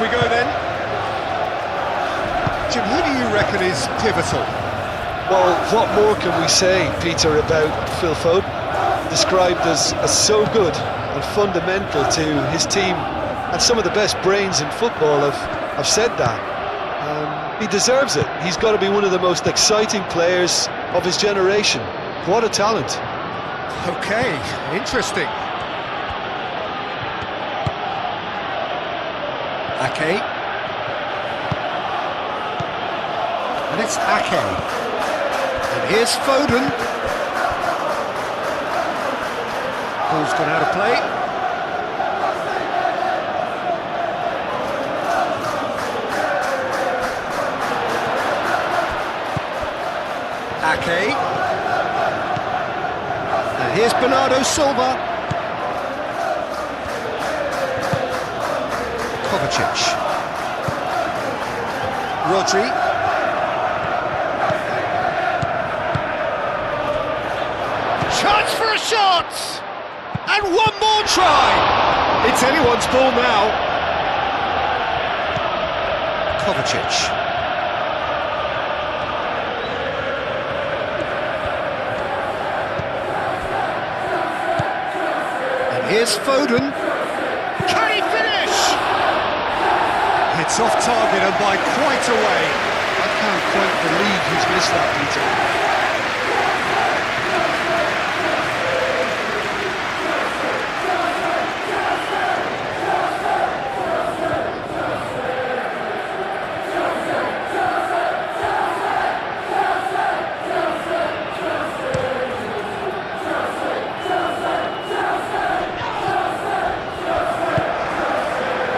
we go then. Jim, who do you reckon is pivotal? Well, what more can we say, Peter, about Phil Foden? Described as so good and fundamental to his team, and some of the best brains in football have said that. He deserves it. He's got to be one of the most exciting players of his generation. What a talent. Okay, interesting. Ake. And it's Ake. And here's Foden. Ball's gone out of play. Ake. And here's Bernardo Silva. Kovacic. Rodri. Chance for a shot! And one more try! It's anyone's ball now. Kovacic. And here's Foden. Can he finish? It's off target and by quite a way. I can't quite believe he's missed that, Peter.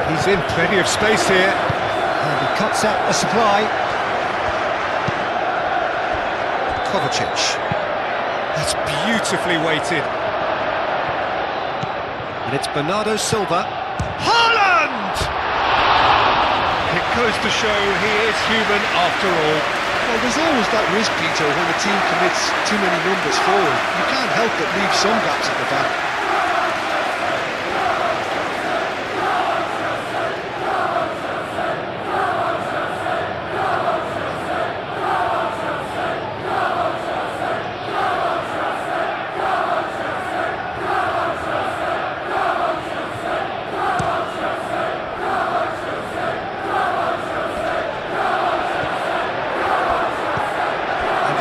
He's in plenty of space here, and he cuts out the supply. Kovacic. That's beautifully weighted. And it's Bernardo Silva. Haaland! It goes to show he is human after all. Well, there's always that risk, Peter, when a team commits too many numbers forward. You can't help but leave some gaps at the back.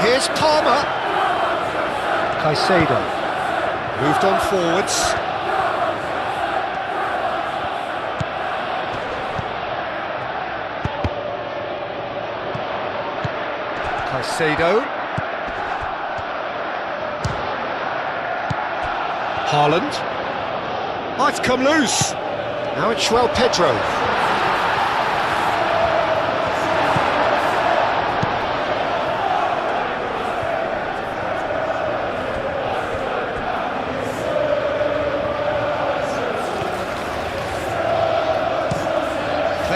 Here's Palmer. Caicedo. Moved on forwards. Caicedo. Haaland. Oh, it's come loose. Now it's Pedro.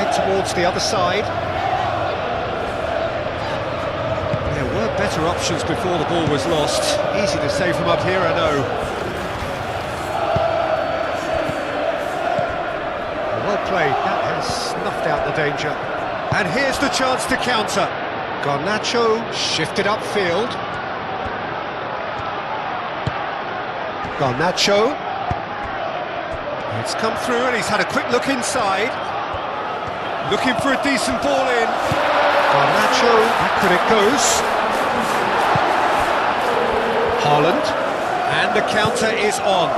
Towards the other side. There were better options before the ball was lost. Easy to say from up here, I know. Well played, that has snuffed out the danger. And here's the chance to counter. Garnacho shifted upfield. Garnacho. It's come through and he's had a quick look inside. Looking for a decent ball in. Garnacho, back when it goes. Haaland. And the counter is on.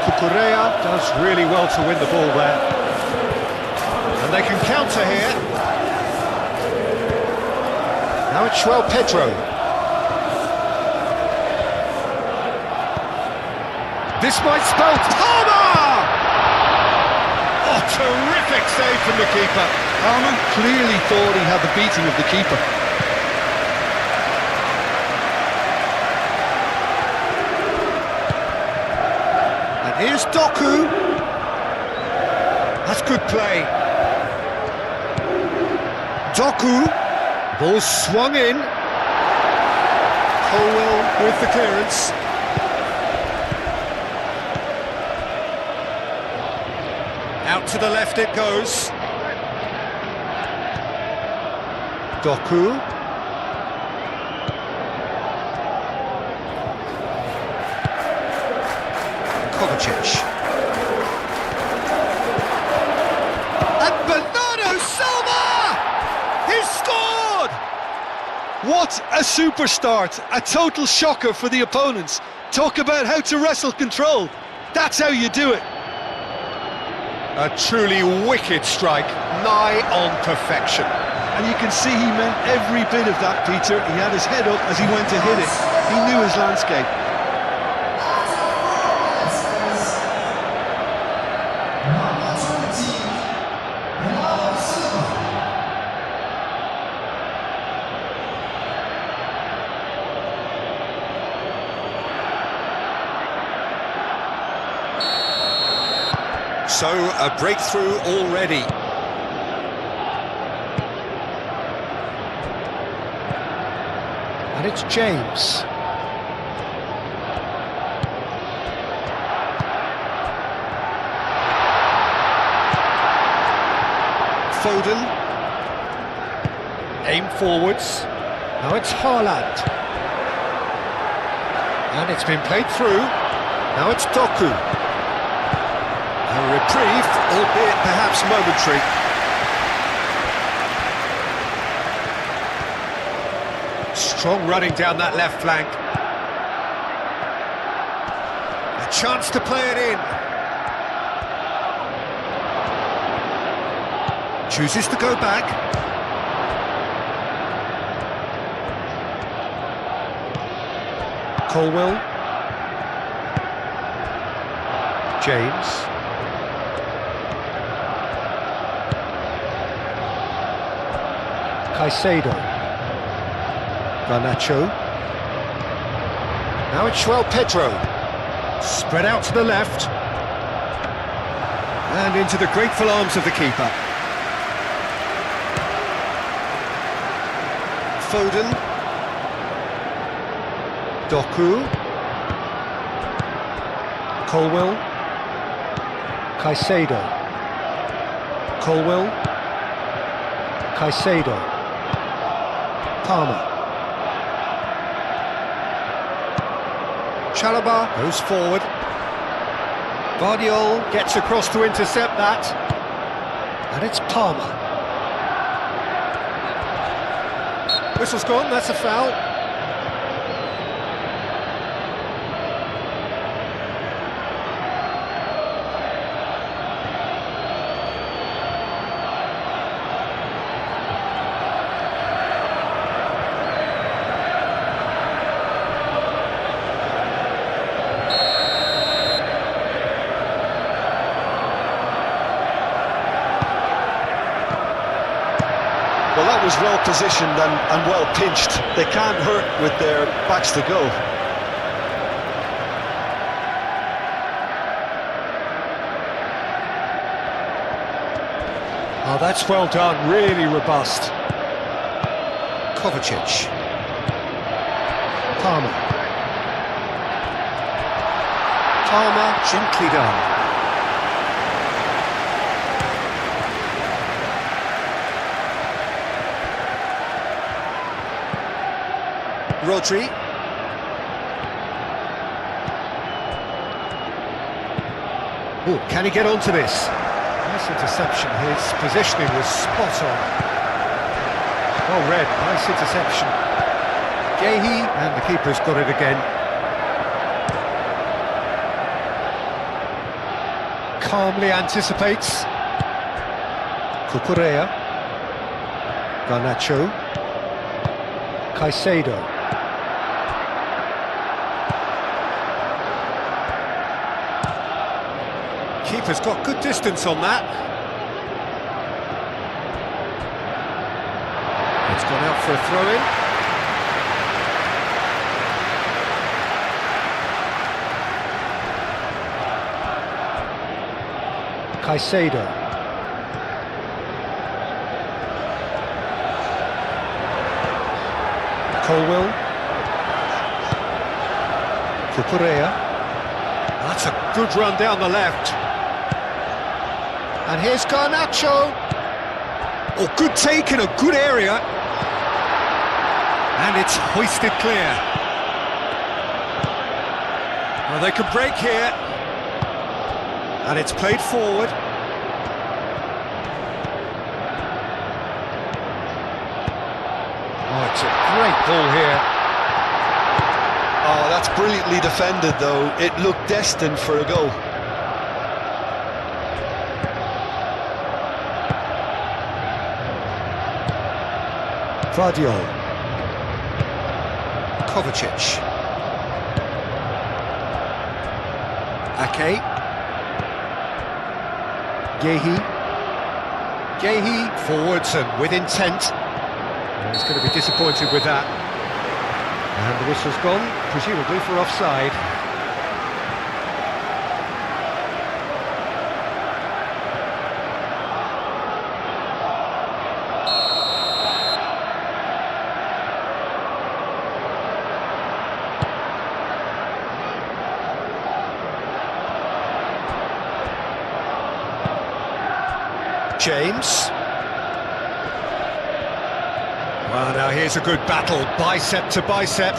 Cucurella does really well to win the ball there. And they can counter here. Now it's Pedro. This might spell Palmer! Oh, terrific save from the keeper. Palmer clearly thought he had the beating of the keeper. And here's Doku. That's good play. Doku. Ball swung in. Colwell with the clearance. Out to the left it goes. Doku. Kovacic. And Bernardo Silva! He's scored! What a super start! A total shocker for the opponents. Talk about how to wrestle control. That's how you do it. A truly wicked strike, nigh on perfection. And you can see he meant every bit of that, Peter. He had his head up as he went to hit it. He knew his landscape. So, a breakthrough already. And it's James. Foden. Aim forwards. Now it's Haaland. And it's been played through. Now it's Doku. A reprieve, albeit perhaps momentary. Strong running down that left flank. A chance to play it in. Chooses to go back. Colwell. James. Caicedo. Garnacho. Now it's João Pedro. Spread out to the left. And into the grateful arms of the keeper. Foden. Doku. Colwell. Caicedo. Colwell. Caicedo. Palmer. Chalobah goes forward. Guardiola gets across to intercept that. And it's Palmer. Whistle's gone, that's a foul. Well, that was well positioned and well pinched. They can't hurt with their backs to go. Oh, that's well done, really robust. Kovacic. Palmer. Palmer, gently done. Rodri. Oh, can he get onto this? Nice interception. His positioning was spot on. Well read, nice interception. Gehi, and the keeper's got it again. Calmly anticipates. Cucurella. Garnacho. Caicedo. Keeper's got good distance on that. It's gone out for a throw-in. Caicedo. Colwell. Cucurella. That's a good run down the left. And here's Garnacho. Oh, good take in a good area. And it's hoisted clear. Well, they can break here. And it's played forward. Oh, it's a great ball here. Oh, that's brilliantly defended, though. It looked destined for a goal. Vardio. Kovacic. Ake. Gehi forwards and with intent. He's going to be disappointed with that. And the whistle's gone, presumably for offside. James. Well, now here's a good battle, bicep to bicep.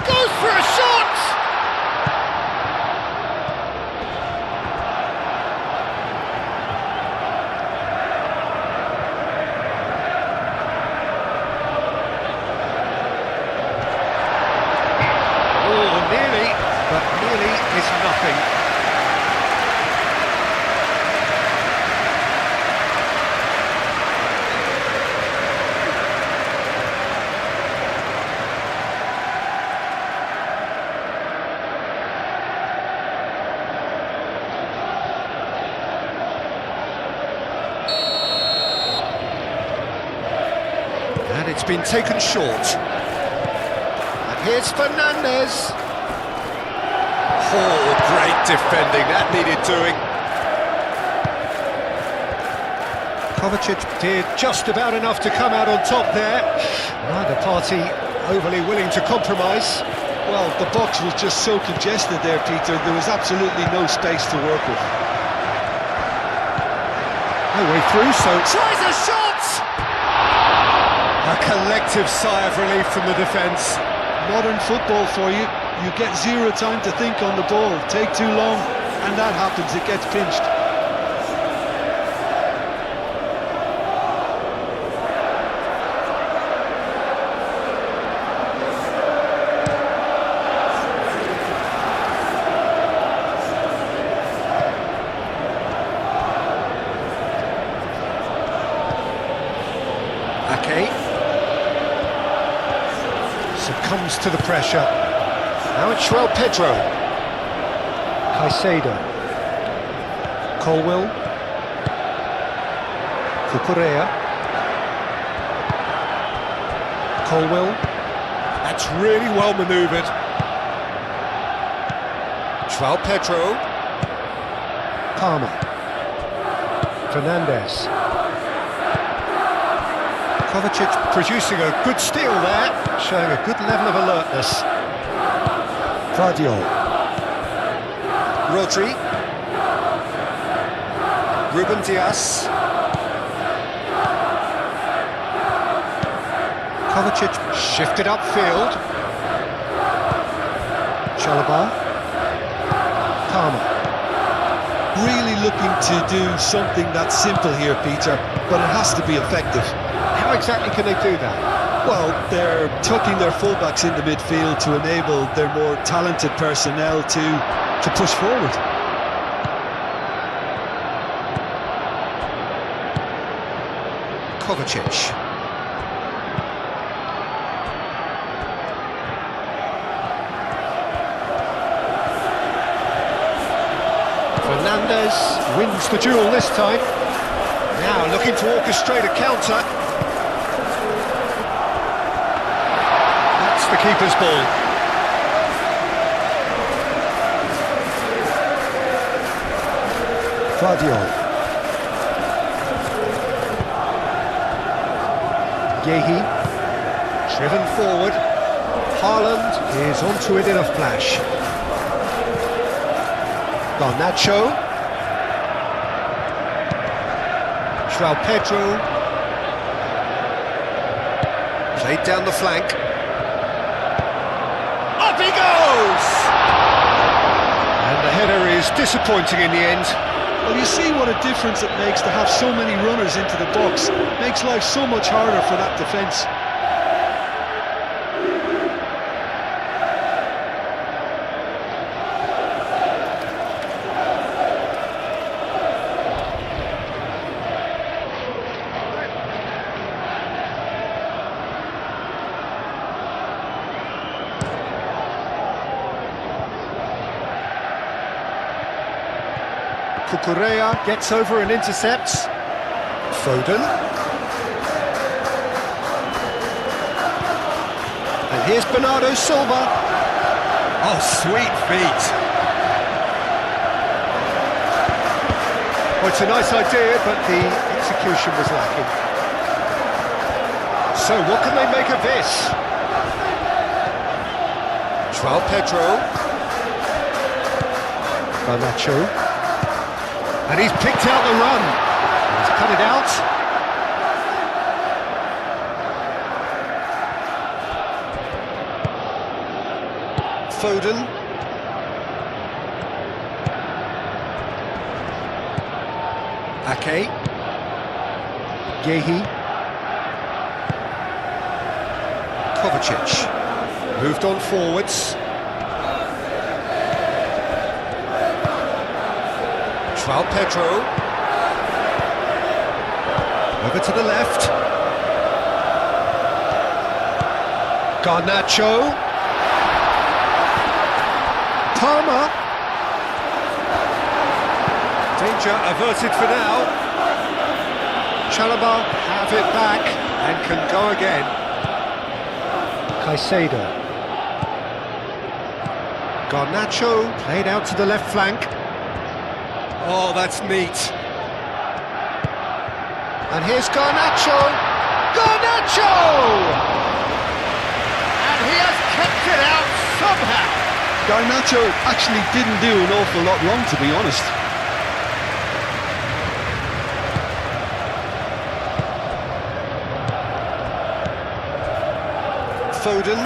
Goes for a shot! Oh, nearly, but nearly is nothing. And it's been taken short. And here's Fernandez. Oh, great defending, that needed doing. Kovacic did just about enough to come out on top there. Neither party overly willing to compromise. Well, the box was just so congested there, Peter. There was absolutely no space to work with. No way through, so tries a shot! A collective sigh of relief from the defence. Modern football for you. You get zero time to think on the ball. Take too long, and that happens. It gets pinched. Ake succumbs to the pressure. Now it's João Pedro. Caicedo. Colwill. Cucurella. Colwill. That's really well manoeuvred. João Pedro. Palmer. Fernandez. Kovacic producing a good steal there, showing a good level of alertness. Vardio. Rodri. Ruben Dias. Kovacic shifted upfield. Chalobah. Palmer. Really looking to do something that's simple here, Peter, but it has to be effective. How exactly can they do that? Well, they're tucking their fullbacks into midfield to enable their more talented personnel to push forward. Kovacic. Fernandez wins the duel this time. Now looking to orchestrate a counter. That's the keeper's ball. Vardio. Gehi. Driven forward. Haaland is onto it in a flash. Garnacho. João Pedro. Played down the flank. Up he goes! And the header is disappointing in the end. Well, you see what a difference it makes to have so many runners into the box. Makes life so much harder for that defence. Cucurella gets over and intercepts. Foden. And here's Bernardo Silva. Oh, sweet feet. Well, it's a nice idea, but the execution was lacking. So, what can they make of this? João Pedro. Garnacho. And he's picked out the run. He's cut it out. Foden. Ake. Gehi. Kovacic. Moved on forwards. João Pedro. Over to the left. Garnacho. Palmer. Danger averted for now. Chalobah have it back and can go again. Caicedo. Garnacho played out to the left flank. Oh, that's neat. And here's Garnacho. Garnacho! And he has kept it out somehow. Garnacho actually didn't do an awful lot wrong, to be honest. Foden.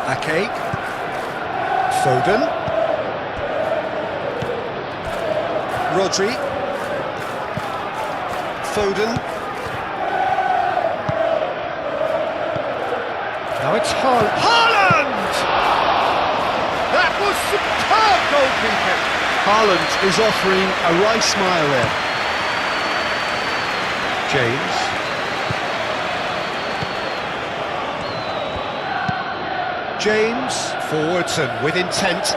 Ake. Foden. Rodri. Foden. Now it's Haaland. Haaland! That was superb goalkeeping. Haaland is offering a right smile there. James. James forwards and with intent.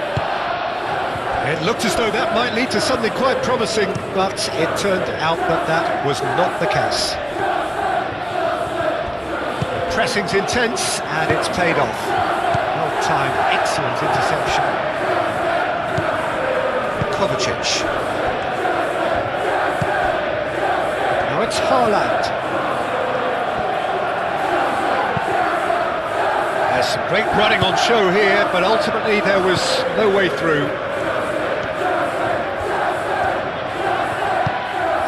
It looked as though that might lead to something quite promising, but it turned out that that was not the case. The pressing's intense, and it's paid off. Well-timed, excellent interception. Kovacic. Now it's Haaland. There's some great running on show here, but ultimately there was no way through.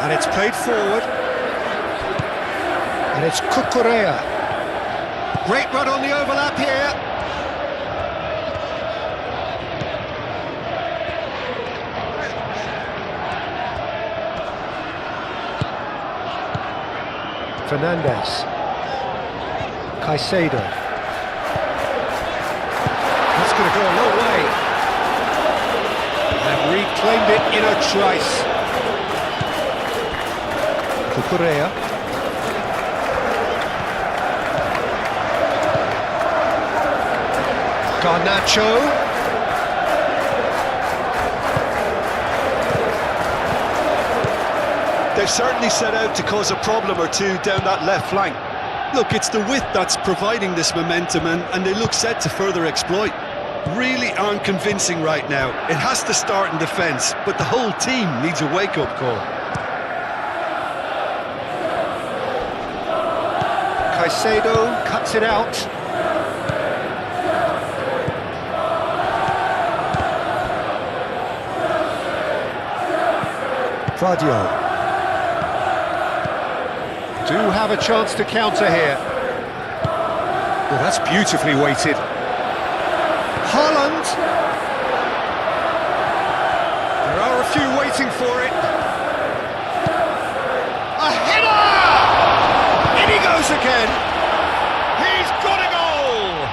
And it's played forward. And it's Cucurella. Great run on the overlap here. Fernandes. Caicedo. That's going to go a long way. And reclaimed it in a trice. Cucurella. Garnacho. They've certainly set out to cause a problem or two down that left flank. Look, it's the width that's providing this momentum, and they look set to further exploit. Really aren't convincing right now. It has to start in defence, but the whole team needs a wake-up call. Caicedo cuts it out. Vardio. Do have a chance to counter here. Well, that's beautifully weighted. Haaland. There are a few waiting for it. A header! In he goes again. He's got a goal!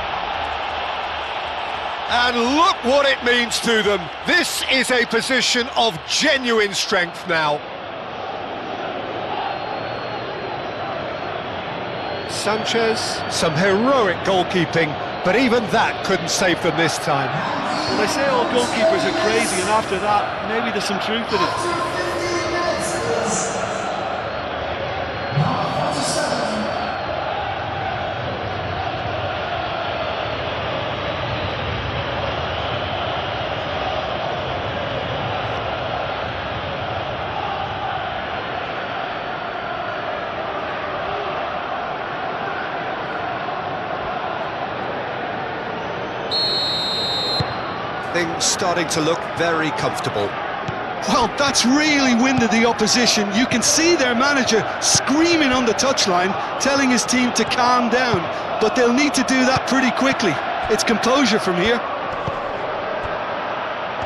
And look what it means to them. This is a position of genuine strength now. Sanchez, some heroic goalkeeping, but even that couldn't save them this time. Well, they say all goalkeepers are crazy, and after that, maybe there's some truth in it. Things starting to look very comfortable. Well, that's really winded the opposition. You can see their manager screaming on the touchline, telling his team to calm down, but they'll need to do that pretty quickly. It's composure from here.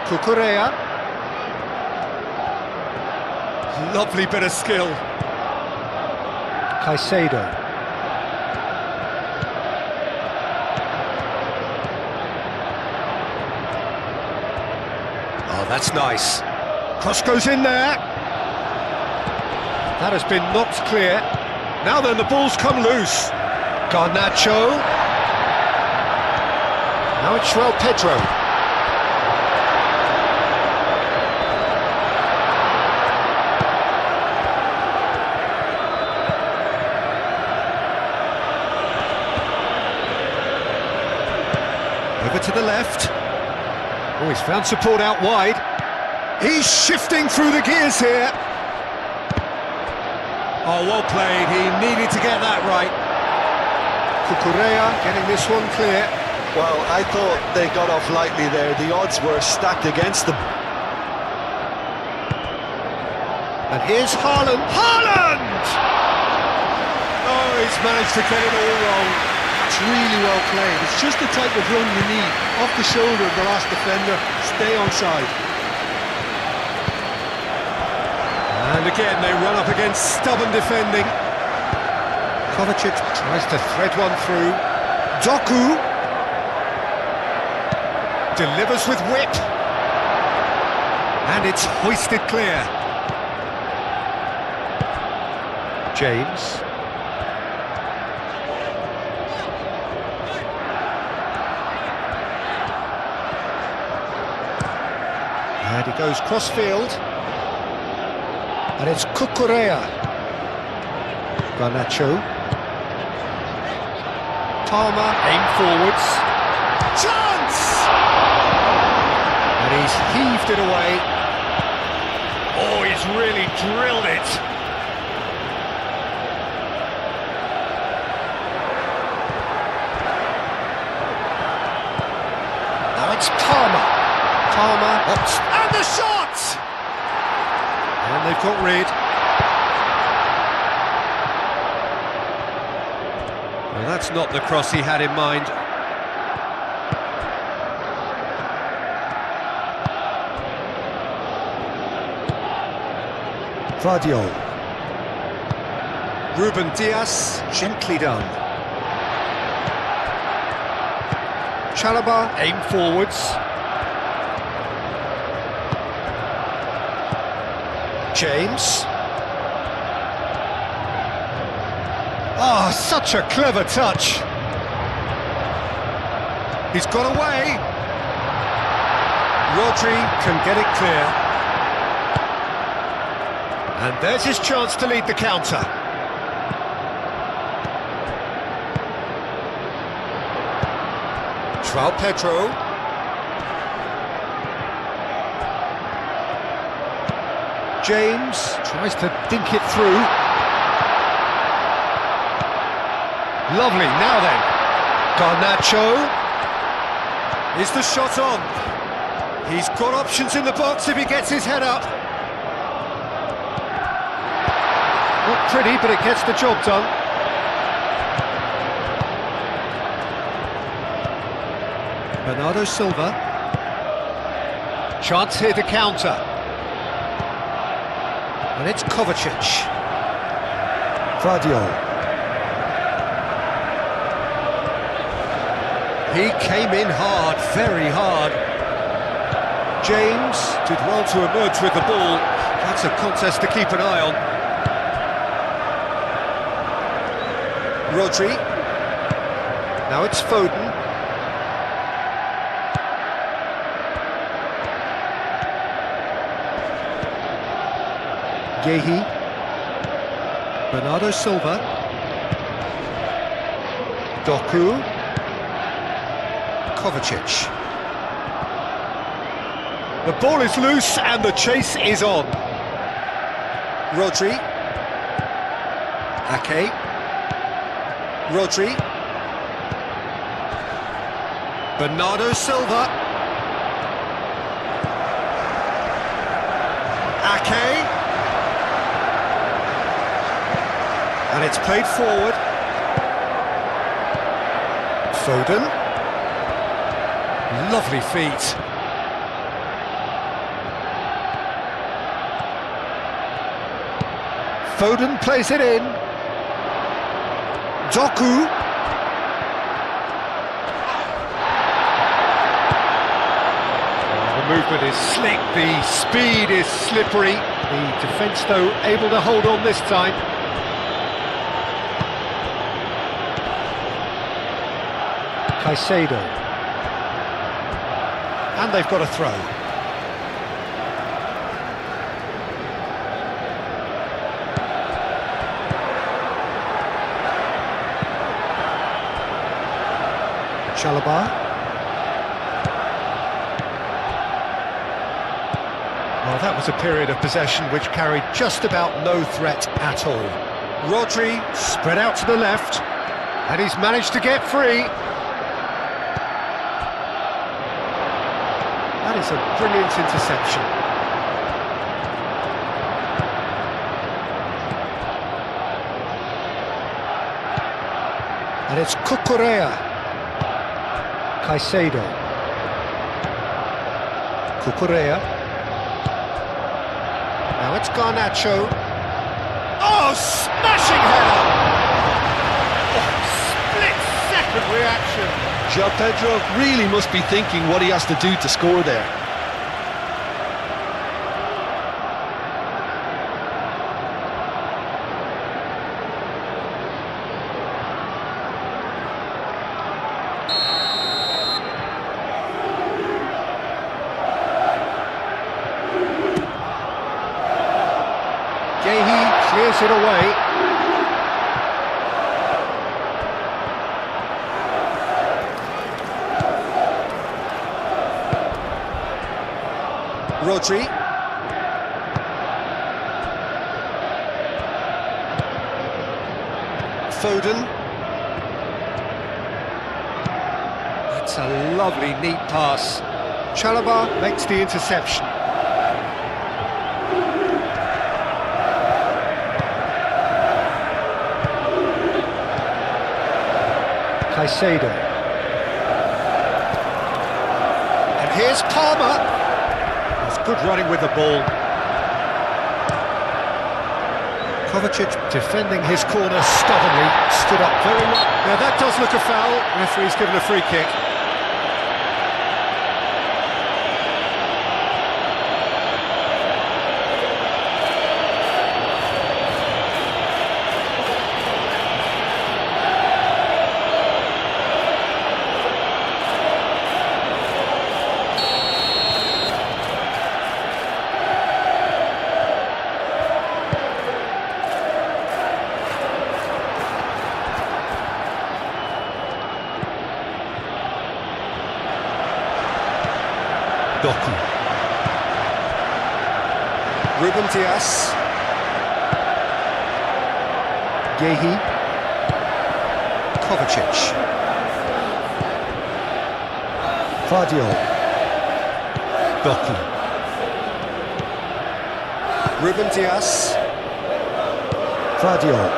Cucurella. Lovely bit of skill. Caicedo. Oh, that's nice. Cross goes in there. That has been knocked clear. Now then, the ball's come loose. Garnacho. Now it's Pedro. Over to the left. Oh, he's found support out wide. He's shifting through the gears here. Oh, well played. He needed to get that right. Cucurella getting this one clear. Well, I thought they got off lightly there. The odds were stacked against them. And here's Haaland. Haaland! Oh, he's managed to get it all wrong. It's really well played. It's just the type of run you need. Off the shoulder of the last defender, stay onside. And again, they run up against stubborn defending. Kovacic tries to thread one through. Doku delivers with whip. And it's hoisted clear. James. And he goes cross-field. And it's Cucurella. Garnacho. Palmer, aim forwards. Chance! And he's heaved it away. Oh, he's really drilled it. Now it's Palmer. Palmer, ups, and the shot! And they've got rid. Well, that's not the cross he had in mind. Vardio. Ruben Dias, gently done. Chalobah, aim forwards. James. Oh, such a clever touch. He's got away. Rodri can get it clear. And there's his chance to lead the counter. Pedro. James tries to dink it through. Lovely, now then. Garnacho. Is the shot on? He's got options in the box if he gets his head up. Not pretty, but it gets the job done. Bernardo Silva. Chance here to counter. And it's Kovacic. Vardio. He came in hard, very hard. James did well to emerge with the ball. That's a contest to keep an eye on. Rodri. Now it's Foden. Gehi. Bernardo Silva. Doku. Kovacic. The ball is loose and the chase is on. Rodri. Ake. Rodri. Bernardo Silva. Ake. And it's played forward. Foden. Lovely feet. Foden plays it in. Doku. The movement is slick, the speed is slippery. The defence, though, able to hold on this time. Caicedo. And they've got a throw. Chalobah. Well, that was a period of possession which carried just about no threat at all. Rodri spread out to the left, and he's managed to get free. That is a brilliant interception. And it's Cucurella. Caicedo. Cucurella. Now it's Garnacho. Oh, smashing header! Oh, split-second reaction. João Pedro really must be thinking what he has to do to score there. Gehi clears it away. Rodri. Foden. That's a lovely, neat pass. Chalobah makes the interception. Caicedo. And here's Palmer. Good running with the ball. Kovacic defending his corner stubbornly, stood up very well. Now that does look a foul. Referee's given a free kick. Doku. Ruben Dias. Gehi. Kovacic. Vardio. Doku. Ruben Dias. Vardiol.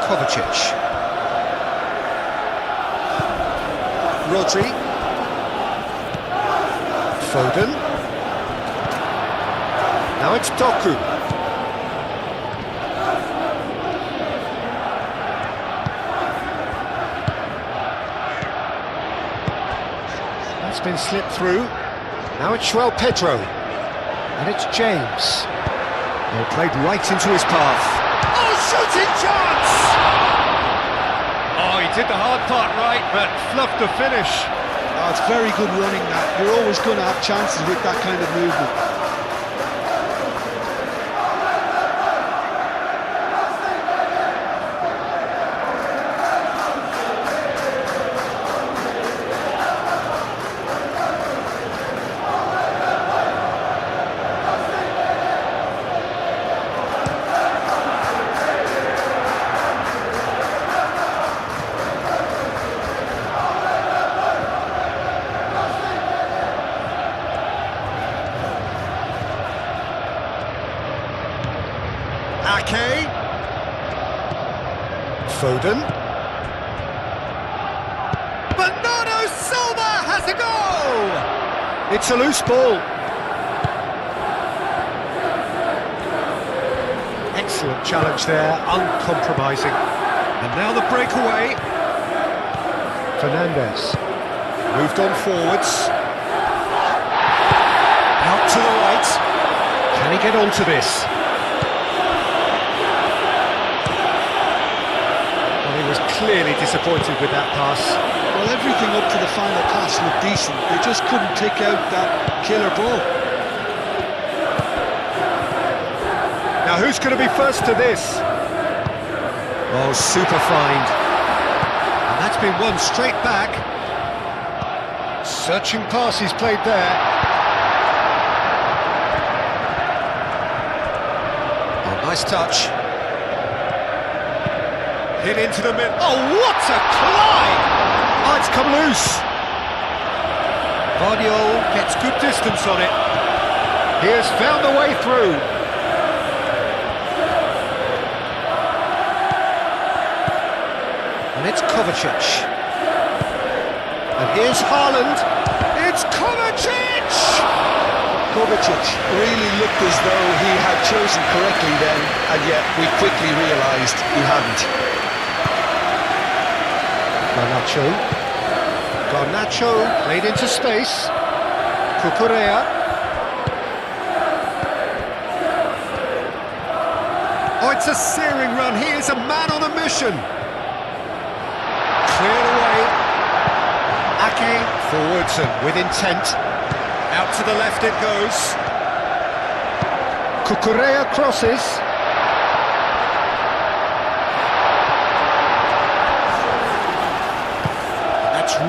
Kovacic. Rodri. Foden. Now it's Doku. That's been slipped through. Now it's João Pedro. And it's James. Well, played right into his path. Oh, shooting chance! Oh, he did the hard part right, but fluffed the finish. Oh, it's very good running that. You're always going to have chances with that kind of movement. Ake. Foden. Bernardo Silva has a goal! It's a loose ball. Excellent challenge there, uncompromising. And now the breakaway. Fernandes. Moved on forwards. Out to the right. Can he get onto this? Clearly disappointed with that pass. Well, everything up to the final pass looked decent. They just couldn't pick out that killer ball. Now who's going to be first to this? Oh, super find. And that's been won straight back. Searching pass he's played there. Oh, nice touch. Hit into the middle. Oh, what a climb! Oh, it's come loose. Vardiol gets good distance on it. He has found a way through. And it's Kovacic. And here's Haaland. It's Kovacic! Kovacic really looked as though he had chosen correctly then, and yet we quickly realised he hadn't. Garnacho played into space. Cucurella. Oh, it's a searing run. He is a man on a mission. Cleared away. Ake forwards and with intent. Out to the left it goes. Cucurella crosses.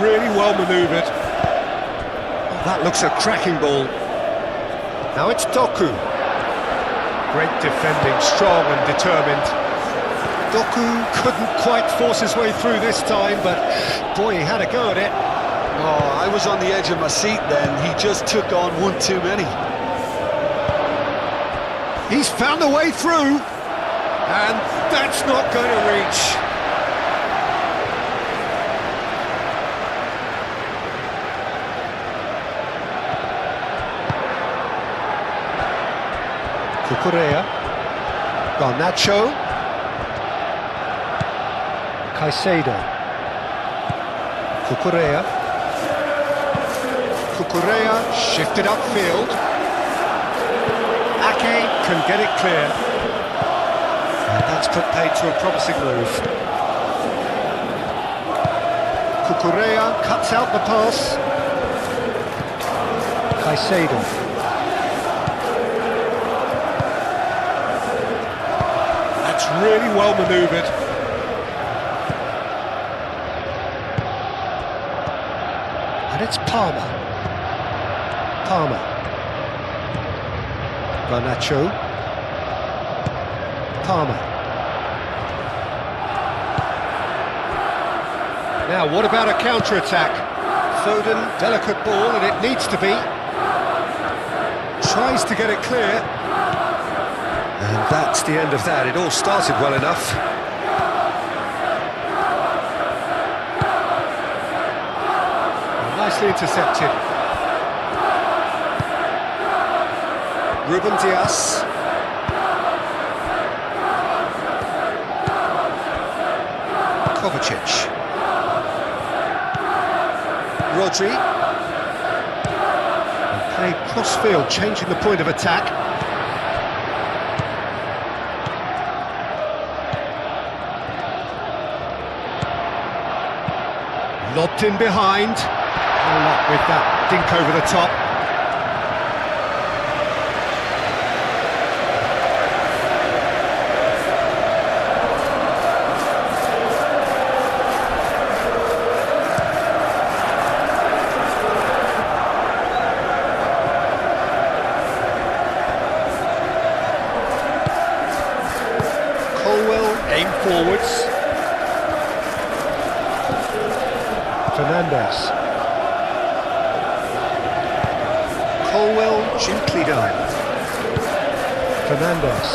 Really well manoeuvred. Oh, that looks a cracking ball. Now it's Doku. Great defending, strong and determined. Doku couldn't quite force his way through this time, but boy, he had a go at it. Oh, I was on the edge of my seat then. He just took on one too many. He's found a way through, and that's not going to reach. Cucurella, Garnacho, Caicedo, Cucurella shifted upfield. Ake can get it clear. And that's put paid to a promising move. Cucurella cuts out the pass. Caicedo. Really well manoeuvred. And it's Palmer. Garnacho. Palmer. Now, what about a counter-attack? Foden, delicate ball, and it needs to be. Tries to get it clear. And that's the end of that. It all started well enough. Nicely intercepted. Ruben Dias. Kovacic. Rodri. And played cross-field, changing the point of attack. Lobbed in behind. No luck with that dink over the top. Aim forwards. Fernandes. Colwell gently down. Fernandes.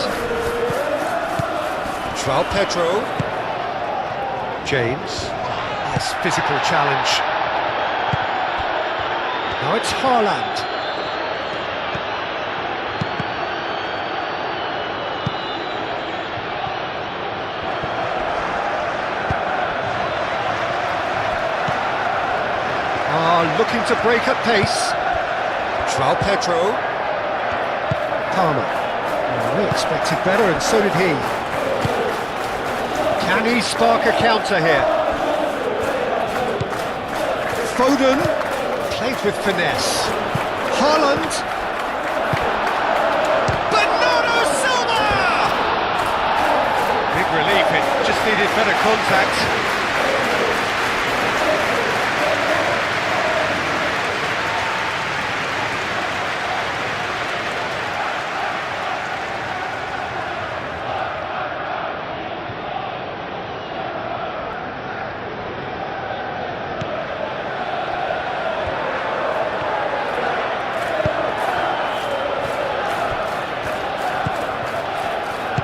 João Pedro. James. Nice physical challenge. Now it's Haaland. Looking to break at pace. João Pedro. Palmer. Well, we expected better, and so did he. Can he spark a counter here? Foden. Played with finesse. Haaland. Bernardo Silva! Big relief, it just needed better contact.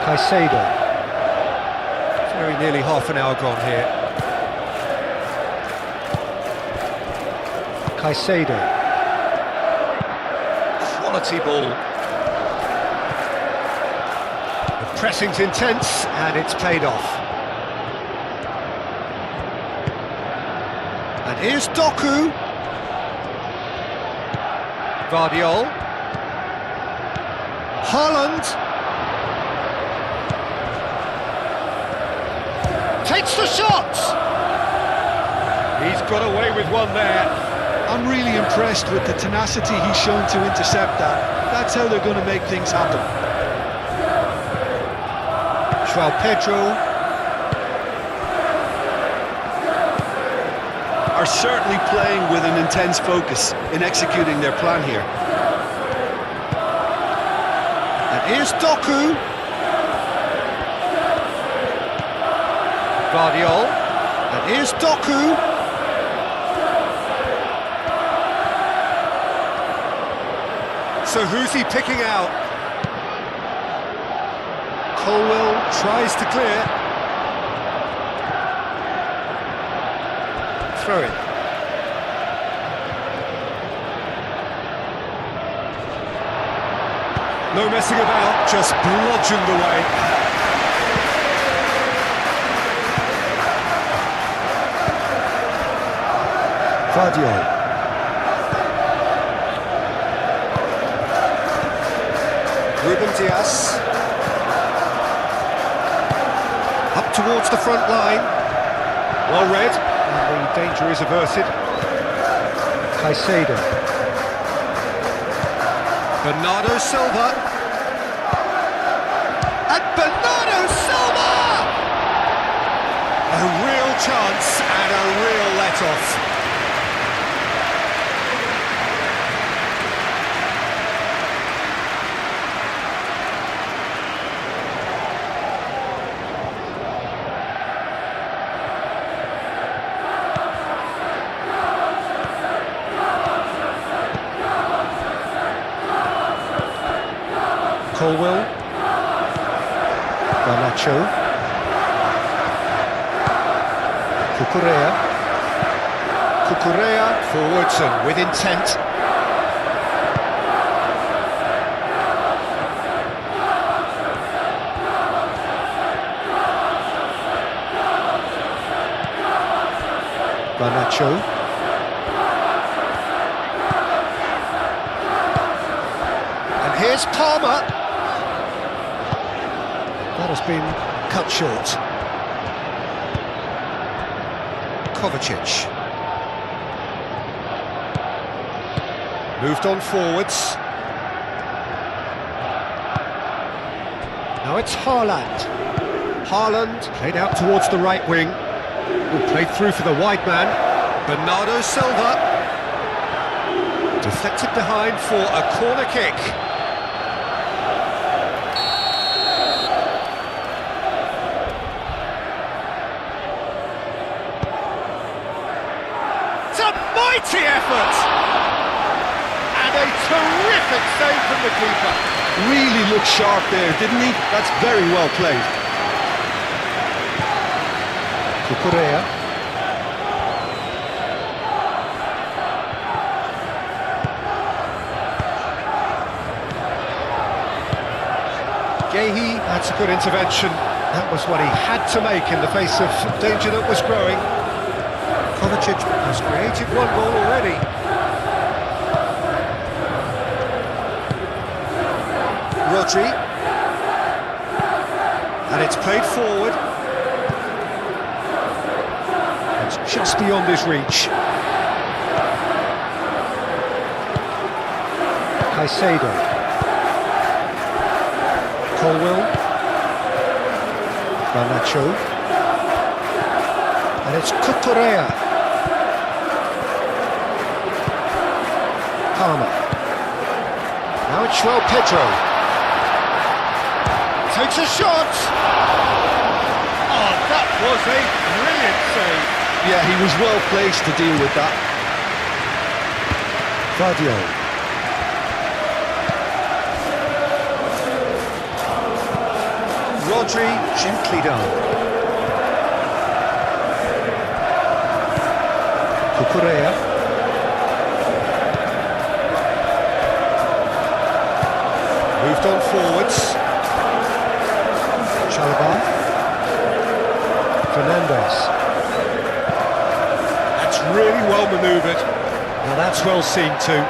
Caicedo. Very nearly half an hour gone here. Caicedo. Quality ball. The pressing's intense and it's paid off. And here's Doku. Guardiol. Haaland. Takes the shot! He's got away with one there. I'm really impressed with the tenacity he's shown to intercept that. That's how they're going to make things happen. João Pedro. Are certainly playing with an intense focus in executing their plan here. And here's Doku. Guardiol. And here's Doku. So who's he picking out? Colwell tries to clear. Throw it. No messing about, just bludgeoned away. Guardiol. Ruben Dias. Up towards the front line. Well read. And the danger is averted. Caicedo. Bernardo Silva. And Bernardo Silva! A real chance and a real let-off. Colwell. Garnacho. Cucurella. Cucurella forwards and with intent. Garnacho. And here's Palmer. That has been cut short. Kovacic. Moved on forwards. Now it's Haaland. Haaland played out towards the right wing. Played through for the wide man. Bernardo Silva. Deflected behind for a corner kick. It's a mighty effort! And a terrific save from the keeper. Really looked sharp there, didn't he? That's very well played. Cucurella. Gehi, that's a good intervention. That was what he had to make in the face of danger that was growing. Kovacic has created one goal already. Rodri. And it's played forward. It's just beyond his reach. Caicedo. Colwell. Garnacho. And it's Cucurella. Palmer. Now it's João Pedro. Takes a shot! Oh, that was a brilliant save. Yeah, he was well placed to deal with that. Vadio. Rodri, gently done. Cucurella. Moved on forwards. Chalaba. Fernandes. That's really well manoeuvred. Now that's well seen too.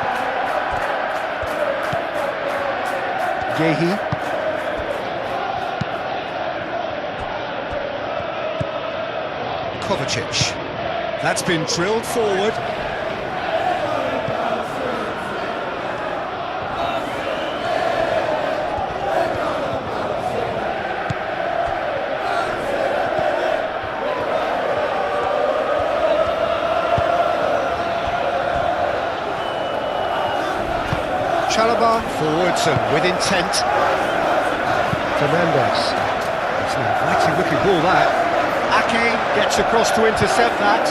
Gehi. Kovacic. That's been drilled forward. Chalaba forwards and with intent. Fernandes. It's an inviting looking ball that. Ake gets across to intercept that.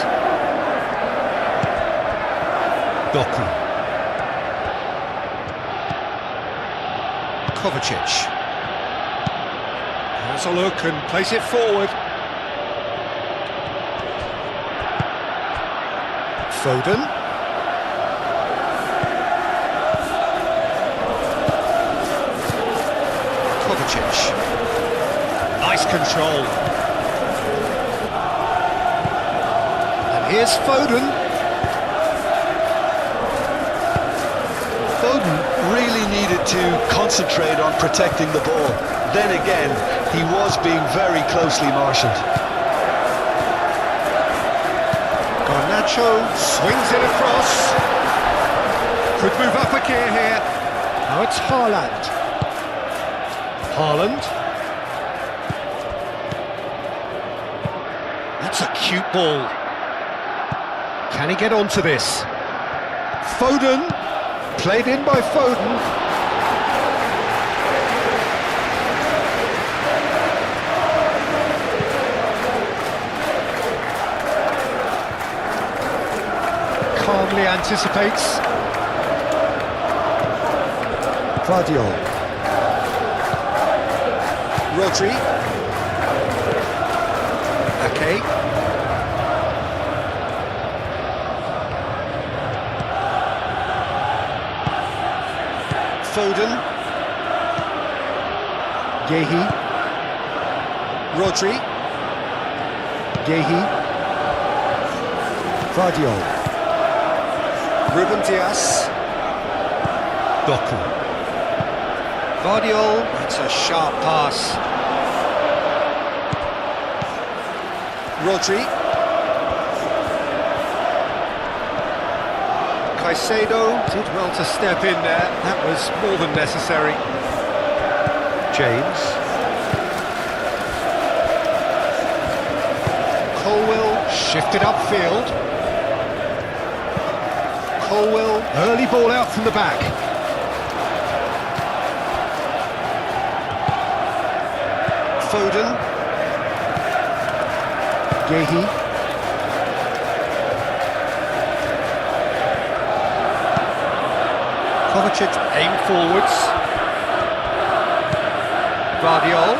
Doku. Kovacic. Has a look and plays it forward. Foden. Kovacic. Nice control. And here's Foden. Foden really needed to concentrate on protecting the ball. Then again, he was being very closely marshalled. Garnacho swings it across. Could move up a gear here. Now it's Haaland. Haaland. That's a cute ball. Can he get onto this? Foden. Played in by Foden. Calmly anticipates. Vadio. Rodri. Ake. Foden. Gehi. Rodri. Gehi. Vardiol. Ruben Dias. Doku. Vardiol, that's a sharp pass. Rodri. Caicedo did well to step in there, that was more than necessary. James. Colwill shifted upfield. Colwill, early ball out from the back. Foden. Gehi. Kovacic aim forwards. Vardiol.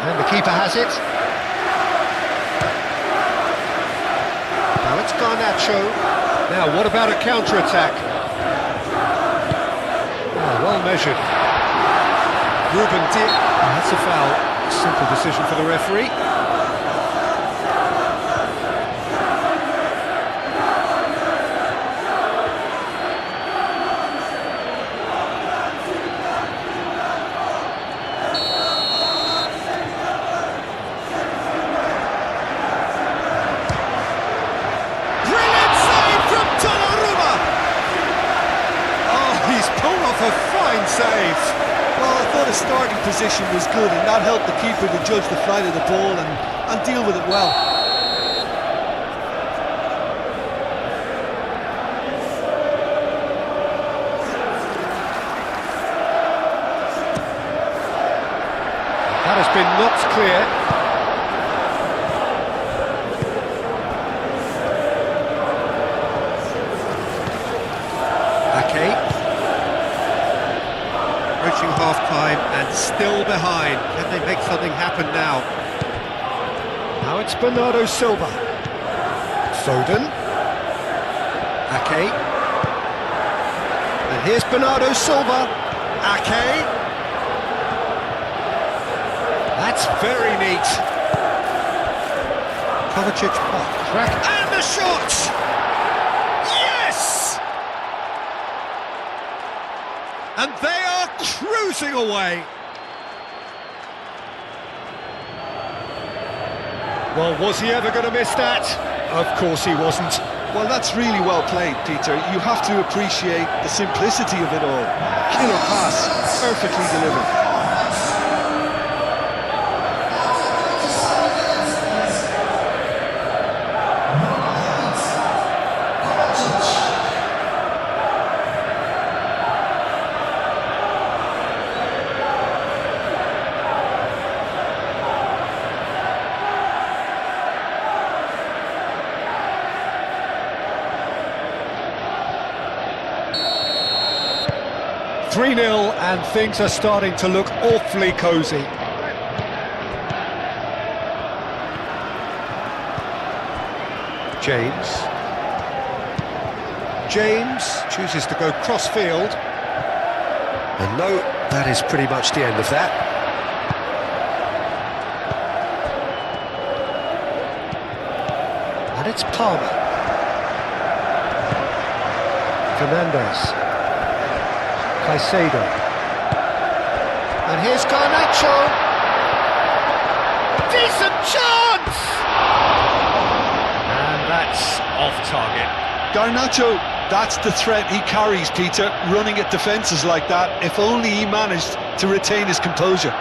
And the keeper has it. Now it's Garnacho. Now what about a counter-attack? Oh, well measured. Ruben Dias. That's a foul. Simple decision for the referee. Brilliant save from Donnarumma! Oh, he's pulled off a fine save. Well, I thought his starting position was good, and that helped the keeper to judge the flight of the ball and deal with it well. That has been knocked clear. Ake. Approaching half-time and still behind. Can they make something happen now? Now it's Bernardo Silva. Foden. Ake. And here's Bernardo Silva. Ake. That's very neat. Kovacic, crack, and the shot! Yes! And they are cruising away. Well, was he ever going to miss that? Of course he wasn't. Well, that's really well played, Peter. You have to appreciate the simplicity of it all. Killer pass, perfectly delivered. Three 0 and things are starting to look awfully cosy. James chooses to go cross-field. And no, that is pretty much the end of that. And it's Palmer. Fernandes. Caicedo. And here's Garnacho. Decent chance! And that's off target. Garnacho, that's the threat he carries, Peter, running at defences like that, if only he managed to retain his composure.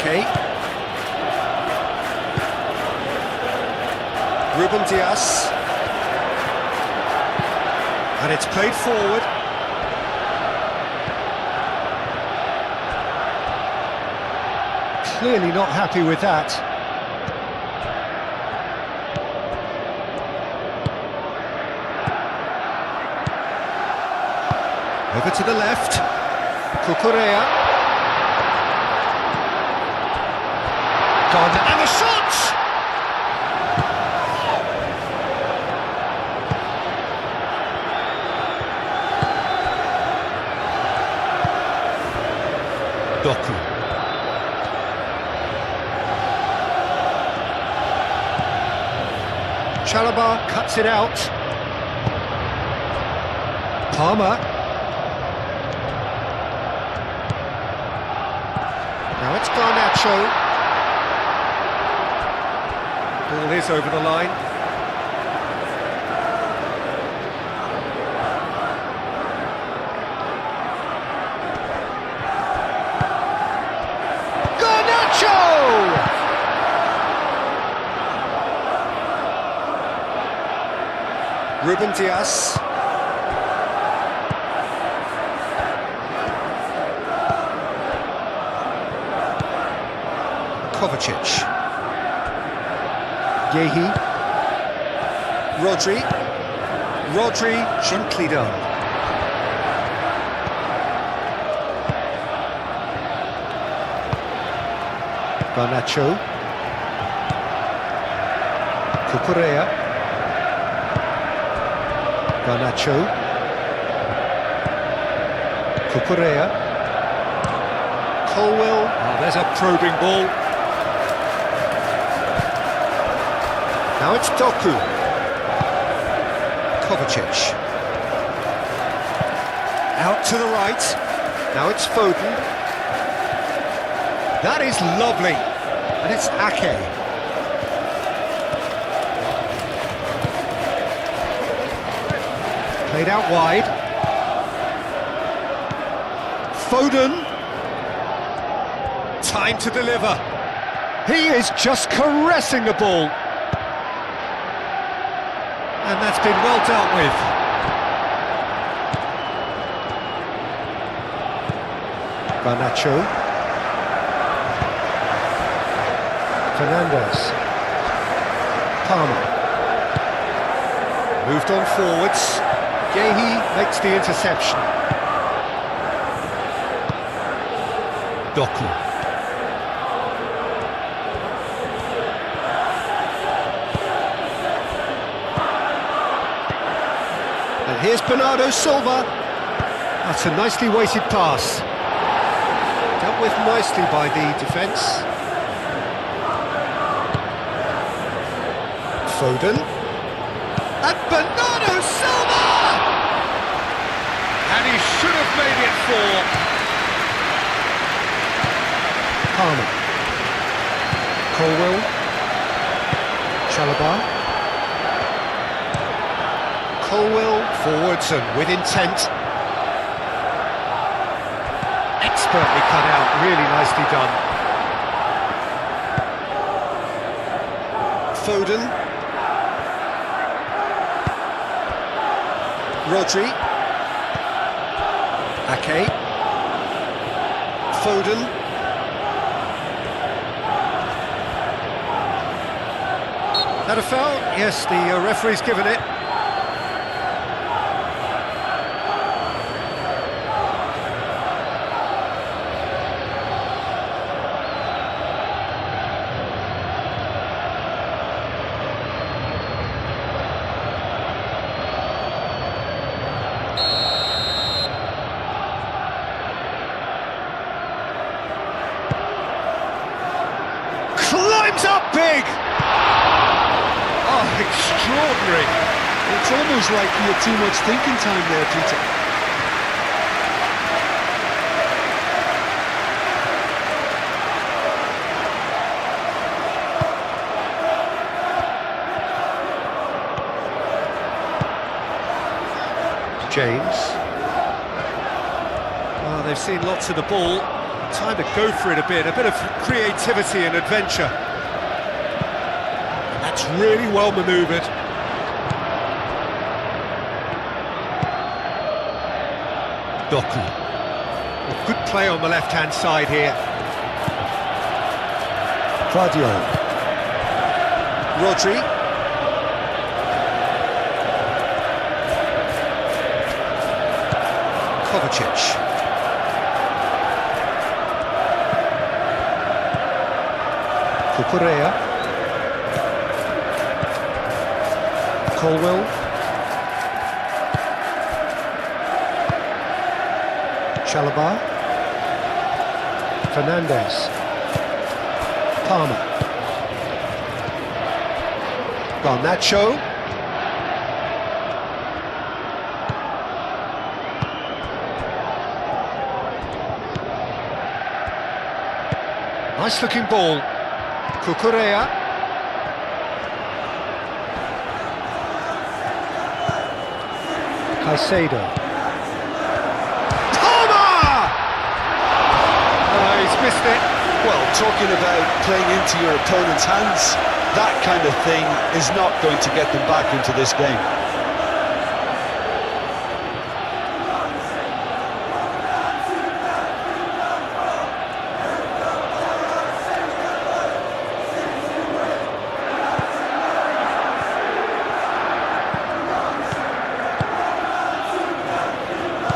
Ake. Ruben Dias. And it's played forward. Clearly not happy with that. Over to the left. Cucurella. Gone, and the shot! Doku. Chalobah cuts it out. Palmer. Now it's Garnacho. Ball is over the line. Ruben Dias. Kovacic. Yehi. Rodri. Rodri, gently done. Garnacho. Cucurella. Garnacho. Cucurella. Colwell. Oh, there's a probing ball. Now it's Doku. Kovacic. Out to the right. Now it's Foden. That is lovely. And it's Ake. Played out wide. Foden. Time to deliver. He is just caressing the ball. And that's been well dealt with. Garnacho. Fernandes. Palmer. Moved on forwards. Yehi makes the interception. Doku. And here's Bernardo Silva. That's a nicely weighted pass. Dealt with nicely by the defence. Foden. And Bernardo Silva! And he should have made it 4. Palmer. Colwell. Chalobah. Colwell forwards and with intent. Expertly cut out, really nicely done. Foden. Rodri. Ake. Foden. That a foul? Yes, the referee's given it. Climbs up big! Oh, extraordinary! It's almost like he had too much thinking time there, Peter. James. Oh, they've seen lots of the ball. Time to go for it a bit of creativity and adventure. That's really well manoeuvred. Doku. Well, good play on the left-hand side here. Claudio. Rodri. Kovacic. Cucurella. Colwell. Chalobah. Fernandez. Palmer. Garnacho. Nice looking ball. Cucurella. Caicedo. Palmer! He's missed it. Well, talking about playing into your opponent's hands, that kind of thing is not going to get them back into this game.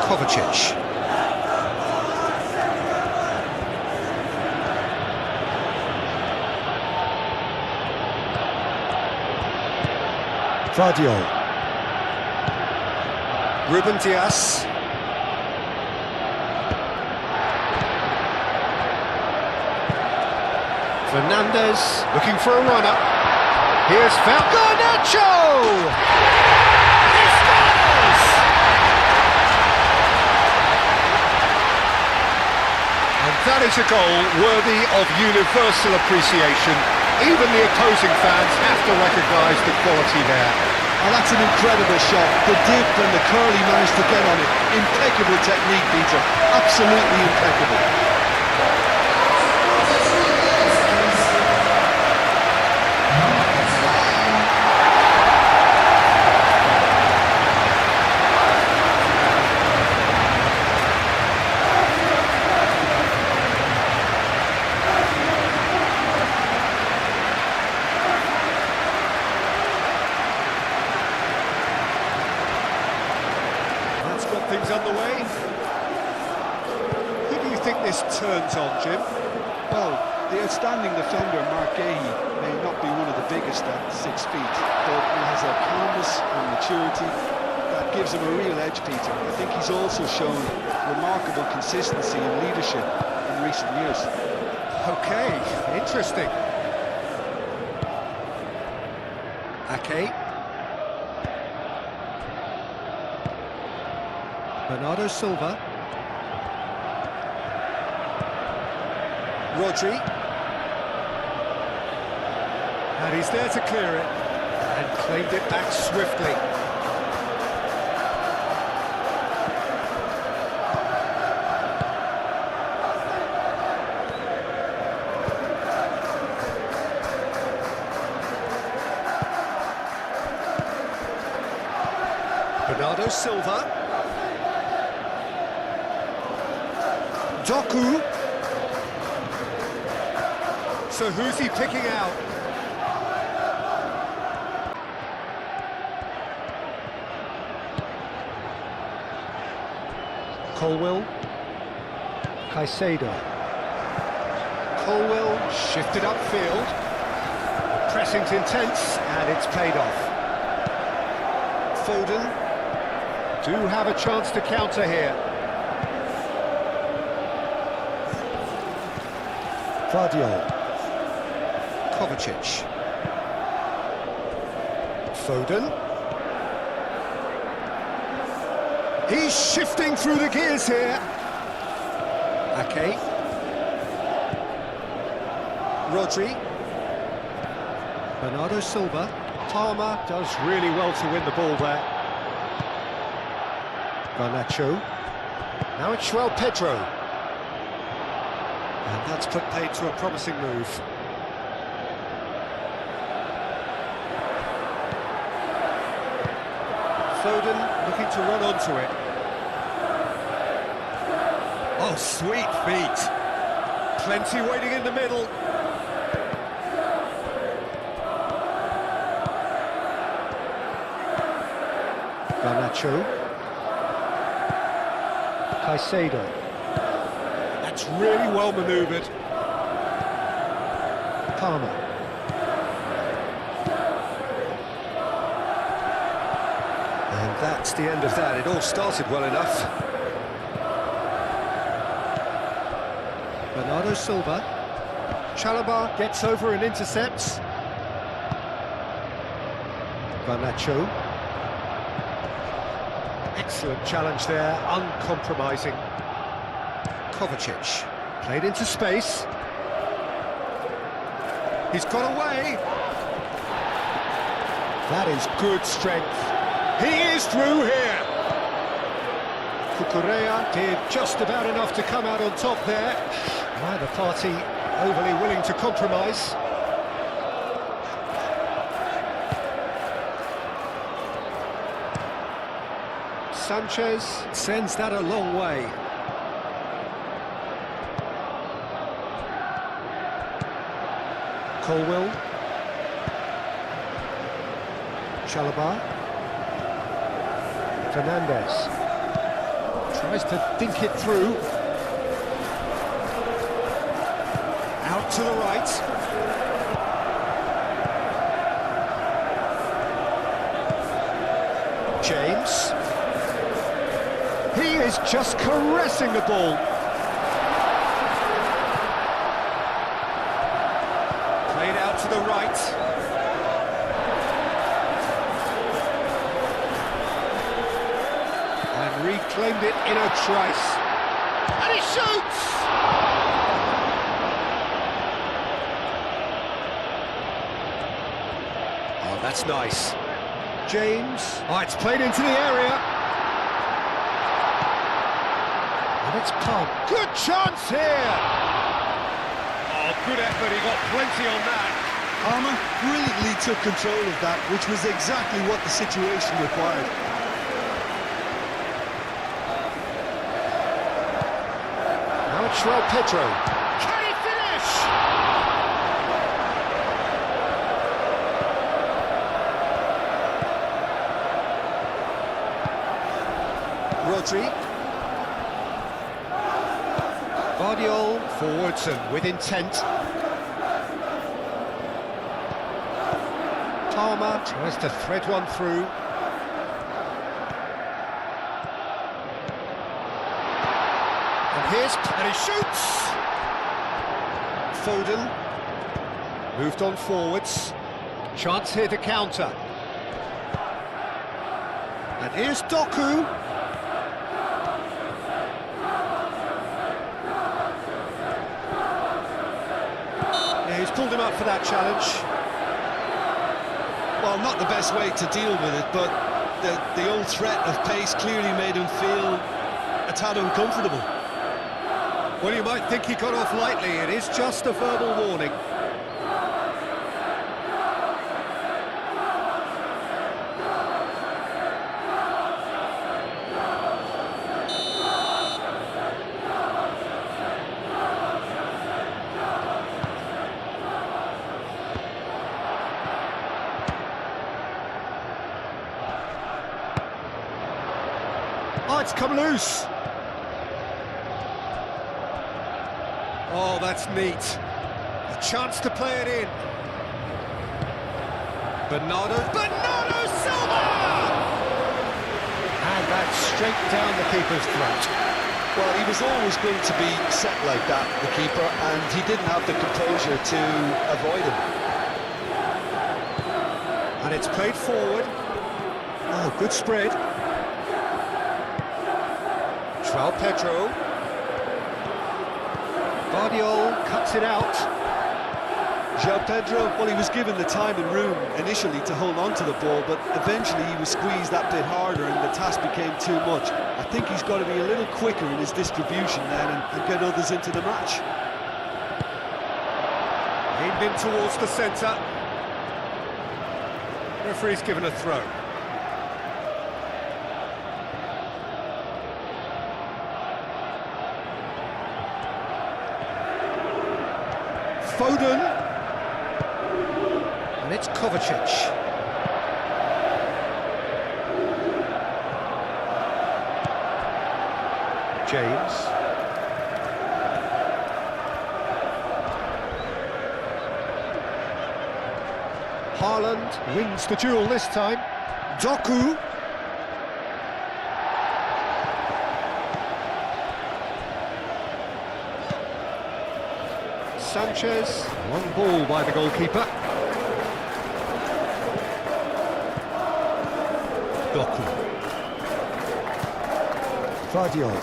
Kovacic. Claudio. Ruben Dias. Fernandez looking for a runner. Here's Garnacho! He scores! And that is a goal worthy of universal appreciation. Even the opposing fans have to recognise the quality there. Oh, that's an incredible shot. The dip and the curl he managed to get on it. Impeccable technique, Peter. Absolutely impeccable. Things underway. Who do you think this turns on, Jim? Well, the outstanding defender, Mark Gahey, may not be one of the biggest at 6 feet, but he has a calmness and maturity that gives him a real edge, Peter. I think he's also shown remarkable consistency and leadership in recent years. Okay, interesting. Ake. Bernardo Silva. Rodri. And he's there to clear it. And claimed it back swiftly. Bernardo Silva. Doku. So who's he picking out? Colwell. Caicedo. Colwell shifted upfield. The pressing's intense and it's paid off. Foden do have a chance to counter here. Claudio. Kovacic. Foden. He's shifting through the gears here. Ake. Rodri. Bernardo Silva. Palmer does really well to win the ball there. Garnacho. Now it's João Pedro. And that's put paid to a promising move. Foden looking to run onto it. Oh, sweet feet. Plenty waiting in the middle. Garnacho. Caicedo. That's really well manoeuvred. Palmer. And that's the end of that. It all started well enough. Bernardo Silva. Chalobah gets over and intercepts. Garnacho. Excellent challenge there, uncompromising. Kovacic, played into space. He's got away. That is good strength. He is through here. Cucurella did just about enough to come out on top there. Neither party overly willing to compromise. Sanchez sends that a long way. Colwill. Chalobah. Fernandez. Tries to dink it through. Out to the right. James. He is just caressing the ball. Played out to the right. And reclaimed it in a trice. And he shoots! Oh, that's nice. James. Oh, it's played into the area. It's Palm. Good chance here! Oh, good effort, he got plenty on that. Palmer brilliantly took control of that, which was exactly what the situation required. Now it's João Pedro. Can he finish? Rodri. Guardiol forwards and with intent. Palmer tries to thread one through. And he shoots! Foden moved on forwards. Chance here to counter. And here's Doku. He's pulled him up for that challenge. Well, not the best way to deal with it, but the old threat of pace clearly made him feel a tad uncomfortable. Well, you might think he got off lightly. It is just a verbal warning. Oh, it's come loose. Oh, that's neat. A chance to play it in. Bernardo Silva! And that's straight down the keeper's throat. Well, he was always going to be set like that, the keeper, and he didn't have the composure to avoid him. And it's played forward. Oh, good spread. João Pedro. Guardiol cuts it out. João Pedro, well, he was given the time and room initially to hold on to the ball, but eventually he was squeezed that bit harder and the task became too much. I think he's got to be a little quicker in his distribution then and get others into the match. Aimed in towards the centre. Referee's given a throw. Foden. And it's Kovacic. James. Haaland wins the duel this time. Doku. Sanchez. Long ball by the goalkeeper. Doku. Vardiol.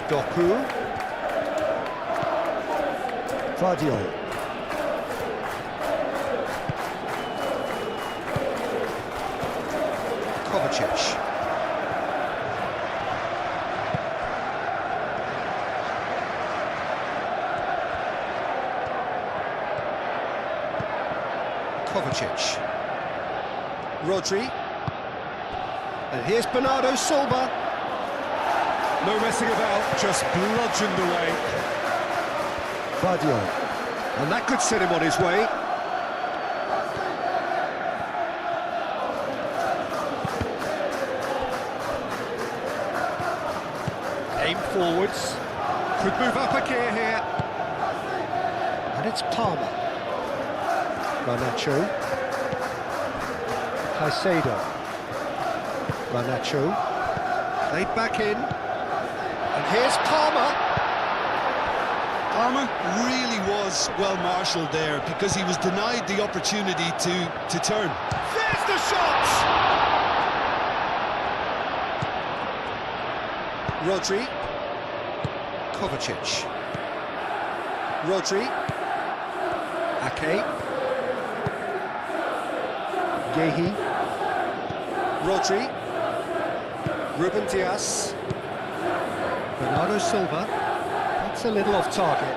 Doku. Vardiol. Kovacic. Kovacic. Rodri. And here's Bernardo Silva. No messing about, just bludgeoned away. Vardiol. And that could set him on his way. Aim forwards. Could move up a gear here. And it's Palmer. Garnacho. Caicedo. Garnacho. Laid back in. And here's Palmer. Palmer really was well marshalled there because he was denied the opportunity to turn. There's the shot! Rodri. Kovacic. Rodri. Ake. Gehi. Rodri. Ruben Dias. Bernardo Silva. That's a little off target.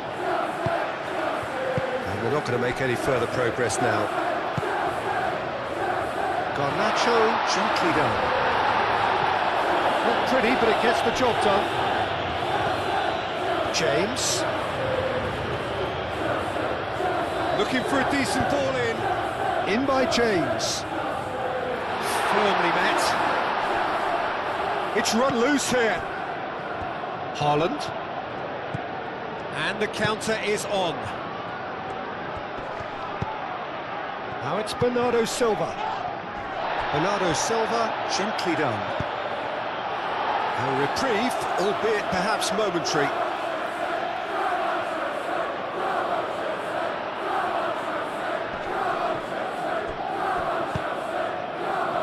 And we're not going to make any further progress now. Garnacho, gently done. Not pretty, but it gets the job done. James. Looking for a decent ball in. In by James. Firmly met. It's run loose here. Haaland. And the counter is on. Now it's Bernardo Silva. Bernardo Silva, gently done. A reprieve, albeit perhaps momentary.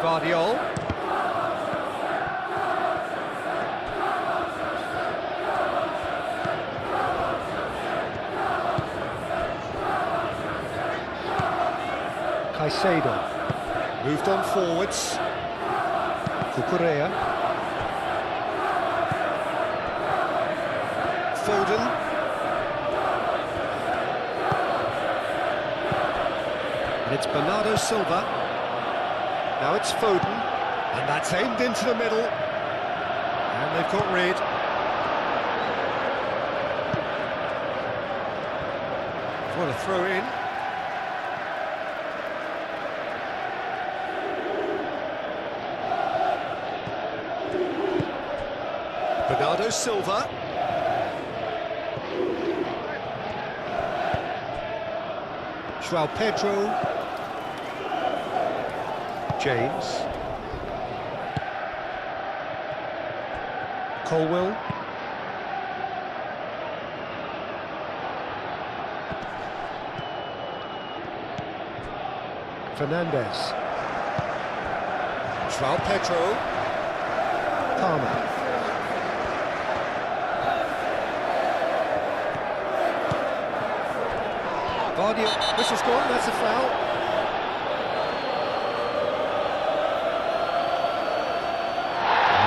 Vardiol. Caicedo. Moved on forwards. Cucurella. Foden. And it's Bernardo Silva. Now it's Foden. And that's aimed into the middle. And they've got rid. What a throw in. Bernardo Silva. João Pedro. James. Colwell. Fernandez. João Pedro. Palmer. Vardy, whistle's gone, that's a foul.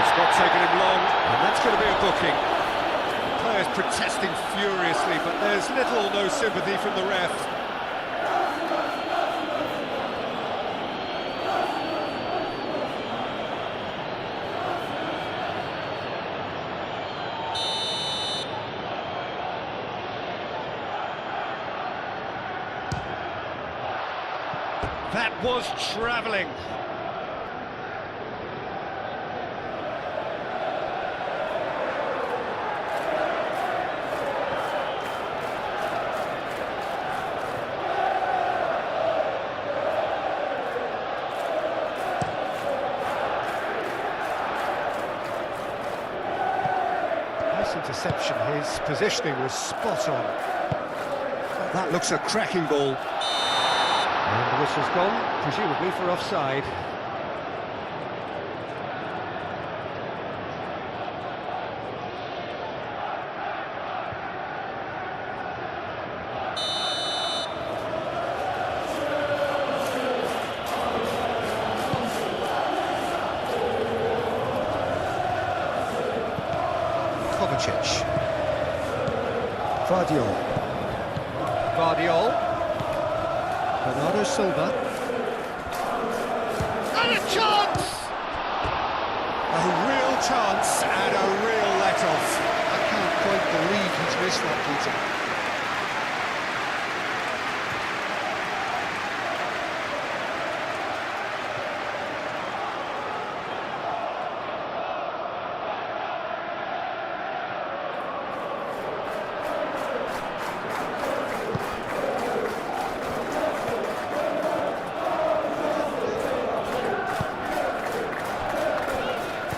It's not taken him long, and that's going to be a booking. Players protesting furiously, but there's little or no sympathy from the ref. That was travelling. Nice interception. His positioning was spot on. That looks a cracking ball. And the whistle's gone, presumably for offside. Kovacic. Guardiol. Bernardo Silva. And a chance! A real chance and a real let-off. I can't quite believe he's missed that, Peter.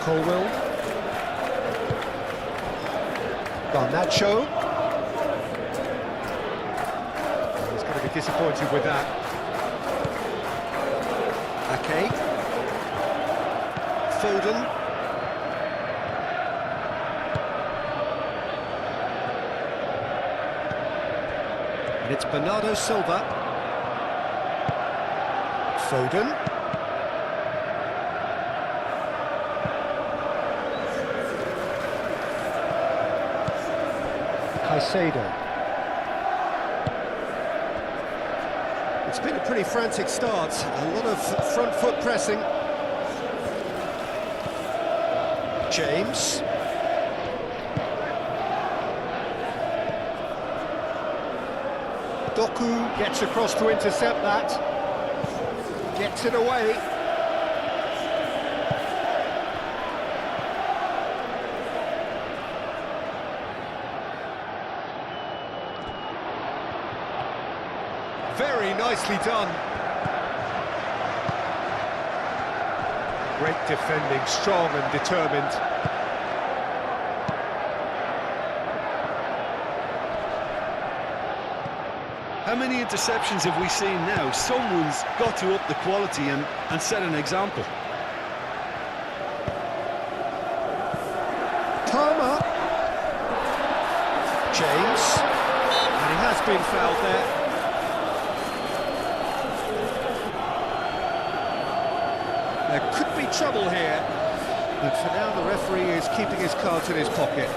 Colwell. Garnacho. He's going to be disappointed with that. Ake. Foden. And it's Bernardo Silva. Foden. Caicedo. It's been a pretty frantic start, a lot of front foot pressing. James. Doku gets across to intercept that. Gets it away. Very nicely done. Great defending, strong and determined. How many interceptions have we seen now? Someone's got to up the quality and set an example. Palmer. James. And he has been fouled there. There could be trouble here, but for now the referee is keeping his cards in his pocket.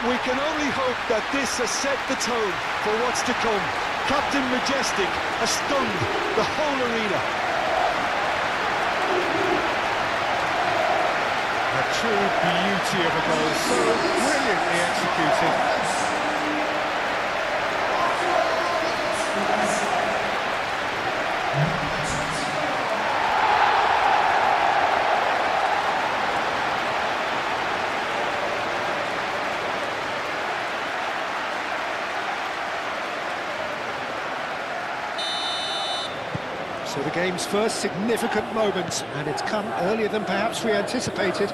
We can only hope that this has set the tone for what's to come. Captain Majestic has stunned the whole arena. A true beauty of a goal, so brilliantly executed. So the game's first significant moment, and it's come earlier than perhaps we anticipated.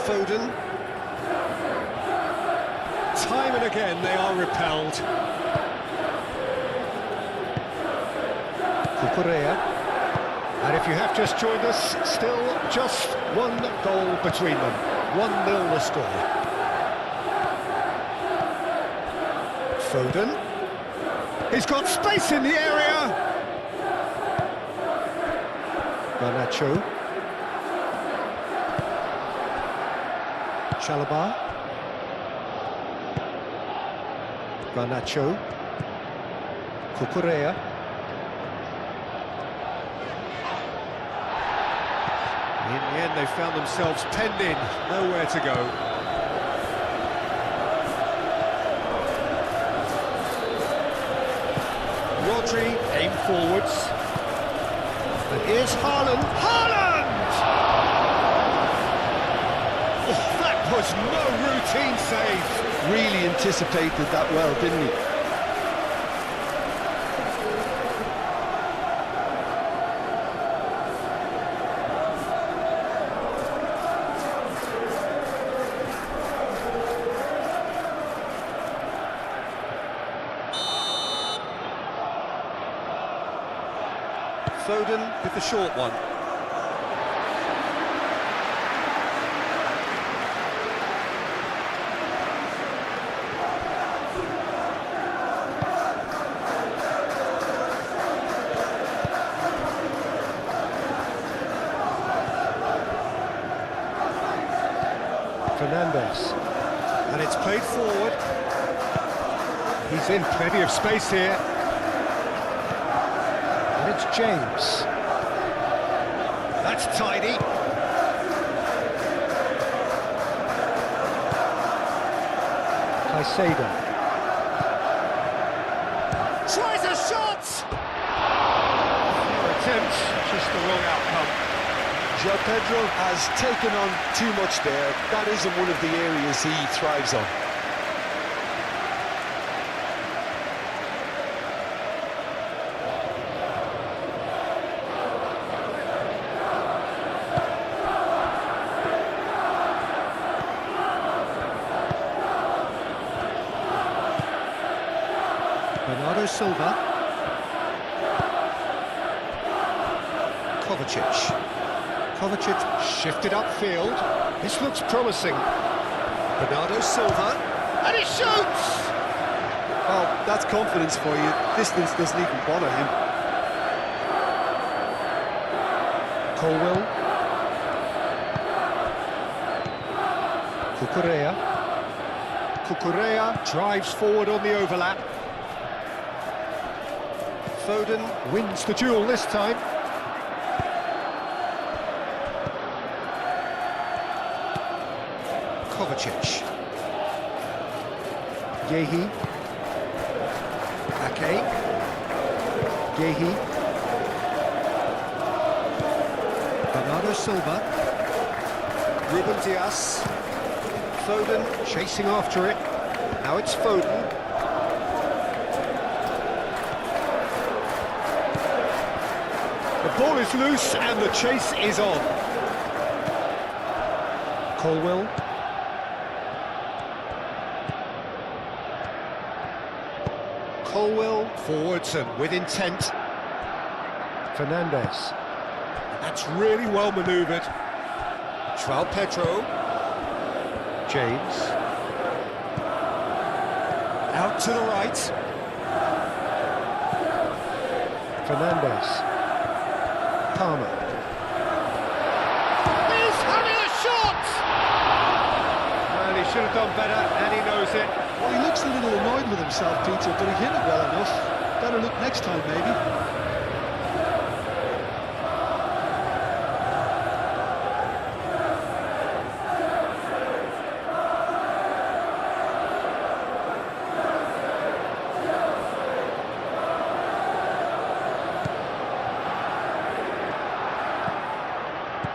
Foden. Time and again they are repelled. Cucurella. And if you have just joined us, still just one goal between them. 1-0 the score. Foden. He's got space in the area. Garnacho. Chalobah. Garnacho. Cucurella. In the end, they found themselves penned in, nowhere to go. Rodri, aim forwards. And here's Haaland. Haaland! Oh, that was no routine save. Really anticipated that well, didn't he? Foden with the short one. Fernandes. And it's played forward. He's in plenty of space here. And it's James. That's tidy. Caicedo. Tries a shot! Attempt, just the wrong outcome. João Pedro has taken on too much there. That isn't one of the areas he thrives on. Bernardo Silva. Kovacic. Kovacic shifted upfield. This looks promising. Bernardo Silva. And he shoots! Well, that's confidence for you. Distance doesn't even bother him. Colwell. Cucurella. Cucurella drives forward on the overlap. Foden wins the duel this time. Kovacic. Yehi. Ake. Yehi. Bernardo Silva. Ruben Dias. Foden chasing after it. Now it's Foden. The ball is loose and the chase is on. Colwell. Colwell forwards and with intent. Fernandes. That's really well manoeuvred. João Pedro. James. Out to the right. Fernandes. Palmer. He's having a shot! Well, he should have done better, and he knows it. Well, he looks a little annoyed with himself, Peter, but he hit it well enough. Better look next time, maybe.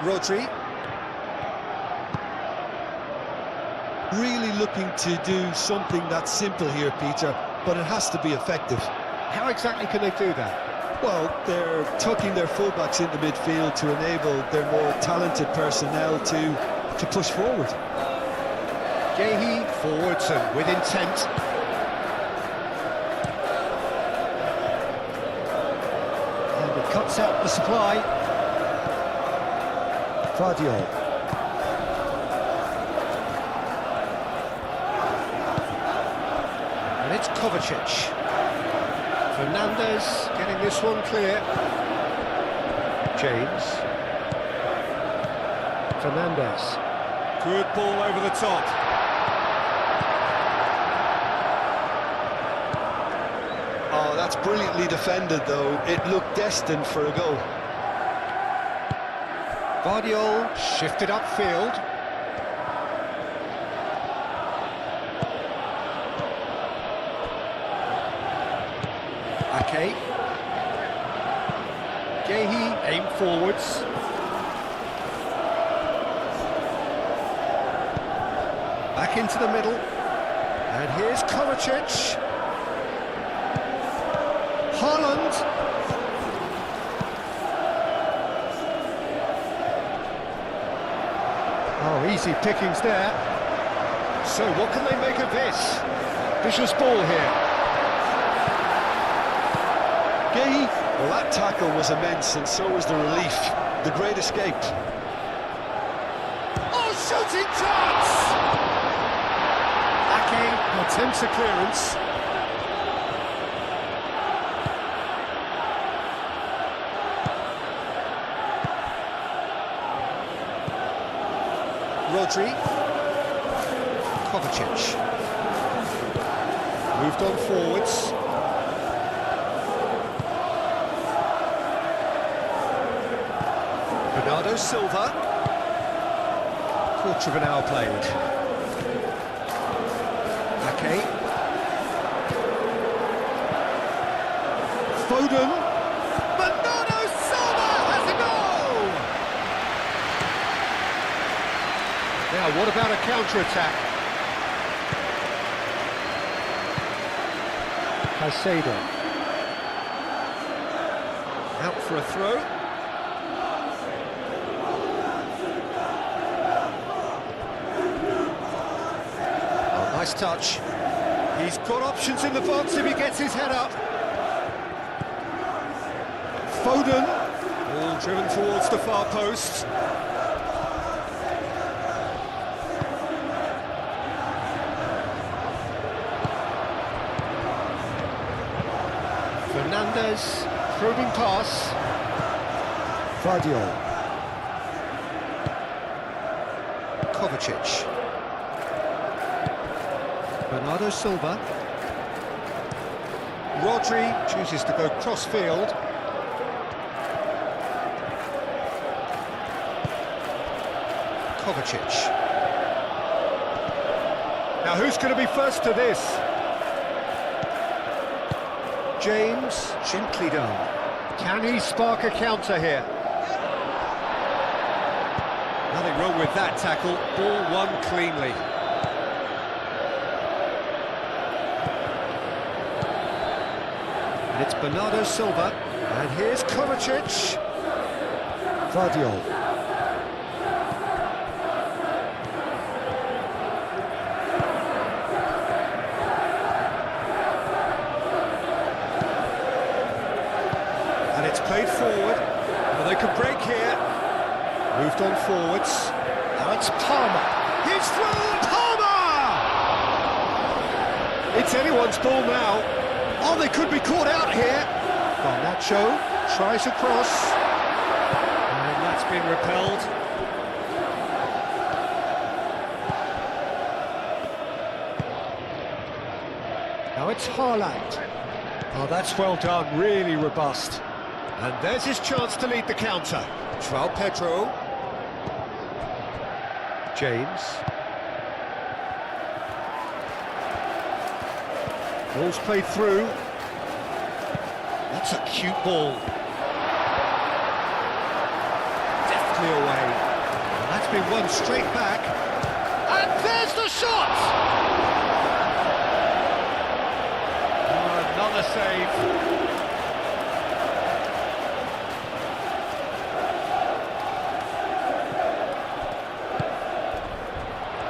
Rodri. Really looking to do something that's simple here, Peter, but it has to be effective. How exactly can they do that? Well, they're tucking their fullbacks into midfield to enable their more talented personnel to push forward. Yehi forwards and with intent. And it cuts out the supply. Guardiola. And it's Kovacic. Fernandes getting this one clear. James. Fernandez. Good ball over the top. Oh, that's brilliantly defended, though. It looked destined for a goal. Guardiola shifted upfield. Ake. Gehi aim forwards. Back into the middle. And here's Kovacic. Haaland. Oh, easy pickings there. So what can they make of this? Vicious ball here. Gehi, well, that tackle was immense, and so was the relief. The great escape. Oh, shooting chance! Ake attempts a clearance. Rodri. Kovacic. Moved on forwards. Bernardo Silva. Quarter of an hour played. Ake. Foden. Bernardo Silva has a goal! Now, what about a counter-attack? Caicedo. Out for a throw. Nice touch. He's got options in the box if he gets his head up. Foden. Ball driven towards the far post. Fernandez. Probing pass. Guardiola. Kovacic. Bernardo Silva. Rodri chooses to go cross-field. Kovacic. Now who's going to be first to this? James, gently done. Can he spark a counter here? Nothing wrong with that tackle. Ball won cleanly. It's Bernardo Silva, and here's Kovacic. Guardiola. And it's played forward. Well, they could break here. Moved on forwards. Now it's Palmer. He's through! Palmer! It's anyone's ball now. Oh, they could be caught out here. Garnacho tries a cross. And that's been repelled. Now it's Haaland. Oh, that's well done, really robust. And there's his chance to lead the counter. João Pedro. James. Ball's played through. That's a cute ball. Deftly away. And that's been won straight back. And there's the shot! Oh, another save.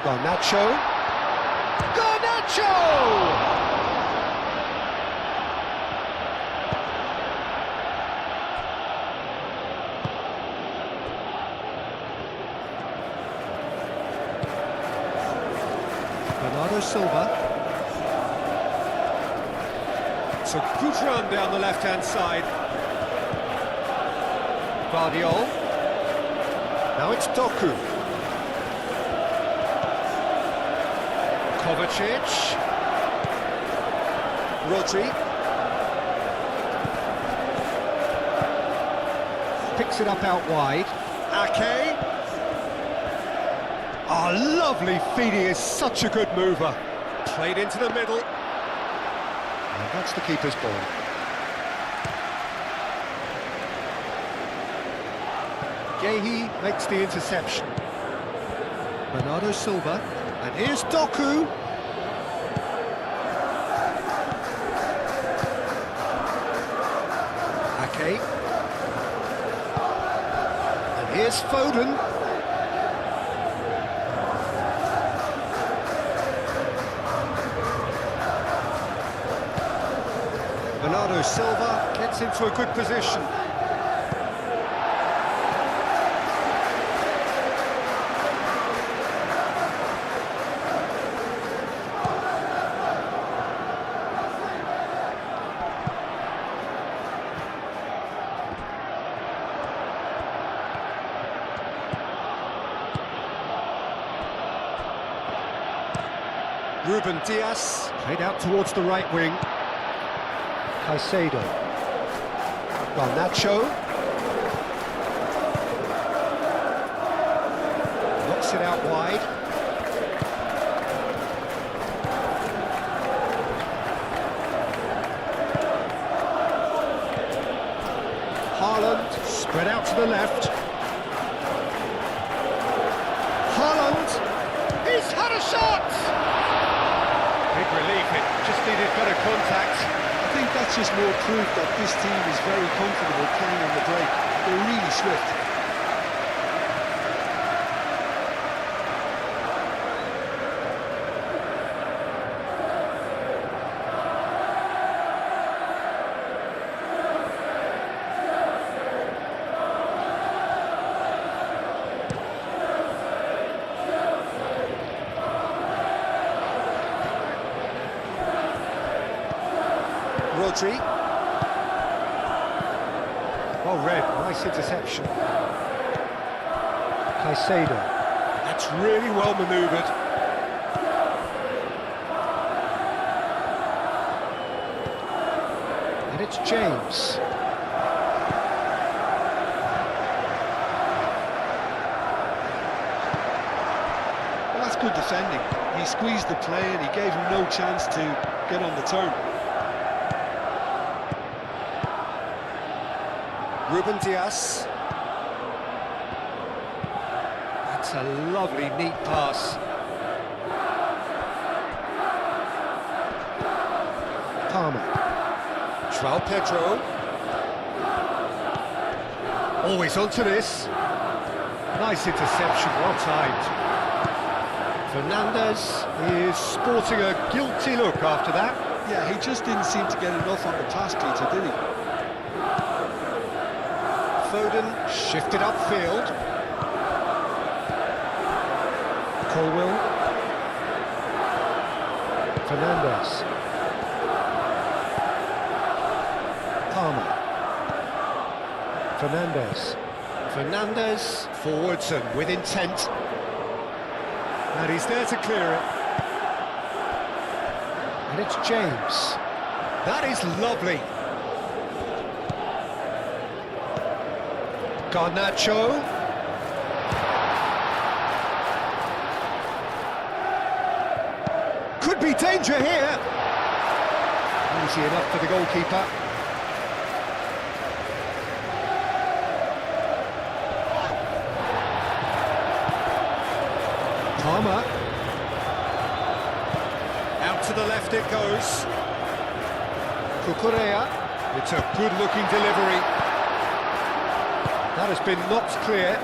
Garnacho. Garnacho! Bernardo Silva. It's a good run down the left-hand side. Guardiola. Now it's Doku. Kovacic. Rodri. Picks it up out wide. Ake. Oh, lovely feed, he is such a good mover. Played into the middle. And that's the keeper's ball. Gehi makes the interception. Bernardo Silva. And here's Doku. Ake. And here's Foden. Bernardo Silva gets into a good position. Ruben Dias played out towards the right wing. Caicedo. Garnacho. Knocks it out wide. Haaland spread out to the left. Haaland. He's had a shot! Big relief, it just needed better contact. I think that's just more proof that this team is very comfortable playing on the break. They're really swift. Rodri. Well read, nice interception. Caicedo. That's really well manoeuvred. And it's James. Well, that's good defending. He squeezed the play and he gave him no chance to get on the turn. Ruben Dias. That's a lovely, neat pass. Palmer. João Pedro. Always onto this. Nice interception, well timed. Fernandes is sporting a guilty look after that. Yeah, he just didn't seem to get enough on the pass, Peter, did he? Foden shifted upfield. Colwill. Fernandes. Palmer. Fernandes. Fernandes forwards and with intent. And he's there to clear it. And it's James. That is lovely. Garnacho. Could be danger here. Easy enough for the goalkeeper. Palmer. Out to the left it goes. Cucurella. It's a good-looking delivery. That has been knocked clear.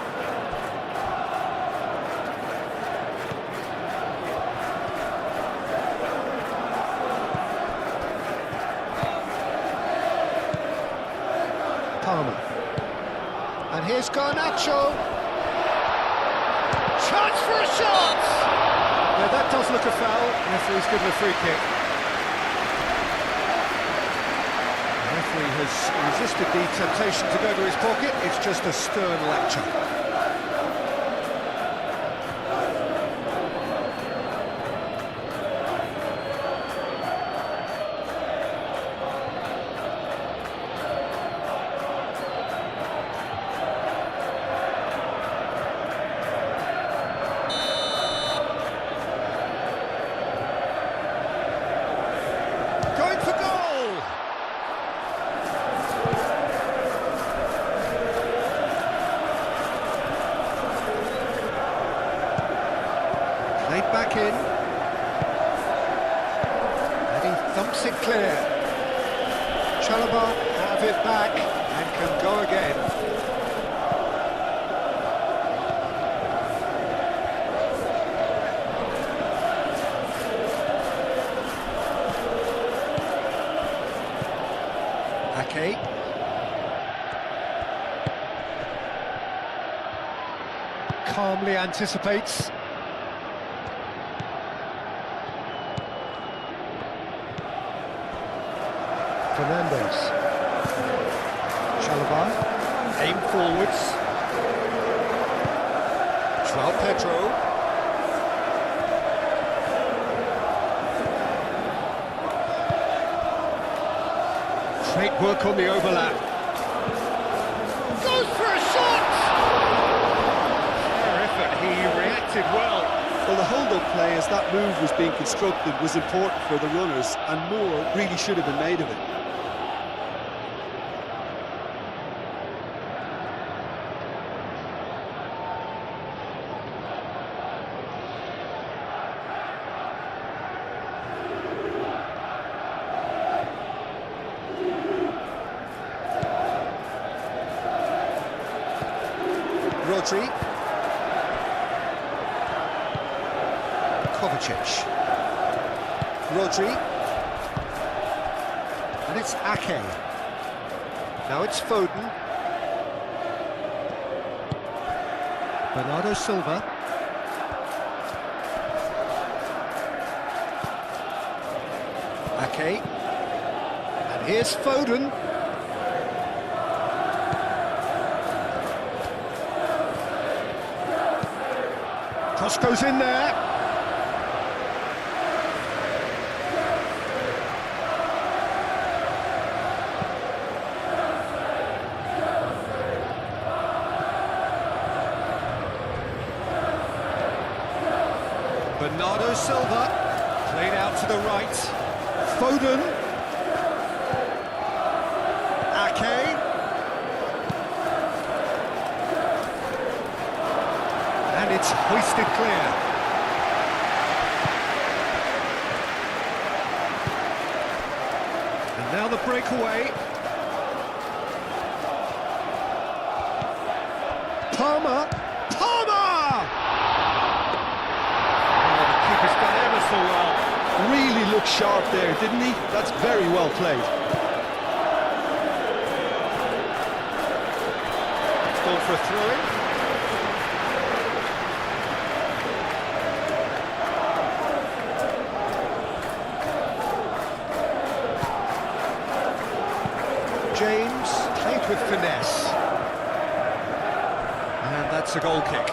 Palmer. And here's Garnacho. Chance for a shot! Now that does look a foul. Referee's given a free kick. The referee has resisted the temptation to go to his pocket. It's just a stern lecture. clear. Chalobah have it back and can go again. Ake. Calmly anticipates. Fernandez. Chalobah. Aim forwards. João Pedro. Great work on the overlap. Goes for a shot! Fair effort, he reacted well. Well, the hold-up play as that move was being constructed was important for the runners, and more really should have been made of it. Rodri. Kovacic. Rodri. And it's Ake. Now it's Foden. Bernardo Silva. Ake. And here's Foden. Cross goes in there. Bernardo Silva, played out to the right. Foden. Ake. And it's hoisted clear. And now the breakaway. Palmer. Keeper's done ever so well. Really looked sharp there, didn't he? That's very well played. It's gone for a throw-in. James played with finesse. And that's a goal kick.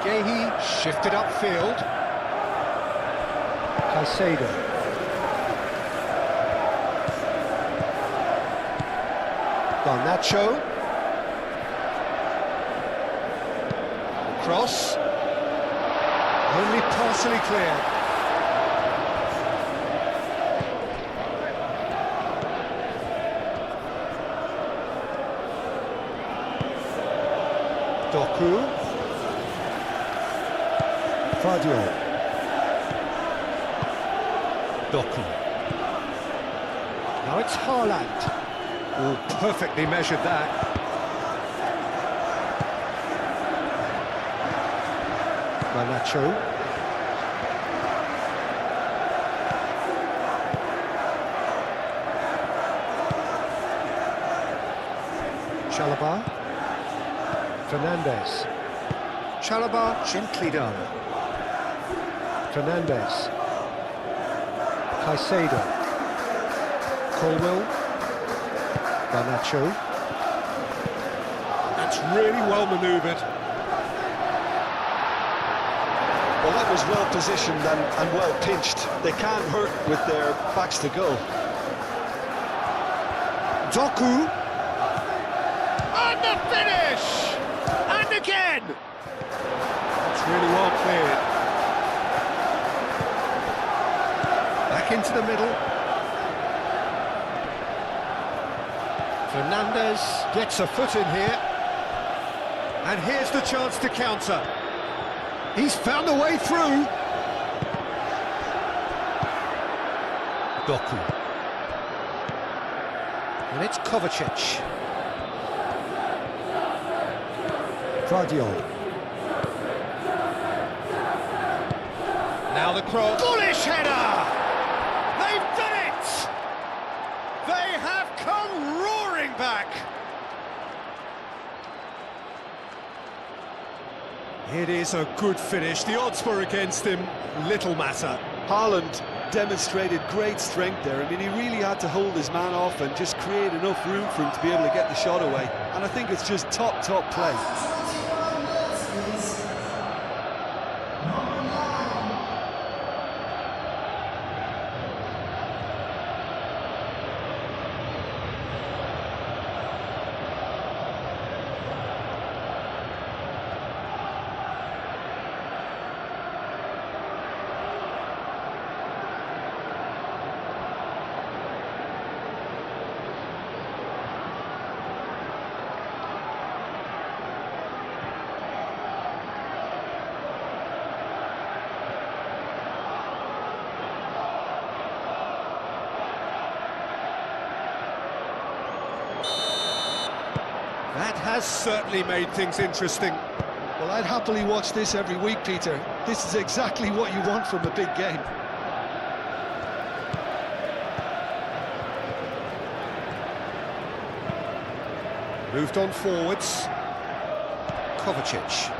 Gehi shifted upfield. Caicedo. Garnacho. Cross. Only partially clear. Doku. Fadio. Doku. Now it's Haaland. Oh, perfectly measured that. Garnacho. Chalobah. Fernandez. Chalobah gently done. Fernandez. Caicedo. Colwell. Garnacho. That's really well manoeuvred. Well, that was well positioned and well pinched. They can't hurt with their backs to goal. Doku. And the finish! And again! That's really well cleared. Back into the middle. Fernandez gets a foot in here. And here's the chance to counter. He's found a way through. Doku. And it's Kovacic. Guardiola. Now the cross. Bullish header! They've done it! They have come roaring back! It is a good finish. The odds were against him. Little matter. Haaland demonstrated great strength there. I mean, he really had to hold his man off and just create enough room for him to be able to get the shot away. And I think it's just top play. That has certainly made things interesting. Well, I'd happily watch this every week, Peter. This is exactly what you want from a big game. Moved on forwards. Kovacic.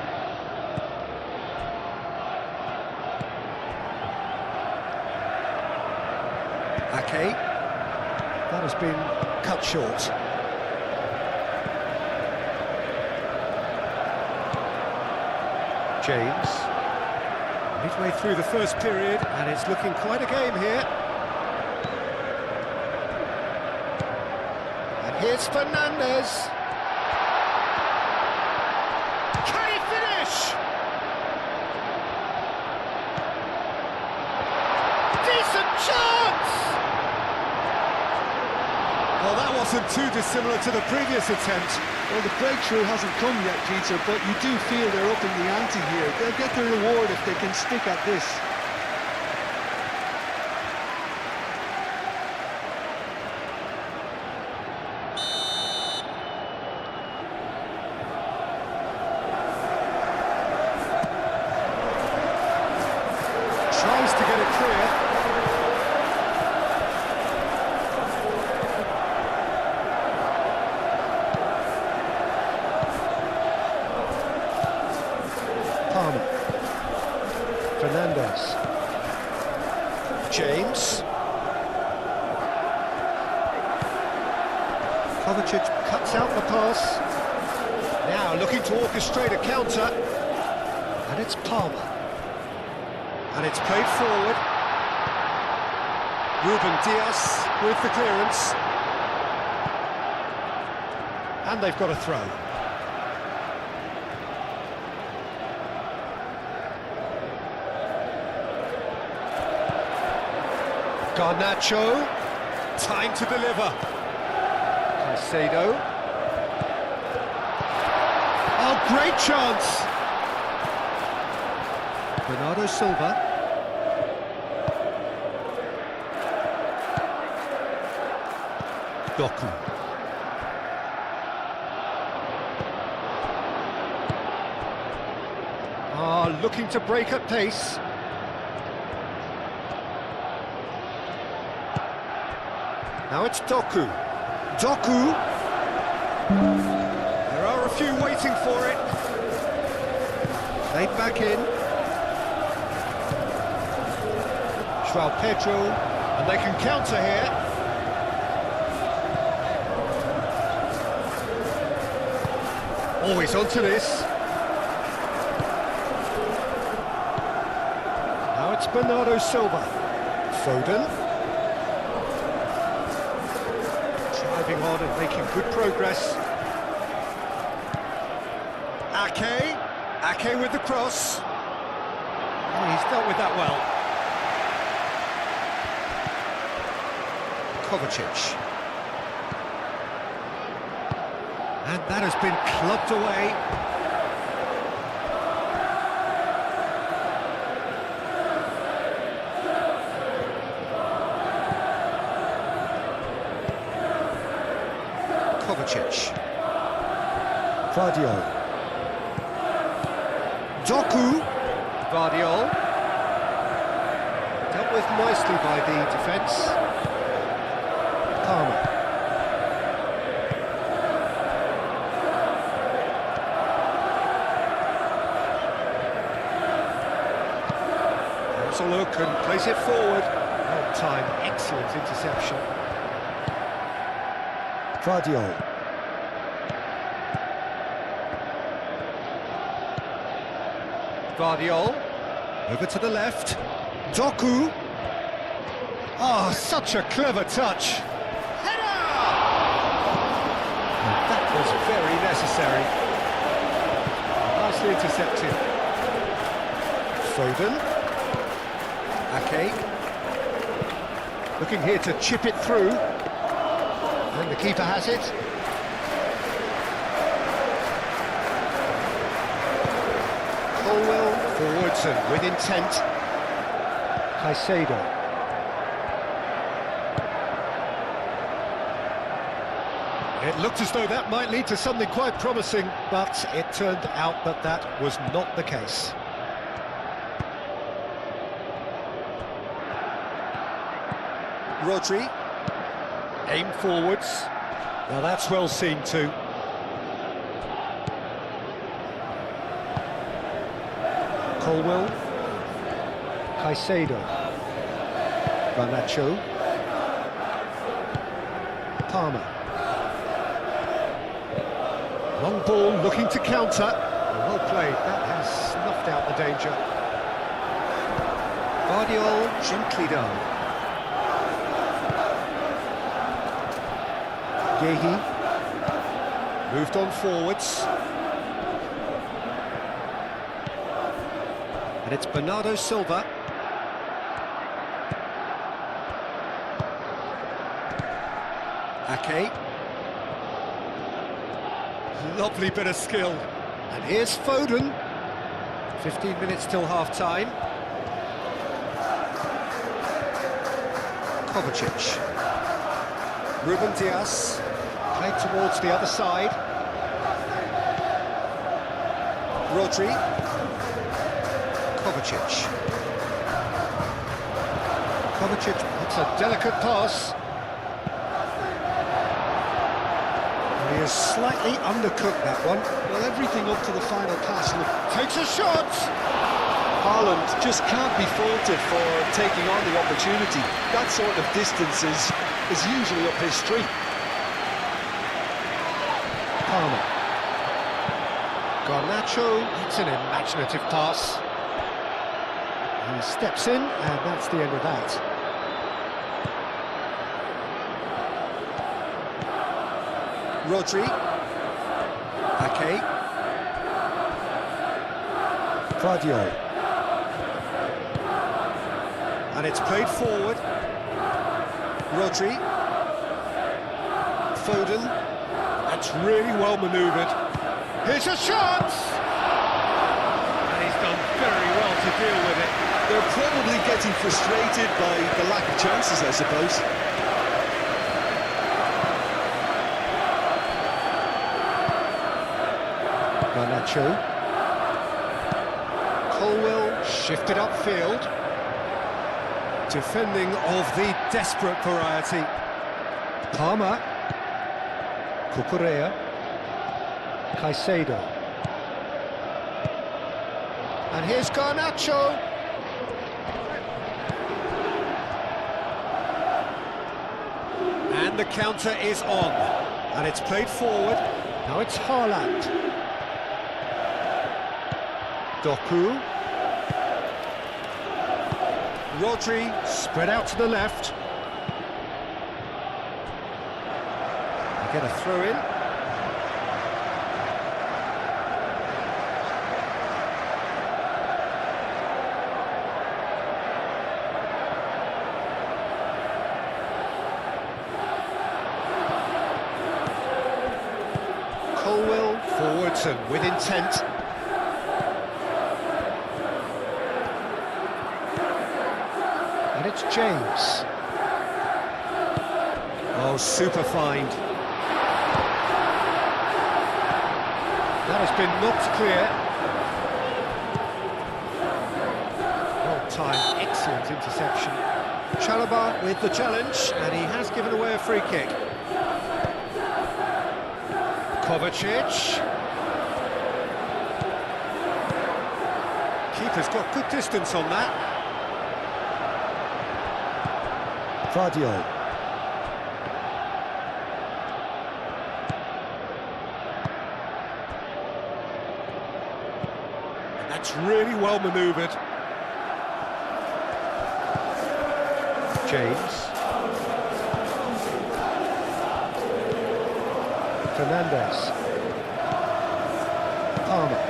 Ake. That has been cut short. James. Midway through the first period, and it's looking quite a game here. And here's Fernandes. Can he finish? Decent chance! Well, that wasn't too dissimilar to the previous attempt. Well, the breakthrough hasn't come yet, Peter, but you do feel they're upping the ante here. They'll get their reward if they can stick at this. Tries to get it clear. Fernandes. James. Kovacic cuts out the pass. Now looking to orchestrate a counter. And it's Palmer. And it's played forward. Ruben Dias with the clearance. And they've got a throw. Garnacho, time to deliver. Caicedo. Oh, great chance! Bernardo Silva. Doku. Looking to break at pace. Now it's Doku. Doku! There are a few waiting for it. Played back in. João Pedro, and they can counter here. Always onto this. Now it's Bernardo Silva. Foden. Driving on and making good progress. Ake with the cross. Oh, he's dealt with that well. Kovacic. And that has been clubbed away. Kovacic. Vardiol. Doku. Vardiol. Dealt with nicely by the defence. Palmer. Has a look and plays it forward. Well timed, excellent interception. Vardiol. Vardiol. Over to the left. Doku. Oh, such a clever touch. Header! And that was very necessary. Nicely intercepted. Foden. Ake. Looking here to chip it through. And the keeper has it. Colwell forwards and with intent. Caicedo. It looked as though that might lead to something quite promising, but it turned out that that was not the case. Rodri. Aim forwards. Now that's well seen too. Colwell. Caicedo. Garnacho. Palmer. Long ball looking to counter. Well played, that has snuffed out the danger. Vardiol gently done. Yehi. Moved on forwards. And it's Bernardo Silva. Ake. Lovely bit of skill. And here's Foden. 15 minutes till half-time. Kovacic. Ruben Dias. Played towards the other side. Rodri. Kovacic. Kovacic, that's a delicate pass. He has slightly undercooked that one. Well, everything up to the final pass. Takes a shot! Haaland just can't be faulted for taking on the opportunity. That sort of distance is usually up his street. Palmer. Garnacho, it's an imaginative pass. He steps in, and that's the end of that. Rodri. Ake. Vardiol. And it's played forward. Rodri. Foden. That's really well manoeuvred. Here's a shot! And he's done very well to deal with it. They're probably getting frustrated by the lack of chances, I suppose. Garnacho. Colwell shifted upfield. Defending of the desperate variety. Palmer. Cucurella. Caicedo. And here's Garnacho. And the counter is on. And it's played forward. Now it's Haaland. Doku. Rodri, spread out to the left. They get a throw in. Colwell forwards and with intent. And it's James. Oh, super find. That has been knocked clear. Well-timed, excellent interception. Chalobah with the challenge, and he has given away a free kick. Kovacic. Keeper's got good distance on that. Vardio. That's really well manoeuvred. James. Fernandes. Palmer.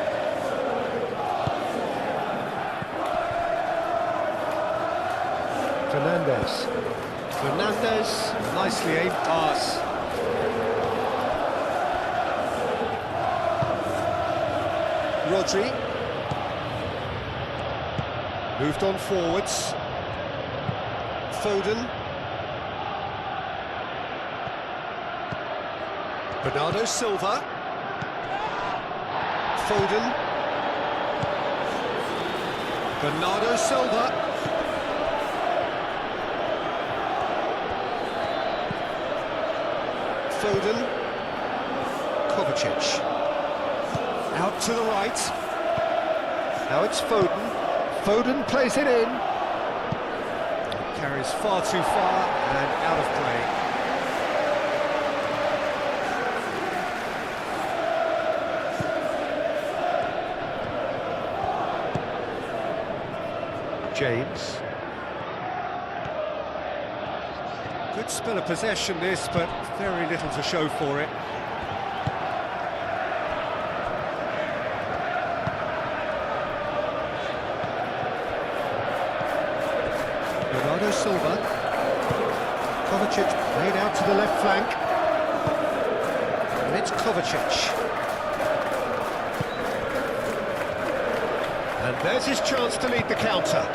Fernandes, nicely aimed pass. Rodri. Moved on forwards. Foden. Bernardo Silva. Foden. Bernardo Silva. Foden. Kovacic. Out to the right. Now it's Foden. Foden plays it in. Carries far too far and out of play. James. Good spell of possession this, but very little to show for it. Bernardo Silva. Kovacic played out to the left flank. And it's Kovacic. And there's his chance to lead the counter.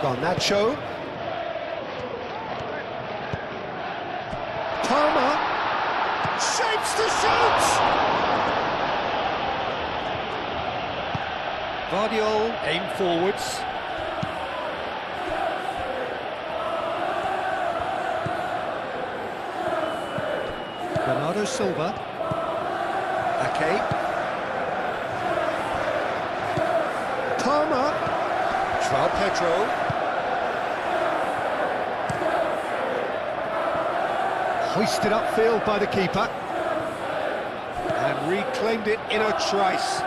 Garnacho. Palmer. Shapes to shoot! Vardiol, aim forwards. Bernardo Silva. Ake. Palmer. João Pedro. Hoisted upfield by the keeper. And reclaimed it in a trice.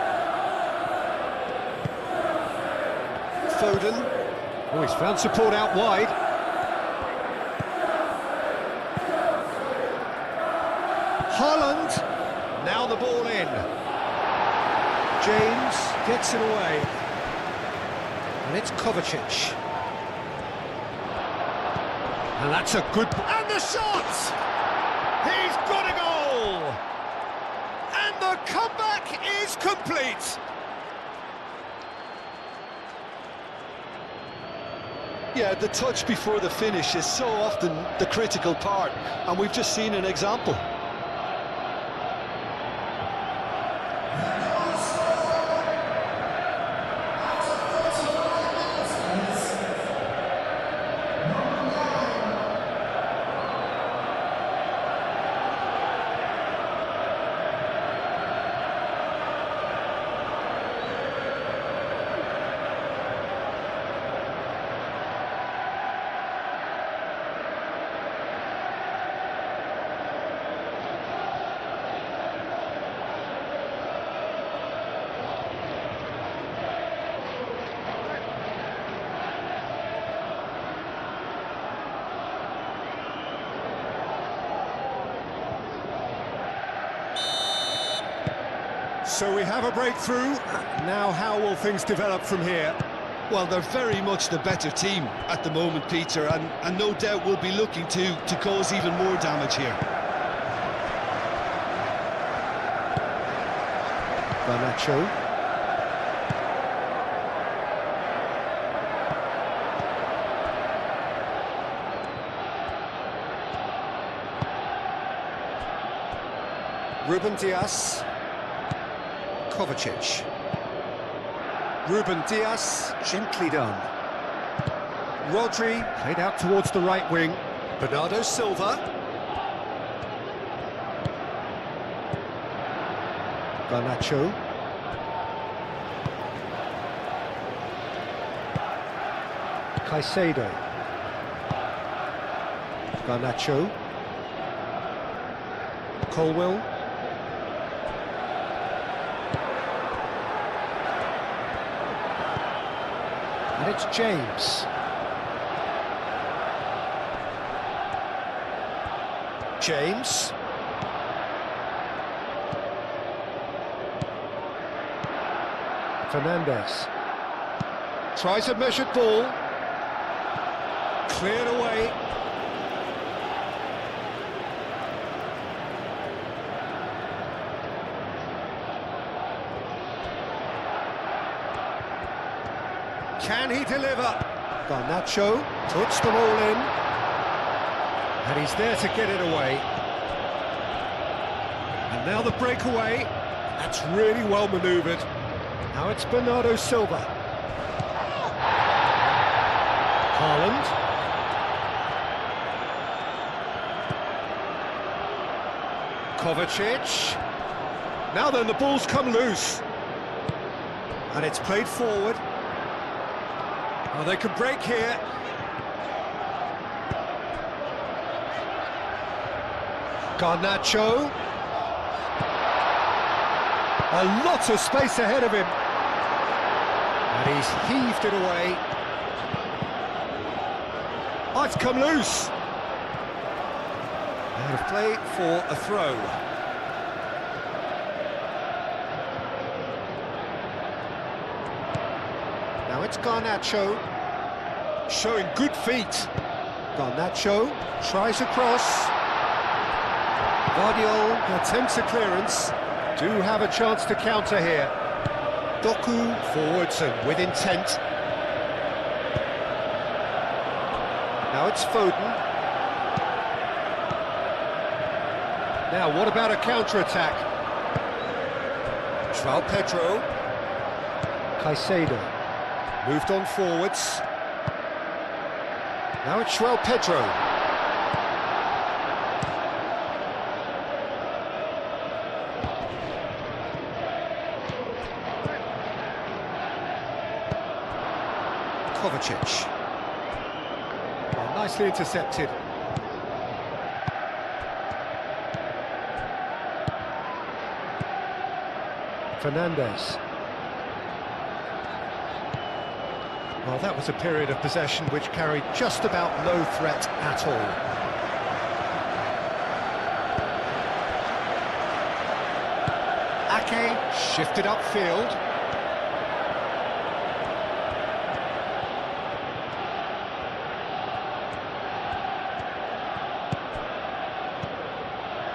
Foden. Oh, he's found support out wide. Haaland. Now the ball in. James gets it away. And it's Kovacic. And that's a good... And the shot! He's got a goal! And the comeback is complete! Yeah, the touch before the finish is so often the critical part, and we've just seen an example. So we have a breakthrough. Now how will things develop from here? Well, they're very much the better team at the moment, Peter, and no doubt will be looking to cause even more damage here. Garnacho. Ruben Dias. Kovacic. Ruben Dias, gently done. Rodri, played out towards the right wing. Bernardo Silva. Garnacho. Caicedo. Garnacho. Colwill. And it's James. James. Fernandes. Tries a measured ball. Cleared away. Can he deliver? Garnacho puts the ball in. And he's there to get it away. And now the breakaway. That's really well manoeuvred. Now it's Bernardo Silva. Haaland. Kovacic. Now then, the ball's come loose. And it's played forward. Oh, they can break here. Garnacho. A lot of space ahead of him. And he's heaved it away. Oh, it's come loose. Out of play for a throw. Now it's Garnacho, showing good feet. Garnacho tries a cross. Guardiola attempts a clearance. Do have a chance to counter here. Doku forwards and with intent. Now it's Foden. Now what about a counter-attack? João Pedro. Caicedo. Moved on forwards. Now it's João Pedro. Kovacic. Well, nicely intercepted. Fernandes. Well, that was a period of possession which carried just about no threat at all. Ake shifted upfield.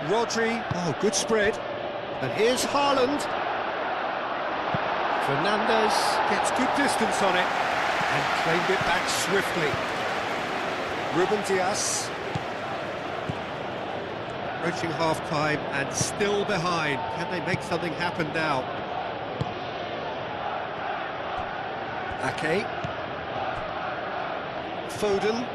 Rodri, oh, good spread. And here's Haaland. Fernandes gets good distance on it and claimed it back swiftly. Ruben Dias. Approaching half-time and still behind. Can they make something happen now? Ake. Foden.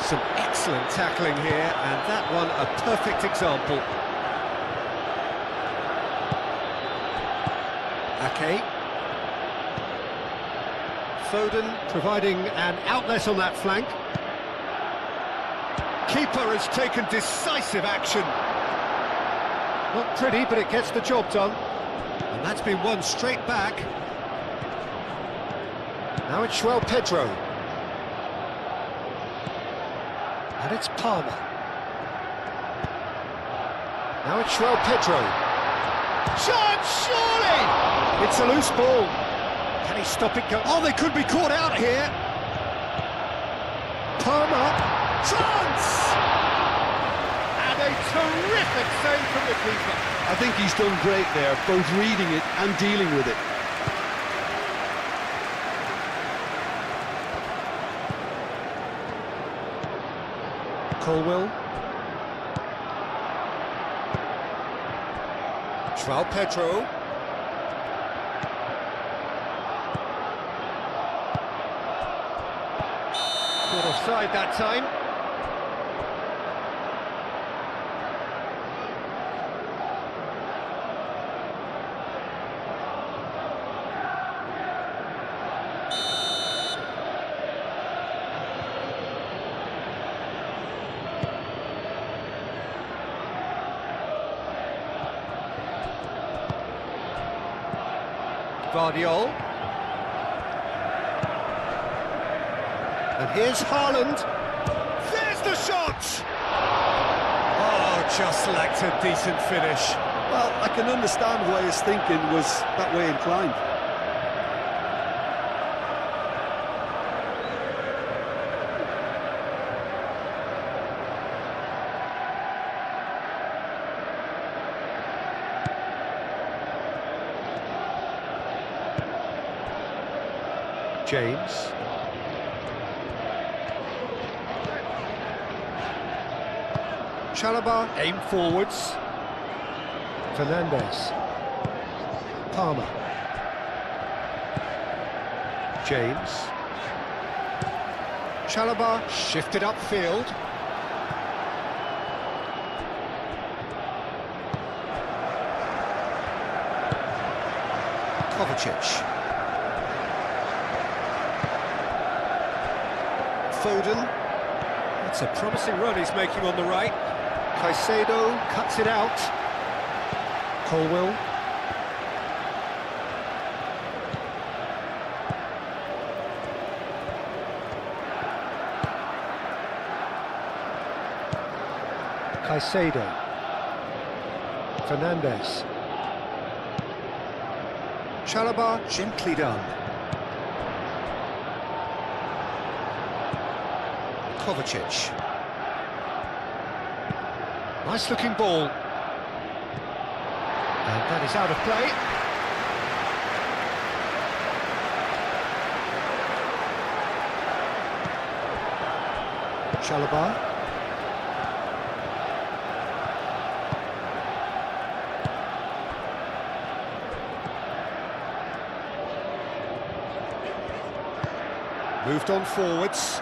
Some excellent tackling here, and that one a perfect example. Ake. Foden providing an outlet on that flank. Keeper has taken decisive action. Not pretty, but it gets the job done. And that's been won straight back. Now it's João Pedro. And it's Palmer. Now it's João Pedro. Chance, surely! It's a loose ball. Can he stop it go? Oh, they could be caught out here. Palmer. Chance! And a terrific save from the keeper. I think he's done great there, both reading it and dealing with it. Colwill. João Pedro. Caught offside that time. Guardiola. And here's Haaland. There's the shot! Oh, just lacked a decent finish. Well, I can understand why his thinking was that way inclined. James. Chalobah aim forwards. Fernandes. Palmer. James. Chalobah shifted upfield. Kovacic. Foden. That's a promising run he's making on the right. Caicedo cuts it out. Colwill. Caicedo. Fernandes. Chalobah gently done. Kovacic. Nice looking ball. And that is out of play. Chalobah. Moved on forwards.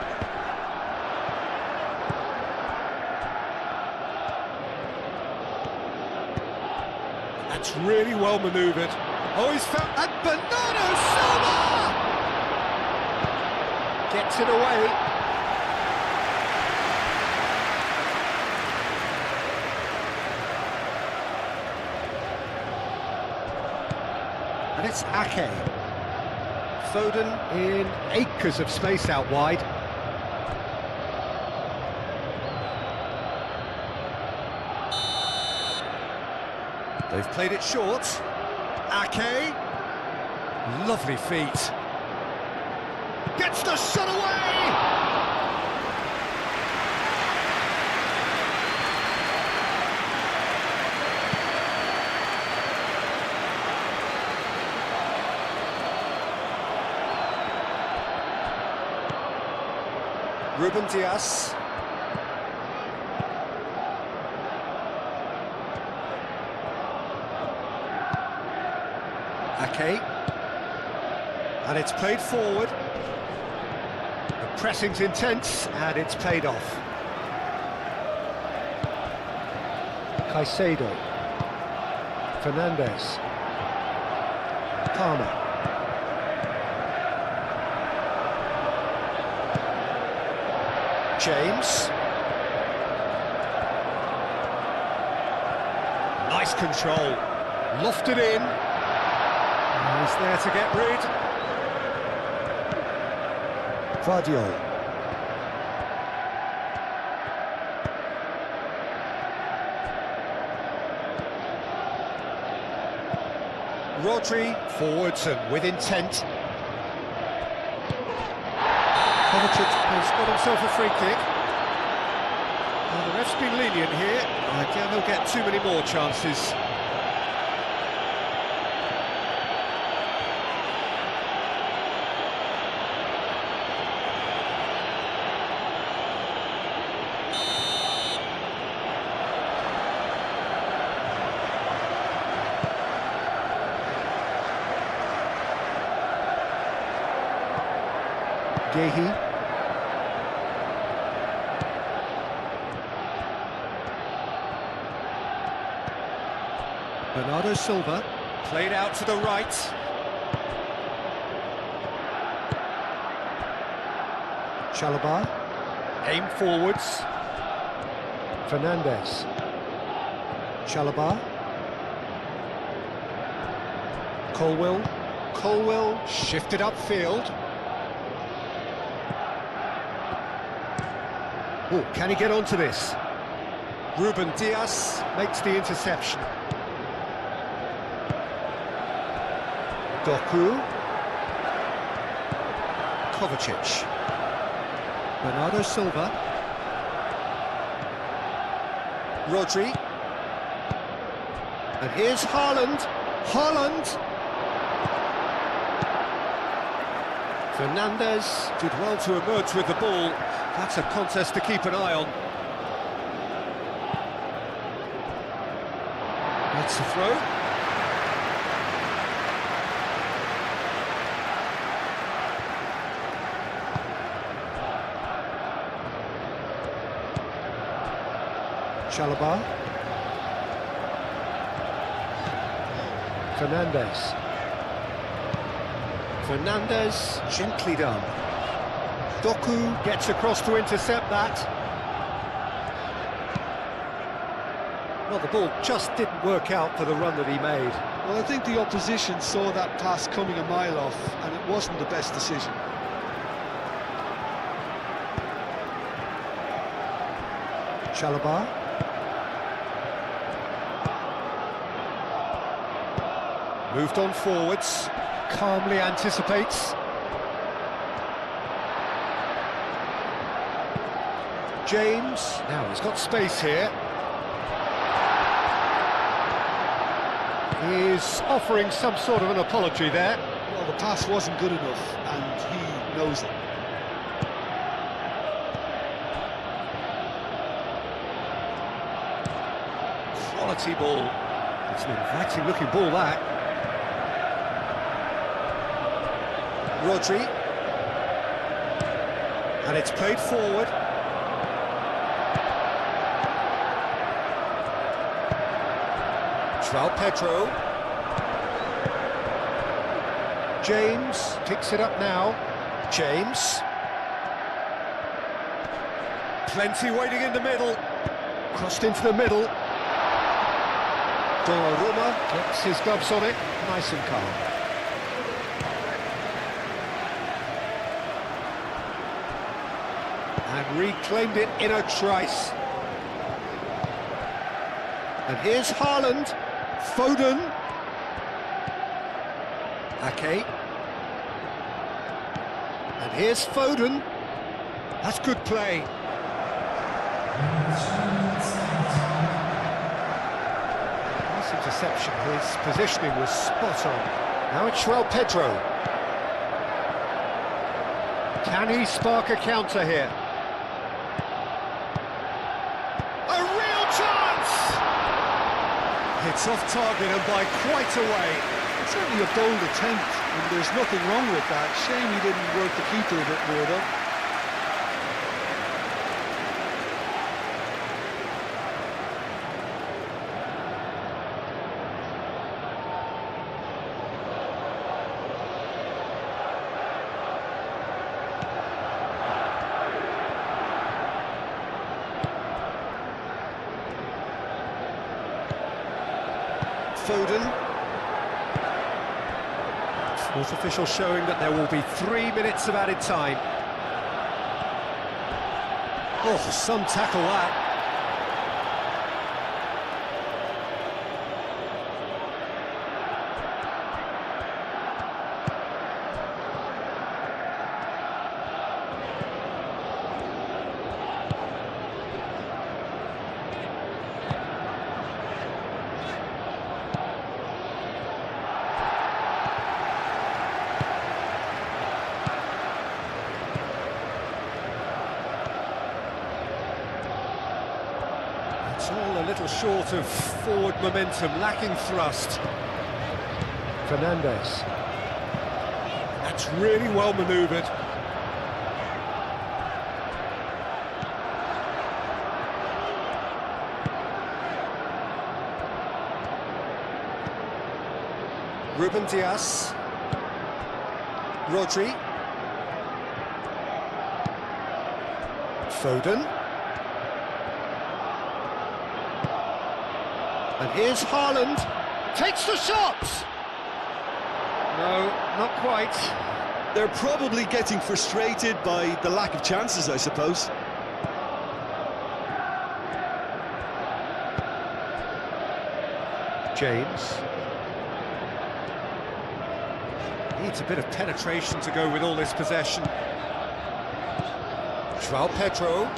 That's really well manoeuvred. Oh, he's found... And Bernardo Silva! Gets it away. And it's Ake. Foden in acres of space out wide. They've played it short. Ake. Lovely feet. Gets the shot away! Ruben Dias. Ake. And it's played forward. The pressing's intense, and it's paid off. Caicedo. Fernandes. Palmer. James. Nice control. Lofted in. He's there to get rid. Guardiola. Rodri forwards and with intent. Kovacic has got himself a free kick. Well, the ref's been lenient here. I doubt he'll get too many more chances. Gehi. Bernardo Silva, played out to the right. Chalobah, aim forwards. Fernandes. Chalobah. Colwill shifted upfield. Oh, can he get onto this? Ruben Dias makes the interception. Doku. Kovacic. Bernardo Silva. Rodri. And here's Haaland. Fernandes did well to emerge with the ball. That's a contest to keep an eye on. That's the throw. Chalobah. Fernandes, gently done. Doku gets across to intercept that. Well, the ball just didn't work out for the run that he made. Well, I think the opposition saw that pass coming a mile off, and it wasn't the best decision. Chalobah. Moved on forwards, calmly anticipates. James, now he's got space here. He's offering some sort of an apology there. Well, the pass wasn't good enough, and he knows it. Quality ball. It's an inviting looking ball, that. Rodri. And it's played forward. João Pedro. James picks it up now. James. Plenty waiting in the middle. Crossed into the middle. Donnarumma gets his gloves on it, nice and calm. And reclaimed it in a trice. And here's Haaland, Foden, Ake. And here's Foden. That's good play. Nice interception. His positioning was spot on. Now it's João Pedro. Can he spark a counter here? A real chance! It's off target and by quite a way. It's certainly a bold attempt, and there's nothing wrong with that. Shame he didn't work the keeper a bit more, though. Foden. Fourth official showing that there will be 3 minutes of added time. Oh, some tackle that. It's all a little short of forward momentum, lacking thrust. Fernandes. That's really well manoeuvred. Ruben Dias. Rodri. Foden. And here's Haaland. Takes the shot! No, not quite. They're probably getting frustrated by the lack of chances, I suppose. James. Needs a bit of penetration to go with all this possession. João Pedro.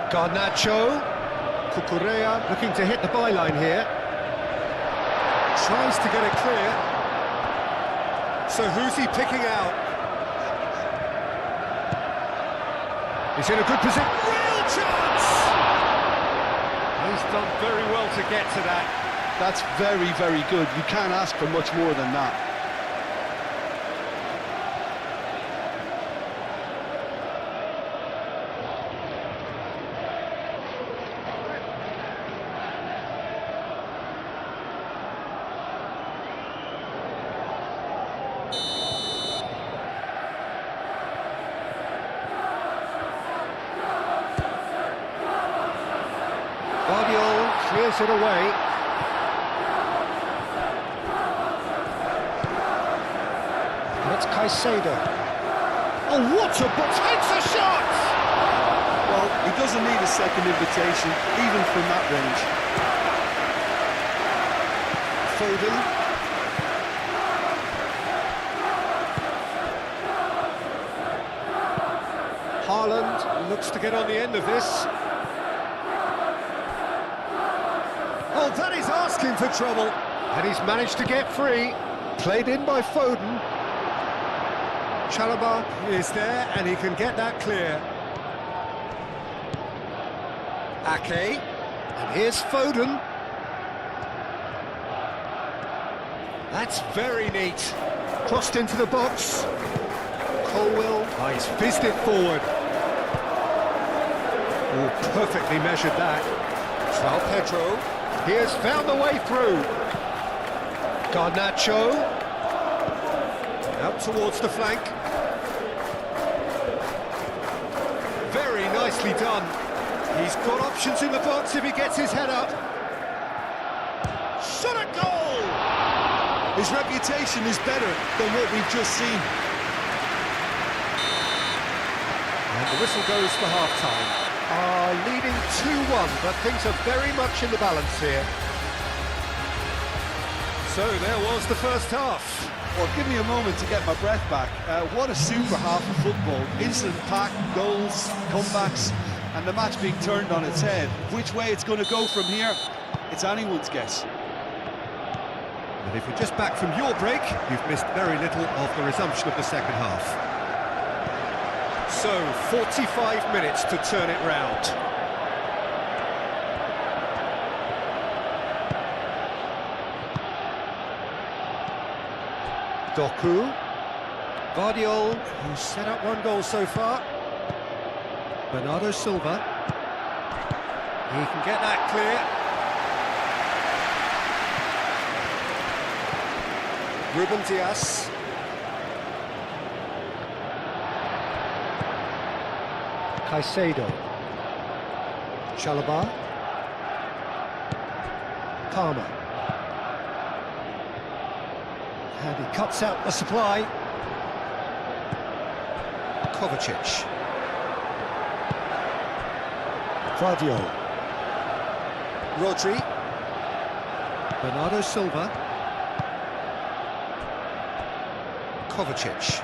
Garnacho. Cucurella looking to hit the byline here. Tries to get it clear. So who's he picking out? He's in a good position. Real chance! He's done very well to get to that. That's very, very good. You can't ask for much more than that. Clears it away. That's Caicedo. Oh, what a but takes a shot! Well, he doesn't need a second invitation, even from that range. Foden. Haaland looks to get on the end of this. Oh, that is asking for trouble. And he's managed to get free. Played in by Foden. Chalobah is there, and he can get that clear. Ake. And here's Foden. That's very neat. Crossed into the box. Colwill. Oh, he's fizzed it forward. Oh, perfectly measured that. João Pedro. He has found the way through. Garnacho. Out towards the flank. Very nicely done. He's got options in the box if he gets his head up. Shot a goal! His reputation is better than what we've just seen. And the whistle goes for half-time. Leading 2-1, but things are very much in the balance here. So there was the first half. Well, give me a moment to get my breath back. What a super half of football. Instant pack, goals, comebacks, and the match being turned on its head. Which way it's going to go from here, it's anyone's guess. And if you're just back from your break, you've missed very little of the resumption of the second half. So, 45 minutes to turn it round. Doku. Vardiol, who's set up one goal so far. Bernardo Silva. He can get that clear. Ruben Dias. Caicedo. Chalobah. Palmer. And he cuts out the supply. Kovacic. Vardiol. Rodri. Bernardo Silva. Kovacic.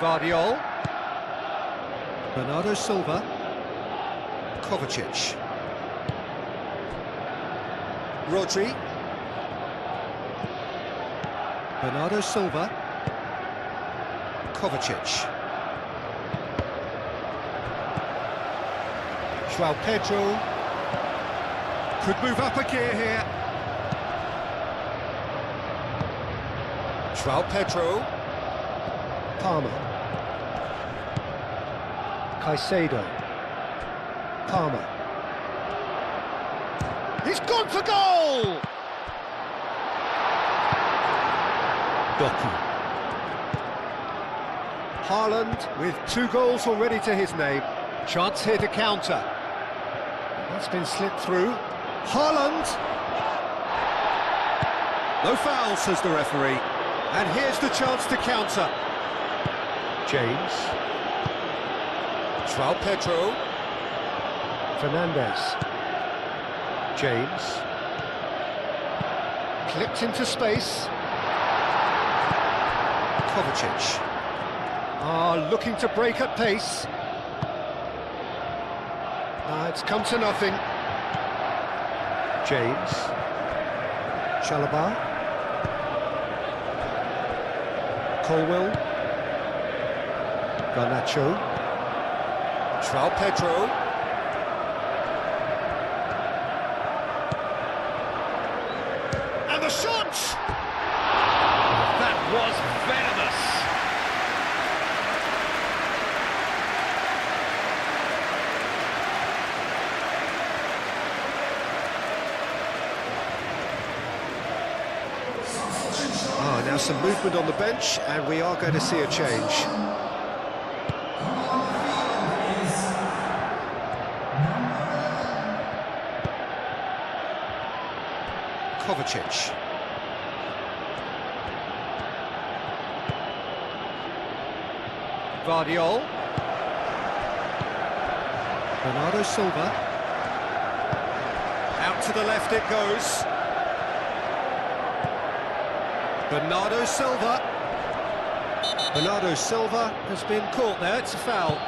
Vardiol. Bernardo Silva. Kovacic. Rodri. Bernardo Silva. Kovacic. João Pedro. Could move up a gear here. João Pedro. Palmer. Caicedo. Palmer. He's gone for goal! Doku. Haaland with 2 goals already to his name. Chance here to counter. That's been slipped through. Haaland! No foul, says the referee. And here's the chance to counter. James. João Pedro. Fernandes. James. Clipped into space. Kovacic. Looking to break at pace. It's come to nothing. James. Chalobah. Colwell. Garnacho. João Pedro. And the shot! That was venomous. Now some movement on the bench, and we are going to see a change. Kovacic. Vardiol. Bernardo Silva. Out to the left it goes. Bernardo Silva. Bernardo Silva has been caught there, it's a foul.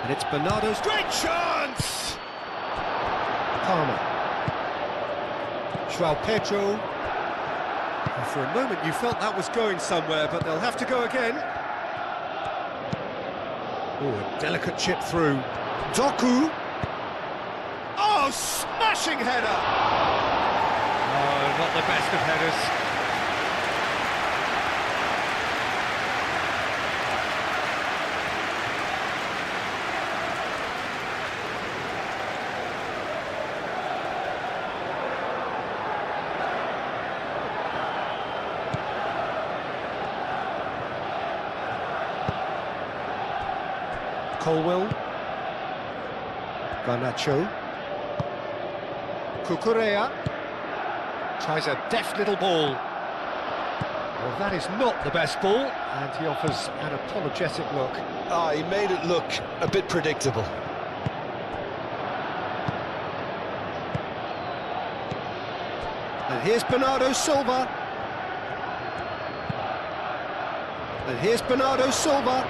And it's Bernardo's great chance! Palmer. João Pedro. And for a moment you felt that was going somewhere, but they'll have to go again. Oh, a delicate chip through. Doku. Oh, smashing header! Oh, not the best of headers. Colwell. Garnacho. Cucurella. Tries a deft little ball. Well, that is not the best ball, and he offers an apologetic look. He made it look a bit predictable. And here's Bernardo Silva. And here's Bernardo Silva.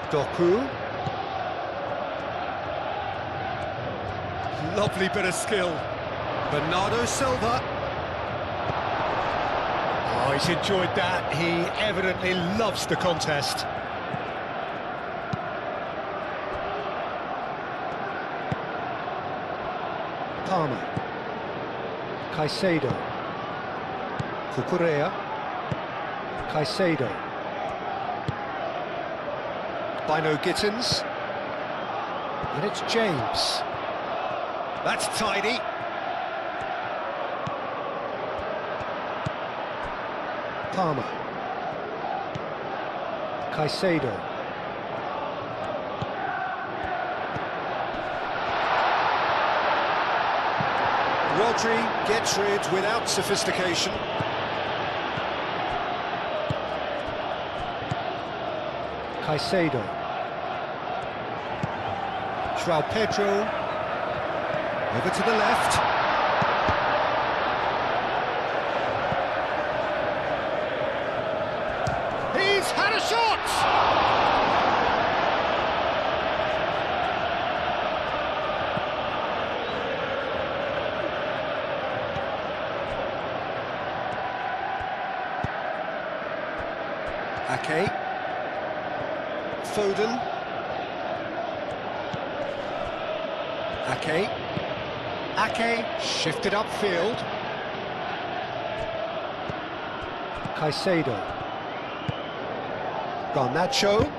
Doku. Lovely bit of skill. Bernardo Silva. Oh, he's enjoyed that. He evidently loves the contest. Palmer. Caicedo. Cucurella. Caicedo. Bino Gittins. And it's James. That's tidy. Palmer. Caicedo. Rodri gets rid without sophistication. Caicedo. João Pedro. Over to the left. He's had a shot! Ake. Foden. Ake. Ake shifted upfield. Caicedo. Garnacho.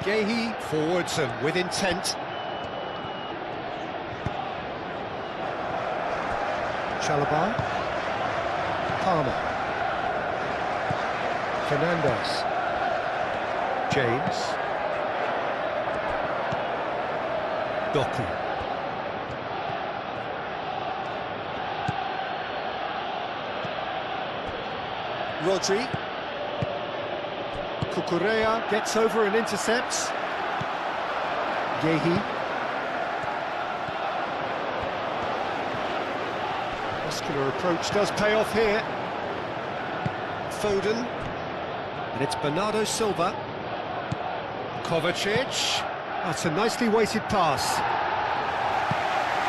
Gehi forwards and with intent. Chalobah. Palmer. Fernandez. James. Doku. Rodri. Cucurella gets over and intercepts. Gehi. Muscular approach does pay off here. Foden. And it's Bernardo Silva. Kovacic. That's a nicely weighted pass.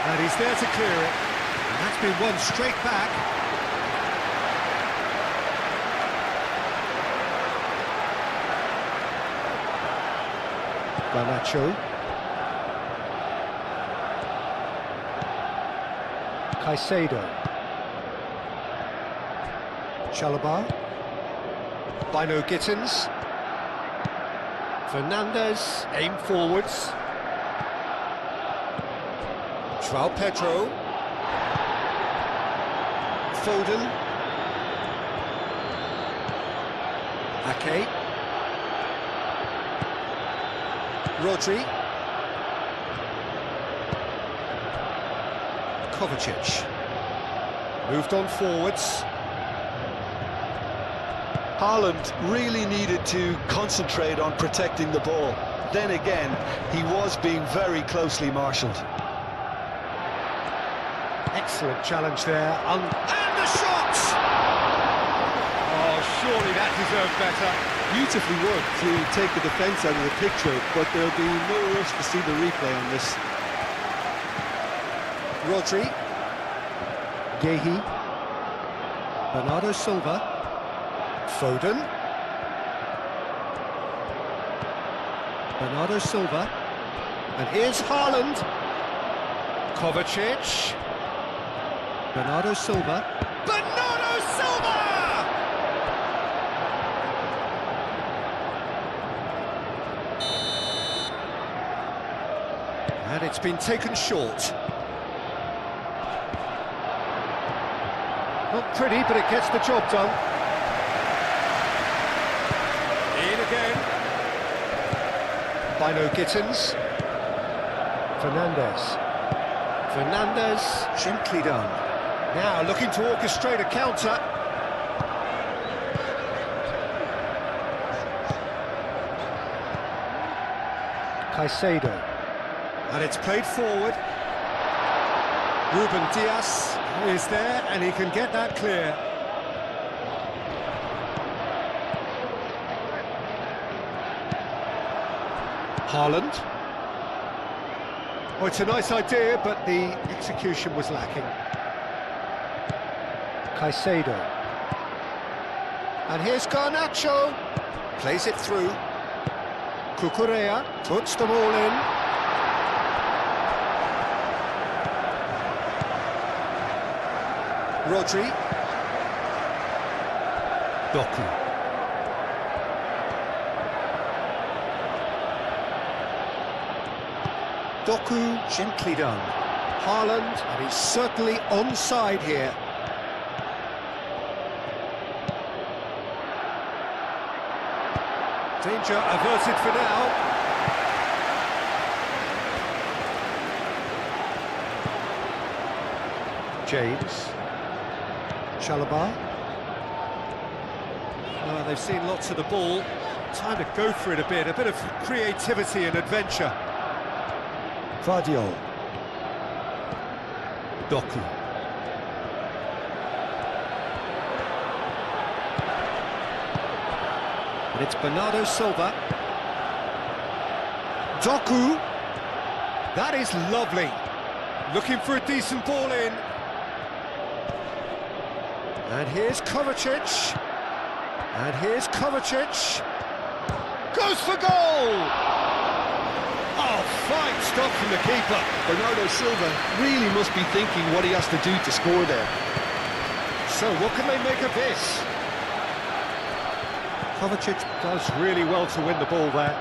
And he's there to clear it. And that's been won straight back. Garnacho. Caicedo. Chalobah. Bino Gittins. Fernandez, aim forwards. João Pedro. Foden. Ake. Rodri. Kovacic. Moved on forwards. Haaland really needed to concentrate on protecting the ball. Then again, he was being very closely marshalled. Excellent challenge there. And the shot! Oh, surely that deserved better. Beautifully worked to take the defence out of the picture, but there'll be no rush to see the replay on this. Rodri. Gehi. Bernardo Silva. Foden. Bernardo Silva. And here's Haaland. Kovacic. Bernardo Silva. Bernardo Silva! And it's been taken short. Not pretty, but it gets the job done. In again. Bino Gittins. Fernandez. Fernandez, gently done. Now looking to orchestrate a counter. Caicedo. And it's played forward. Ruben Dias is there and he can get that clear. Haaland. Oh, it's a nice idea, but the execution was lacking. Caicedo. And here's Garnacho. Plays it through. Cucurella puts them all in. Rodri. Doku. Doku, gently done. Haaland, and he's certainly onside here. Danger averted for now. James. Chalobah. They've seen lots of the ball. Time to go for it a bit of creativity and adventure. Vardiol. Doku. And it's Bernardo Silva. Doku. That is lovely. Looking for a decent ball in. And here's Kovacic. And here's Kovacic. Goes for goal! Oh, fine stop from the keeper. Bernardo Silva really must be thinking what he has to do to score there. So what can they make of this? Kovacic does really well to win the ball there.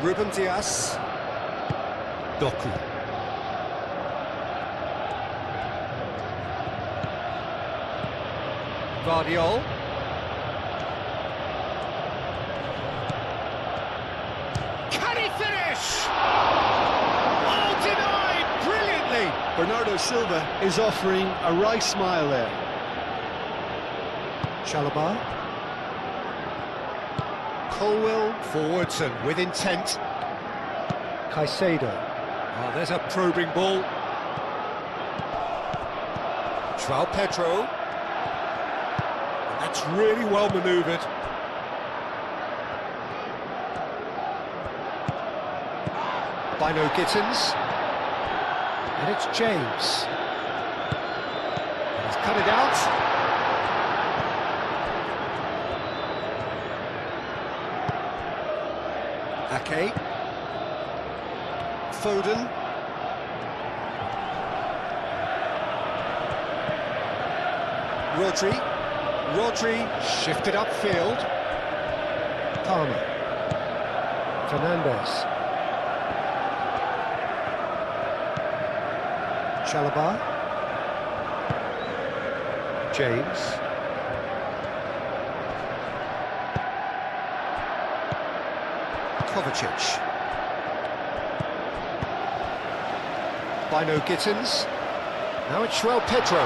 Ruben Dias. Doku. Guardiol. Can he finish? Oh, denied brilliantly. Bernardo Silva is offering a right smile there. Chalobah. Colwill forwards and with intent. Caicedo. Oh, there's a probing ball. João Pedro. That's really well manoeuvred. Bino Gittins. And it's James. He's cut it out. Ake. Foden. Rodri shifted upfield. Palmer. Fernandes. Chalobah. James. Kovacic. Bino Gittins. Now it's João Pedro.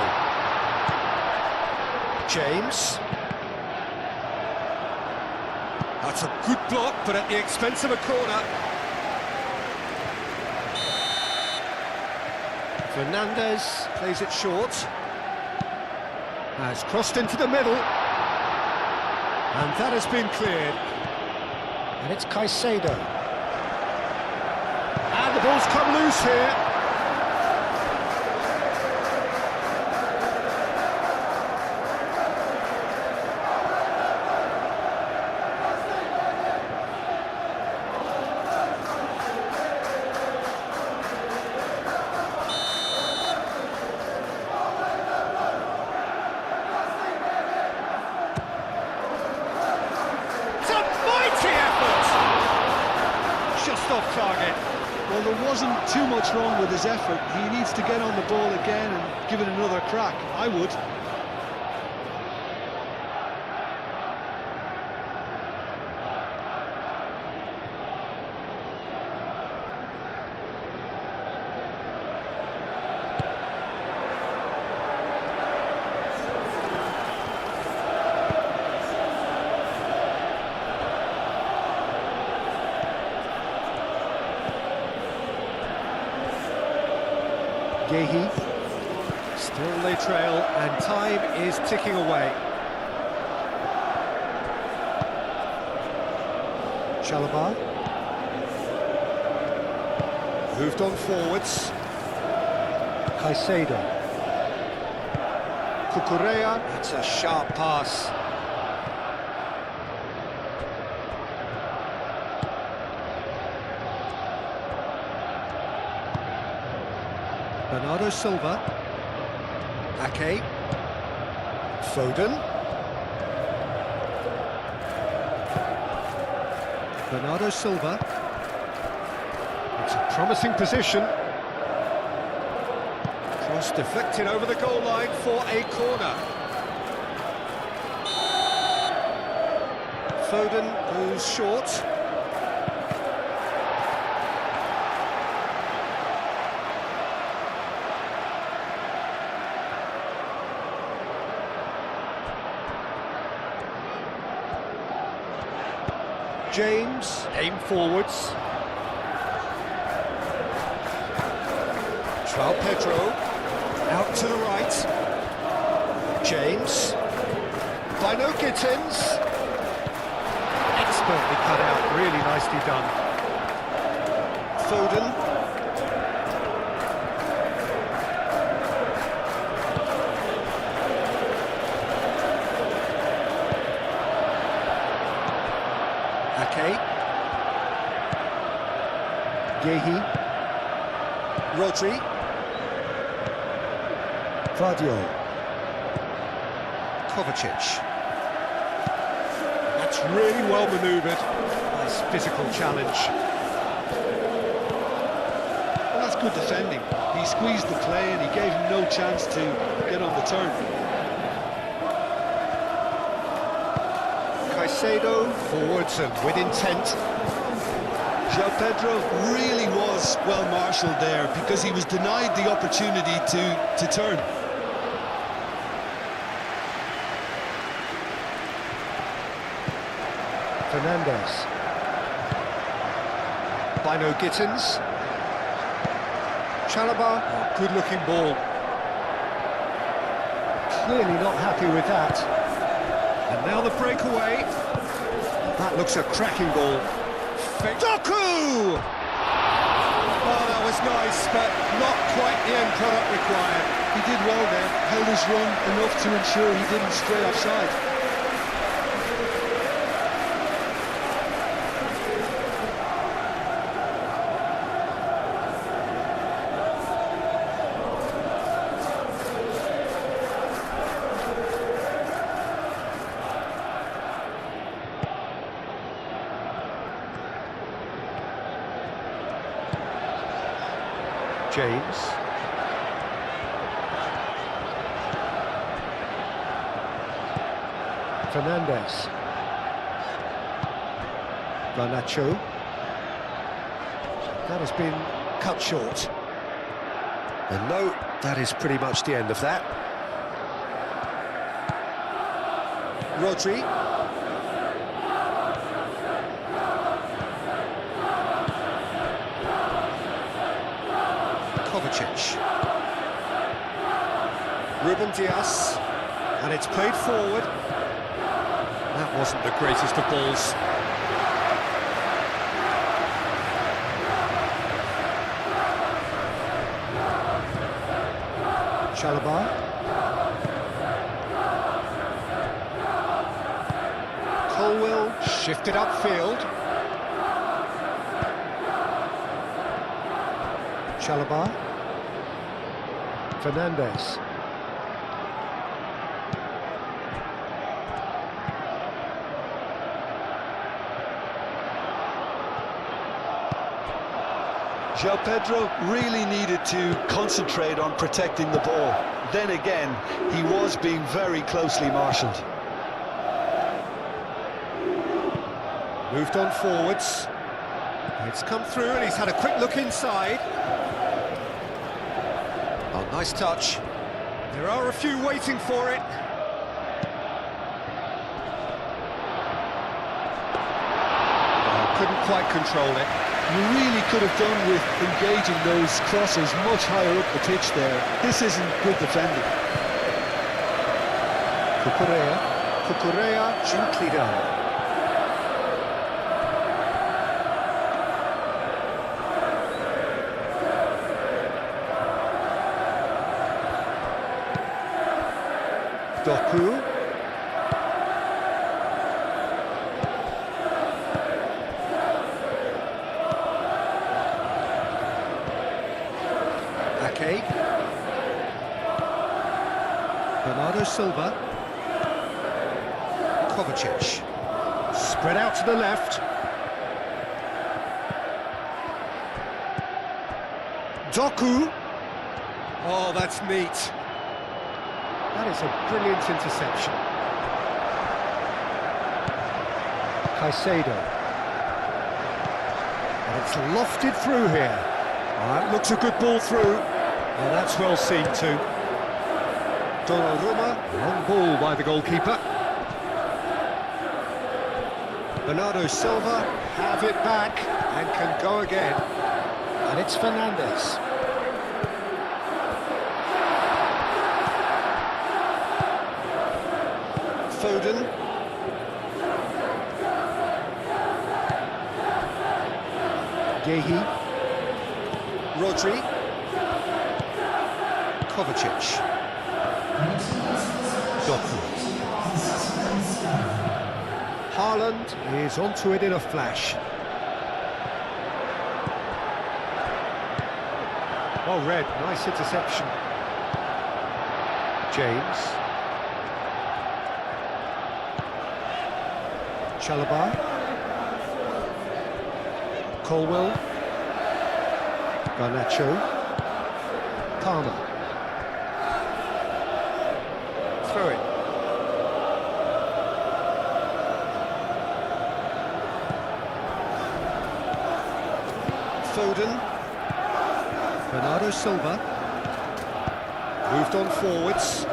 James. That's a good block, but at the expense of a corner. Fernandes plays it short. Has crossed into the middle. And that has been cleared. And it's Caicedo. And the ball's come loose here. Off target. Well, there wasn't too much wrong with his effort. He needs to get on the ball again and give it another crack. I would. Gehi. Still they trail, and time is ticking away. Chalobah. Moved on forwards. Caicedo. Cucurella. That's a sharp pass. Bernardo Silva. Ake. Foden. Bernardo Silva. It's a promising position. Cross deflected over the goal line for a corner. Foden goes short. James, aim forwards. João Pedro, out to the right. James. Bino Gittins. Expertly cut out, really nicely done. Foden. Ake. Gehi. Rodri. Guardiol. Kovacic. That's really well manoeuvred. Nice physical challenge. good defending. He squeezed the play and he gave him no chance to get on the turn. Caicedo forwards and with intent. João Pedro really was well marshalled there because he was denied the opportunity to turn. Fernandes. Bino Gittins. Chalobah, oh, good-looking ball. Clearly not happy with that. And now the breakaway. That looks a cracking ball. Doku! Oh, that was nice, but not quite the end product required. He did well there, held his run enough to ensure he didn't stray offside. James. Fernandes. Garnacho. That has been cut short. And no, that is pretty much the end of that. Rodri. Kovacic. Ruben Dias, and it's played forward. That wasn't the greatest of balls. Chalobah. Colwill shifted upfield. Chalobah. Fernandes. João Pedro really needed to concentrate on protecting the ball. Then again, he was being very closely marshalled. Moved on forwards. It's come through and he's had a quick look inside. Oh, nice touch. There are a few waiting for it. Oh, couldn't quite control it. You really could have done with engaging those crosses much higher up the pitch there. This isn't good defending. Cucurella gently down. Doku. Ake. Bernardo Silva. Kovacic. Spread out to the left. Doku. Oh, that's neat. That is a brilliant interception. Caicedo. And it's lofted through here. Oh, that looks a good ball through. Oh, that's well seen too. Donnarumma, long ball by the goalkeeper. Bernardo Silva have it back and can go again. And it's Fernandes. Foden. Gehi. Rodri. Kovacic. Doku. Haaland is onto it in a flash. Oh, red, nice interception. James. Chalobah. Colwill. Garnacho. Palmer. Throw it. Foden. Bernardo Silva. Moved on forwards.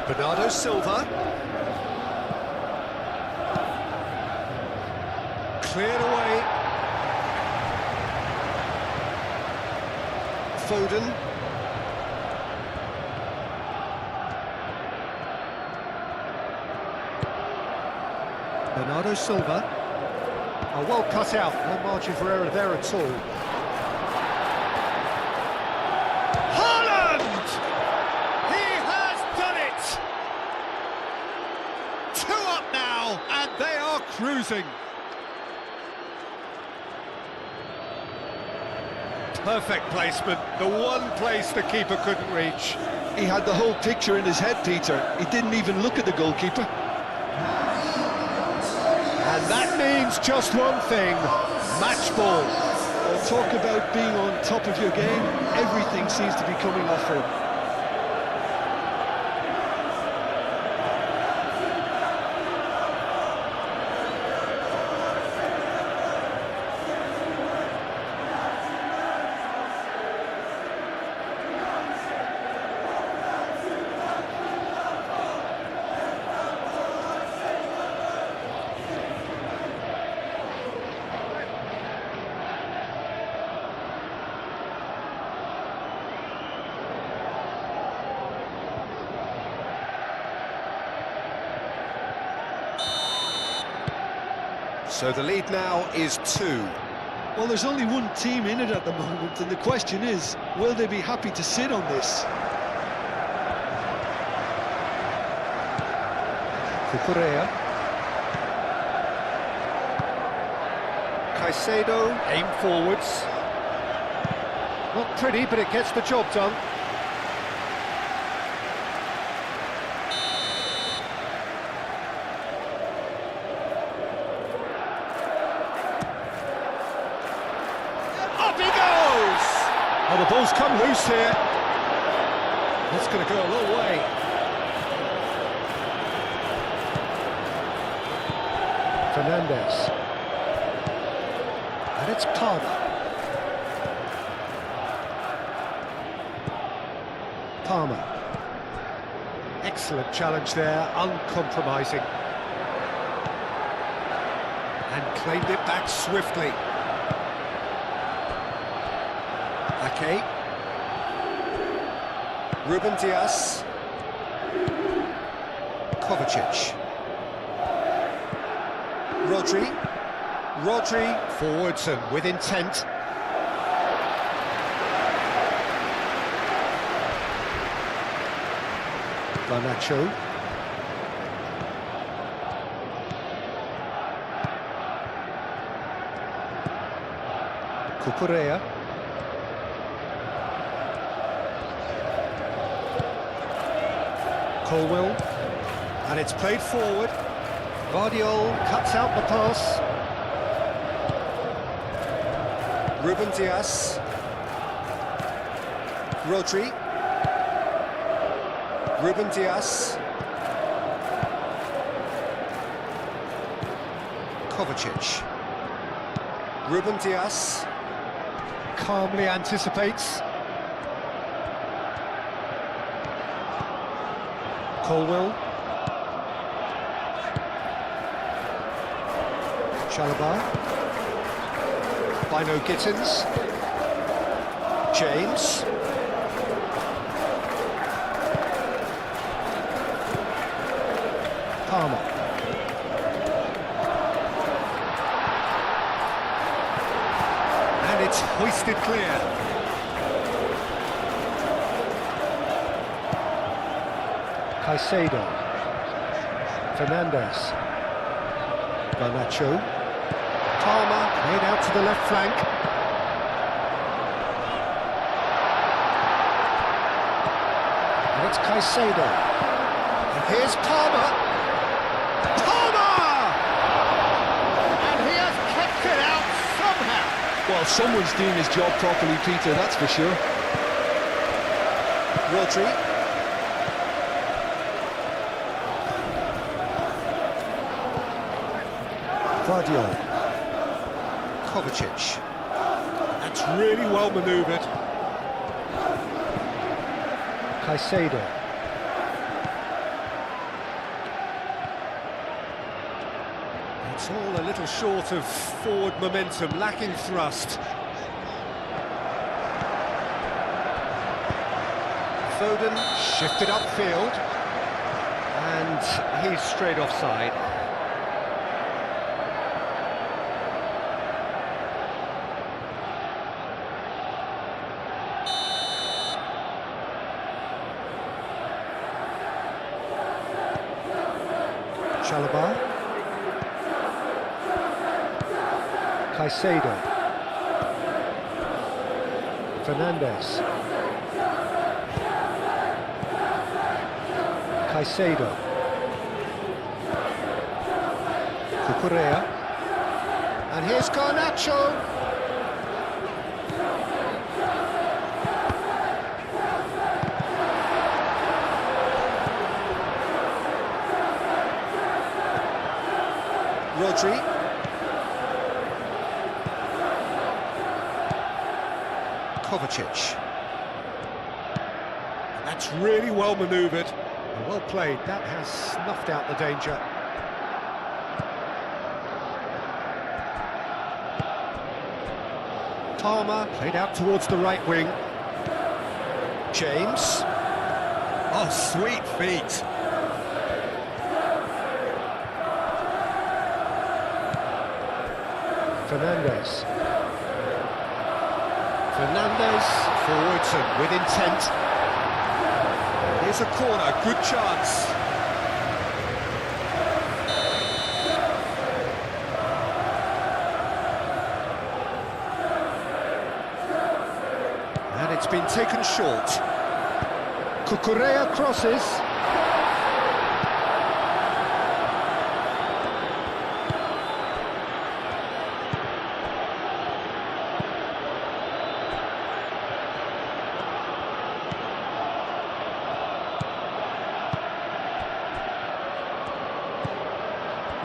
Bernardo Silva. Cleared away. Foden. Bernardo Silva. Oh, well cut out. No margin for error there at all. Haaland! He has done it! 2 up now, and they are cruising. Perfect placement, the one place the keeper couldn't reach. He had the whole picture in his head, Peter. He didn't even look at the goalkeeper. And that means just one thing, match ball. Well, talk about being on top of your game. Everything seems to be coming off for him. So the lead now is 2. Well, there's only one team in it at the moment, and the question is, will they be happy to sit on this? Cucurella. Caicedo, aim forwards. Not pretty, but it gets the job done. Up he goes! Oh, the ball's come loose here. That's going to go a long way. Fernandez. And it's Palmer. Palmer. Excellent challenge there, uncompromising. And claimed it back swiftly. Ake. Ruben Dias. Kovacic. Rodri forwards and with intent. Garnacho. Cucurella. Colwell. And it's played forward. Guardiol cuts out the pass. Ruben Dias. Rodri. Ruben Dias. Kovacic. Ruben Dias. Calmly anticipates. Colwell. Chalobah. Bino Gittins. James. Palmer. And it's hoisted clear. Caicedo. Fernandez. Garnacho. Palmer, played out to the left flank. And it's Caicedo. And here's Palmer. Palmer! And he has kept it out somehow. Well, someone's doing his job properly, Peter, that's for sure. Rodri. Guardiola. Kovacic. That's really well manoeuvred. Caicedo. It's all a little short of forward momentum, lacking thrust. Foden shifted upfield, and he's straight offside. Chalobah. Caicedo. Fernandes. Caicedo. Cucurella. And here's Garnacho. Rodri. Kovacic. That's really well manoeuvred. Well played, that has snuffed out the danger. Palmer played out towards the right wing. James. Oh, sweet feet. Fernandes. Fernandes forwards and with intent. Here's a corner, good chance. And it's been taken short. Cucurella crosses.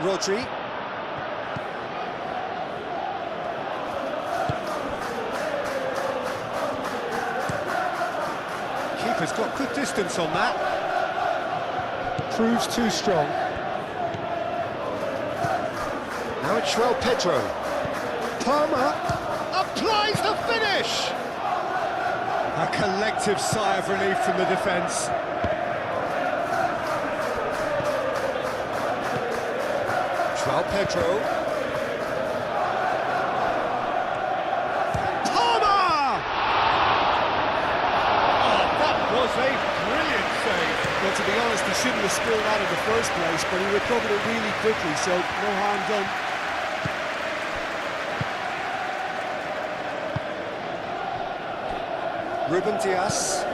Rodri. Keeper's got good distance on that. Proves too strong. Now it's João Pedro. Palmer applies the finish! A collective sigh of relief from the defence. João Pedro. Palmer! Oh, that was a brilliant save. Well, to be honest, he shouldn't have spilled that in the first place, but he recovered it really quickly, so no harm done. Ruben Dias.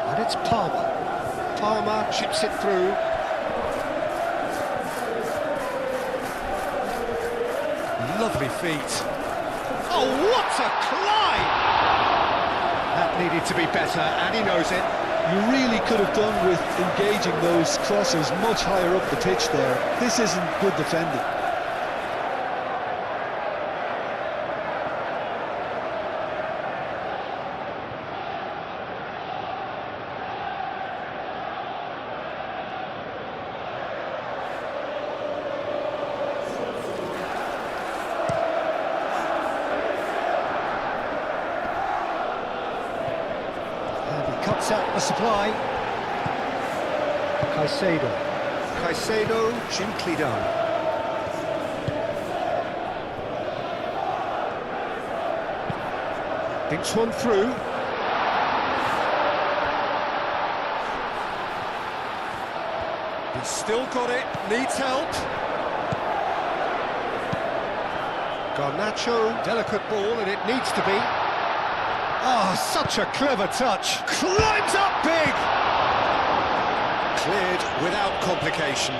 And it's Palmer. Palmer chips it through. Lovely feet. Oh, what a climb! That needed to be better, and he knows it. You really could have done with engaging those crossers much higher up the pitch there. This isn't good defending. Cuts out the supply. Caicedo. Caicedo, gently done. Dinks one through. He's still got it, needs help. Garnacho, delicate ball, and it needs to be. Oh, such a clever touch. Climbs up big. Cleared without complication.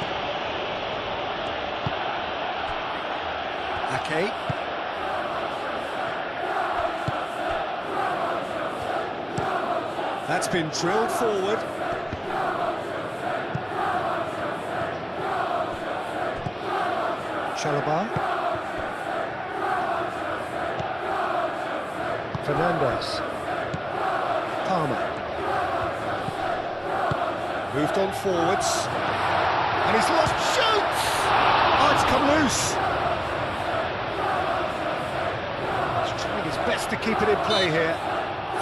Ake. That's been drilled forward. Chalobah. Fernandez. Palmer. Moved on forwards. And he's lost. Shoots! Oh, it's come loose. He's trying his best to keep it in play here.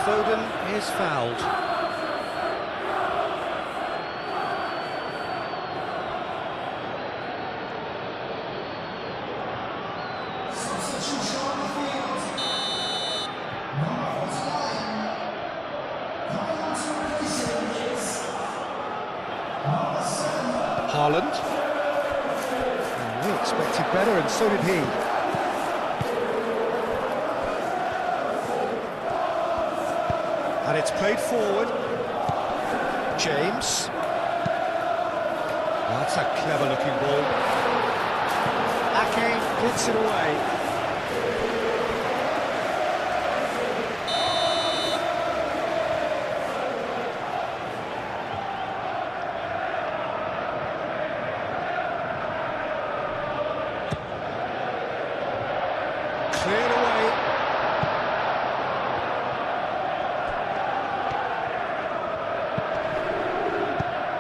Foden is fouled. Haaland. We expected better, and so did he. And it's played forward. James. Oh, that's a clever-looking ball. Ake gets it away. Cleared away.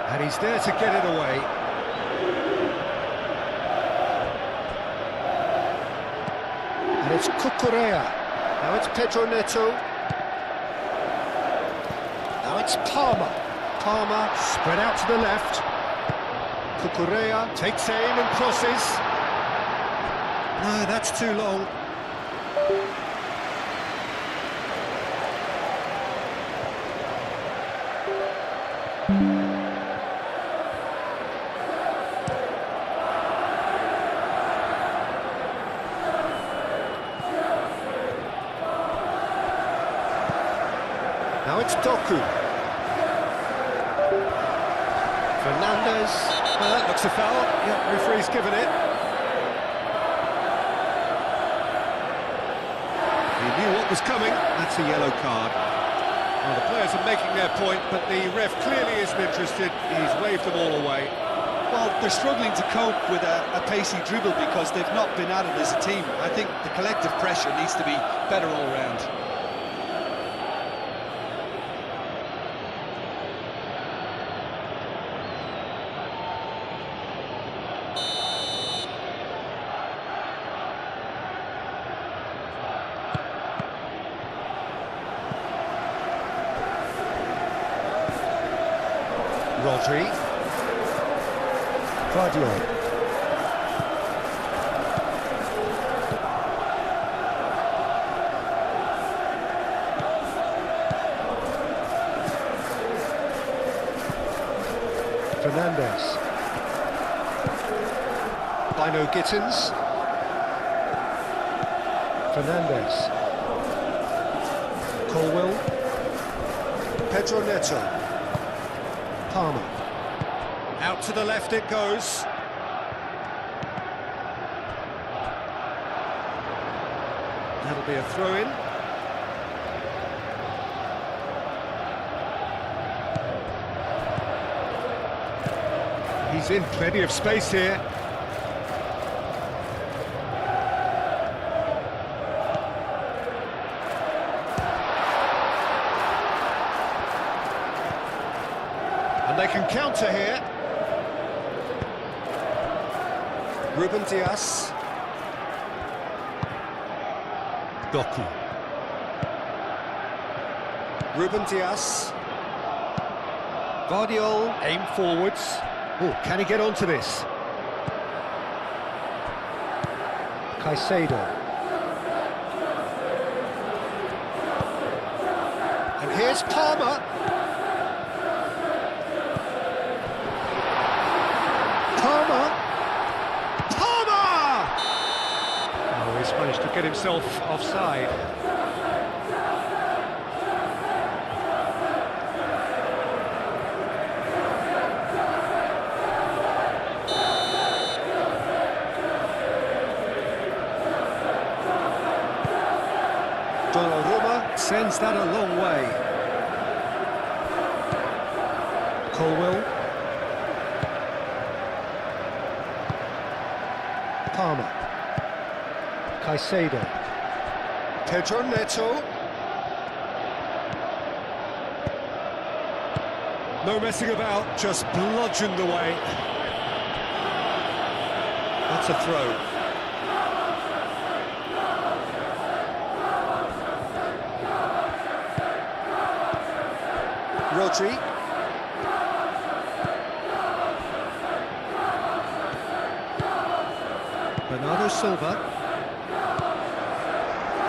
And he's there to get it away. And it's Cucurella. Now it's Pedro Neto. Now it's Palmer. Palmer spread out to the left. Cucurella takes aim and crosses. No, that's too long. Now it's Doku. Fernandez. That looks a foul. Yeah, referee's given it. He knew what was coming. That's a yellow card. Well, the players are making their point, but the ref clearly isn't interested. He's waved them all away. Well, they're struggling to cope with a pacey dribble because they've not been at it as a team. I think the collective pressure needs to be better all round. Rodri. Guardiola. Fernandez. Bino Gittins. Fernandez. Colwell. Pedro Neto. Palmer. Out to the left it goes. That'll be a throw-in. He's in plenty of space here. And they can counter here. Ruben Dias. Doku. Ruben Dias. Guardiola, aim forwards. Oh, can he get onto this? Caicedo. And here's Palmer. Managed to get himself offside. Donnarumma sends that a long way. Colwell. Palmer. Caicedo. Pedro Neto. No messing about, just bludgeoned away. That's a throw. Rodri. Bernardo Silva.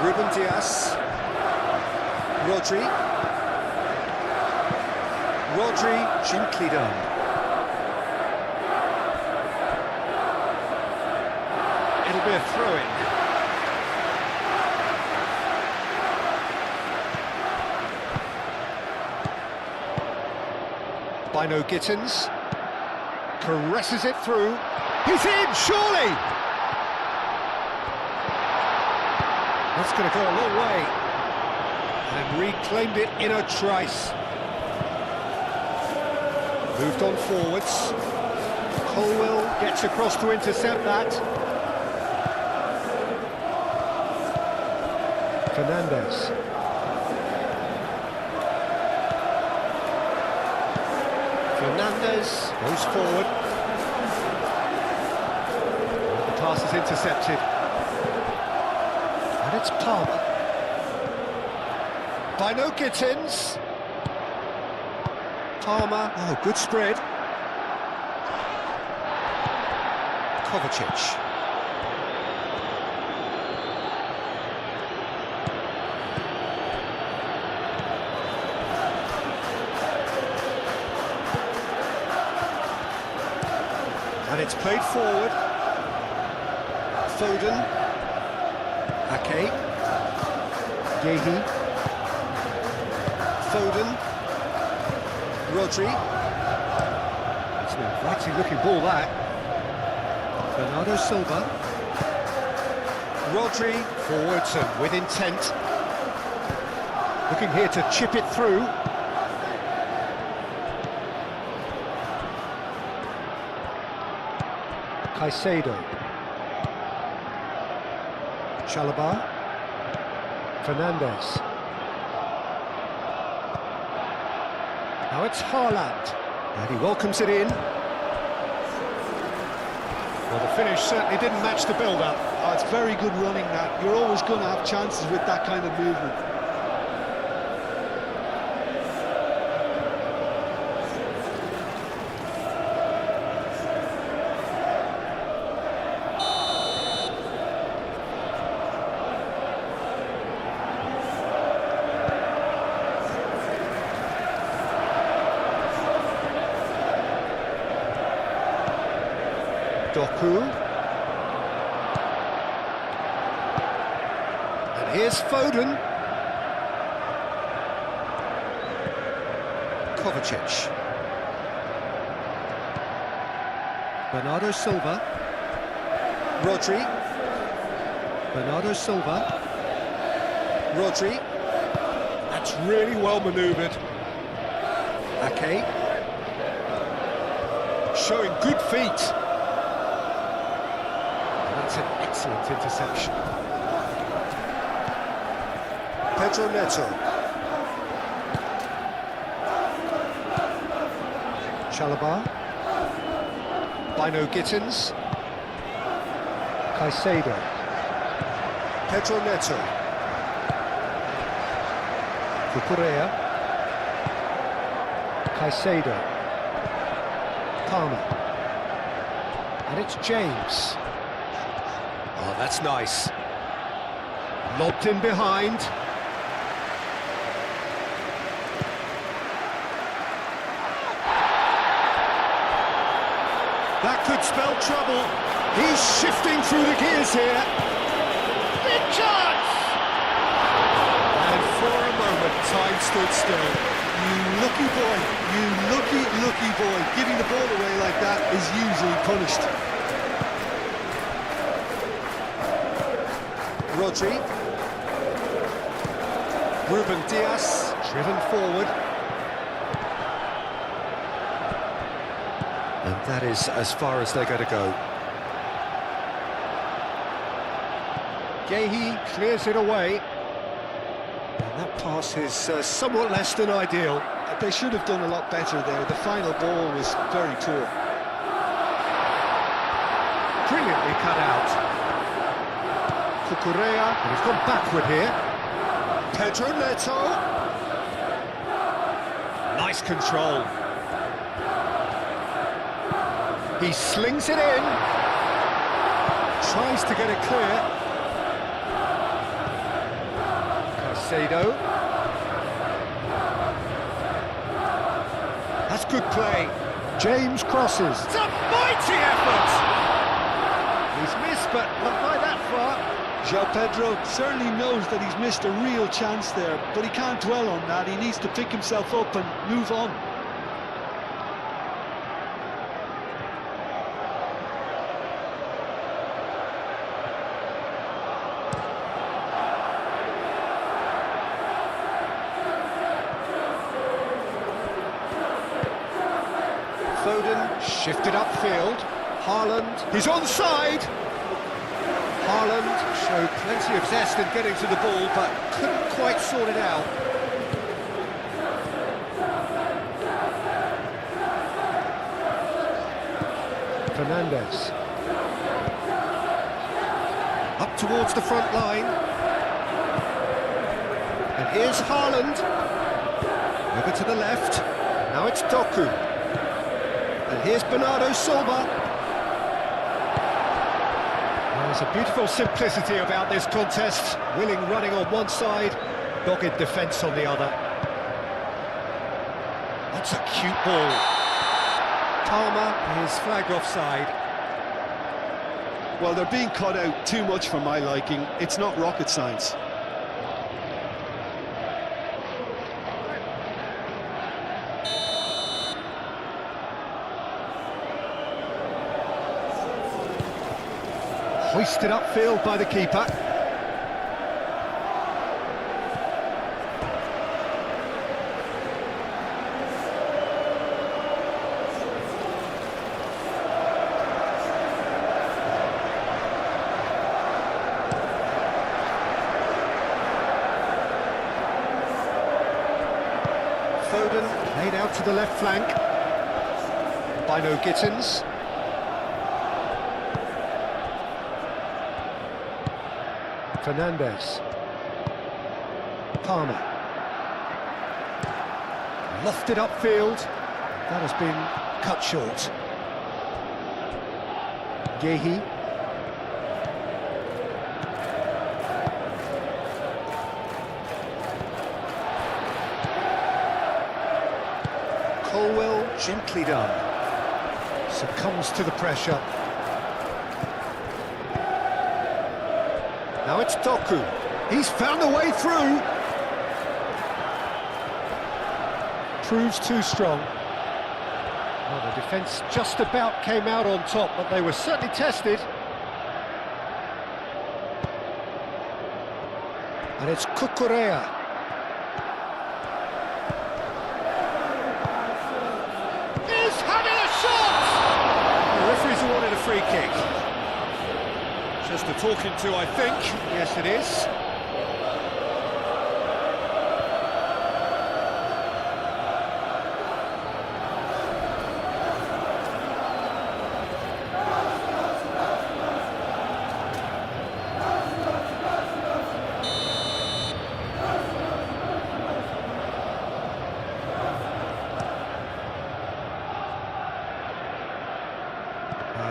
Ruben Dias. Rodri. Rodri, gently done. It'll be a throw-in. Bino Gittins caresses it through. He's in, surely! That's going to go a long way. And reclaimed it in a trice. Moved on forwards. Colwell gets across to intercept that. Fernandes. Fernandes goes forward. The pass is intercepted. And it's Palmer. Bino Gittins. Palmer, oh, good spread. Kovacic. And it's played forward. Foden. Ake. Yehi. Foden. Rodri. It's an inviting looking ball, that. Bernardo Silva. Rodri forwards and with intent. Looking here to chip it through. Caicedo. Chalobah. Fernandes. Now it's Haaland, and he welcomes it in. Well, the finish certainly didn't match the build-up. Oh, it's very good running, that. You're always going to have chances with that kind of movement. Doku. And here's Foden. Kovacic. Bernardo Silva. Rodri. Bernardo Silva. Rodri. That's really well manoeuvred. Ake. Showing good feet. That's an excellent interception. Pedro Neto. Chalobah. Bino Gittins. Caicedo. Pedro Neto. Cucurella. Caicedo. Palmer. And it's James. Oh, that's nice. Lobbed in behind. That could spell trouble. He's shifting through the gears here. Big chance! And for a moment, time stood still. You lucky boy, you lucky boy. Giving the ball away like that is usually punished. Rodri. Ruben Dias, driven forward. And that is as far as they're going to go. Gehi clears it away. And that pass is somewhat less than ideal. They should have done a lot better there. The final ball was very poor. Brilliantly cut out. Cucurella, and he's gone backward here. Pedro Neto. Nice control. He slings it in. Tries to get it clear. Caicedo. That's good play. James crosses. It's a mighty effort! He's missed, but not by that far. João Pedro certainly knows that he's missed a real chance there, but he can't dwell on that. He needs to pick himself up and move on. Foden shifted upfield. Haaland, he's onside. Haaland showed plenty of zest in getting to the ball, but couldn't quite sort it out. Fernandes. Up towards the front line. And here's Haaland. Over to the left. Now it's Doku. And here's Bernardo Silva. There's a beautiful simplicity about this contest. Willing running on one side, dogged defence on the other. That's a cute ball. Palmer is flagged offside. Well, they're being cut out too much for my liking. It's not rocket science. Hoisted upfield by the keeper. Foden laid out to the left flank by No Gittins. Fernandes. Palmer. Lofted upfield. That has been cut short. Gehi. Colwell, gently done. Succumbs to the pressure. Now it's Doku. He's found a way through. Proves too strong. Well, the defence just about came out on top, but they were certainly tested. And it's Cucurella. He's having a shot! The referee's awarded a free kick. Just a talking to, I think. Yes, it is.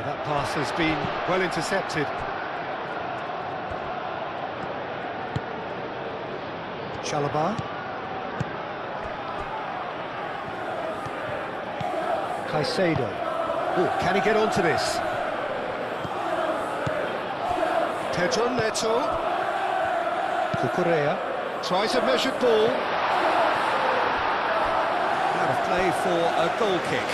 That pass has been well intercepted. Chalobah. Caicedo. Oh, can he get onto this? Pedro Neto. Cucurella tries a measured ball. Out of play for a goal kick.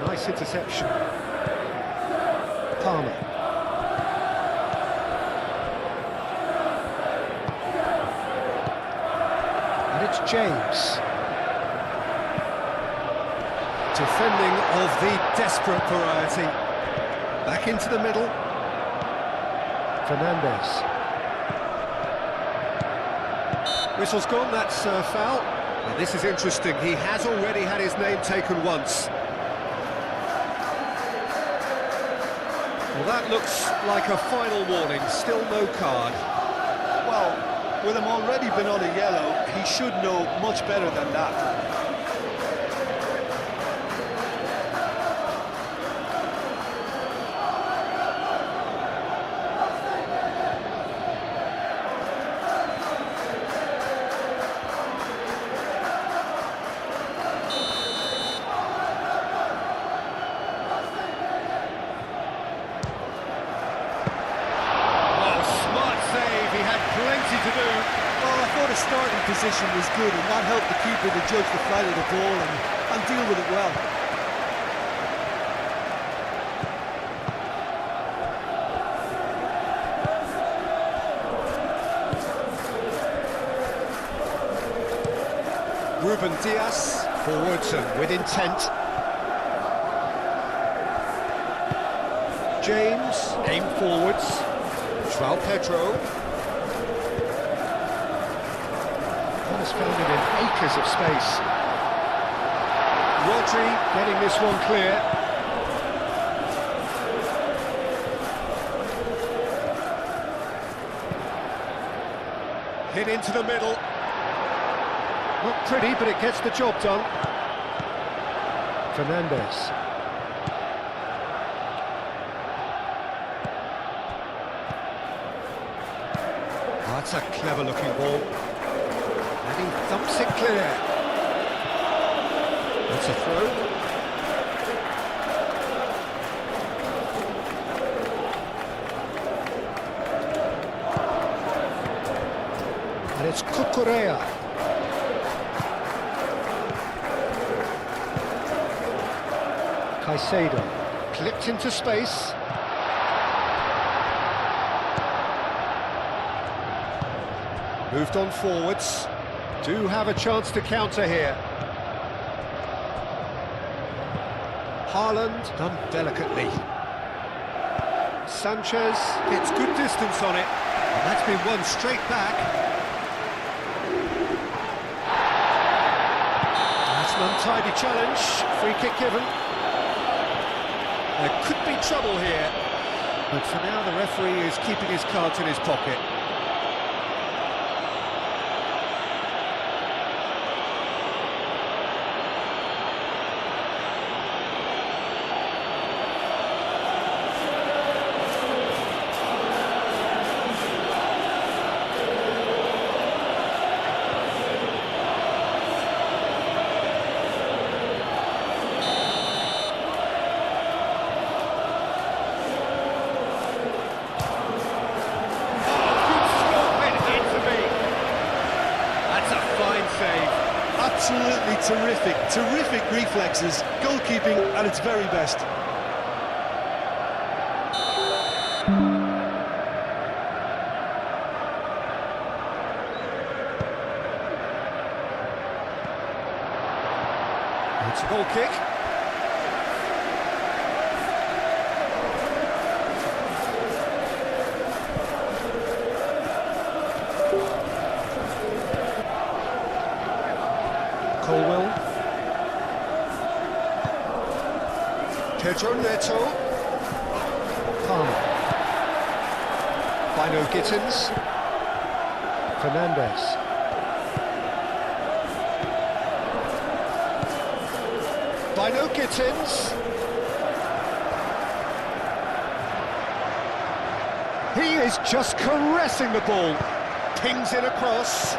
Nice interception. Palmer. And it's James. Defending of the desperate variety. Back into the middle. Fernandez. Whistle's gone, that's a foul. Now, this is interesting, he has already had his name taken once. Well, that looks like a final warning, still no card. Well, with him already been on a yellow, he should know much better than that. To do. Well, I thought his starting position was good, and that helped the keeper to judge the flight of the ball and deal with it well. Ruben Diaz, forwards and with intent. James, aim forwards. João Pedro. Has found it in acres of space. Rodri getting this one clear. Hit into the middle. Not pretty, but it gets the job done. Fernandez. Oh, that's a clever looking ball. And he thumps it clear. That's a throw. And it's Cucurella. Caicedo. Clipped into space. Moved on forwards. Do have a chance to counter here. Haaland done delicately. Sanchez gets good distance on it. And that's been won straight back. That's an untidy challenge. Free kick given. There could be trouble here. But for now the referee is keeping his cards in his pocket. Absolutely terrific reflexes, goalkeeping at its very best. It's a goal kick. Colwell. Pedro Neto. Palmer. Bino Gittins. Fernandez. Bino Gittins. He is just caressing the ball. Pings it across.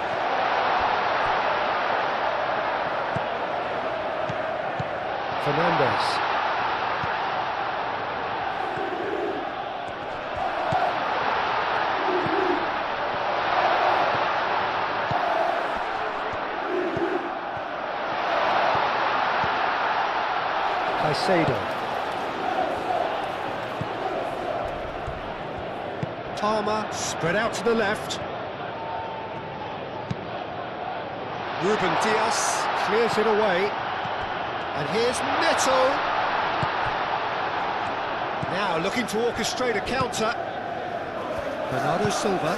Fernandez. Caicedo. Palmer, spread out to the left. Ruben Dias clears it away. And here's Neto. Now looking to orchestrate a counter. Bernardo Silva.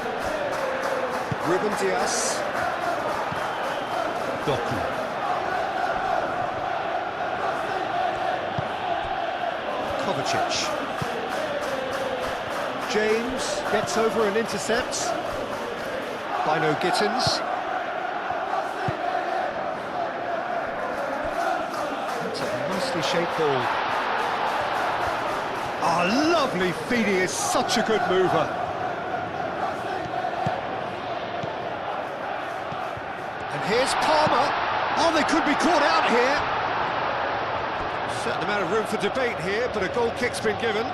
Ruben Dias. Doku. Kovacic. James gets over and intercepts. Bino Gittins. That's a nicely shaped ball. Oh, lovely feed, he is such a good mover. And here's Palmer. Oh, they could be caught out here. Certain amount of room for debate here, but a goal kick's been given.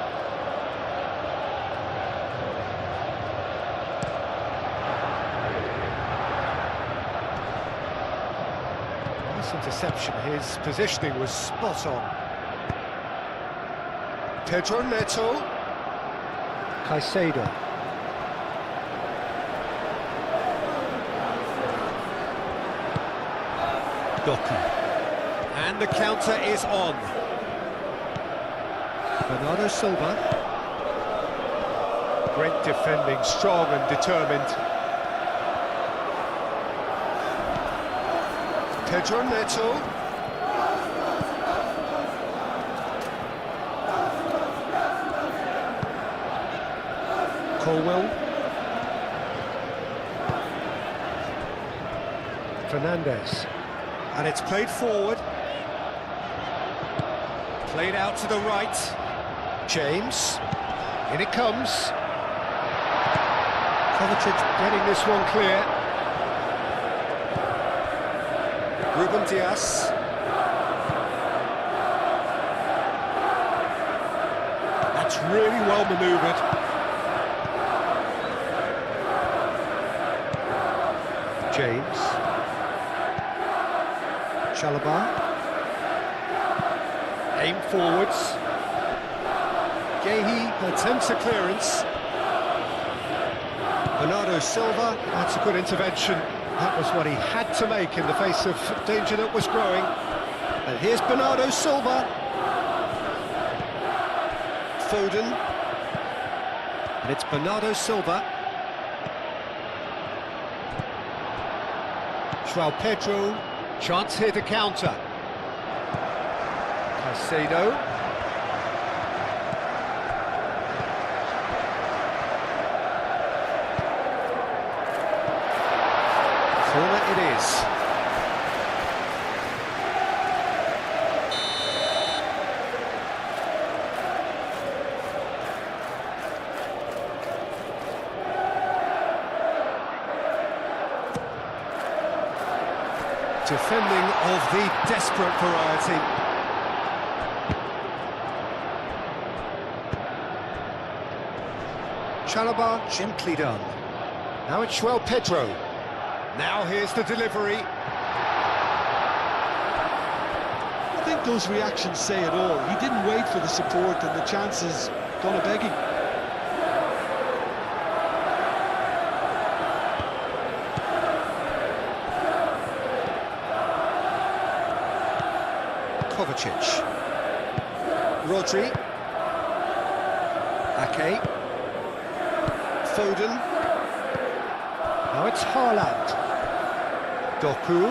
Nice interception, his positioning was spot on. Pedro Neto. Caicedo. Doku. And the counter is on. Bernardo Silva. Great defending, strong and determined. Pedro Neto. Colwell. Fernandez. And it's played forward. Played out to the right. James. In it comes. Kovacic getting this one clear. Ruben Dias. That's really well manoeuvred. James. Chalobah. Aim forwards. Gehi attempts a clearance. Bernardo Silva, that's a good intervention. That was what he had to make in the face of danger that was growing. And here's Bernardo Silva. Foden. And it's Bernardo Silva. João Pedro, chance here to counter. Caicedo. Corner it is. Defending of the desperate variety. Chalobah gently done. Now it's João Pedro. Now here's the delivery. I think those reactions say it all. He didn't wait for the support and the chances gonna beg him. Kovacic. Rodri. Ake. Foden. Now it's Haaland. Doku.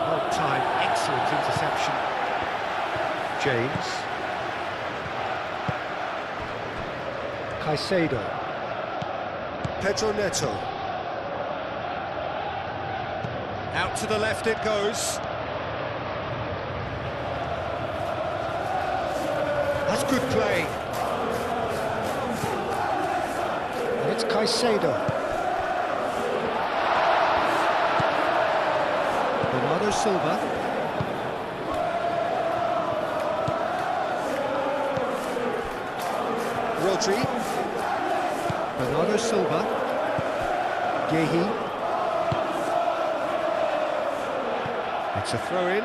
Well timed, excellent interception. James. Caicedo. Pedro Neto. Out to the left it goes. That's good play. And it's Caicedo. Bernardo Silva. Rodri. Bernardo Silva. Gehi. It's a throw-in.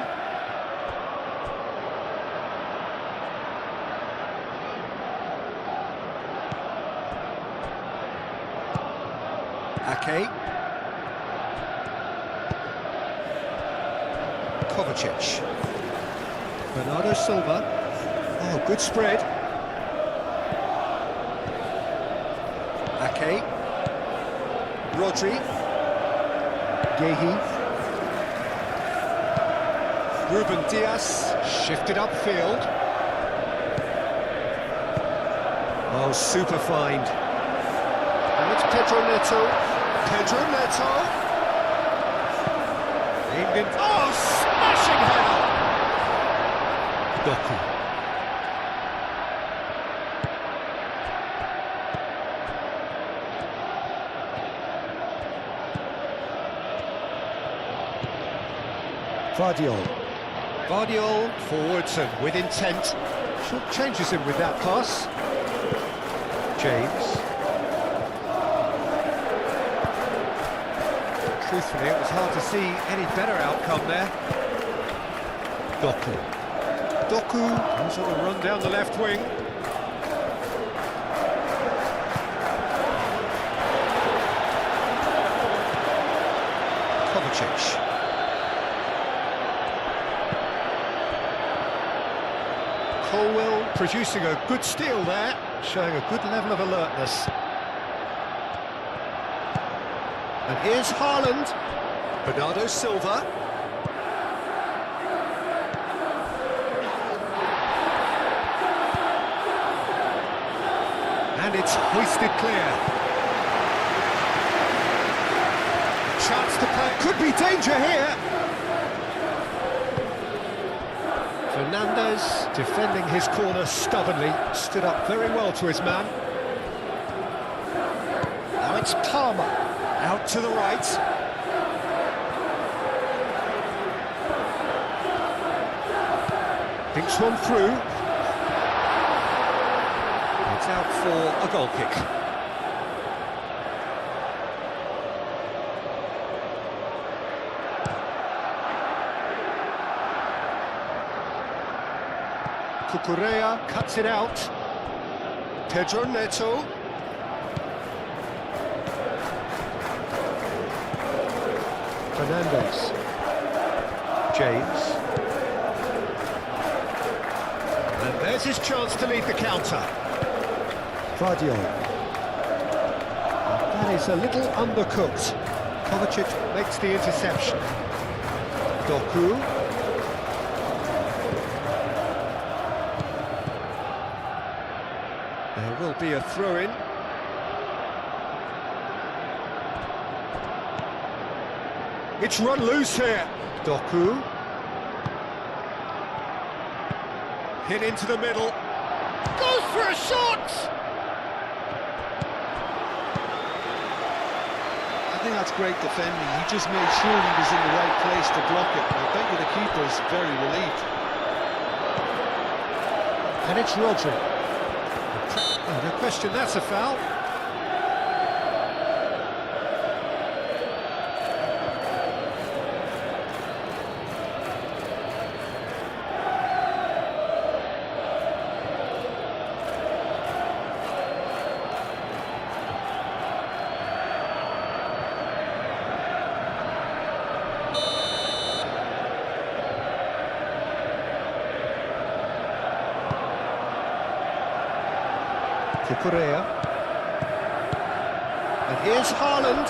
Ake. Kovacic. Bernardo Silva. Oh, good spread. Ake. Rodri. Gehi. Ruben Diaz. Shifted upfield. Oh, super find. And it's Pedro Neto. Pedro Neto. Aimed in. Oh, smashing header! Doku. Vardiol. Vardiol forwards and with intent. Short changes him with that pass. James. Truthfully, it was hard to see any better outcome there. Doku. Doku goes on a run down the left wing. Kovacic. Colwell producing a good steal there, showing a good level of alertness. And here's Haaland. Bernardo Silva. And it's hoisted clear. Chance to play. Could be danger here. Fernandez defending his corner stubbornly. Stood up very well to his man. Now it's Palmer. Out to the right. Thinks one through. It's out for a goal kick. Cucurella cuts it out. Pedro Neto. Fernandez. James. And there's his chance to lead the counter. Vardiol. That is a little undercooked. Kovacic makes the interception. Doku. There will be a throw-in. It's run loose here. Doku. Hit into the middle. Goes for a shot! I think that's great defending. He just made sure he was in the right place to block it. I bet you the keeper's very relieved. And it's Rodri. No question, that's a foul. Cucurella. And here's Haaland.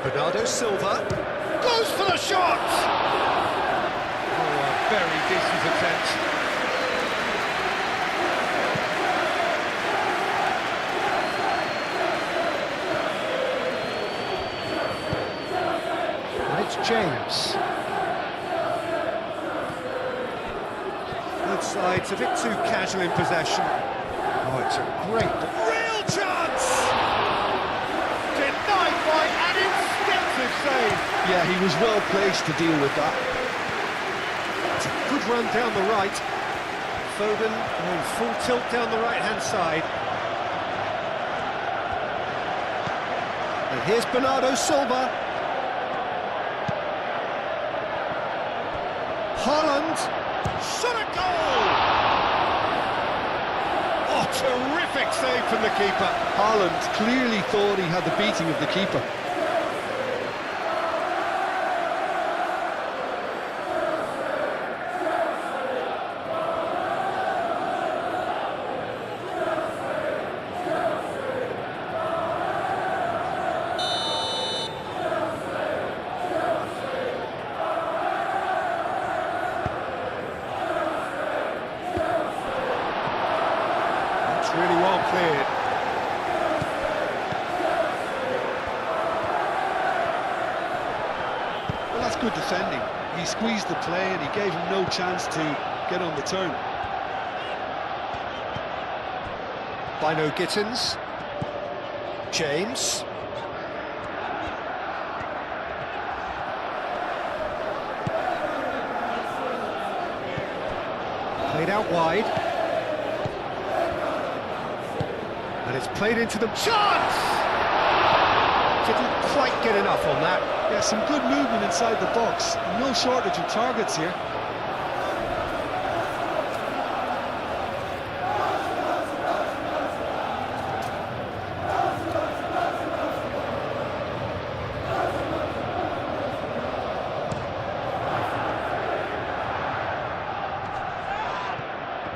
Bernardo Silva. Goes for the shot! Oh, a very decent attempt. And it's James. Both sides a bit too casual in possession. Oh, it's a great, real chance! Denied by an instinctive save. Yeah, he was well placed to deal with that. It's a good run down the right. Foden going full tilt down the right-hand side. And here's Bernardo Silva. Holland. Shot a goal! Oh, terrific save from the keeper. Haaland clearly thought he had the beating of the keeper. Really well cleared. Well, that's good defending. He squeezed the play and he gave him no chance to get on the turn. Bino Gittins. James. Played out wide. And it's played into the chance! Didn't quite get enough on that. Yeah, some good movement inside the box. No shortage of targets here.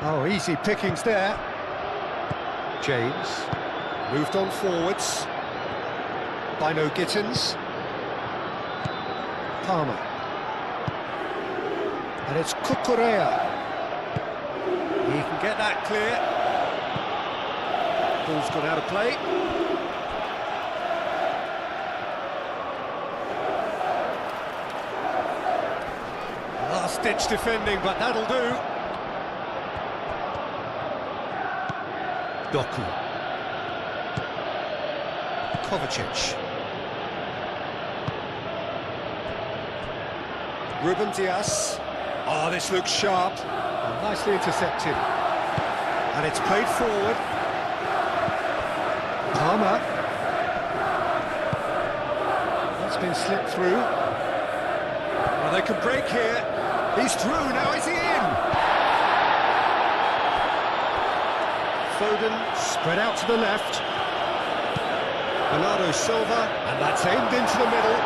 Oh, easy pickings there. James, moved on forwards. Bino Gittins. Palmer. And it's Cucurella. He can get that clear. Ball's gone out of play. Last-ditch defending, but that'll do. Doku. Kovacic. Ruben Dias. Oh, this looks sharp. Oh, nicely intercepted. And it's played forward. Palmer. That's been slipped through. Well, they can break here. He's through, now is he in? Foden spread out to the left. Bernardo Silva, and that's aimed into the middle.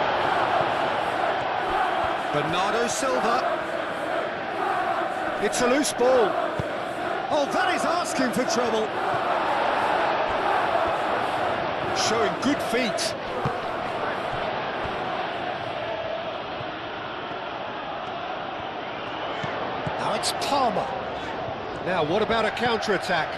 Bernardo Silva. It's a loose ball. Oh, that is asking for trouble. Showing good feet. Now it's Palmer. Now, what about a counter-attack?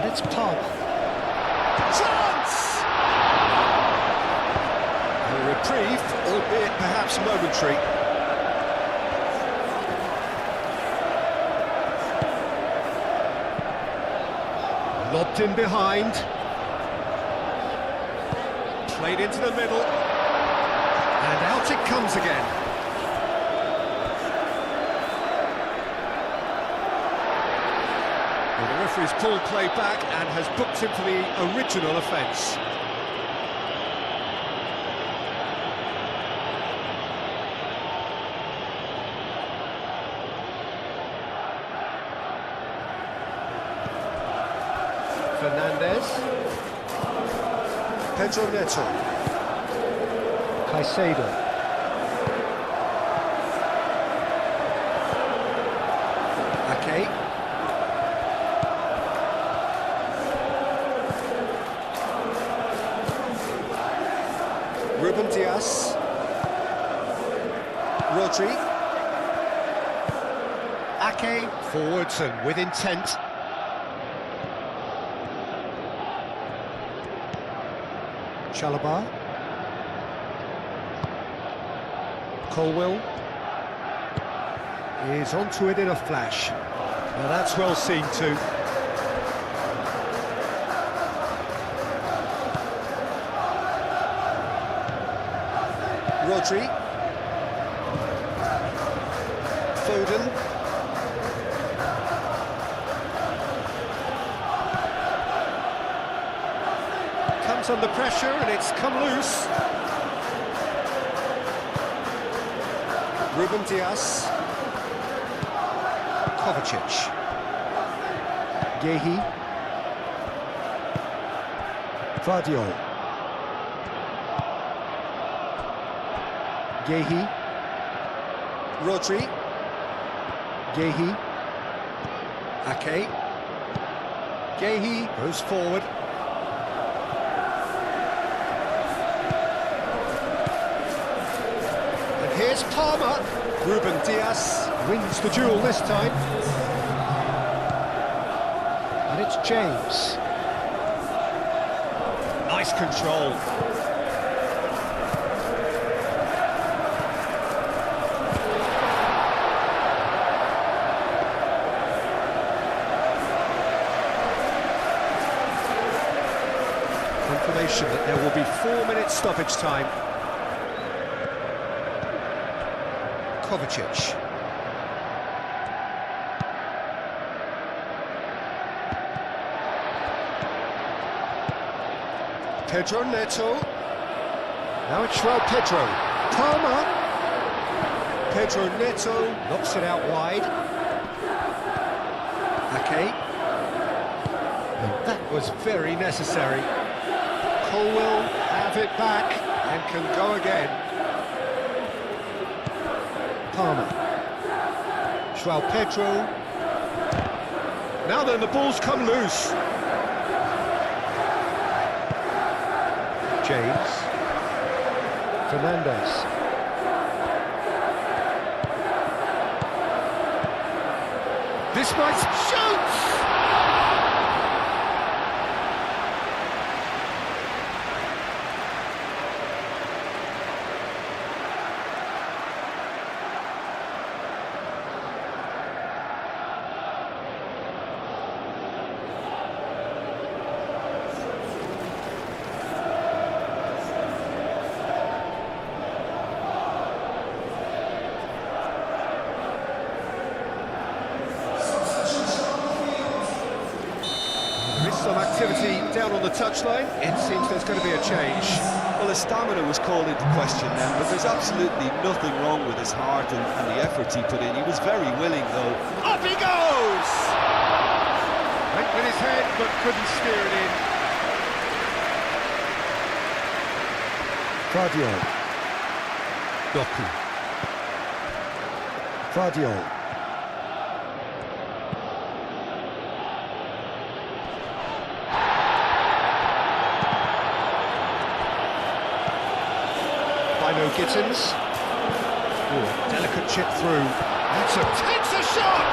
It's Palmer. Chance! A reprieve, albeit perhaps momentary. Lobbed in behind. Played into the middle. And out it comes again. Well, the referee's pulled play back and has booked him for the original offence. Fernandez. Pedro Neto. Caicedo. Ake. Ruben Dias. Rodri. Ake. Forwards and with intent. Chalobah. Colwill is onto it in a flash. Now that's well seen too. Rodri. Foden. Comes under pressure and it's come loose. Ruben Dias. Kovacic. Gehi. Vardiol. Gehi. Rodri. Gehi. Ake. Gehi goes forward. And here's Palmer. Ruben Dias wins the duel this time. And it's James. Nice control. Confirmation that there will be 4 minutes stoppage time. Kovacic. Pedro Neto. Now it's João Pedro. Palmer. Pedro Neto knocks it out wide. Ake. And that was very necessary. Cole will have it back and can go again. Palmer. João Pedro. Now then, the ball's come loose. James. Fernandez. This might shoot! Some activity down on the touchline. It seems there's going to be a change. Well, his stamina was called into question then, but there's absolutely nothing wrong with his heart and the efforts he put in. He was very willing, though. Up he goes! Went with his head, but couldn't steer it in. Vardiol. Doku. Vardiol. No Gittins. Ooh, delicate chip through. Takes a shot!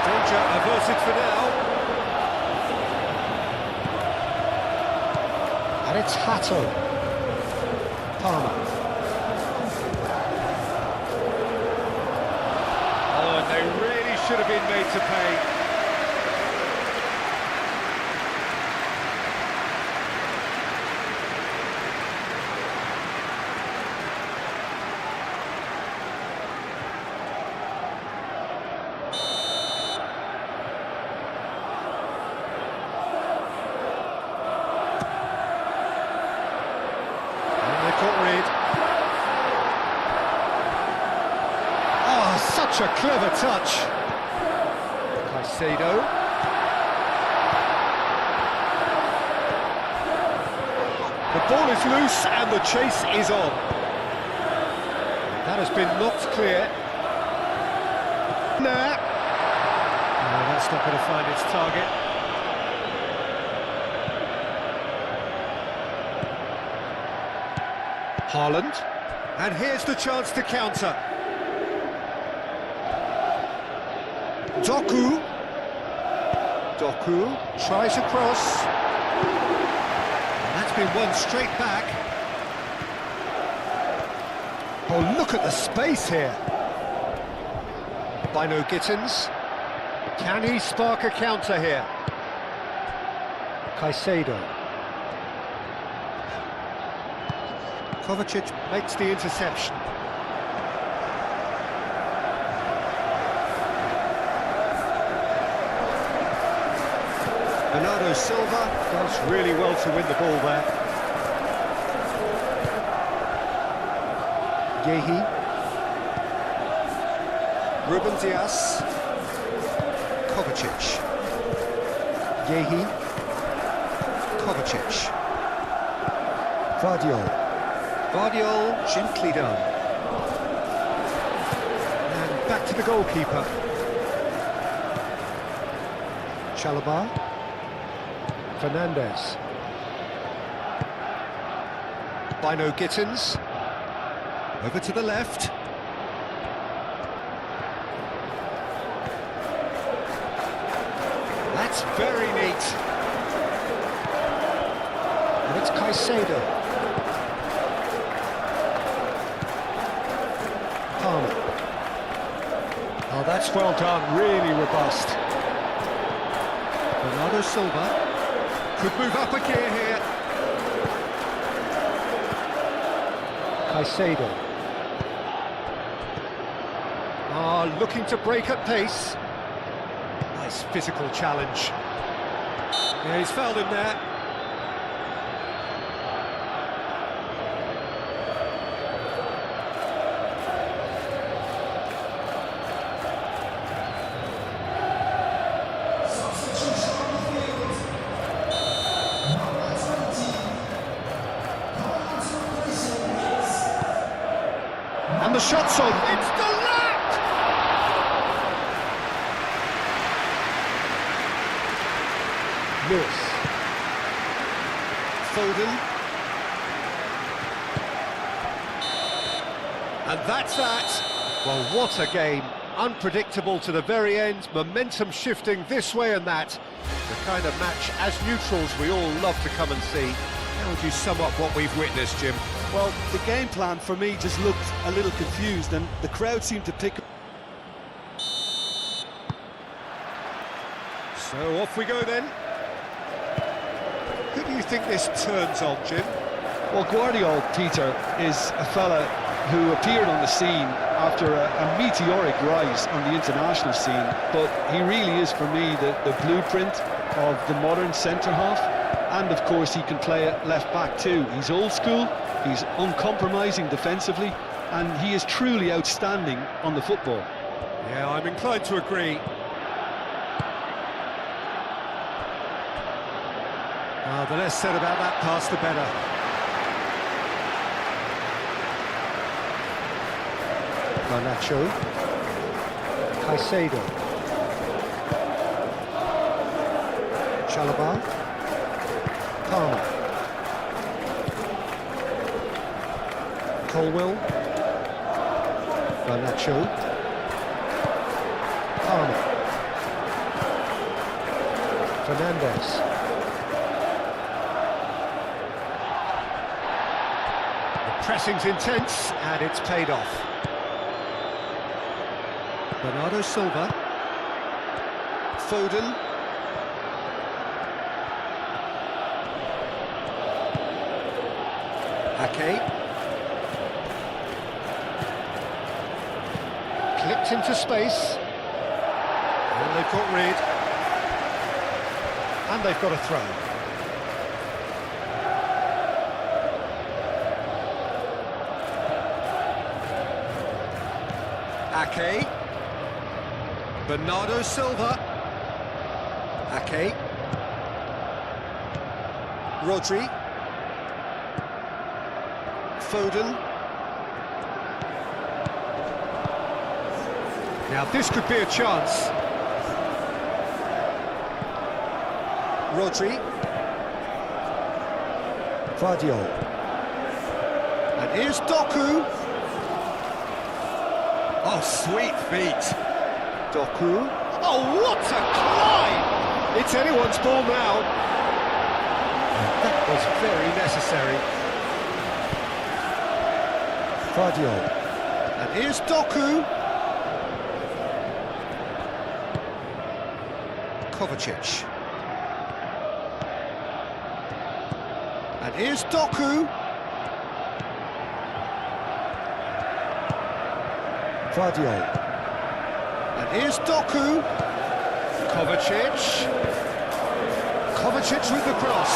Danger averted for now. And it's Hato. Palmer. Oh, and they really should have been made to pay. Such a clever touch. Caicedo. The ball is loose and the chase is on. That has been knocked clear. No, that's not going to find its target. Haaland. And here's the chance to counter. Doku tries a cross. And that's been won straight back. Oh, look at the space here. By no Gittins. Can he spark a counter here? Caicedo. Kovacic makes the interception. Bernardo Silva does really well to win the ball there. Yehi. Ruben Diaz. Kovacic. Yehi. Kovacic. Vardiol. Vardiol, gently done. And back to the goalkeeper. Chalobah. Fernandez. Bino Gittins. Over to the left. That's very neat. And it's Caicedo. Palmer. Oh, that's well done, really robust. Bernardo Silva could move up a gear here. Caicedo. Looking to break at pace. Nice physical challenge. Yeah, he's fouled him there. And the shot's on. It's the lap! Lewis. Foden. And that's that. Well, what a game. Unpredictable to the very end. Momentum shifting this way and that. The kind of match, as neutrals, we all love to come and see. How would you sum up what we've witnessed, Jim? Well, the game plan for me just looked a little confused, and the crowd seemed to pick up. So off we go then. Who do you think this turns on, Jim? Well, Guardiola, Peter, is a fella who appeared on the scene after a meteoric rise on the international scene, but he really is, for me, the blueprint of the modern centre-half, and of course he can play at left-back too. He's old school, he's uncompromising defensively, and he is truly outstanding on the football. Yeah, I'm inclined to agree. The less said about that pass, the better. Garnacho. Caicedo. Chalobah. Palmer. Colwell. Garnacho. Palmer. Fernandez. The pressing's intense, and it's paid off. Bernardo Silva. Foden. Ake. Clipped into space. And they've got rid. And they've got a throw. Ake. Bernardo Silva. Ake. Rodri. Foden. Now this could be a chance. Rodri. Vardiol. And here's Doku. Oh, sweet feet. Doku. Oh, what a climb! It's anyone's ball now. And that was very necessary. Vardiol. And here's Doku. Kovacic. And here's Doku. Vardiol. And here's Doku. Kovacic. Kovacic with the cross.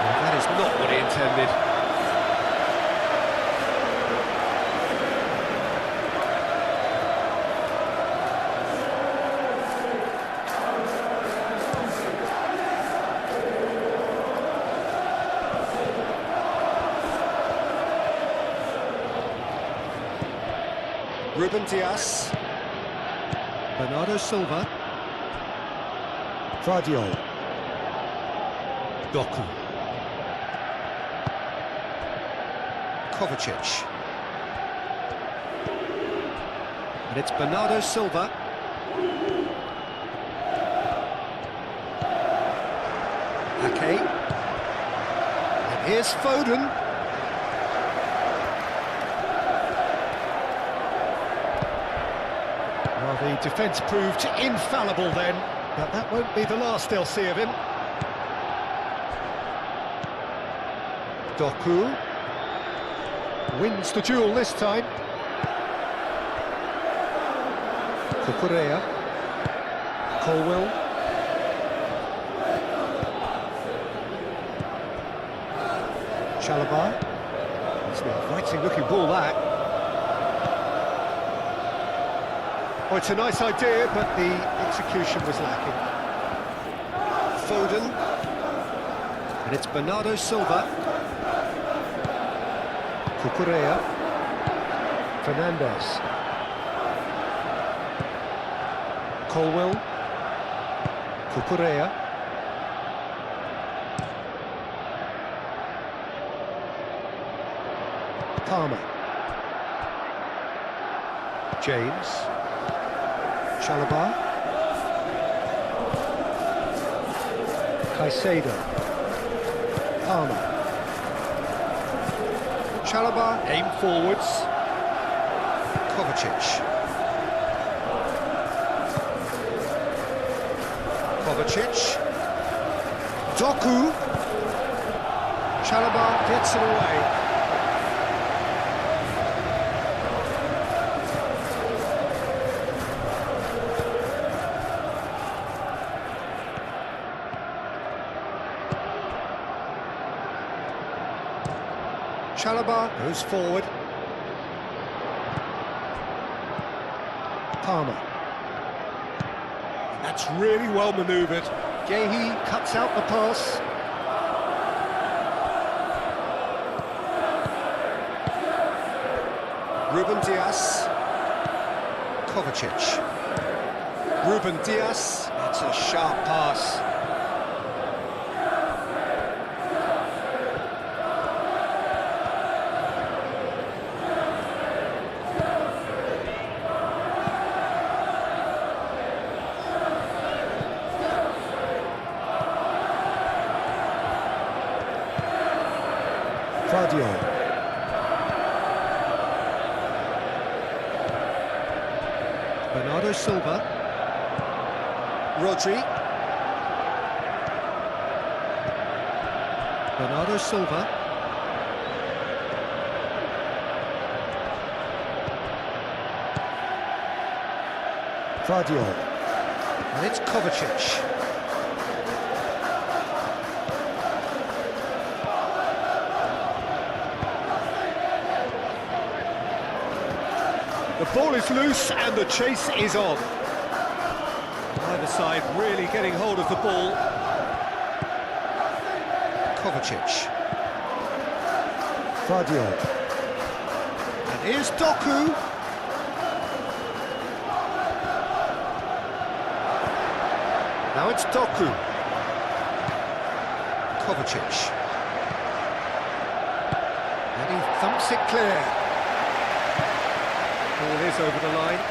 Well, that is not what he intended. Ruben Dias. Bernardo Silva. Vardiol. Doku. Kovacic. And it's Bernardo Silva. Ake. And here's Foden. Well, the defence proved infallible then, but that won't be the last they'll see of him. Doku wins the duel this time. Cucurella. Colwell. Chalobah. It's an inviting looking ball, that. Oh, it's a nice idea, but the execution was lacking. Foden. And it's Bernardo Silva. Cucurella. Fernandes. Colwell. Cucurella. Palmer. James. Chalobah. Caicedo. Palmer. Chalobah, aim forwards. Kovacic. Kovacic. Doku. Chalobah gets it away. Chalobah goes forward. Palmer. That's really well manoeuvred. Gehi cuts out the pass. Ruben Dias. Kovacic. Ruben Dias. That's a sharp pass. Vardiol. Bernardo Silva. Rodri. Bernardo Silva. Vardiol. And it's Kovacic. The ball is loose and the chase is on. Either side really getting hold of the ball. Kovacic. Vardiol. And here's Doku. Now it's Doku. Kovacic. And he thumps it clear. Ball is over the line.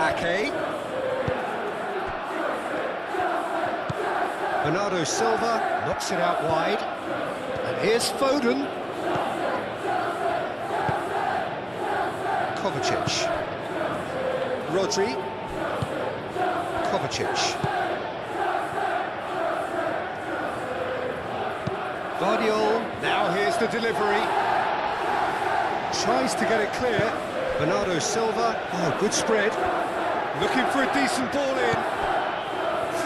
Ake. Bernardo Silva knocks it out wide. And here's Foden. Kovacic. Rodri. Kovacic. Vardiol, now here's the delivery. Tries to get it clear. Bernardo Silva. Oh, good spread. Looking for a decent ball in.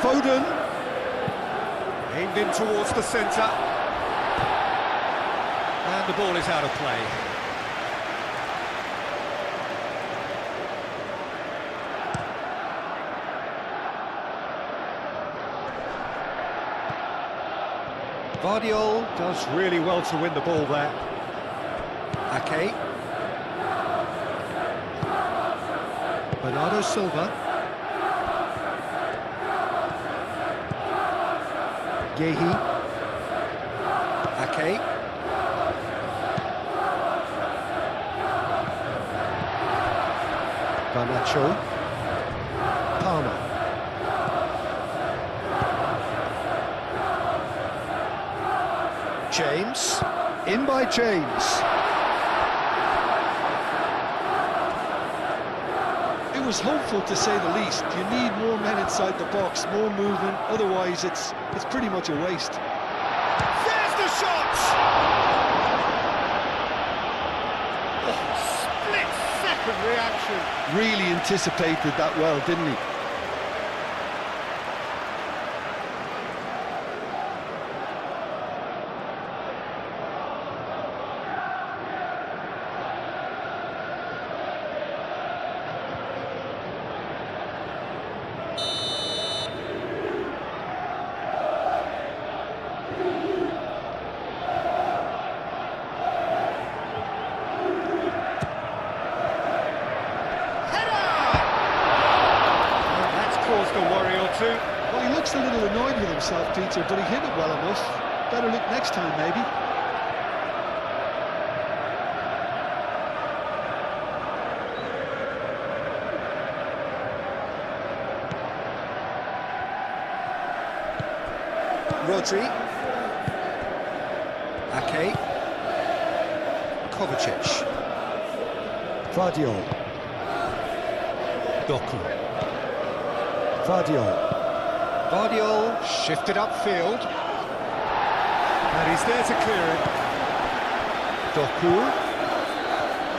Foden. Aimed in towards the centre. And the ball is out of play. Vardiol does really well to win the ball there. Ake. Bernardo Silva. Gehi. Ake. Garnacho. Palmer. James. In by James. It was hopeful, to say the least. You need more men inside the box, more movement, otherwise it's pretty much a waste. There's the shot! Oh, split-second reaction. Really anticipated that well, didn't he? Well, he looks a little annoyed with himself, Peter, but he hit it well enough. Better look next time, maybe. Rodri. Ake. Kovacic. Vardiol. Doku. Vardiol. Vardiol shifted upfield. And he's there to clear it. Doku.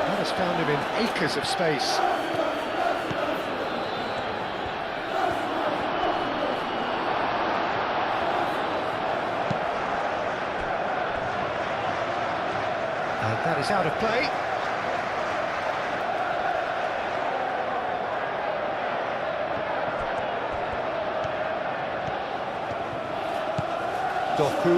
That has found him in acres of space. And that is out of play. Doku.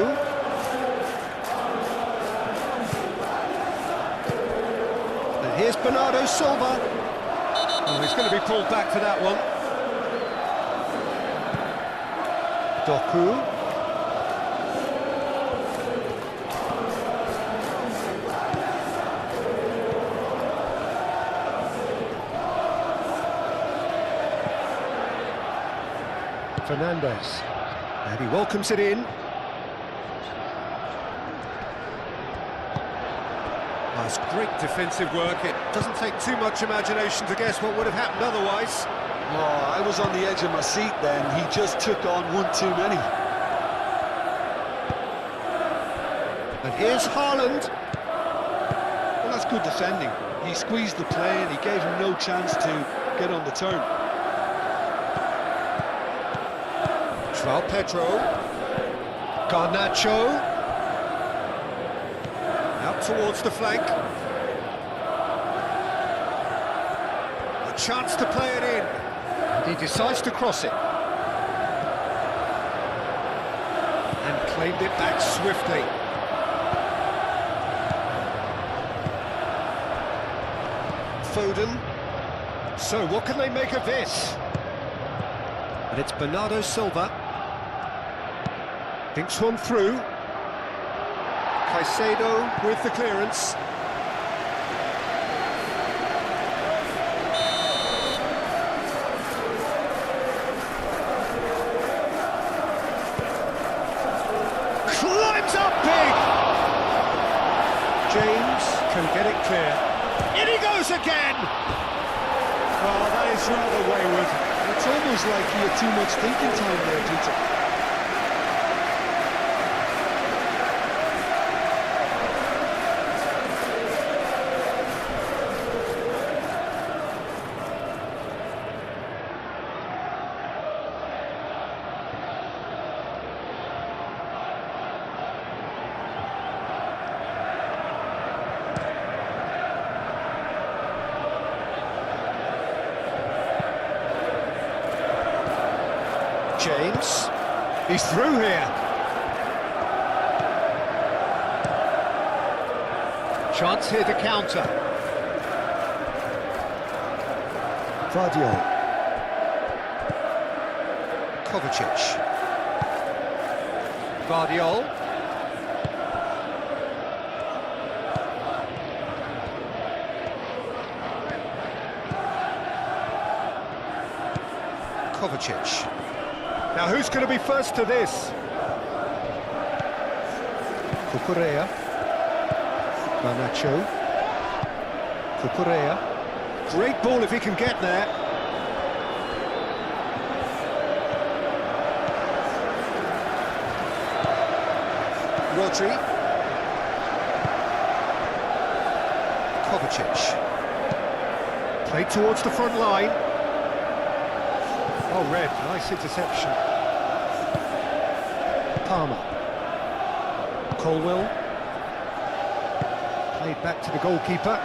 And here's Bernardo Silva. Oh, he's going to be pulled back for that one. Doku. Fernandez. And he welcomes it in. That's great defensive work. It doesn't take too much imagination to guess what would have happened otherwise. Oh, I was on the edge of my seat then. He just took on one too many. And here's Haaland. Well, that's good defending. He squeezed the play and he gave him no chance to get on the turn. João Pedro. Garnacho. Out towards the flank. A chance to play it in. And he decides to cross it. And claimed it back swiftly. Foden. So what can they make of this? And it's Bernardo Silva. Thinks one through. Caicedo with the clearance. Climbs up big! James can get it clear. In he goes again! Well, that is rather wayward. It's almost like he had too much thinking time there, Peter. James. He's through here. Chance here to counter. Vardiol. Kovacic. Vardiol. Kovacic. Now who's going to be first to this? Cucurella. Garnacho. Cucurella. Great ball if he can get there. Rodri. Kovacic. Played towards the front line. Oh, red, nice interception. Palmer. Colwell. Played back to the goalkeeper.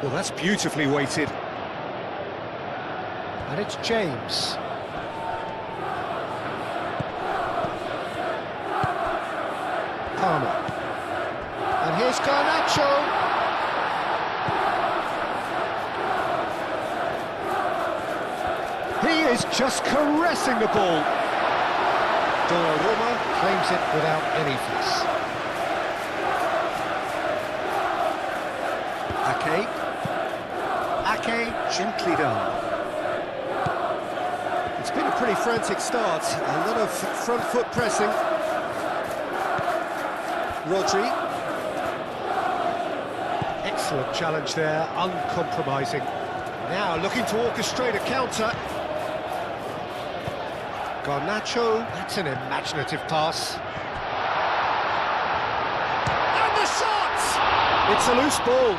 Well, that's beautifully weighted. And it's James. Palmer. And here's Garnacho. He is just caressing the ball. Donnarumma claims it without any fuss. Ake gently done. It's been a pretty frantic start. A lot of front foot pressing. Rodri. Excellent challenge there, uncompromising. Now looking to orchestrate a counter. Garnacho, that's an imaginative pass. And the shot! It's a loose ball.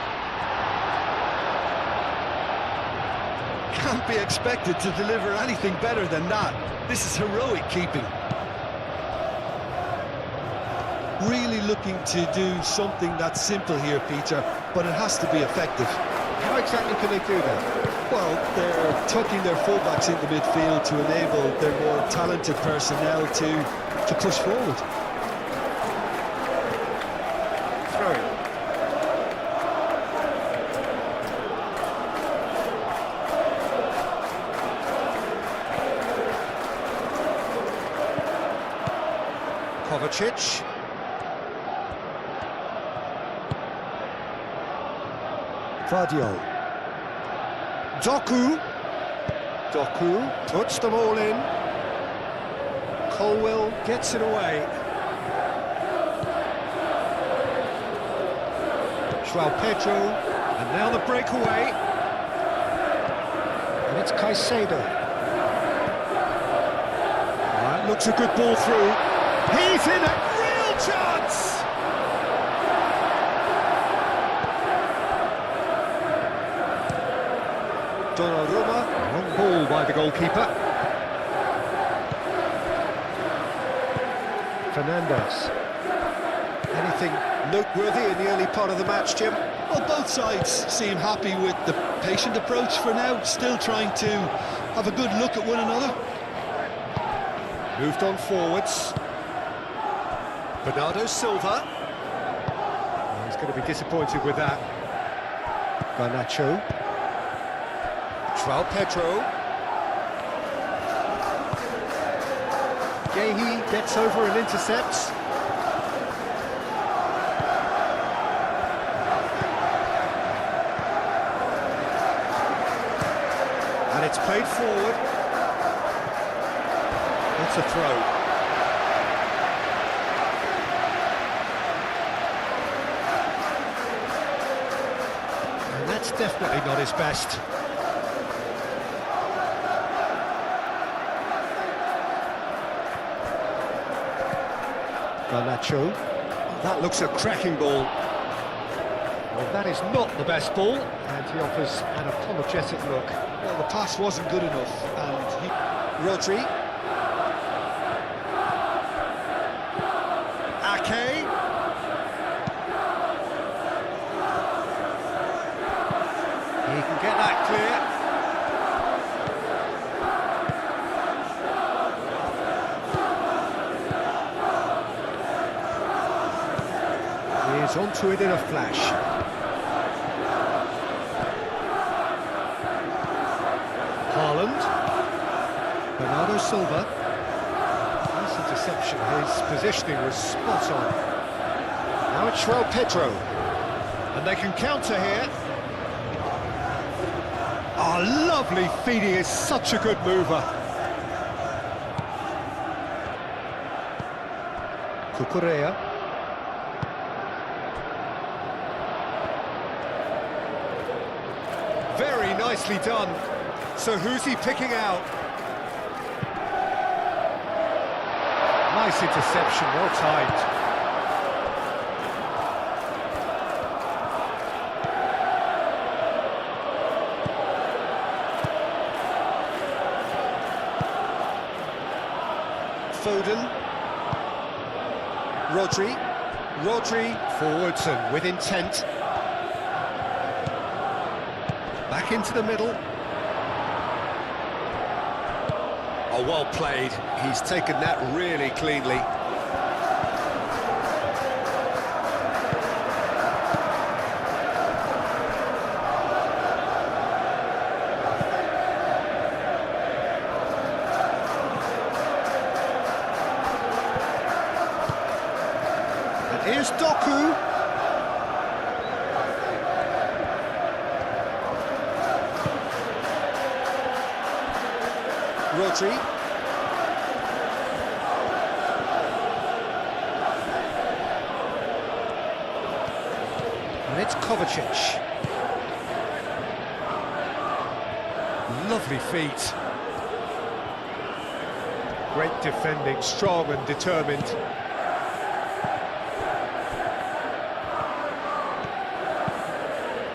Can't be expected to deliver anything better than that. This is heroic keeping. Really looking to do something that's simple here, Peter, but it has to be effective. How exactly can they do that? Well, they're tucking their fullbacks into midfield to enable their more talented personnel to push forward. Throw. Kovacic. Vardiol. Doku puts them all in. Colwell gets it away. João Pedro, and now the breakaway. And it's Caicedo. That looks a good ball through. He's in a real chance! Donnarumma, wrong ball by the goalkeeper. Fernandes. Anything noteworthy in the early part of the match, Jim? Well, both sides seem happy with the patient approach for now, still trying to have a good look at one another. Moved on forwards. Bernardo Silva. Oh, he's going to be disappointed with that. Garnacho. João Pedro. Gehi gets over and intercepts. And it's played forward. That's a throw. And that's definitely not his best. Garnacho. That looks a cracking ball. Well, that is not the best ball, and he offers an apologetic look. Well, the pass wasn't good enough, and he... Rodri. Ake. clear. He is onto it in a flash. Haaland. Bernardo Silva. Nice interception. His positioning was spot on. Now it's Pedro. And they can counter here. Oh, lovely feed. He is such a good mover. Cucurella. Very nicely done. So who's he picking out? Nice interception, well timed. Foden. Rodri forwards and with intent. Back into the middle. Oh, well played. He's taken that really cleanly. And here's Doku. Rodri. And it's Kovacic. Lovely feet. Great defending, strong and determined.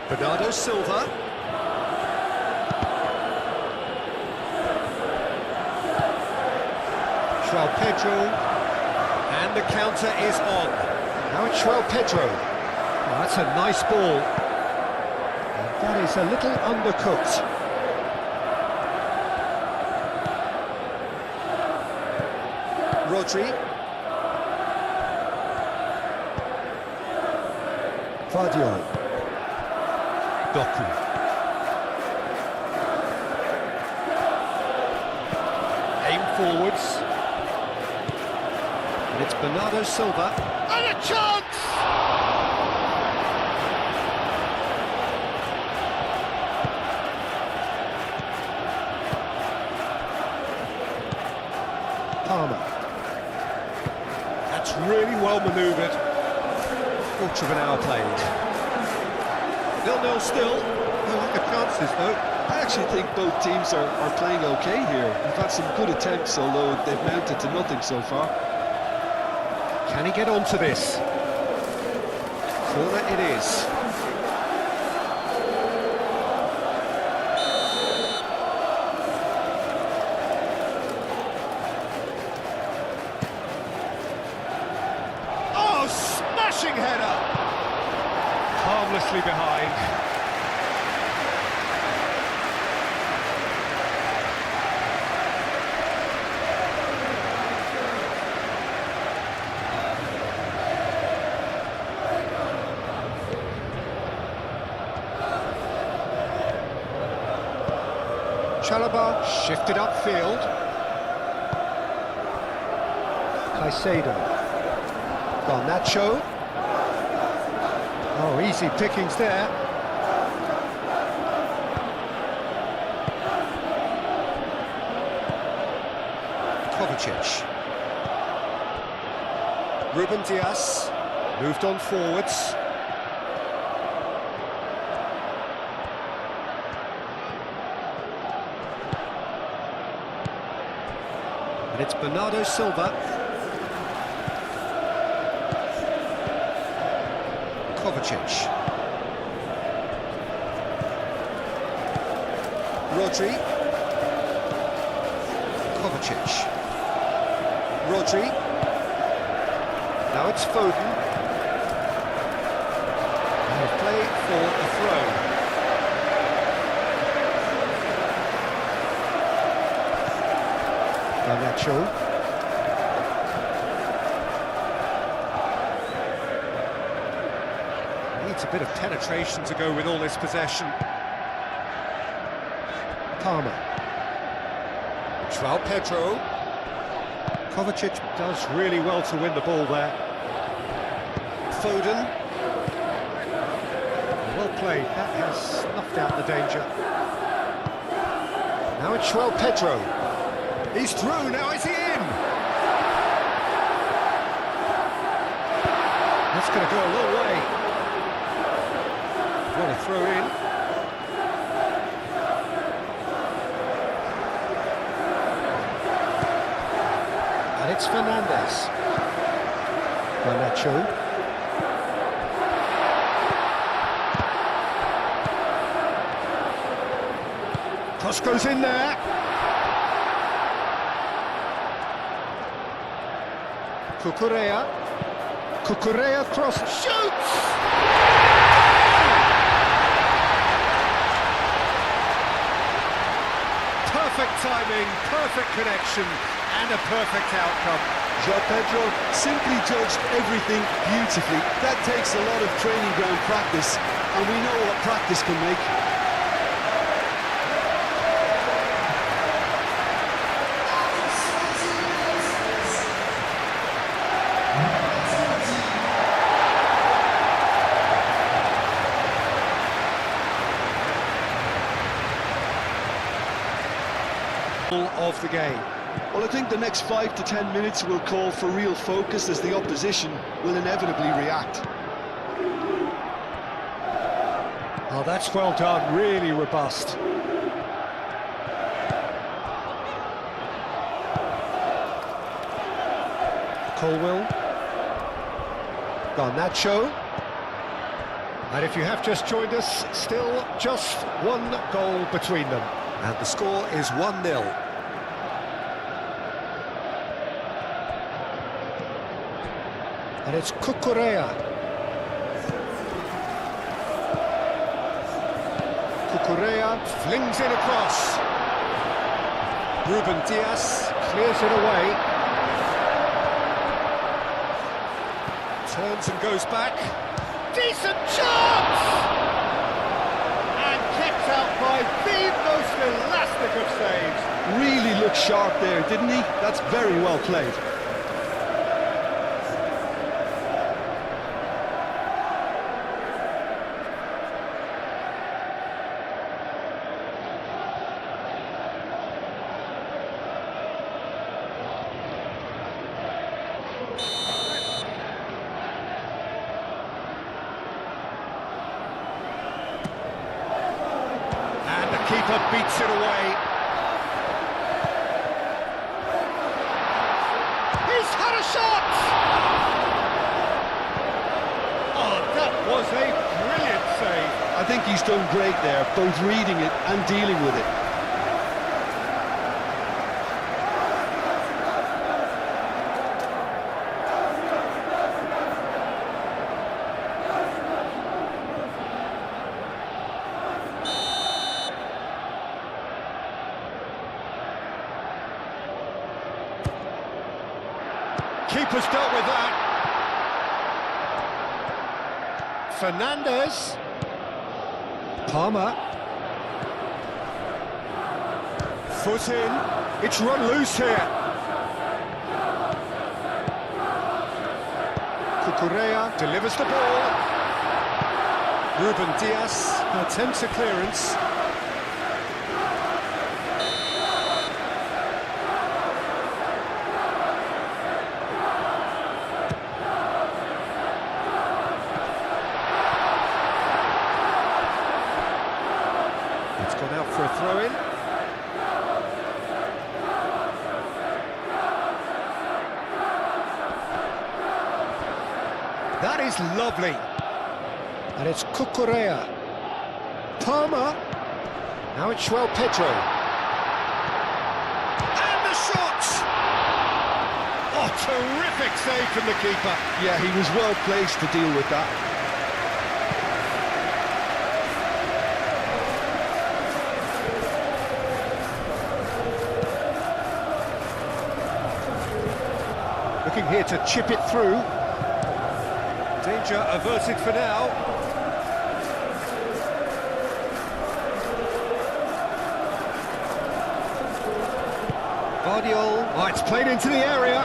Bernardo Silva. Pedro, and the counter is on. Now it's Pedro. Oh, that's a nice ball. And that is a little undercooked. Rodri. Vardiol. Doku. Aim forwards. And it's Bernardo Silva. And a chance! Palmer. That's really well manoeuvred. Quarter of an hour played. 0-0 still. No lack of chances though. I actually think both teams are playing okay here. We've had some good attempts, although they've mounted to nothing so far. Can he get onto this? Corner it is. Oh, smashing header! Harmlessly behind. Chalobah shifted upfield. Caicedo. Garnacho. Oh, easy pickings there. Kovacic. Ruben Dias moved on forwards. And it's Bernardo Silva. Kovacic. Rodri. Kovacic. Rodri. Now it's Foden. And play for a throw. Nacho. Needs a bit of penetration to go with all this possession. Palmer. João Pedro. Kovacic does really well to win the ball there. Foden. Well played, that has snuffed out the danger. Now it's João Pedro. He's through, now is he in? That's going to go a long way. What a throw in. And it's Fernandes. Nacho. Cross goes in there. Cucurella cross, shoots! Perfect timing, perfect connection, and a perfect outcome. João Pedro simply judged everything beautifully. That takes a lot of training ground practice, and we know what practice can make. Of the game. Well, I think the next 5 to 10 minutes will call for real focus as the opposition will inevitably react. Oh, that's well done, really robust. Colwill. Garnacho. And if you have just joined us, still just one goal between them. And the score is 1-0. And it's Cucurella. Cucurella flings it across. Ruben Dias clears it away. Turns and goes back. Decent chance! And kept out by the most elastic of saves. Really looked sharp there, didn't he? That's very well played. Keeper beats it away. He's had a shot! Oh, that was a brilliant save. I think he's done great there, both reading it and dealing with it. Keeper's dealt with that. Fernandes. Palmer. Foot in. It's run loose here. Cucurella delivers the ball. Ruben Dias attempts a clearance. It's gone out for a throw-in. That is lovely. And it's Cucurella. Palmer. Now it's João Pedro. And the shot! Oh, terrific save from the keeper. Yeah, he was well placed to deal with that. looking here to chip it through. Danger averted for now. Guardiol. Oh, it's played into the area.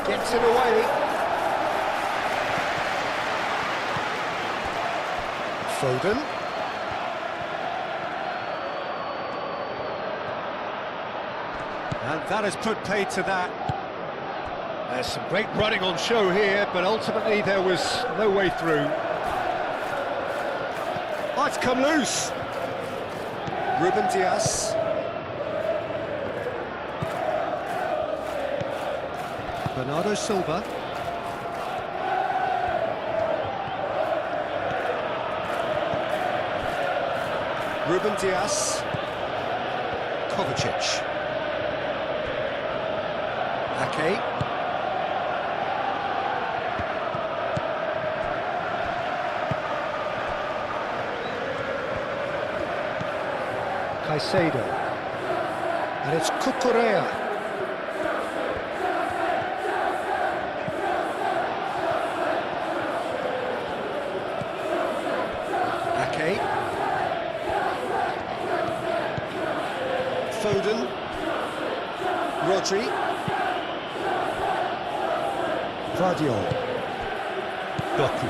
Gets it away. Foden. And that has put paid to that. There's some great running on show here, but ultimately there was no way through. Oh, it's come loose. Ruben Dias. Bernardo Silva. Ruben Dias. Kovacic. Ake. Caicedo. And it's Cucurella. Ake. Foden. Rodri. Guardiol. Doku.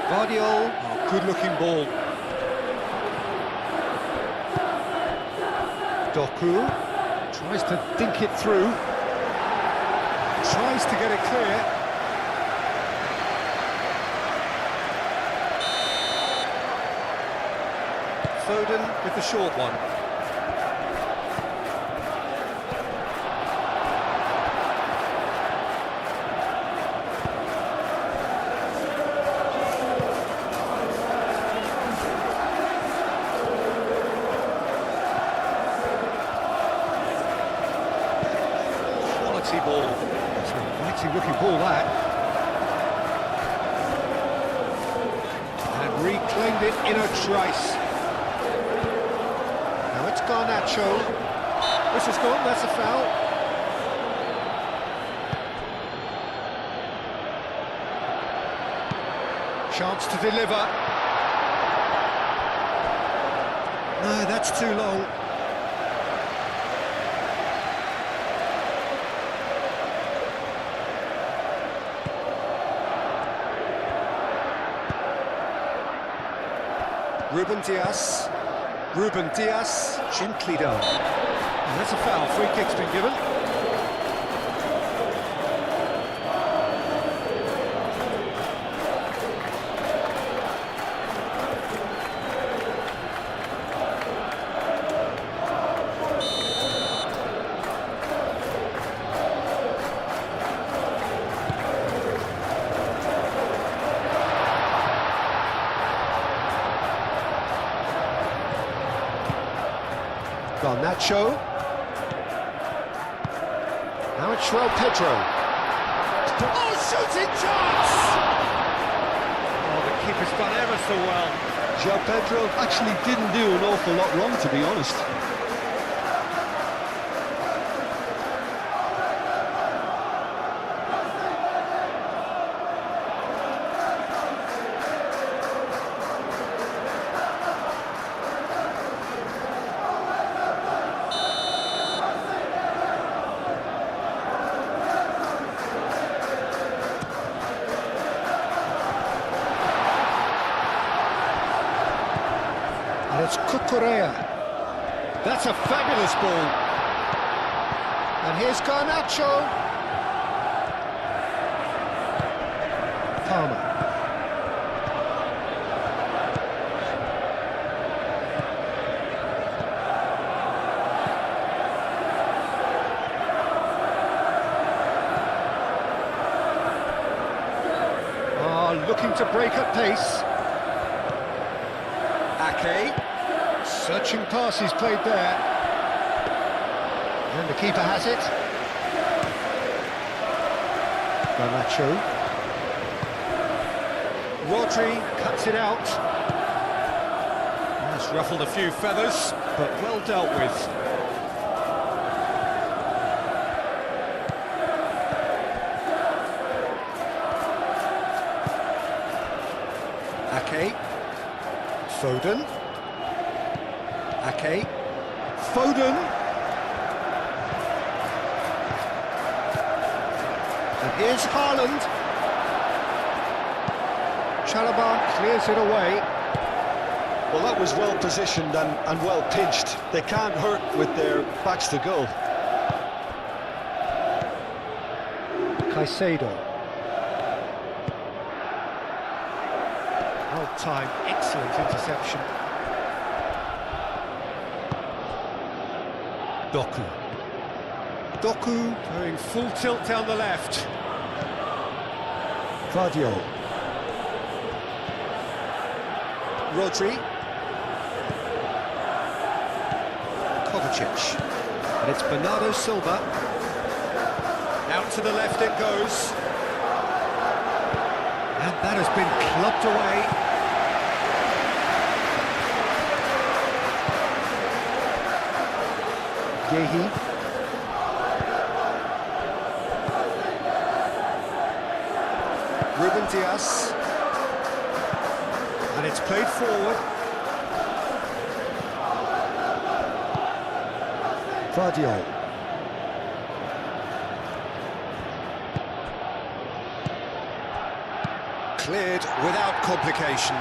Guardiol. Oh, good-looking ball. Doku tries to dink it through. Tries to get it clear. Foden with the short one. Ball. It's a mighty looking ball, that. And reclaimed it in a trice. Now it's Garnacho. This is gone, that's a foul. Chance to deliver. No, that's too long. Ruben Dias. Ruben Dias, gently done. And that's a foul, free kick's been given. Garnacho. Now it's Pedro. Oh, shooting chance! Oh, the keeper's done ever so well. João Pedro actually didn't do an awful lot wrong, to be honest. And it's Cucurella. That's a fabulous ball. And here's Garnacho. Palmer. Looking to break at pace. Ake. Searching pass he's played there. And the keeper has it. Garnacho. Rodri cuts it out. Has ruffled a few feathers, but well dealt with. Ake. Foden. Ake. Foden. And here's Haaland. Chalobah clears it away. Well, that was well positioned and well pinched. They can't hurt with their backs to goal. Caicedo. Well timed, excellent interception. Doku. Doku going full tilt down the left. Vardiol. Rodri. Kovacic. And it's Bernardo Silva. Out to the left it goes. And that has been clubbed away. Yehi. Ruben Dias. And it's played forward. Vardiol. Cleared without complication.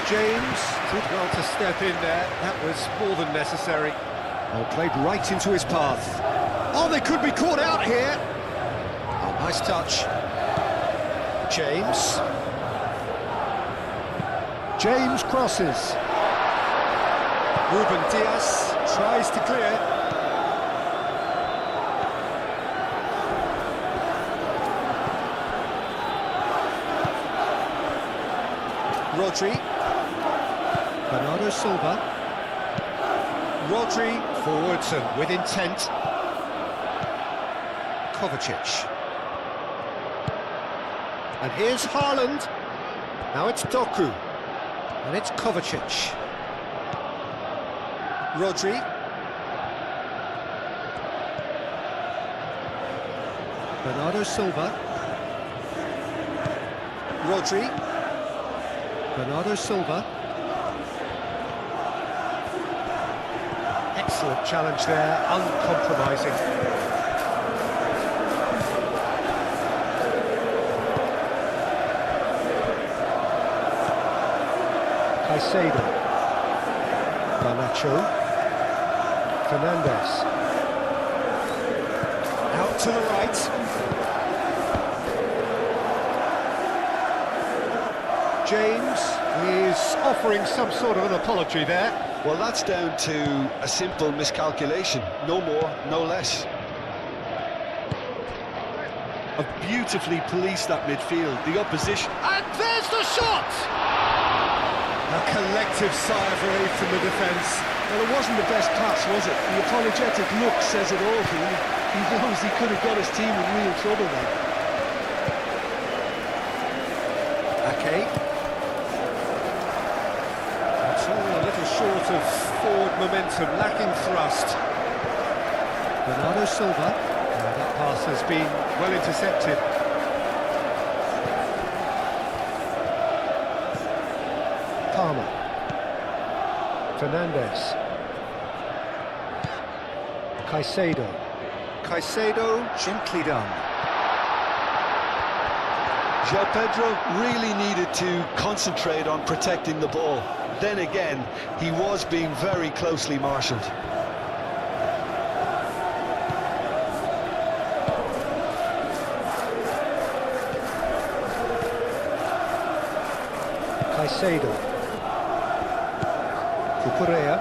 James did well to step in there. That was more than necessary. Oh, played right into his path. Oh, they could be caught out here. Oh, nice touch. James. James crosses. Ruben Dias tries to clear. Rodri. Bernardo Silva. Rodri forwards and with intent. Kovacic. And here's Haaland. Now it's Doku. And it's Kovacic. Rodri. Bernardo Silva. Rodri. Bernardo Silva. Excellent challenge there, uncompromising. Caicedo. Garnacho. Fernandes. Out to the right. James is offering some sort of an apology there. Well, that's down to a simple miscalculation. No more, no less. Have beautifully policed that midfield, the opposition. And there's the shot! A collective sigh of relief from the defence. Well, it wasn't the best pass, was it? The apologetic look says it all for him. He knows he could have got his team in real trouble then. Ake. It's all a little short of forward momentum, lacking thrust. Bernardo Silva. That pass has been well intercepted. Palmer. Fernandes. Caicedo. Caicedo, gently done. João Pedro really needed to concentrate on protecting the ball. Then again, he was being very closely marshalled. Caicedo. Cucurella.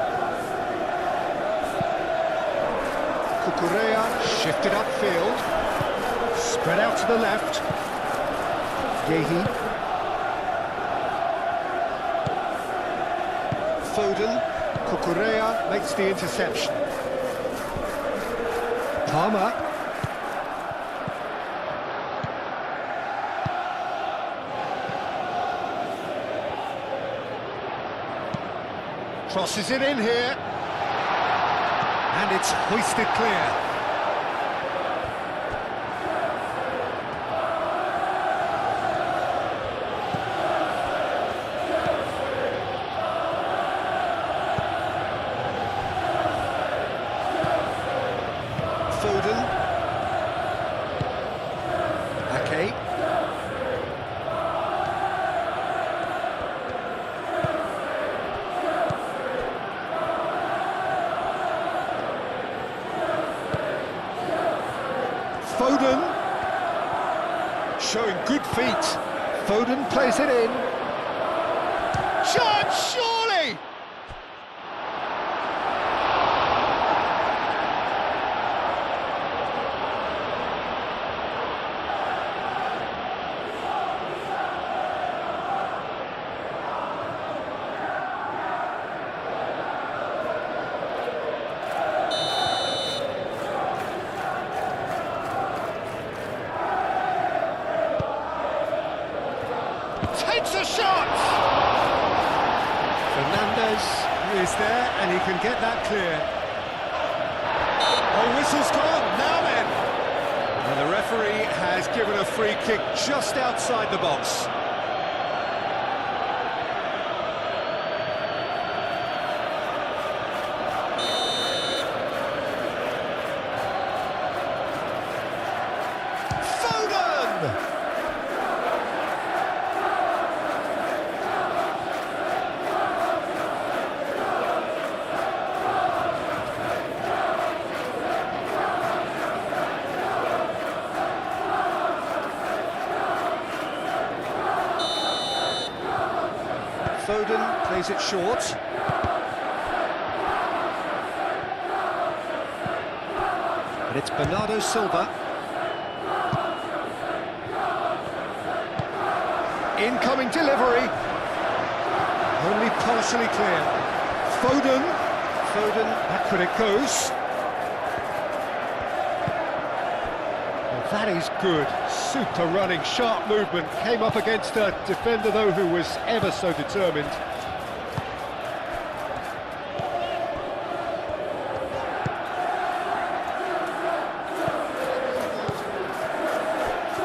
Cucurella shifted upfield. Spread out to the left. Yehi. Foden. Cucurella makes the interception. Palmer. Crosses it in here. And it's hoisted clear. Foden. Ake. Foden. Showing good feet. Foden plays it in. Chance, surely! Takes a shot! Fernandez is there, and he can get that clear. Oh, whistle's gone, now then! And the referee has given a free kick just outside the box. Foden! Foden plays it short. And it's Bernardo Silva. Incoming delivery. Only partially clear. Foden. Foden, back when it goes. Well, that is good. Super running, sharp movement. Came up against a defender, though, who was ever so determined.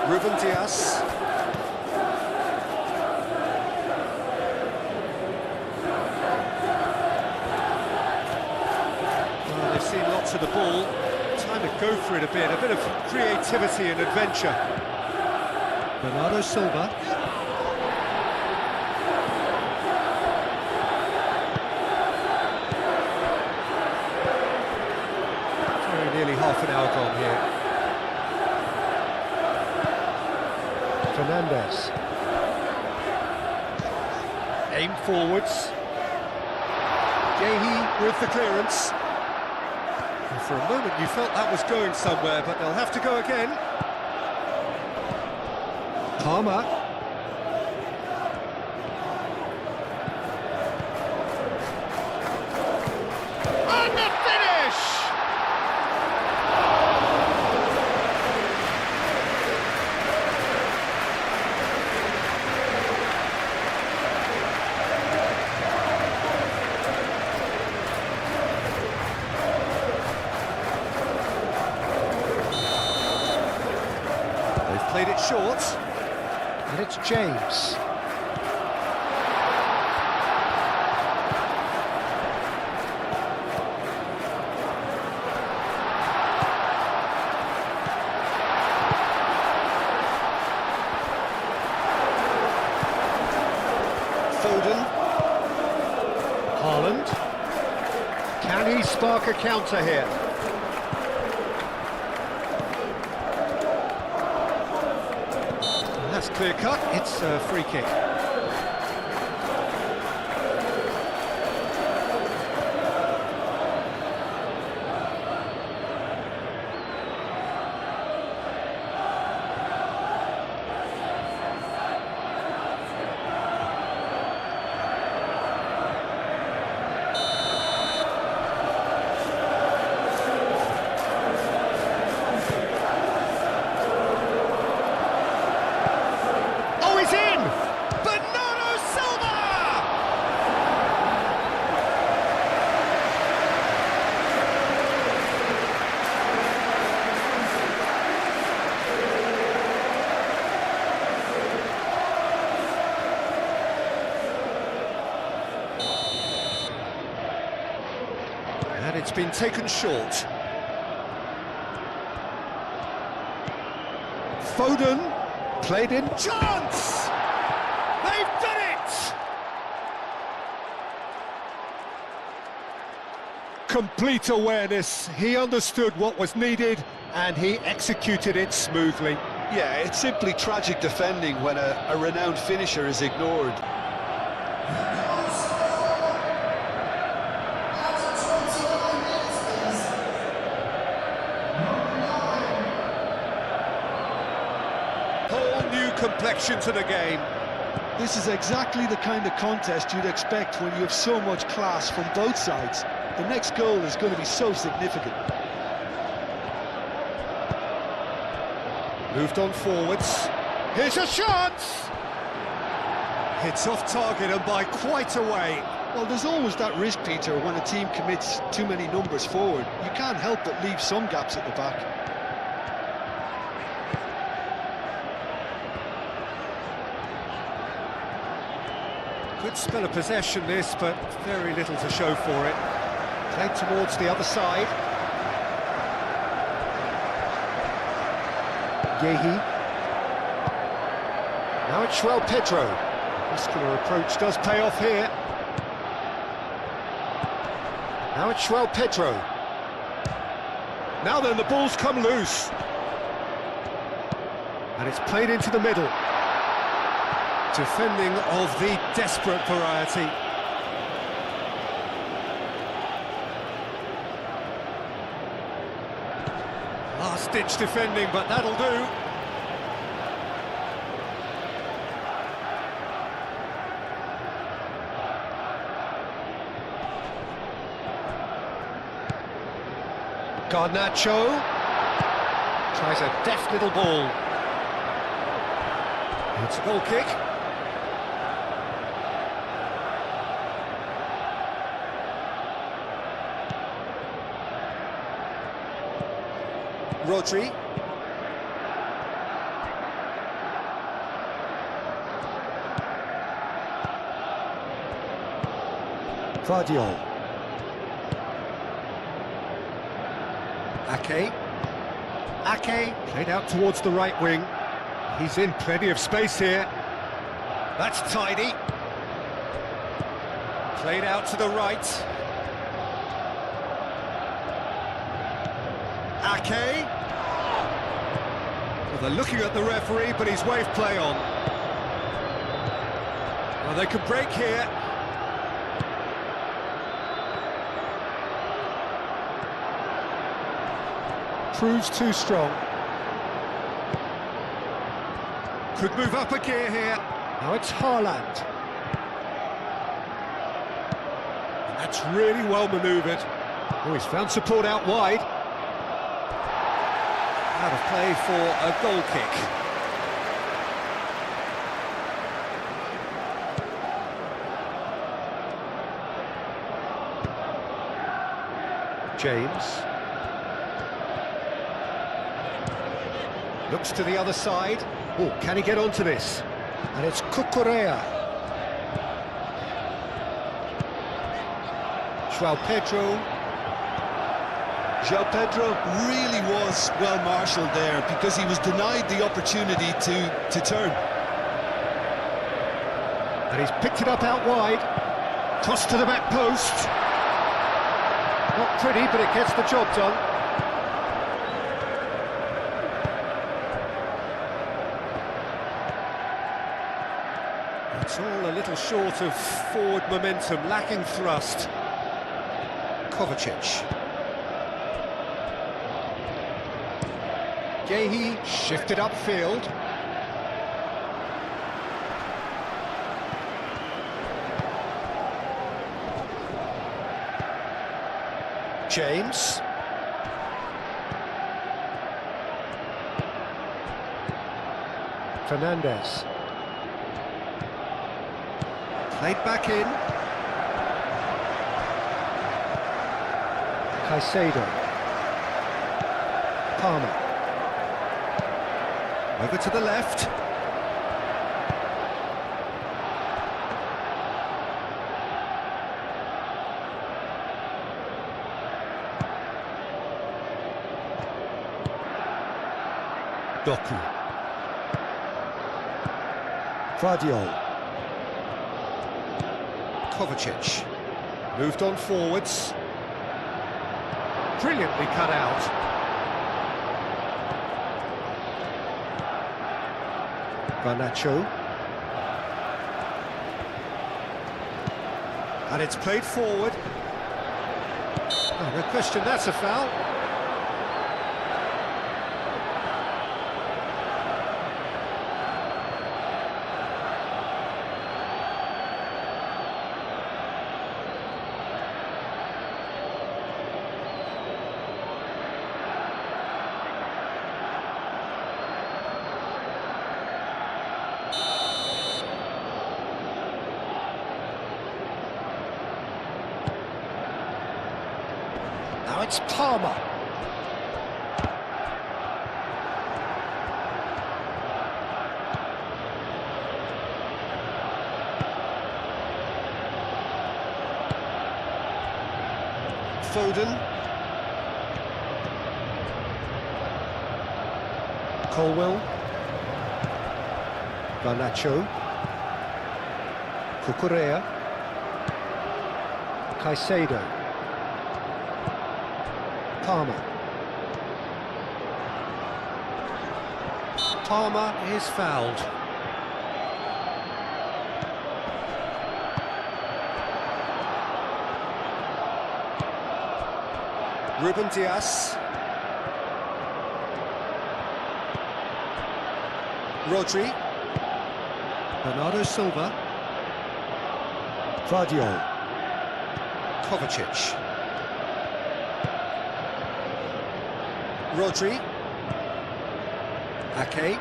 Ruben Dias. Well, they've seen lots of the ball. Time to go for it a bit of creativity and adventure. Bernardo Silva. Very nearly half an hour gone here. Fernandez. Aim forwards. Gehi with the clearance. And for a moment you felt that was going somewhere, but they'll have to go again. Palmer. And the finish! They've played it short. And it's James. Foden. Haaland. Can he spark a counter here? That's clear cut, it's a free kick. It's been taken short. Foden, played in. Chance! They've done it! Complete awareness. He understood what was needed and he executed it smoothly. Yeah, it's simply tragic defending when a renowned finisher is ignored. Whole new complexion to the game. This is exactly the kind of contest you'd expect when you have so much class from both sides. The next goal is going to be so significant. Moved on forwards. Here's a chance! Hits off target and by quite a way. Well, there's always that risk, Peter, when a team commits too many numbers forward. You can't help but leave some gaps at the back. Good spell of possession this, but very little to show for it. Played towards the other side. Yehi. Now it's Pedro. Muscular approach does pay off here. Now it's Pedro. Now then, the ball's come loose. And it's played into the middle. Defending of the desperate variety. Last-ditch defending, but that'll do. Garnacho tries a deft little ball. It's a goal kick. Rodri. Vardiol. Ake played out towards the right wing. He's in plenty of space here. That's tidy. Played out to the right. Ake. Well, they're looking at the referee, but he's waved play on. Well, they could break here. Proves too strong. Could move up a gear here. Now it's Haaland. And that's really well manoeuvred. Oh, he's found support out wide. Out of play for a goal kick. James. Looks to the other side. Oh, can he get onto this? And it's Cucurella. Pedro. João Pedro really was well marshalled there because he was denied the opportunity to turn. And he's picked it up out wide. Cross to the back post. Not pretty, but it gets the job done. It's all a little short of forward momentum, lacking thrust. Kovacic. Yehi shifted upfield. James. Fernandez. Played back in. Caicedo. Palmer. Over to the left. Doku. Vardiol. Kovacic. Moved on forwards. Brilliantly cut out. Garnacho. And it's played forward. Oh, no question, that's a foul. Now it's Palmer. Foden. Colwell. Garnacho. Cucurella. Caicedo. Palmer. Palmer is fouled. Ruben Dias. Rodri. Bernardo Silva. Vardiol. Kovacic. Rodri. Ake.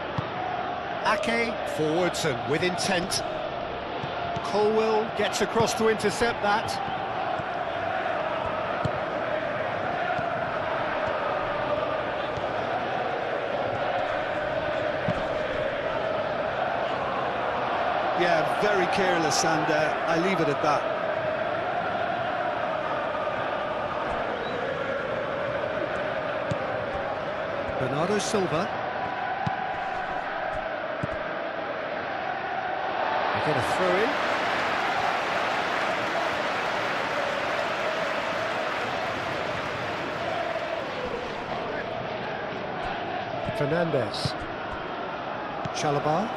Ake forwards and with intent. Colwell gets across to intercept that. Yeah, very careless, and I leave it at that. Bernardo Silva. They get a throw in. Fernandez. Chalobah.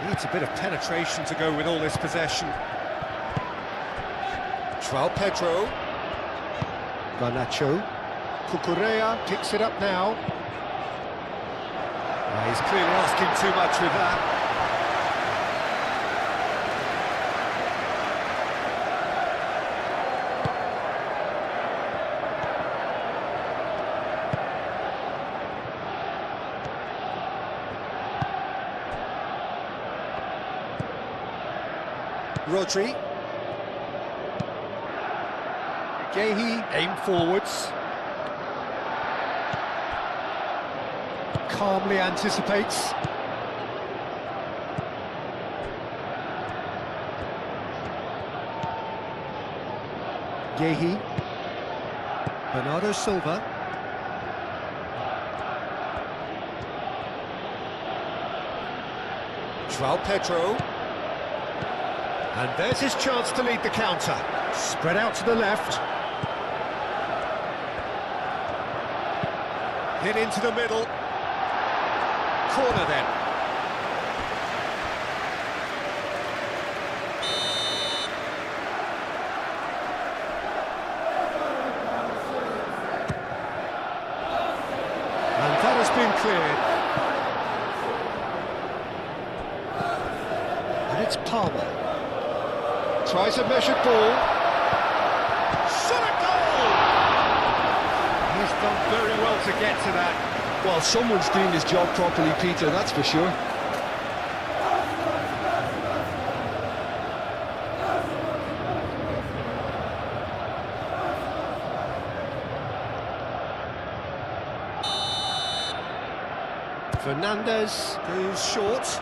Needs a bit of penetration to go with all this possession. João Pedro. Garnacho. Cucurella picks it up now. He's clearly asking too much with that. Rodri. Gehi aim forwards. Calmly anticipates. Gehi. Bernardo Silva. João Pedro. And there's his chance to lead the counter. Spread out to the left. Hit into the middle. Corner then. And that has been cleared. And it's Palmer. Tries a measured ball. Shot a goal! He's done very well to get to that. Well, someone's doing his job properly, Peter, that's for sure. Fernandez goes short.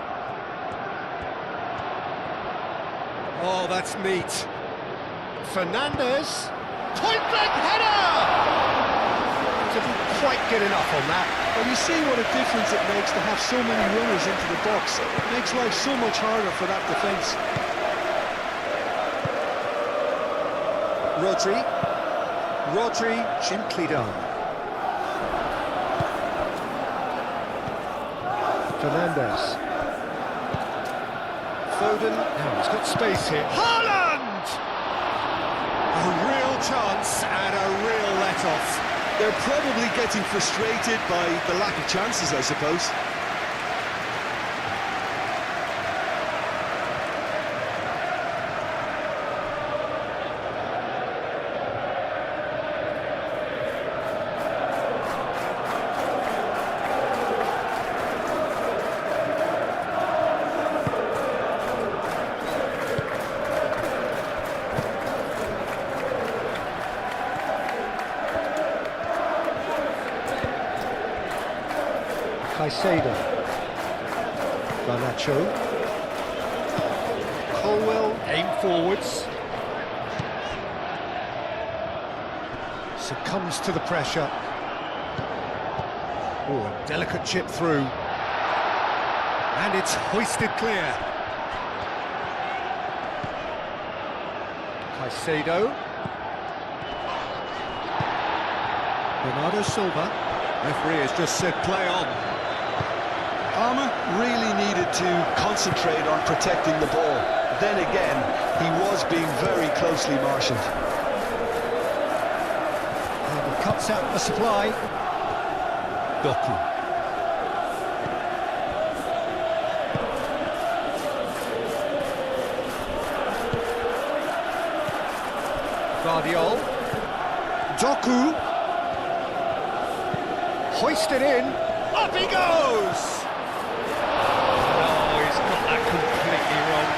Oh, that's neat. Fernandez, point-blank header! quite get enough on that. Well, you see what a difference it makes to have so many runners into the box. It makes life so much harder for that defence. Rodri, gently done. Fernandes. Foden, now he's got space here. Haaland! A real chance and a real let-off. They're probably getting frustrated by the lack of chances, I suppose. Caicedo, Garnacho, Colwell, aim forwards, succumbs to the pressure. Oh, a delicate chip through, and it's hoisted clear. Caicedo, Bernardo Silva. Referee has just said play on. Palmer really needed to concentrate on protecting the ball. Then again, he was being very closely marshalled. And he cuts out the supply. Doku. Guardiol. Doku. Hoisted in. Up he goes! Oh, he's got that completely wrong.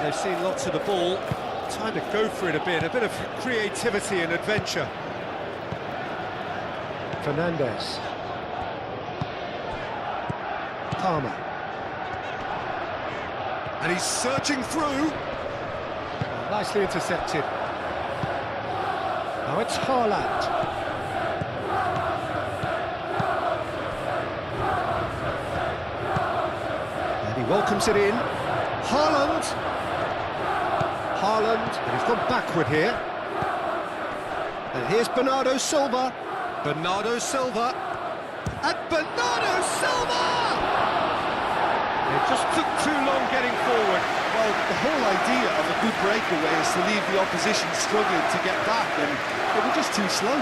They've seen lots of the ball, time to go for it a bit of creativity and adventure. Fernandes. Palmer. And he's searching through. Nicely intercepted. Now it's Haaland. And he welcomes it in. Haaland, and he's gone backward here. And here's Bernardo Silva. And Bernardo Silva! It just took too long getting forward. Well, the whole idea of a good breakaway is to leave the opposition struggling to get back, and they were just too slow.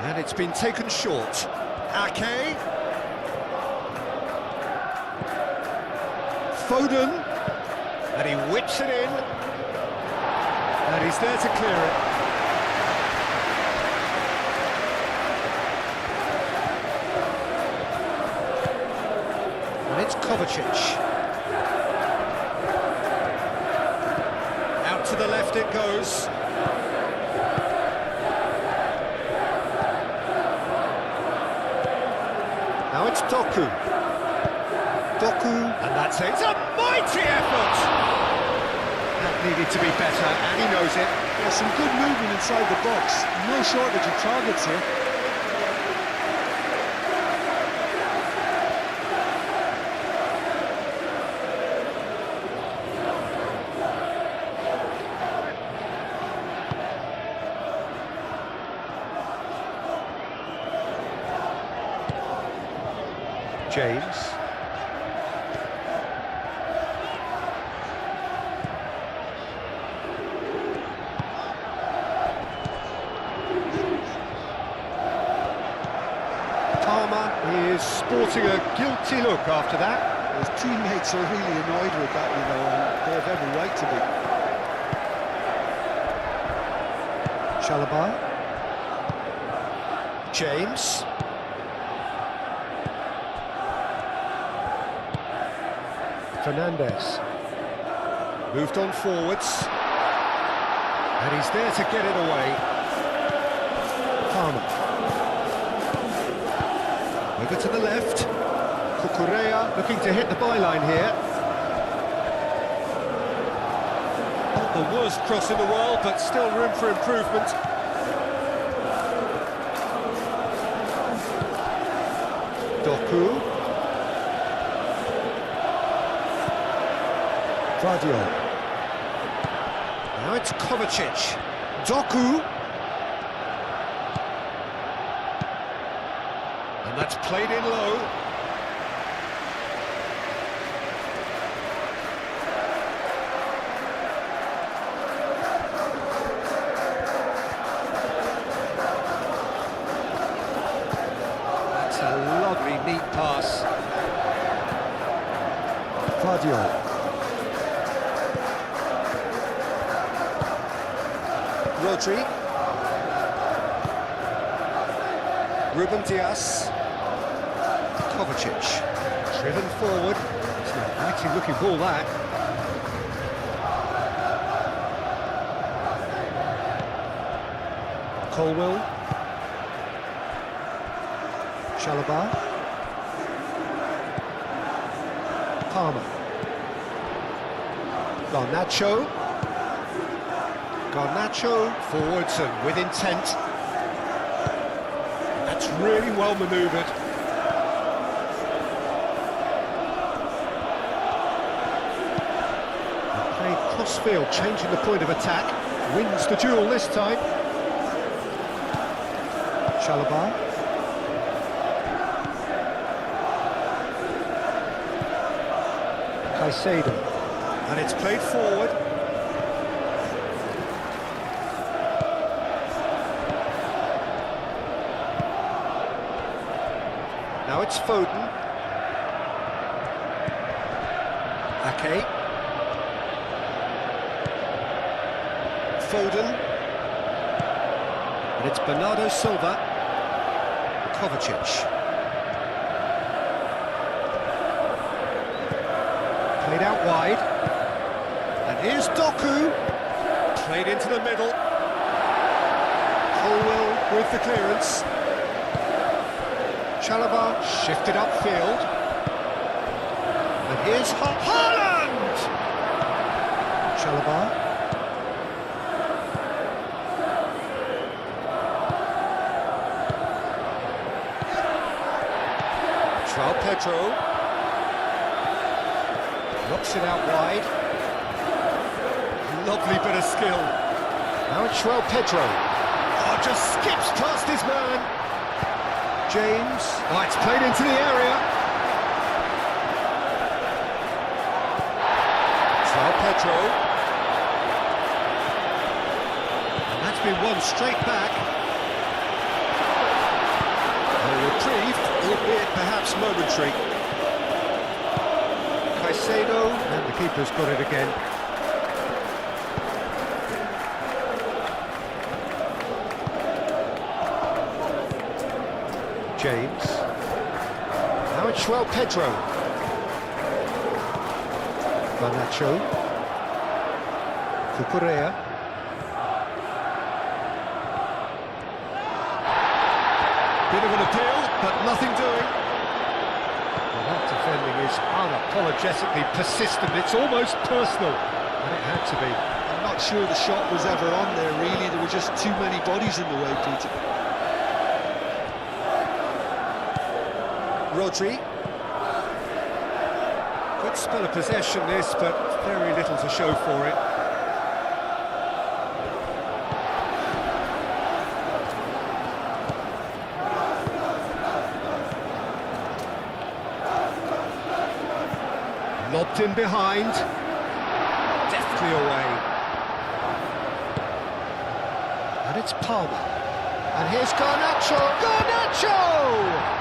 And it's been taken short. Ake. Foden. And he whips it in. And he's there to clear it. And it's Kovacic. Out to the left it goes. Now it's Doku. And that's it. It's a mighty effort! That needed to be better, and he knows it. Yeah, some good movement inside the box. No shortage of targets here. James. Palmer is sporting a guilty look after that. His teammates are really annoyed with that, you know, and they have every right to be. Chalobah. James. Fernandes. Moved on forwards. And he's there to get it away. Palmer. Over to the left. Cucurella looking to hit the byline here. Not the worst cross in the world, but still room for improvement. Doku. Vardiol. Now it's Kovacic. Doku. And that's played in low. That's a lovely, neat pass. Vardiol. Rodri. Ruben Dias. Kovacic. Driven forward. It's an exciting looking ball, that. Colwell. Chalobah. Palmer. Garnacho. Garnacho forwards and with intent. That's really well manoeuvred. Playing cross-field, changing the point of attack. Wins the duel this time. Chalobah. Caicedo. And it's played forward. Now it's Foden. Ake. Foden. And it's Bernardo Silva. Kovacic. Played out wide. And here's Doku. Played into the middle. Colwell with the clearance. Chalobah shifted upfield. And here's Haaland! Chalobah. João Pedro. Knocks it out wide. Lovely bit of skill. Now it's João Pedro. Oh, just skips past his man. James. Oh, it's played into the area. João Pedro. And that's been won straight back. A reprieve, albeit perhaps momentary. Caicedo, and the keeper's got it again. James. Now it's João Pedro. Garnacho. Cucurella. Bit of an appeal, but nothing doing. Well, that defending is unapologetically persistent. It's almost personal, and it had to be. I'm not sure the shot was ever on there, really. There were just too many bodies in the way, Peter. Rodri. Good spell of possession this, but very little to show for it. Lobbed in behind. Deftly away. And it's Palmer. And here's Garnacho. Garnacho!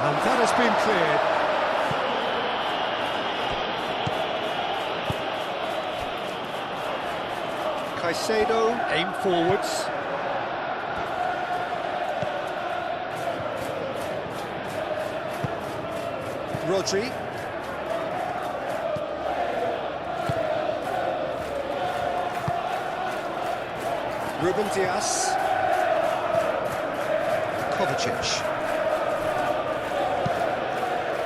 And that has been cleared. Caicedo, aim forwards. Rodri. Ruben Dias. Kovacic.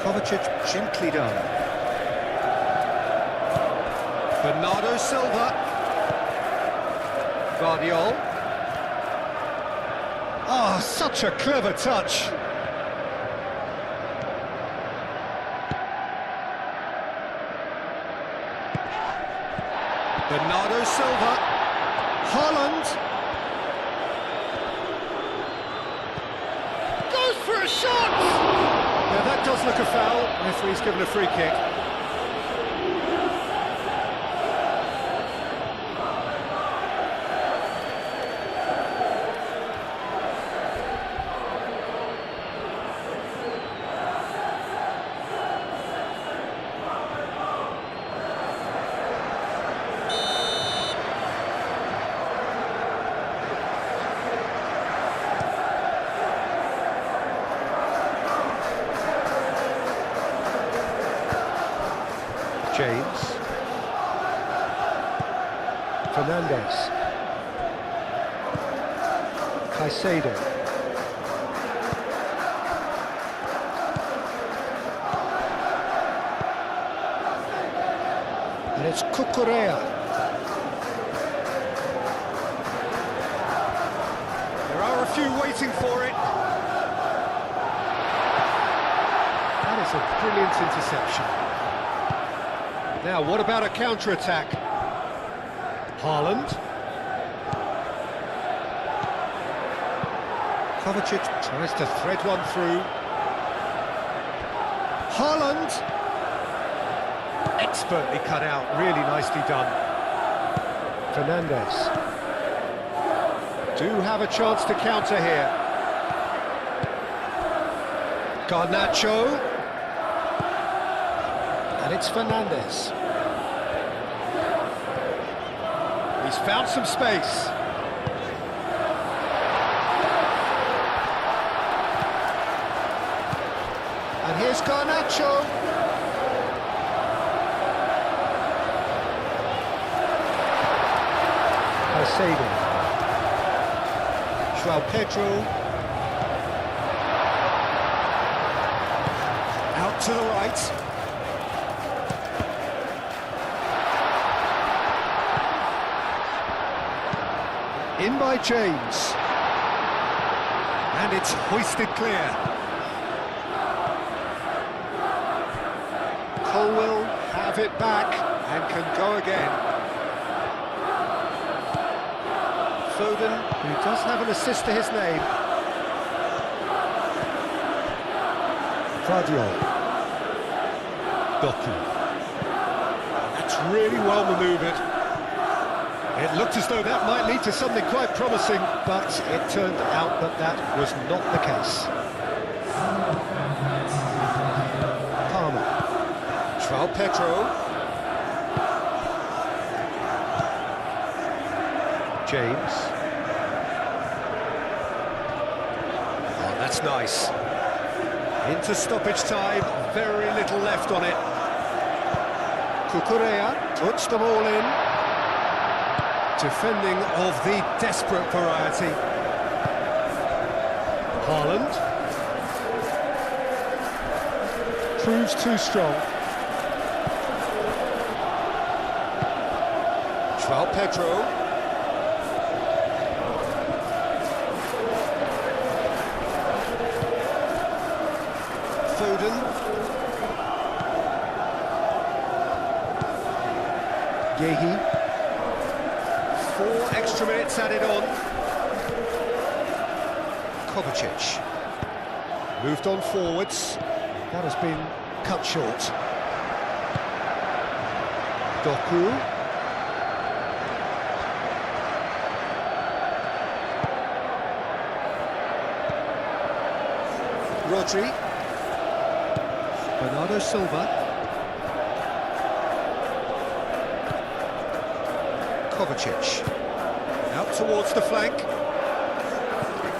Kovacic gently done. Bernardo Silva. Guardiol. Oh, such a clever touch. Bernardo Silva. Haaland. Goes for a shot! Yeah, that does look a foul. Referee's given a free kick. James. Fernandes. Caicedo. And it's Cucurella. There are a few waiting for it. That is a brilliant interception. Now, what about a counter-attack? Haaland. Kovacic tries to thread one through. Haaland. Expertly cut out, really nicely done. Fernandes. Do have a chance to counter here. Garnacho. And it's Fernandes. He's found some space. And here's Garnacho. Caicedo. João Pedro. Out to the right. In by James. And it's hoisted clear. Cole will have it back and can go again. Foden, who does have an assist to his name. Guardiol. Doku. That's really well manoeuvred. It looked as though that might lead to something quite promising, but it turned out that that was not the case. Palmer. João Pedro. James. Oh, that's nice. Into stoppage time, very little left on it. Cucurella puts them all in. Defending of the desperate variety. Haaland. Proves too strong. João Pedro. Foden. Yehi. 4 extra minutes added on. Kovacic. Moved on forwards. That has been cut short. Doku. Rodri. Bernardo Silva. Kovacic. Out towards the flank.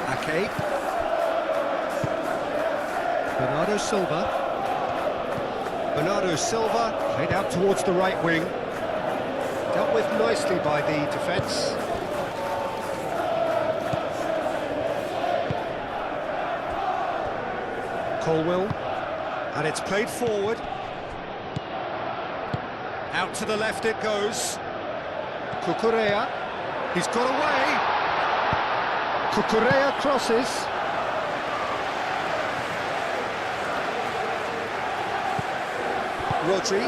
Ake. Bernardo Silva. Bernardo Silva played out towards the right wing. Dealt with nicely by the defence. Colwill. And it's played forward. Out to the left it goes. Cucurella. He's got away. Cucurella crosses. Rodri.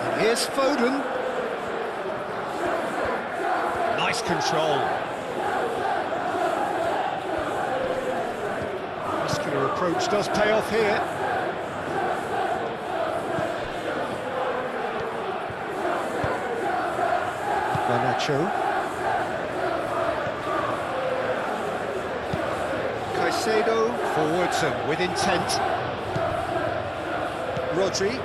And here's Foden. Nice control. Muscular approach does pay off here. Garnacho. Caicedo forwards and with intent. Rodri.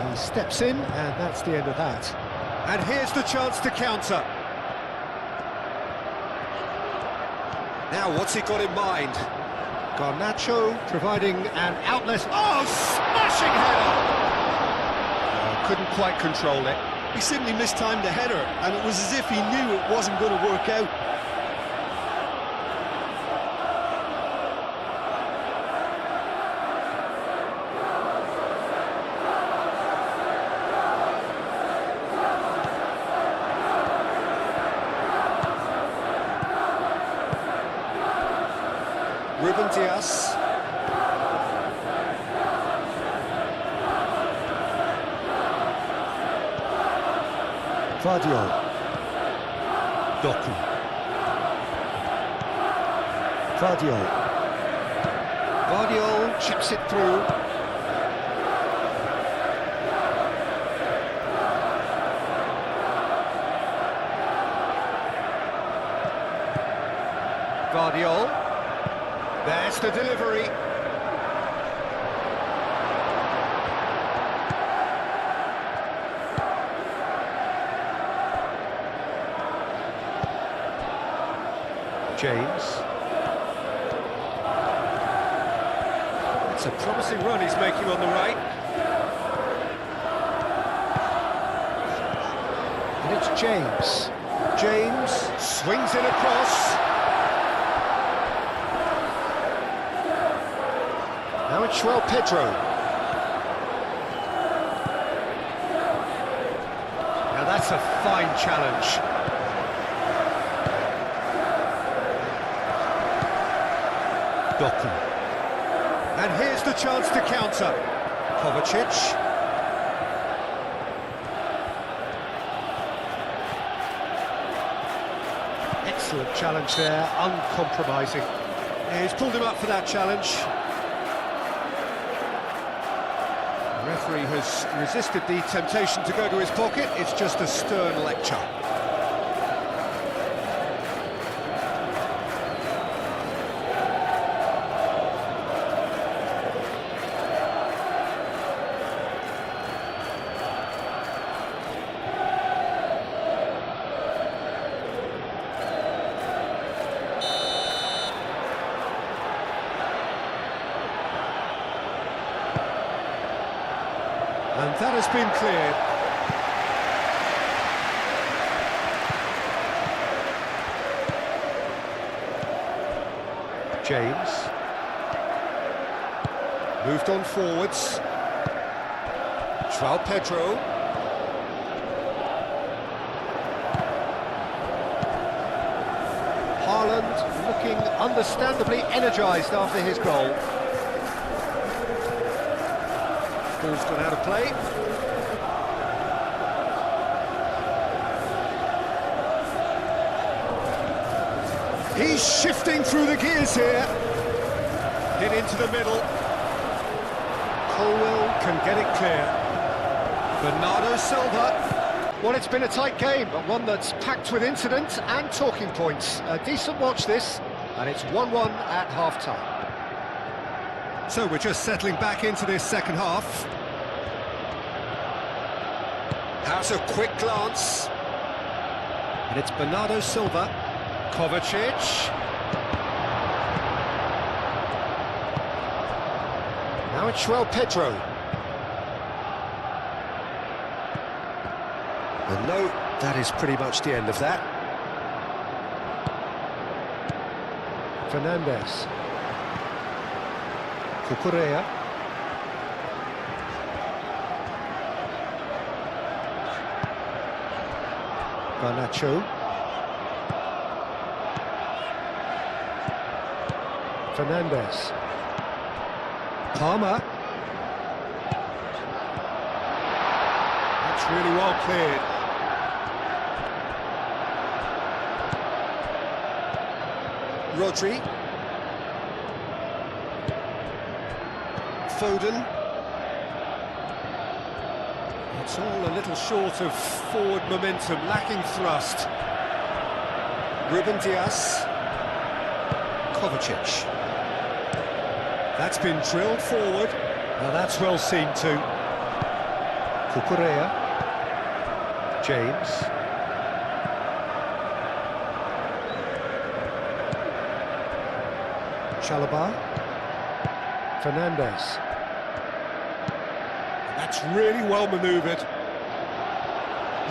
He steps in, and that's the end of that. And here's the chance to counter. Now, what's he got in mind? Garnacho providing an outlet. Oh, smashing header! Couldn't quite control it. He simply mistimed the header, and it was as if he knew it wasn't going to work out. Ruben Dias. Vardiol. Doku. Vardiol. Vardiol chips it through. Vardiol. There's the delivery. James. It's a promising run he's making on the right. And it's James. James swings it across. Now it's João Pedro. Now that's a fine challenge. Doku. And here's the chance to counter. Kovacic. Excellent challenge there, uncompromising. Yeah, he's pulled him up for that challenge. The referee has resisted the temptation to go to his pocket. It's just a stern lecture. And that has been cleared. James. Moved on forwards. João Pedro. Haaland looking understandably energised after his goal. Ball's gone out of play. He's shifting through the gears here. Hit into the middle. Colwill can get it clear. Bernardo Silva. Well, it's been a tight game, but one that's packed with incident and talking points. A decent watch this, and it's 1-1 at half-time. So we're just settling back into this second half. How's a quick glance? And it's Bernardo Silva, Kovacic. Now it's João Pedro. And no, that is pretty much the end of that. Fernandes. Cucurella. Garnacho. Fernandes. Palmer. That's really well cleared. Rodri. Foden. It's all a little short of forward momentum, lacking thrust. Ruben Dias. Kovacic. That's been drilled forward. Now that's well seen too. Cucurella. James. Chalobah. Fernandes. That's really well manoeuvred.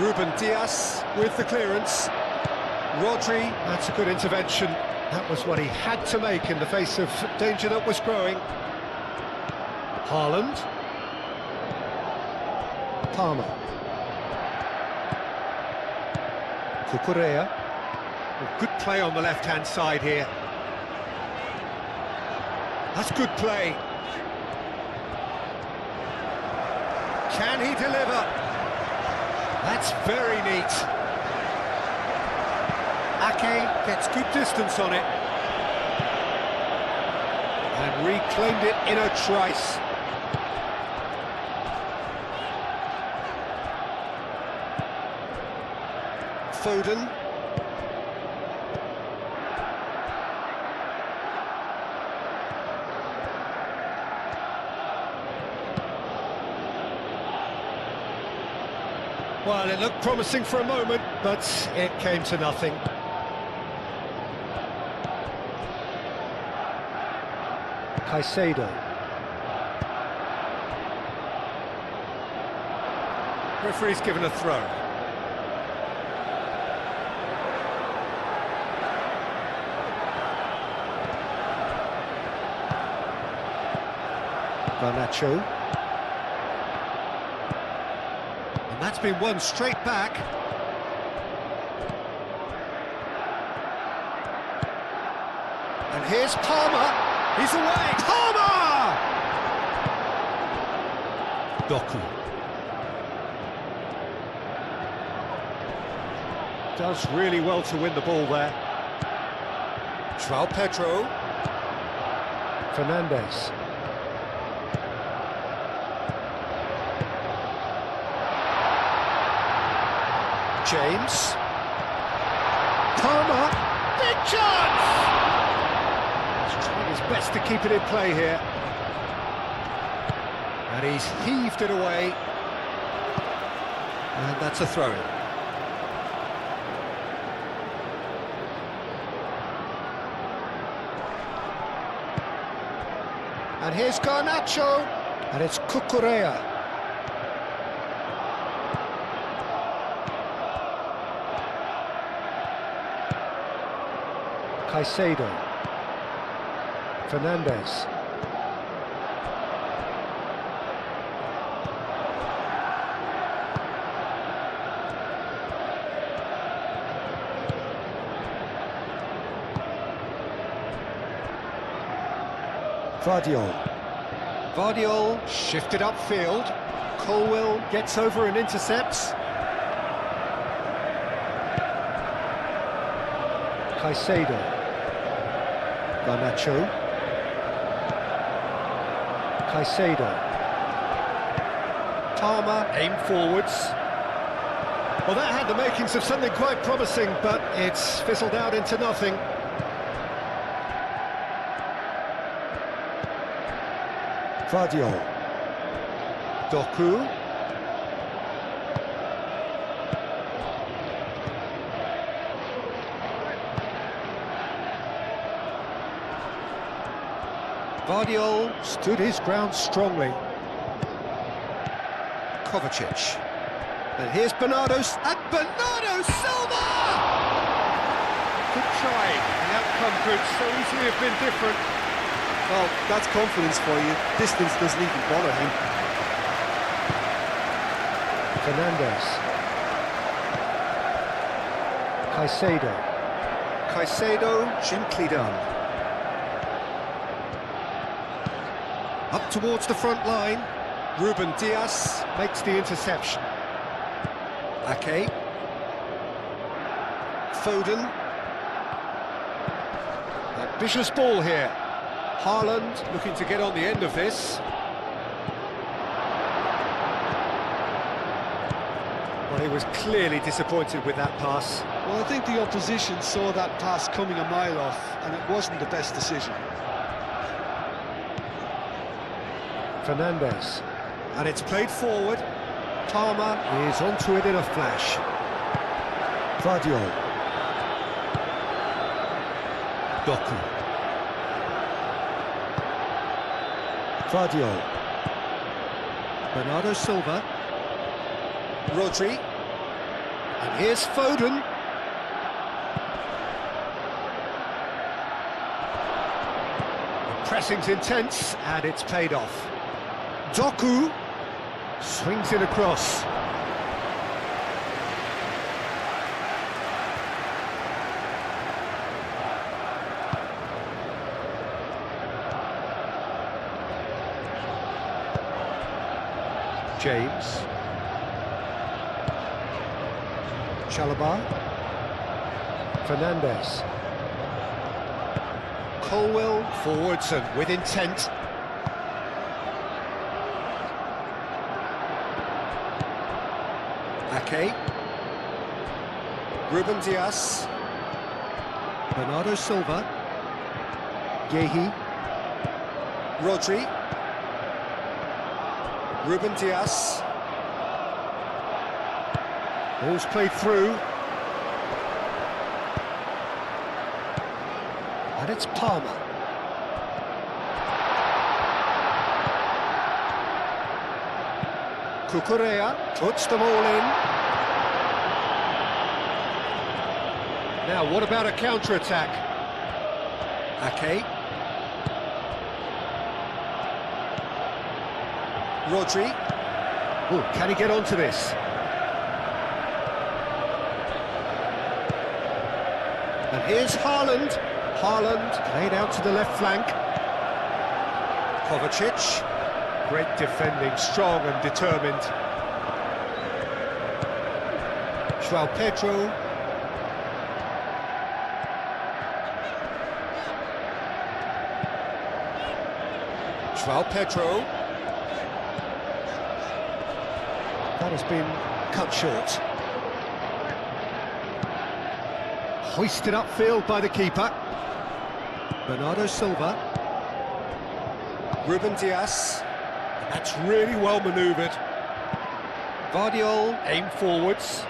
Ruben Dias with the clearance. Rodri. That's a good intervention. That was what he had to make in the face of danger that was growing. Haaland. Palmer. Cucurella. Well, good play on the left-hand side here. That's good play. Can he deliver? That's very neat. Ake gets good distance on it. And reclaimed it in a trice. Foden. Well, it looked promising for a moment, but it came to nothing. Caicedo. Referee's given a throw. Garnacho. And that's been won straight back. And here's Palmer. He's away. Palmer! Doku. Does really well to win the ball there. João Pedro. Fernandes. James. Palmer. Big chance! He's trying his best to keep it in play here. And he's heaved it away. And that's a throw-in. And here's Garnacho. And it's Cucurella. Caicedo. Fernandes. Vardiol shifted upfield. Colwill gets over and intercepts. Caicedo. Garnacho. Caicedo. Palmer aimed forwards. Well, that had the makings of something quite promising, but it's fizzled out into nothing. Vardiol. Doku. Vardiol stood his ground strongly. Kovacic. And here's Bernardo's, and Bernardo Silva! Good try. The outcome could so easily have been different. Well, that's confidence for you. Distance doesn't even bother him. Fernandes. Caicedo. Caicedo, gently done. Up towards the front line. Ruben Dias makes the interception. Ake. Foden. A vicious ball here. Haaland looking to get on the end of this. Well, he was clearly disappointed with that pass. Well, I think the opposition saw that pass coming a mile off, and it wasn't the best decision. Fernandes. And it's played forward. Palmer is onto it in a flash. Vardiol. Doku. Vardiol. Bernardo Silva. Rodri. And here's Foden. The pressing's intense, and it's paid off. Doku swings it across. James. Chalobah. Fernandes. Colwill forwards and with intent. Ake. Ruben Dias. Bernardo Silva. Gehi. Rodri. Ruben Dias. Ball's played through. And it's Palmer. Cucurella puts them all in. Now, what about a counter-attack? Ake. Rodri. Oh, can he get onto this? And here's Haaland. Haaland played out to the left flank. Kovacic. Great defending, strong and determined. João Pedro. João Pedro. That has been cut short. Hoisted upfield by the keeper. Bernardo Silva. Ruben Dias. That's really well manoeuvred. Vardiol aim forwards.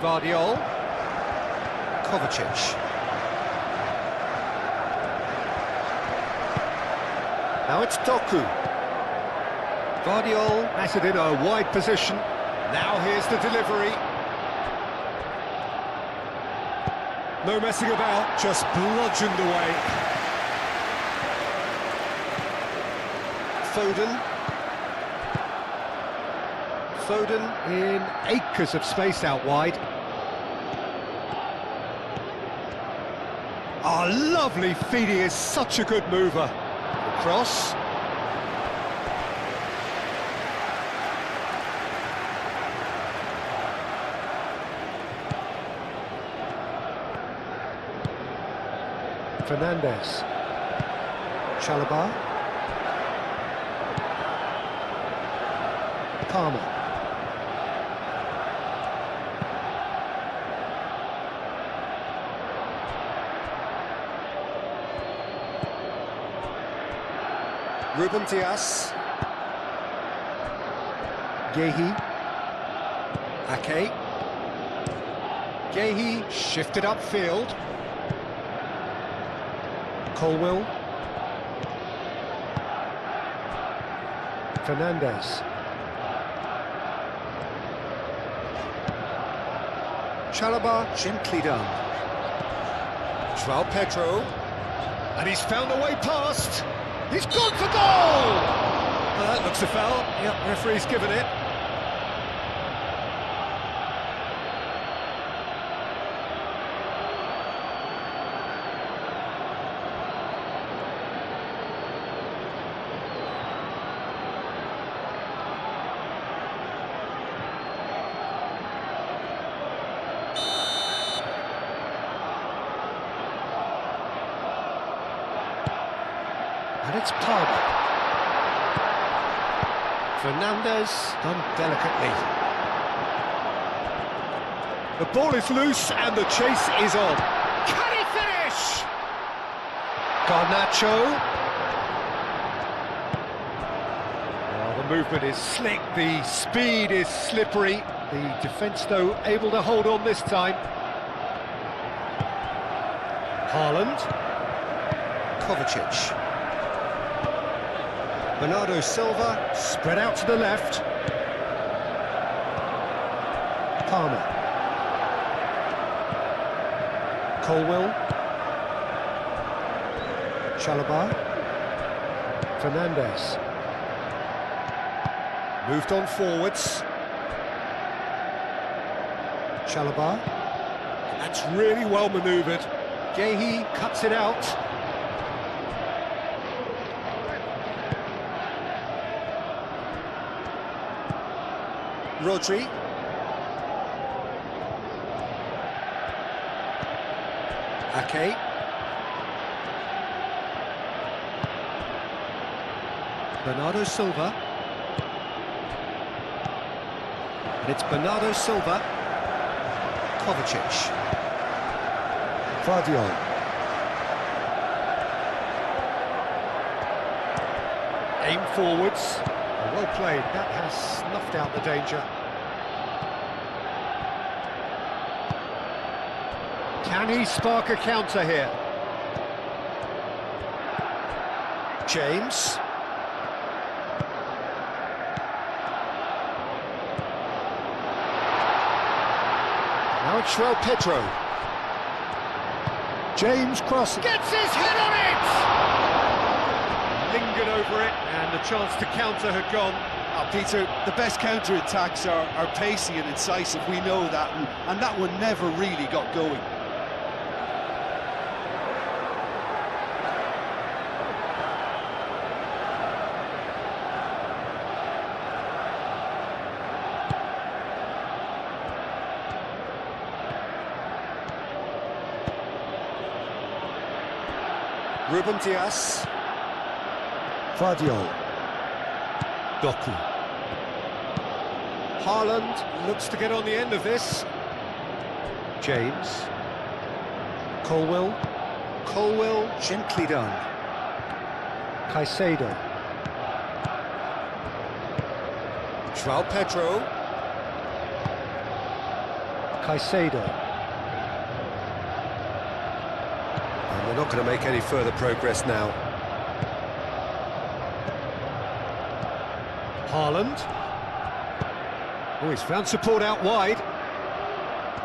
Vardiol. Kovacic. Now it's Doku. Vardiol has it in a wide position. Now here's the delivery. No messing about, just bludgeoned away. Foden. Foden in acres of space out wide. Ah, lovely feed, he is such a good mover. Cross. Fernandes. Chalobah. Palmer. Ruben Dias. Gehi. Ake. Gehi shifted upfield. Colwill. Fernandez. Chalobah, gently done. João Pedro. And he's found a way past. He's gone for goal! That looks a foul. Yep, referee's given it. And it's Palmer. Fernandez, done delicately. The ball is loose and the chase is on. Can he finish? Garnacho. Well, the movement is slick, the speed is slippery. The defence, though, able to hold on this time. Haaland. Kovacic. Bernardo Silva, spread out to the left. Palmer. Colwill. Chalobah. Fernandez. Moved on forwards. Chalobah. That's really well manoeuvred. Gehi cuts it out. Rodri. Ake. Bernardo Silva. And it's Bernardo Silva. Kovacic. Vardiol. Aim forwards. Well played, that has snuffed out the danger. Can he spark a counter here? James. Now it's João Pedro. James crossing. Gets his head on it! Lingered over it, and the chance to counter had gone. Oh, Peter, the best counter-attacks are pacey and incisive, we know that, and that one never really got going. Ruben Dias. Vardiol. Doku. Haaland looks to get on the end of this. James. Colwill. Colwill, gently done. Caicedo. João Pedro. Caicedo. And they're not going to make any further progress now. Haaland. Oh, he's found support out wide.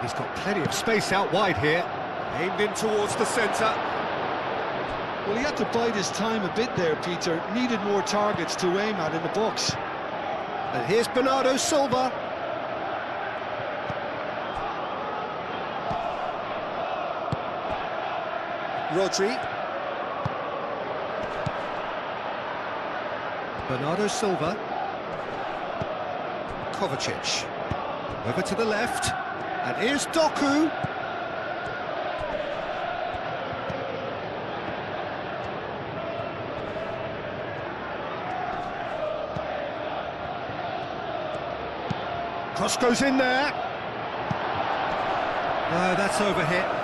He's got plenty of space out wide here. Aimed in towards the centre. Well, he had to bide his time a bit there, Peter. Needed more targets to aim at in the box. And here's Bernardo Silva. Rodri. Bernardo Silva. Kovacic. Over to the left. And here's Doku. Cross goes in there. No, that's overhit.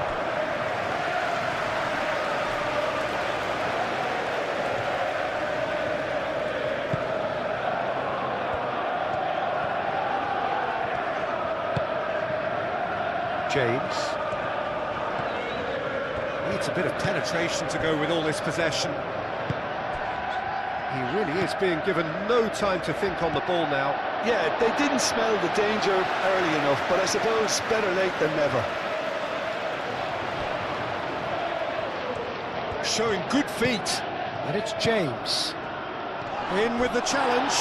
James. Needs a bit of penetration to go with all this possession. He really is being given no time to think on the ball now. Yeah, they didn't smell the danger early enough, but I suppose better late than never. Showing good feet. And it's James. In with the challenge.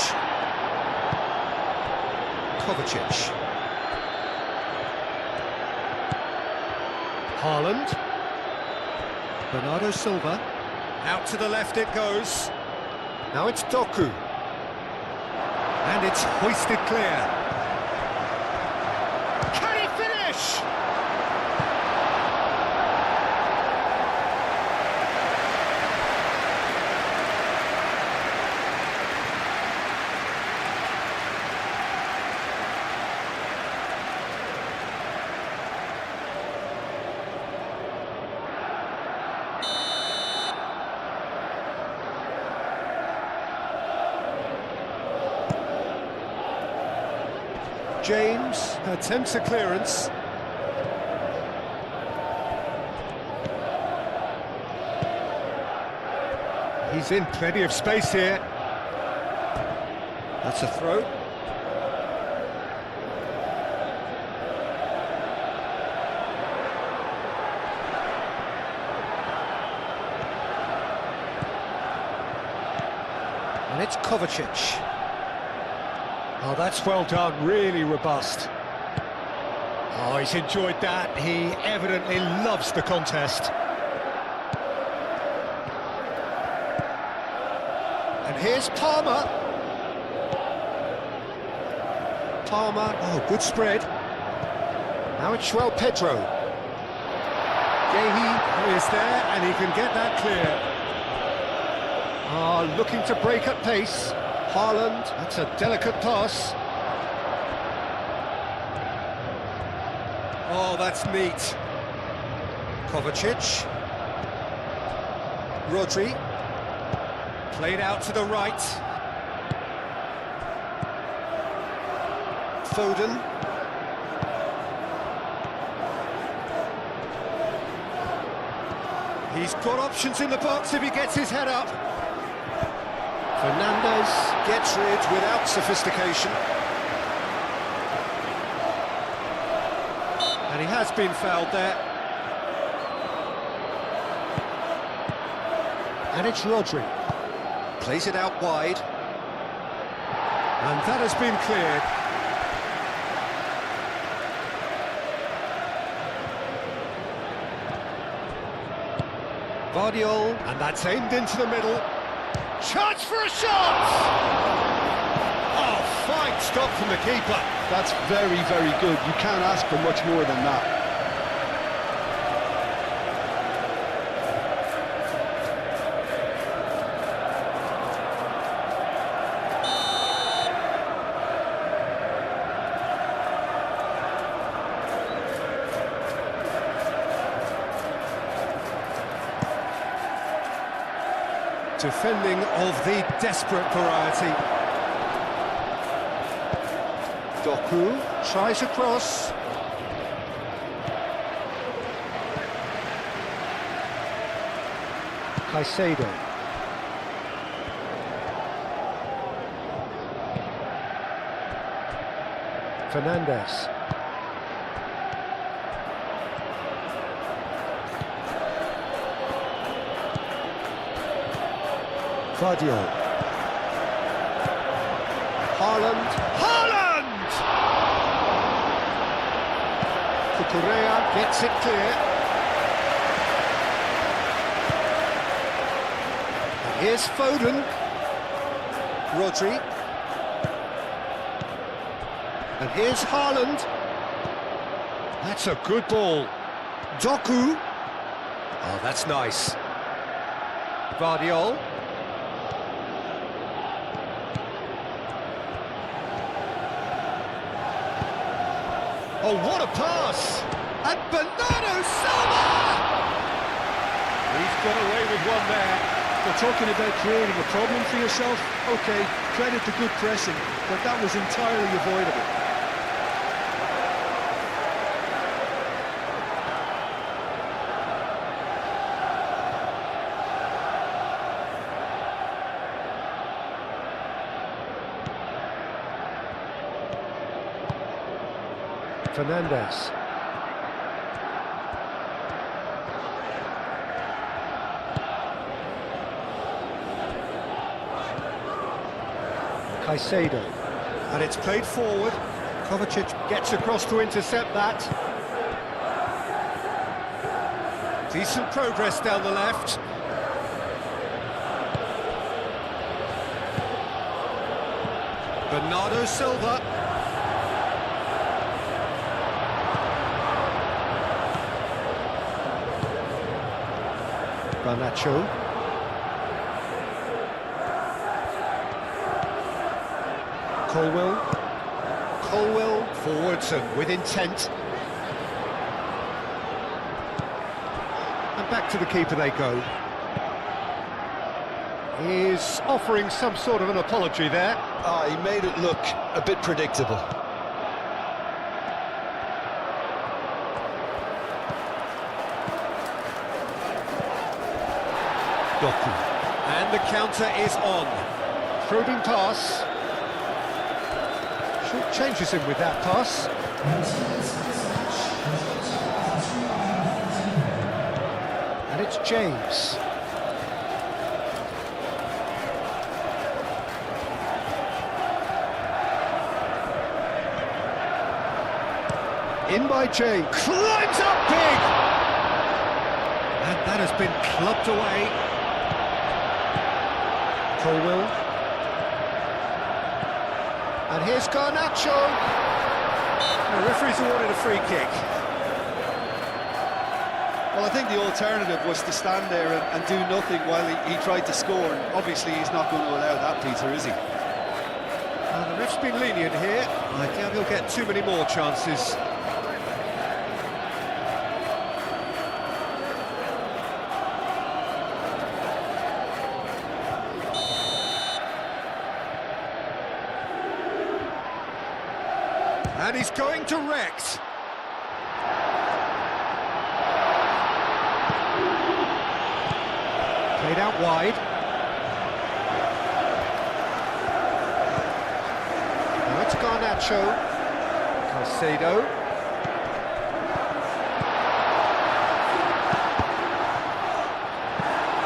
Kovacic. Haaland. Bernardo Silva. Out to the left it goes. Now it's Doku. And it's hoisted clear. Can he finish? James attempts a clearance. He's in plenty of space here. That's a throw. And it's Kovacic. Oh, that's well done, really robust. Oh, he's enjoyed that. He evidently loves the contest. And here's Palmer. Palmer, oh, good spread. Now it's João Pedro. Gehi is there, and he can get that clear. Ah, looking to break at pace. Haaland, that's a delicate pass. Oh, that's neat. Kovacic. Rodri. Played out to the right. Foden. He's got options in the box if he gets his head up. Fernandes gets rid without sophistication. And he has been fouled there. And it's Rodri. Plays it out wide. And that has been cleared. Vardiol, and that's aimed into the middle. Chance for a shot! Oh, fine stop from the keeper. That's very, very good. You can't ask for much more than that. Defending of the desperate variety. Doku tries a cross. Caicedo. Fernandes. Vardiol. Haaland. Haaland! Cucurella gets it clear. And here's Foden. Rodri. And here's Haaland. That's a good ball. Doku. Oh, that's nice. Vardiol. Oh, what a pass! And Bernardo Silva! He's got away with one there. We're talking about creating a problem for yourself. Okay, credit to good pressing, but that was entirely avoidable. Fernandes. Caicedo. And it's played forward. Kovacic gets across to intercept that. Decent progress down the left. Bernardo Silva. Garnacho. Colwell forwards and with intent. And back to the keeper they go. He's offering some sort of an apology there. He made it look a bit predictable. Doku. And the counter is on. Probing pass. Short changes him with that pass. And it's James. In by James. Climbs up big! And that has been clubbed away. Colwell. And here's Garnacho. The referee's awarded a free kick. Well, I think the alternative was to stand there and do nothing while he tried to score. And obviously, he's not going to allow that, Peter, is he? And the ref's been lenient here. I doubt he'll get too many more chances. And he's going direct. Played out wide. Now it's Garnacho. Caicedo.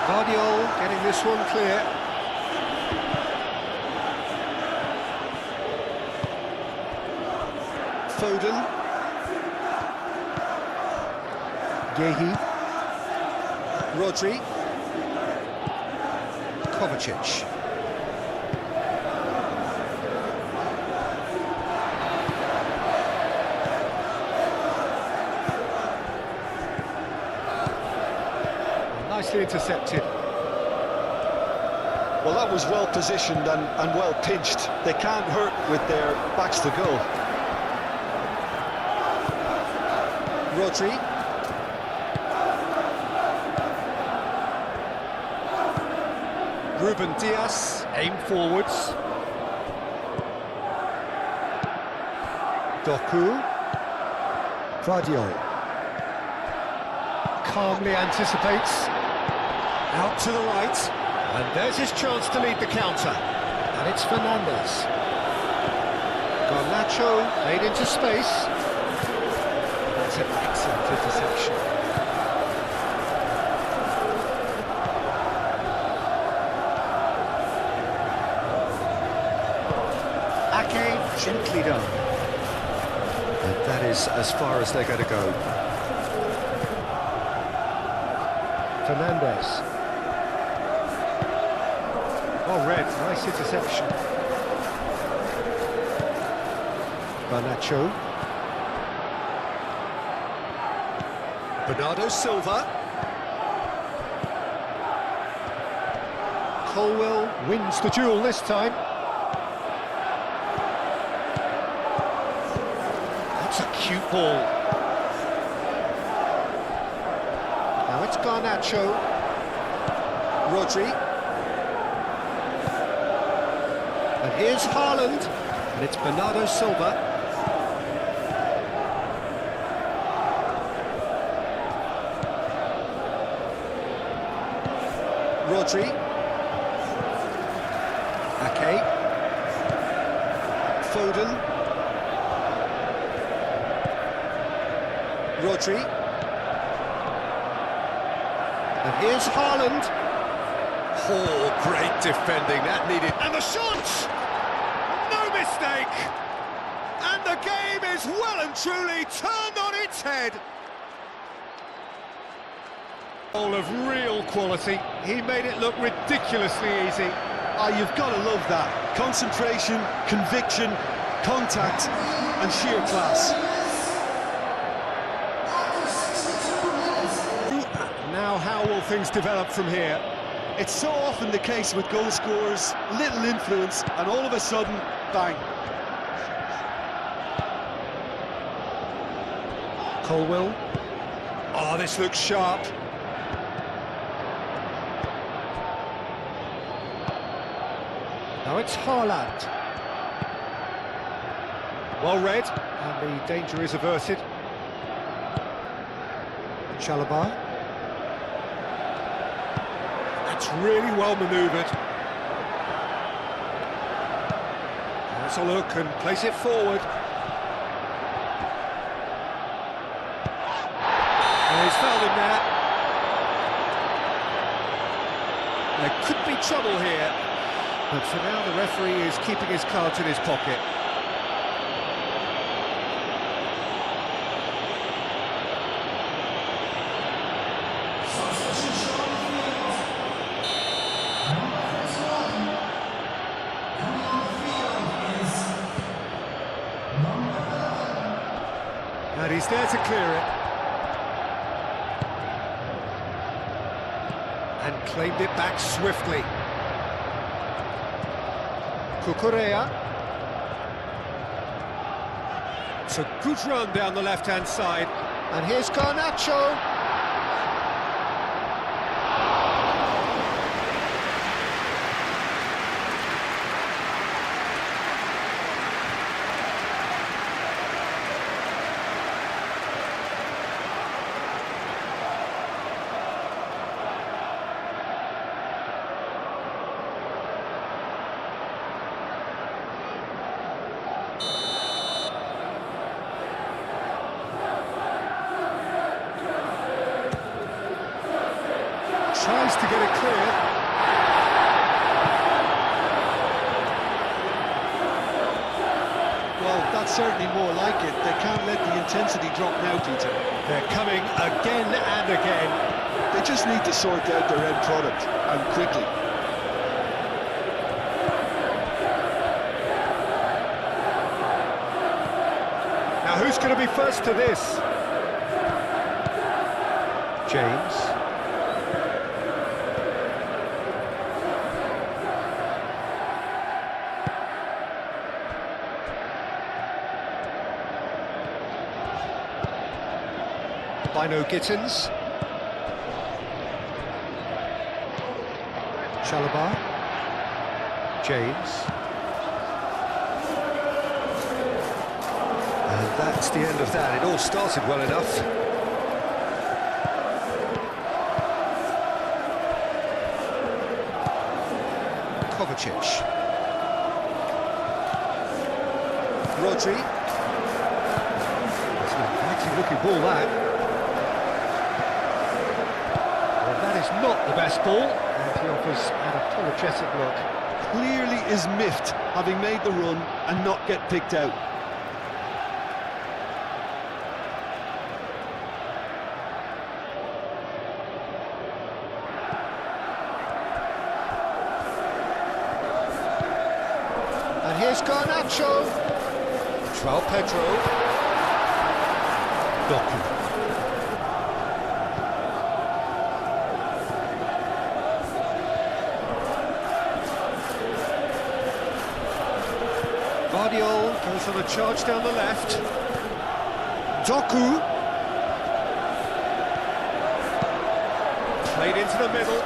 Guardiola getting this one clear. Foden. Gehi. Rodri. Kovacic. Nicely intercepted. Well, that was well positioned and well pinched. They can't hurt with their backs to goal. Rodri. Ruben Dias, aim forwards. Doku. Guardiola. Calmly anticipates. Out to the right. And there's his chance to lead the counter. And it's Fernandes. Garnacho made into space. That's an excellent interception. Ake, gently done. And that is as far as they're going to go. Fernandes. Oh, red, nice interception. Garnacho. Bernardo Silva. Colwell wins the duel this time. That's a acute ball. Now it's Garnacho. Rodri. And here's Haaland. And it's Bernardo Silva. Rodri. Ake. Foden. Rodri. And here's Haaland. Oh, great defending, that needed. And the shot! No mistake! And the game is well and truly turned on its head. Goal of real quality. He made it look ridiculously easy. Ah, you've got to love that. Concentration, conviction, contact, and sheer class. Now how will things develop from here? It's so often the case with goal scorers, little influence, and all of a sudden, bang. Colwell. Oh, this looks sharp. Now it's Haaland. Well read, and the danger is averted. Chalobah. That's really well manoeuvred. Let's a look and place it forward. And he's fouled him there. There could be trouble here. But for now, the referee is keeping his cards in his pocket. And he's there to clear it. And claimed it back swiftly. Cucurella. It's a good run down the left-hand side. And here's Garnacho. Tries to get it clear. Well, that's certainly more like it. They can't let the intensity drop now, Peter. They're coming again and again. They just need to sort out their end product, and quickly. Now who's going to be first to this? James. Bino Gittins. Chalobah. James. And that's the end of that. It all started well enough. Kovacic. Rodri. It's an attractive looking ball, that. That is not the best ball, and he offers an apologetic look. Clearly is miffed, having made the run and not get picked out. And here's Garnacho. João Pedro. Doku. Guardiola goes on a charge down the left. Doku. Played into the middle.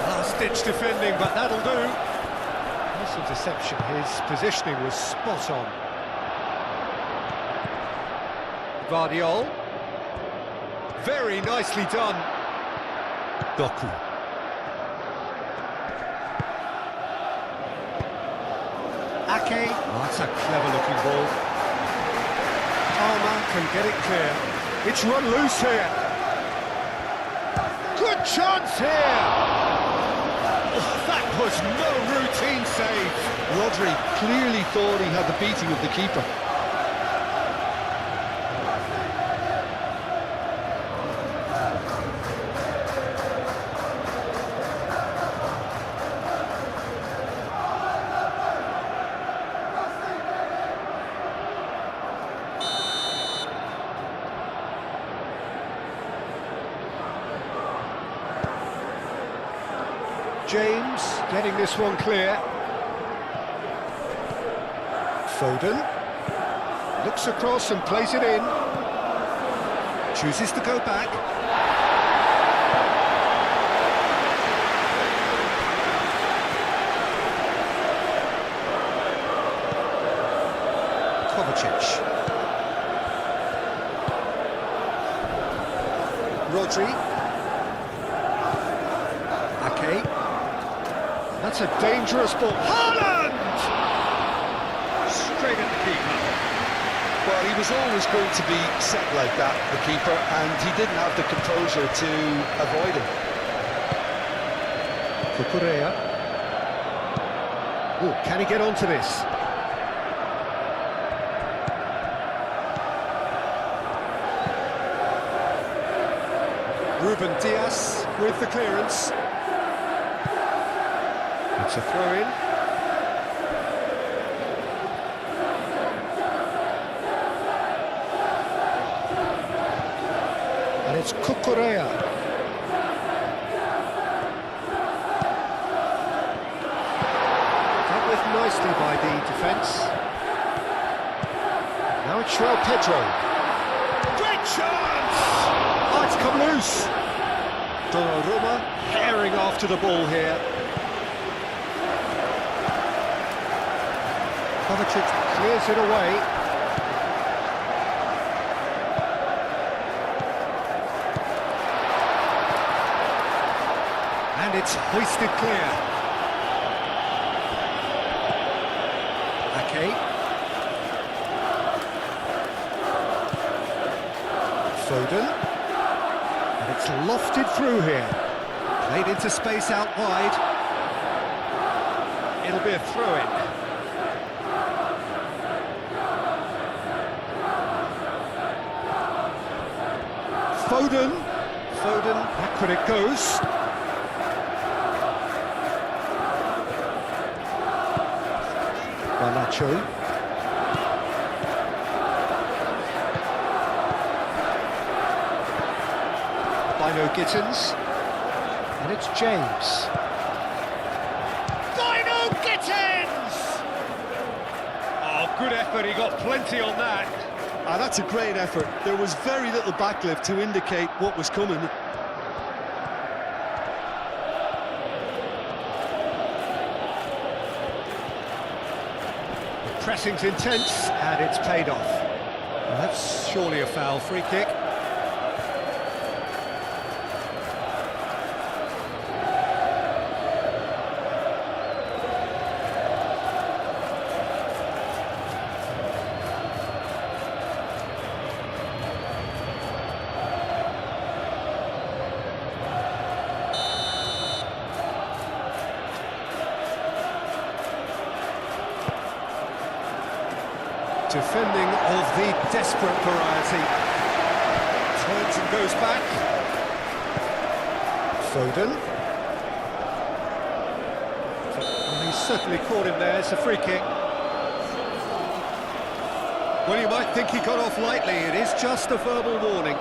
Last-ditch defending, but that'll do. Nice interception. His positioning was spot on. Guardiol. Very nicely done. Doku. Ake. Oh, that's a clever-looking ball. Palmer can get it clear. It's run loose here. Good chance here. Oh, that was no routine save. Rodri clearly thought he had the beating of the keeper. James getting this one clear. Foden looks across and plays it in. Chooses to go back. Kovacic. Rodri. Ake. That's a dangerous ball. Haaland! Straight at the keeper. Well, he was always going to be set like that, the keeper, and he didn't have the composure to avoid him. Cucurella. Oh, can he get onto this? Ruben Dias with the clearance. It's a throw-in. And it's Cucurella. Dealt with nicely by the defence. Now it's João Pedro. Great chance! Oh, it's come loose. Donnarumma herring after the ball here. Kovacic clears it away. And it's hoisted clear. Ake. Foden. And it's lofted through here. Played into space out wide. It'll be a throw-in. Foden, back when it goes. Nacho. Bino Gittins. And it's James. Bino Gittins! Oh, good effort, he got plenty on that. Ah, that's a great effort. There was very little backlift to indicate what was coming. The pressing's intense, and it's paid off. Well, that's surely a foul free kick. Defending of the desperate variety. Turns and goes back. Foden. Well, he's certainly caught him there. It's a free kick. Well, you might think he got off lightly. It is just a verbal warning.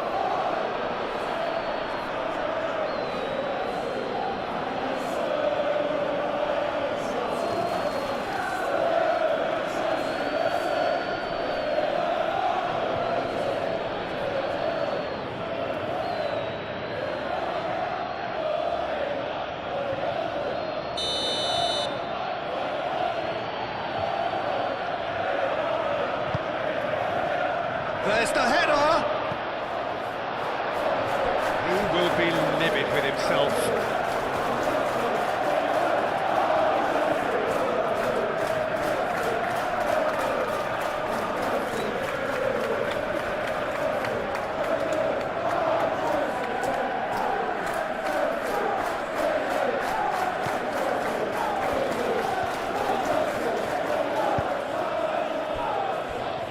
There's the header! He will be livid with himself.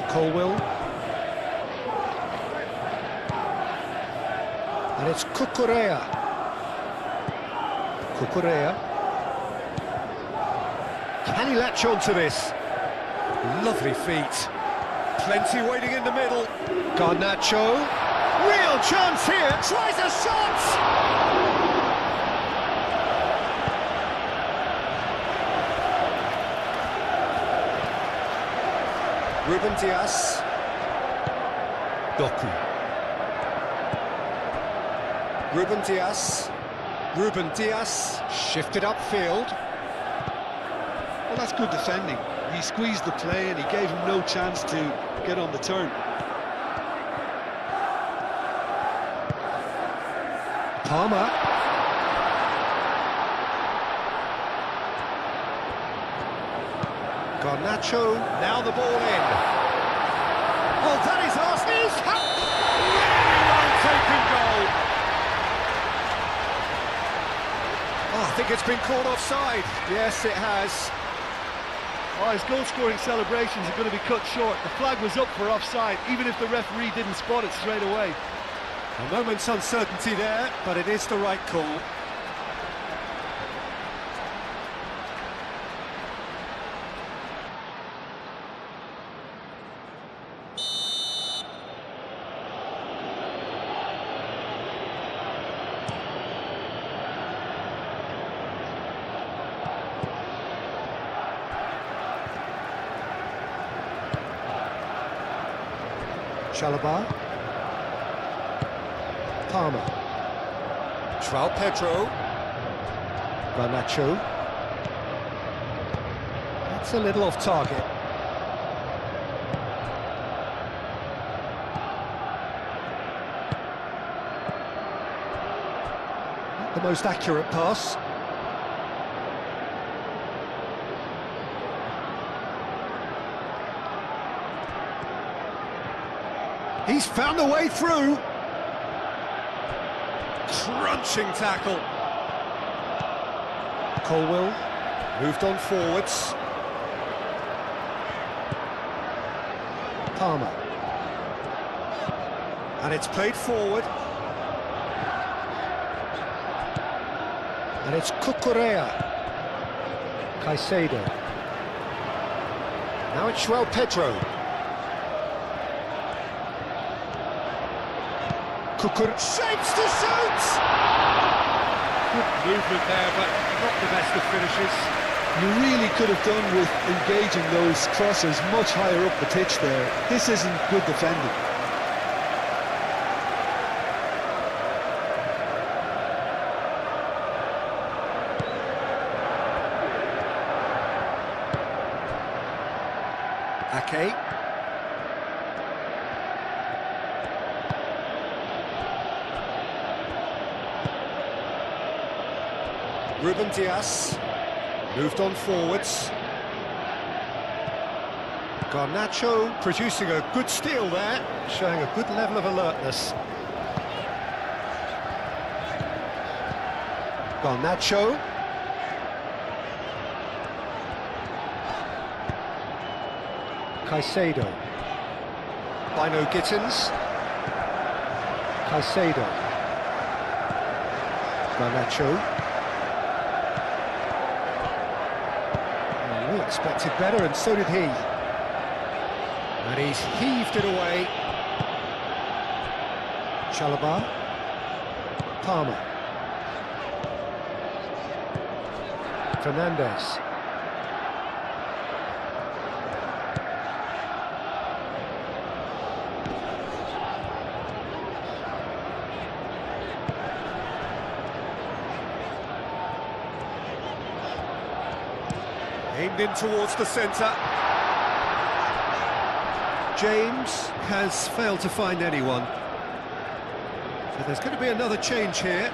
Colwill. And it's Cucurella. Cucurella. Can he latch on to this? Lovely feet. Plenty waiting in the middle. Garnacho. Real chance here. Tries a shot! Ruben Dias. Doku. Ruben Dias. Ruben Dias shifted upfield. Well, that's good defending. He squeezed the play and he gave him no chance to get on the turn. Palmer. Garnacho, now the ball in. Oh, that is Arsenal's really well-taken goal. Oh, I think it's been called offside. Yes, it has. Oh, his goal-scoring celebrations are going to be cut short. The flag was up for offside, even if the referee didn't spot it straight away. A moment's uncertainty there, but it is the right call. Chalobah. Palmer. João Pedro. Garnacho. That's a little off target. Not the most accurate pass. He's found a way through. Crunching tackle. Colwill moved on forwards. Palmer. And it's played forward. And it's Cucurella. Caicedo. Now it's João Pedro. Cucur shapes to shoot! Good movement there, but not the best of finishes. You really could have done with engaging those crossers much higher up the pitch there. This isn't good defending. Ake. Ruben Dias moved on forwards. Garnacho producing a good steal there, showing a good level of alertness. Garnacho. Caicedo. Bino Gittins. Caicedo. Garnacho. We expected better, and so did he. And he's heaved it away. Chalobah. Palmer. Fernandez. Aimed in towards the centre. James has failed to find anyone. So there's going to be another change here.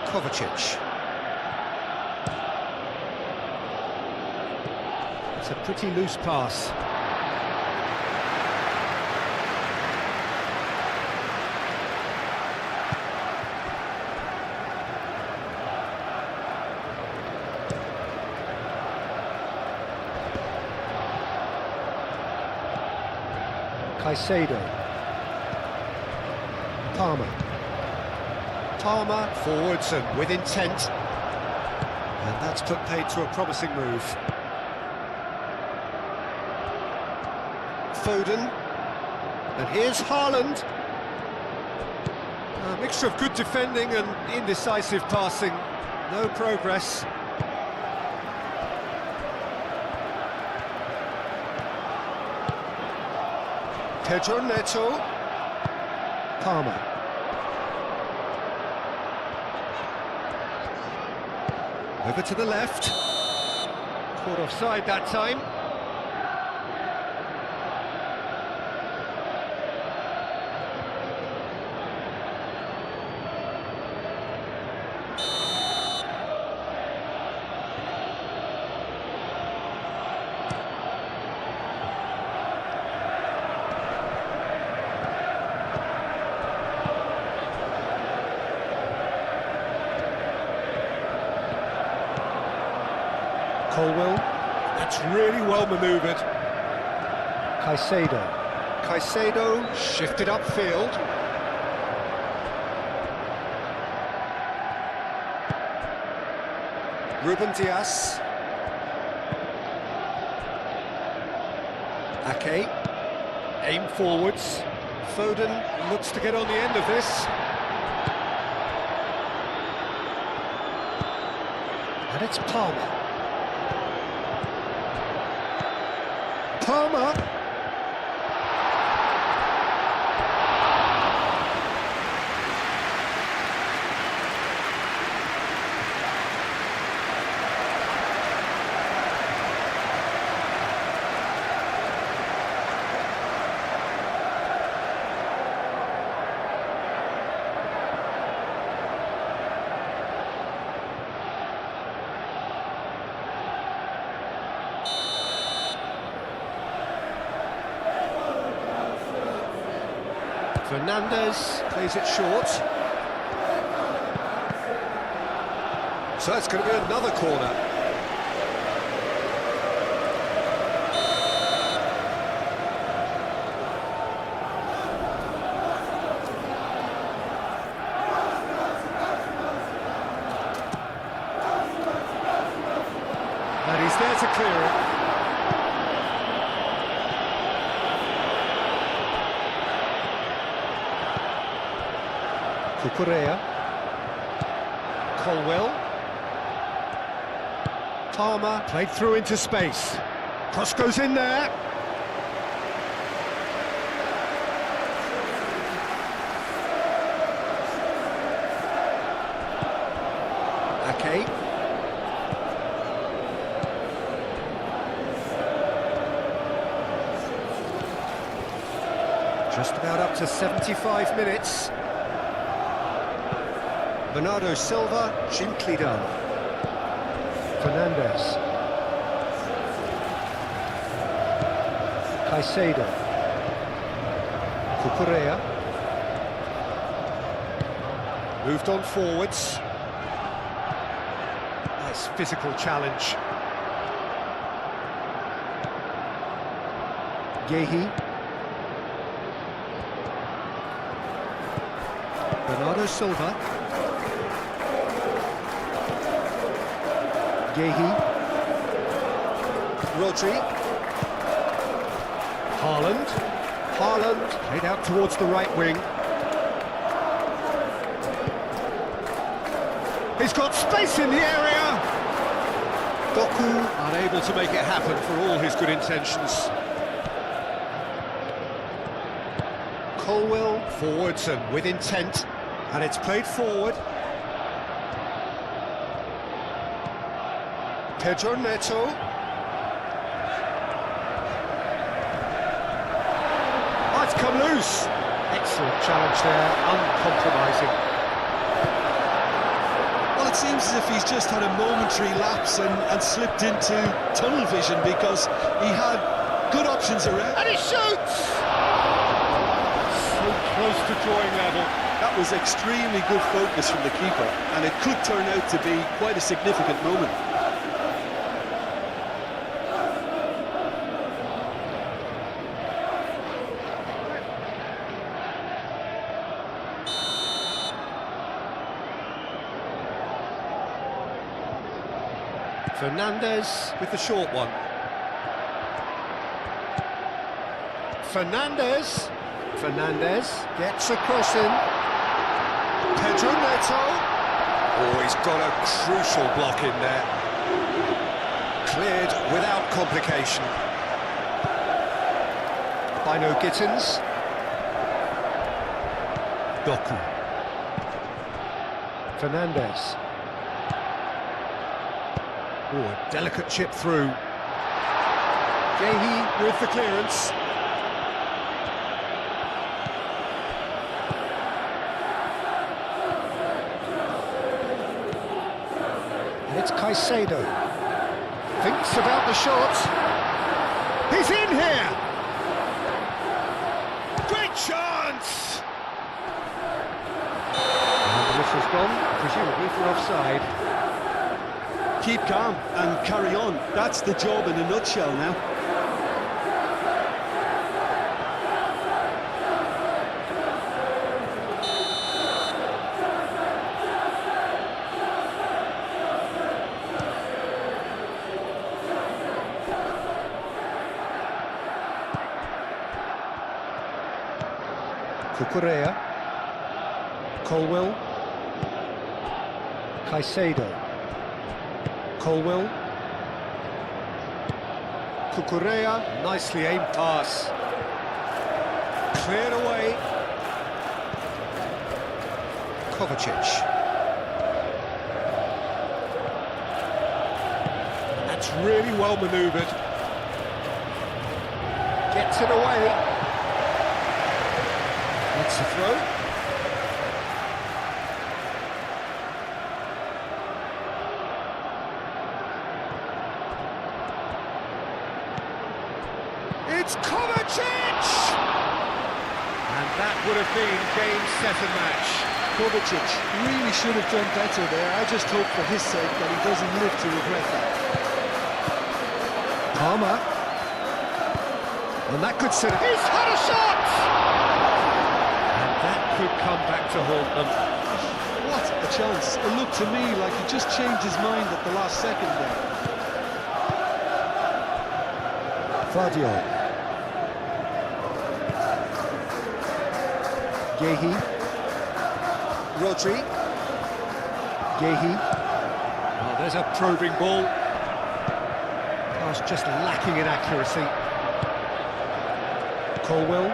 Kovacic. It's a pretty loose pass. Caicedo. Palmer forwards and with intent. And that's put paid to a promising move. Foden. And here's Haaland. A mixture of good defending and indecisive passing. No progress. Pedro Neto. Palmer. Over to the left. Caught offside that time. Colwell, that's really well manoeuvred. Caicedo shifted upfield. Ruben Dias. Ake, aim forwards. Foden looks to get on the end of this. And it's Palmer. Palmer. Fernandez plays it short. So it's going to be another corner. And he's there to clear it. Cucurella. Colwell. Palmer played through into space. Cross goes in there. Ake. Just about up to 75 minutes. Bernardo Silva, gently done. Fernandez. Caicedo. Cucurella. Moved on forwards. Nice physical challenge. Yehi. Bernardo Silva. Yehi. Rodri. Haaland played out towards the right wing. He's got space in the area. Doku unable to make it happen for all his good intentions. Colwill forwards and with intent, and it's played forward. Pedro Neto. Oh, it's come loose. Excellent challenge there, uncompromising. Well, it seems as if he's just had a momentary lapse and slipped into tunnel vision, because he had good options around. And he shoots! So close to drawing level. That was extremely good focus from the keeper, and it could turn out to be quite a significant moment. Fernandez with the short one. Fernandez gets across him. Pedro Neto. Oh, he's got a crucial block in there. Cleared without complication. Bino Gittins. Doku. Fernandez. Oh, a delicate chip through. Gehi with the clearance. And it's Caicedo. Thinks about the shot. He's in here! Great chance! And the whistle's gone, presumably for offside. Keep calm and carry on. That's the job in a nutshell now. Cucurella. Colwill. Caicedo. Colwill. Cucurella, nicely aimed pass. Cleared away. Kovacic. That's really well manoeuvred. Gets it away. That's a throw. It's Kovacic! And that would have been game, set and match. Kovacic really should have done better there. I just hope for his sake that he doesn't live to regret that. Palmer. And that could set it. He's had a shot! And that could come back to haunt them. What a chance. It looked to me like he just changed his mind at the last second there. Fadio. Gehi. Rodri. Gehi. Oh, there's a probing ball. Pass just lacking in accuracy. Colwill.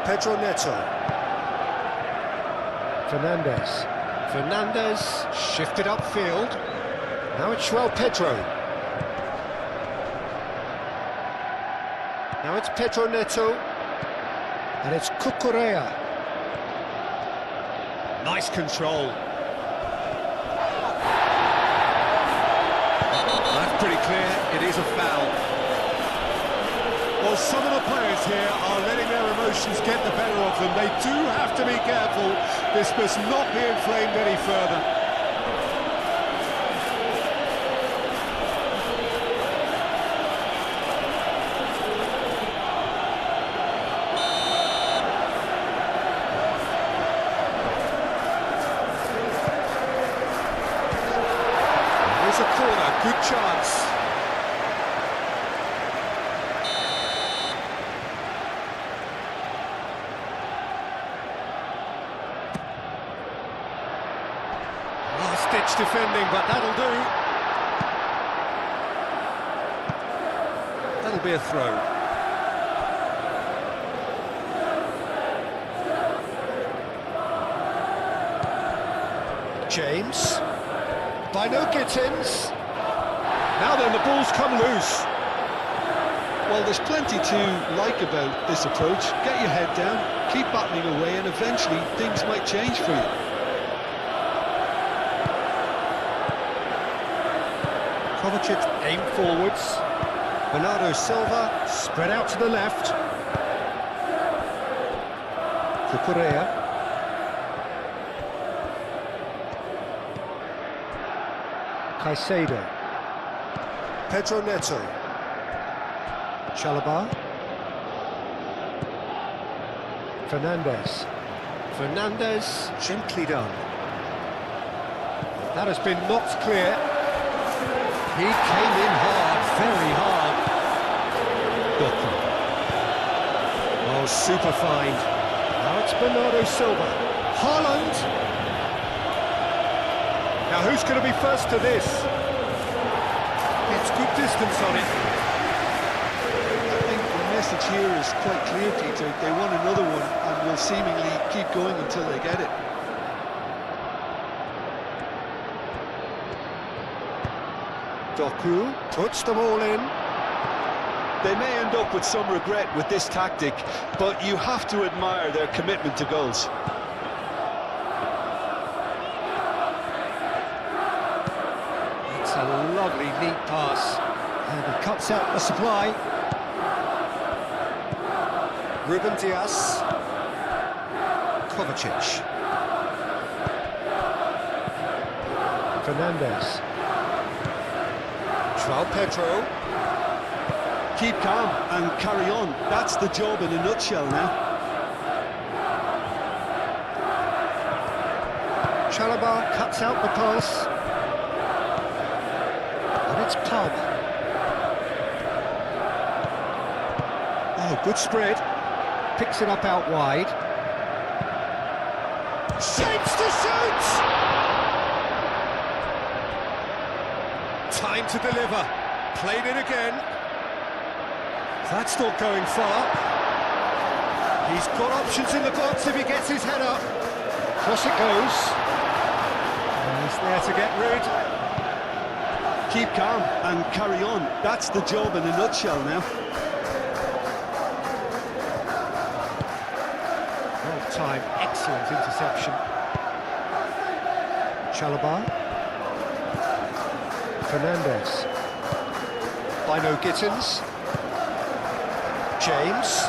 Pedro Neto. Fernandez shifted upfield. Now it's João Pedro. Now it's Pedro Neto. And it's Cucurella. Nice control. That's pretty clear, it is a foul. Well, some of the players here are letting their emotions get the better of them. They do have to be careful. This must not be inflamed any further. Here's a corner, good chance. Last last-ditch defending, but that'll do. That'll be a throw. James. By no Gittins. Now then, the ball's come loose. Well, there's plenty to like about this approach. Get your head down, keep battling away, and eventually things might change for you. Kovacic aimed forwards. Bernardo Silva spread out to the left. Cucurella. Caicedo. Pedro Neto. Chalobah. Fernandez, gently done. That has been knocked clear. He came in hard, very hard. Doku. Oh, super find. Now it's Bernardo Silva. Haaland. Now who's going to be first to this? It's good distance on it. I think the message here is quite clear, Peter. They want another one and will seemingly keep going until they get it. Doku puts them all in. They may end up with some regret with this tactic, but you have to admire their commitment to goals. It's a lovely, neat pass. And he cuts out the supply. Ruben Dias. Kovacic. Fernandez. João Pedro. Keep calm and carry on. That's the job in a nutshell now. Chalobah cuts out the pass. And it's Pub. Oh, good spread. Picks it up out wide. Shapes to shoot! Time to deliver. Played it again. That's not going far. He's got options in the box if he gets his head up. Cross it goes. And he's there to get rid. Keep calm and carry on. That's the job in a nutshell now. Well timed, excellent interception. Chalobah. Fernandez. By no Gittins. James.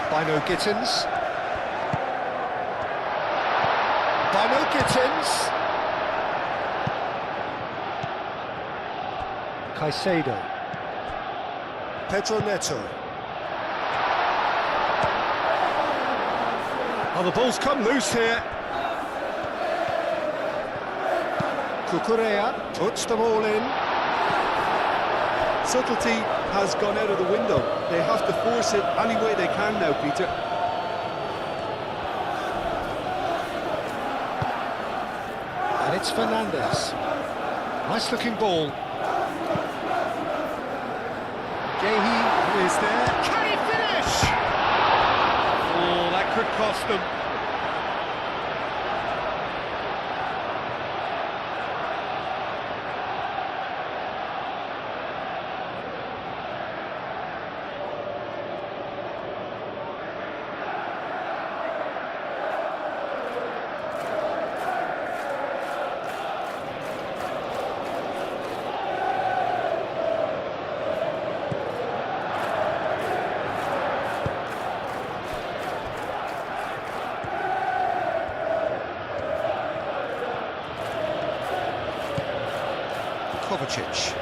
By no Gittins. By no Gittins. Caicedo. Pedro Neto. Oh, the ball's come loose here. Cucurella puts them all in. Subtlety has gone out of the window. They have to force it any way they can now, Peter. And it's Fernandez. Nice looking ball. Gehi is there. Can he finish? Oh, that could cost them. Kovacic.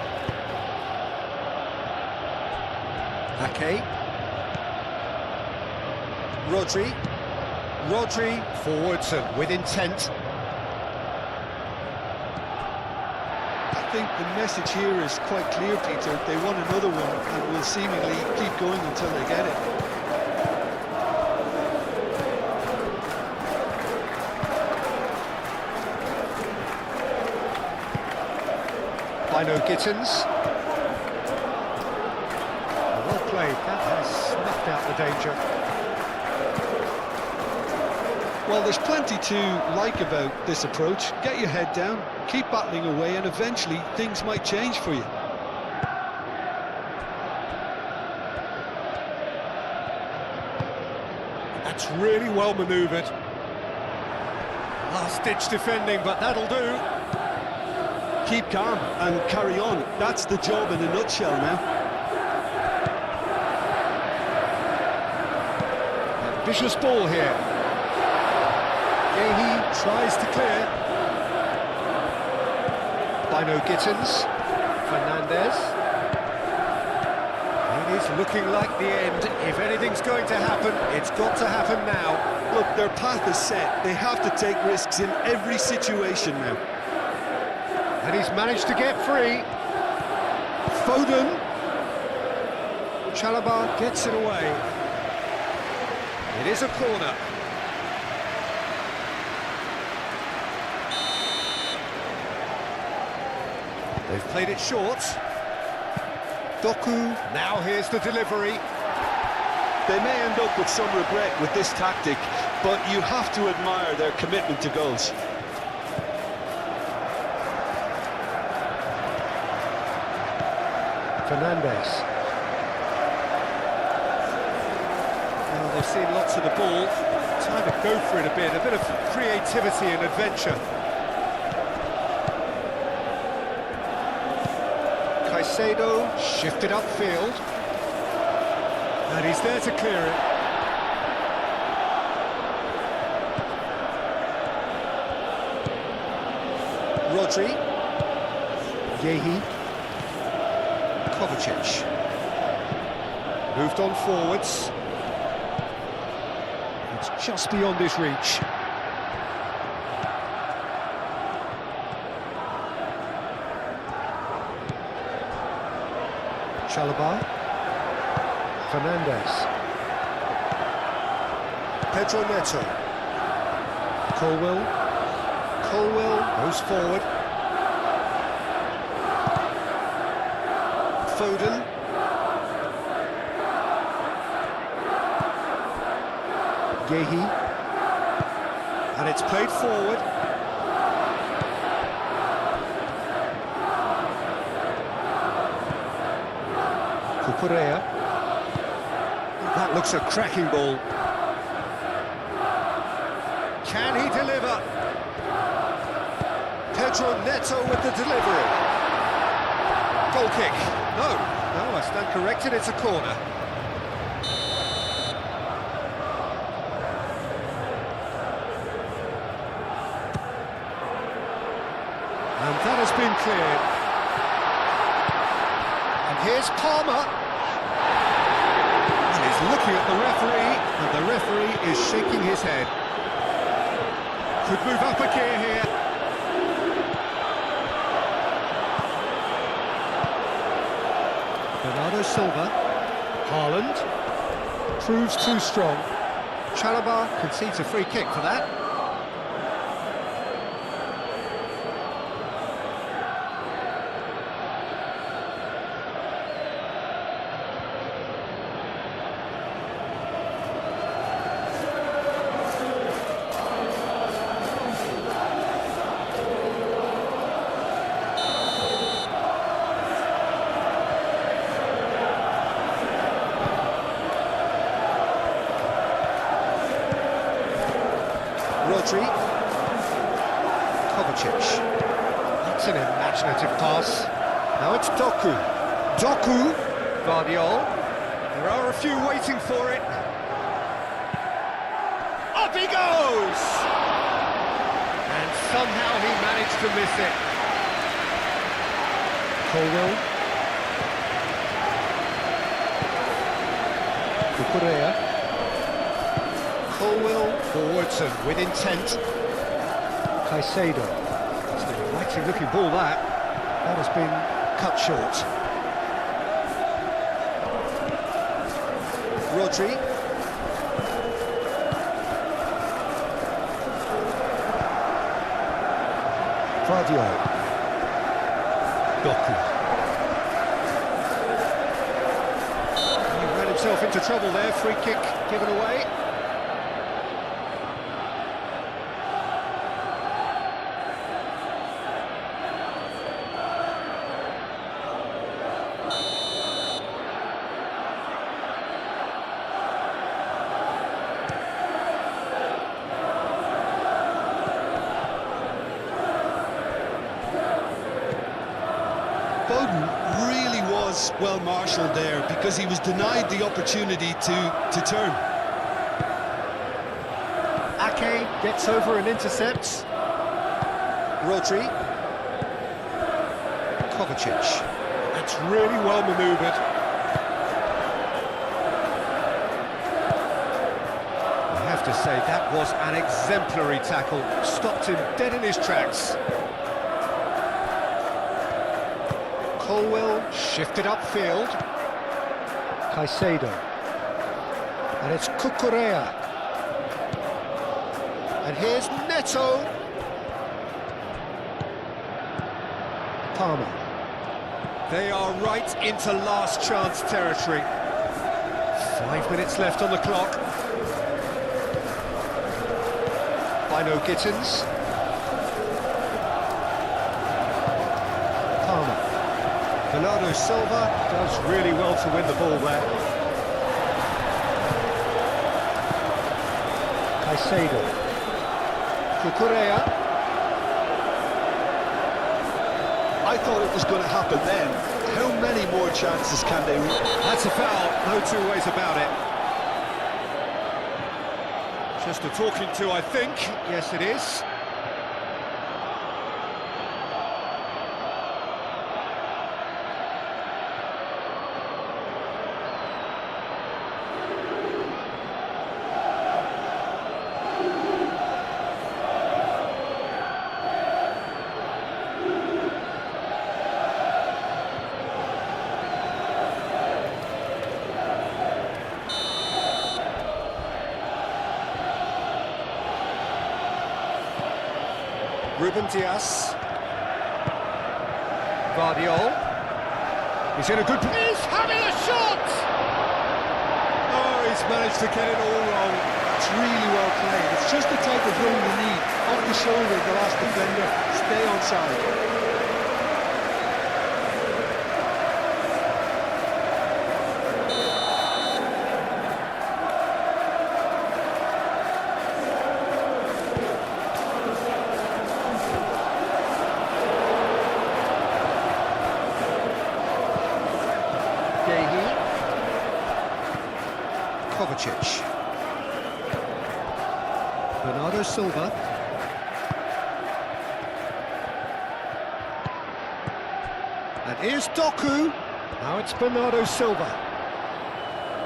Ake. Rodri forwards and with intent. I think the message here is quite clear, Peter. They want another one and will seemingly keep going until they get it. Bino Gittins. Well played, that has snuffed out the danger. Well, there's plenty to like about this approach. Get your head down, keep battling away, and eventually things might change for you. That's really well manoeuvred. Last-ditch defending, but that'll do. Keep calm and carry on. That's the job in a nutshell now. Ambitious ball here. Yehi tries to clear. Bino Gittins. Fernandez. It is looking like the end. If anything's going to happen, it's got to happen now. Look, their path is set. They have to take risks in every situation now. And he's managed to get free. Foden. Chalobah gets it away. It is a corner. They've played it short. Doku, now here's the delivery. They may end up with some regret with this tactic, but you have to admire their commitment to goals. Fernandez. Well, they've seen lots of the ball. Time to go for it a bit of creativity and adventure. Caicedo shifted upfield. And he's there to clear it. Rodri. Yehi. Kovacic. Moved on forwards. It's just beyond his reach. Chalobah. Fernandez. Pedro Neto. Colwill. Colwill goes forward. Foden. Yehi. And it's played forward. Cucurella. That looks a cracking ball. Can he deliver? Pedro Neto with the delivery. Goal kick. No, I stand corrected, it's a corner. And that has been cleared. And here's Palmer. Looking at the referee, and the referee is shaking his head. Could move up a gear here. Bernardo Silva. Haaland. Proves too strong. Chalobah concedes a free kick for that. Rodri. Kovacic. That's an imaginative pass. Now it's Doku. Doku. Guardiol. There are a few waiting for it. Up he goes! And somehow he managed to miss it. Colwill. Cucurella. Colwill forwards and with intent. Caicedo. It's a likely looking ball that. That has been cut short. Rodri. Guardiol. Doku. He ran himself into trouble there, free kick given away. Bowden really was well marshalled there because he was denied the opportunity to turn. Ake gets over and intercepts. Rodri. Kovacic. That's really well manoeuvred. I have to say, that was an exemplary tackle. Stopped him dead in his tracks. Colwell shifted upfield. Caicedo. And it's Cucurella. And here's Neto. Palmer. They are right into last chance territory. 5 minutes left on the clock. Bino Gittins. Palmer. Bernardo Silva does really well to win the ball there. Caicedo. Cucurella. I thought it was going to happen then. How many more chances can they... That's a foul, no two ways about it. Just a talking to, I think. Yes, it is. Ruben Dias. Guardiol. He's in a good place. He's having a shot! Oh, he's managed to get it all wrong. It's really well played. It's just the type of run you need. Off the shoulder of the last defender, stay onside. Kovacic. Bernardo Silva. And here's Doku. Now it's Bernardo Silva.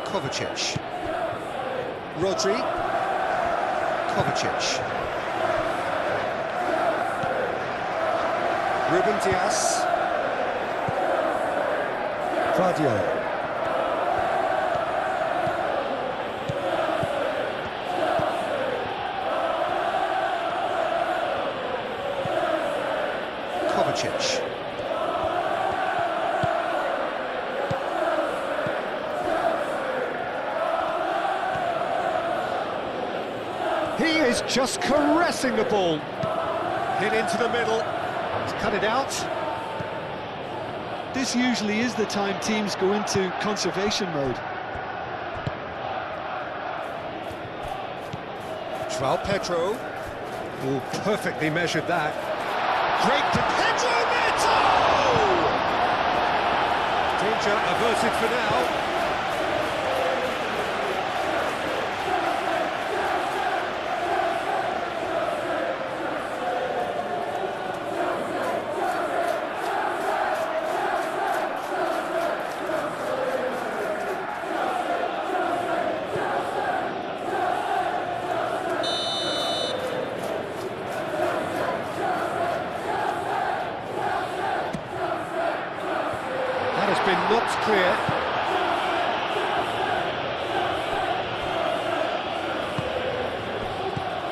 Kovacic. Rodri. Kovacic. Ruben Dias. Guardiol. Kovacic. He is just caressing the ball. Hit into the middle. He's cut it out. This usually is the time teams go into conservation mode. João Pedro. Oh, perfectly measured that. Great to Pedro Neto! Danger averted for now. Been knocked clear.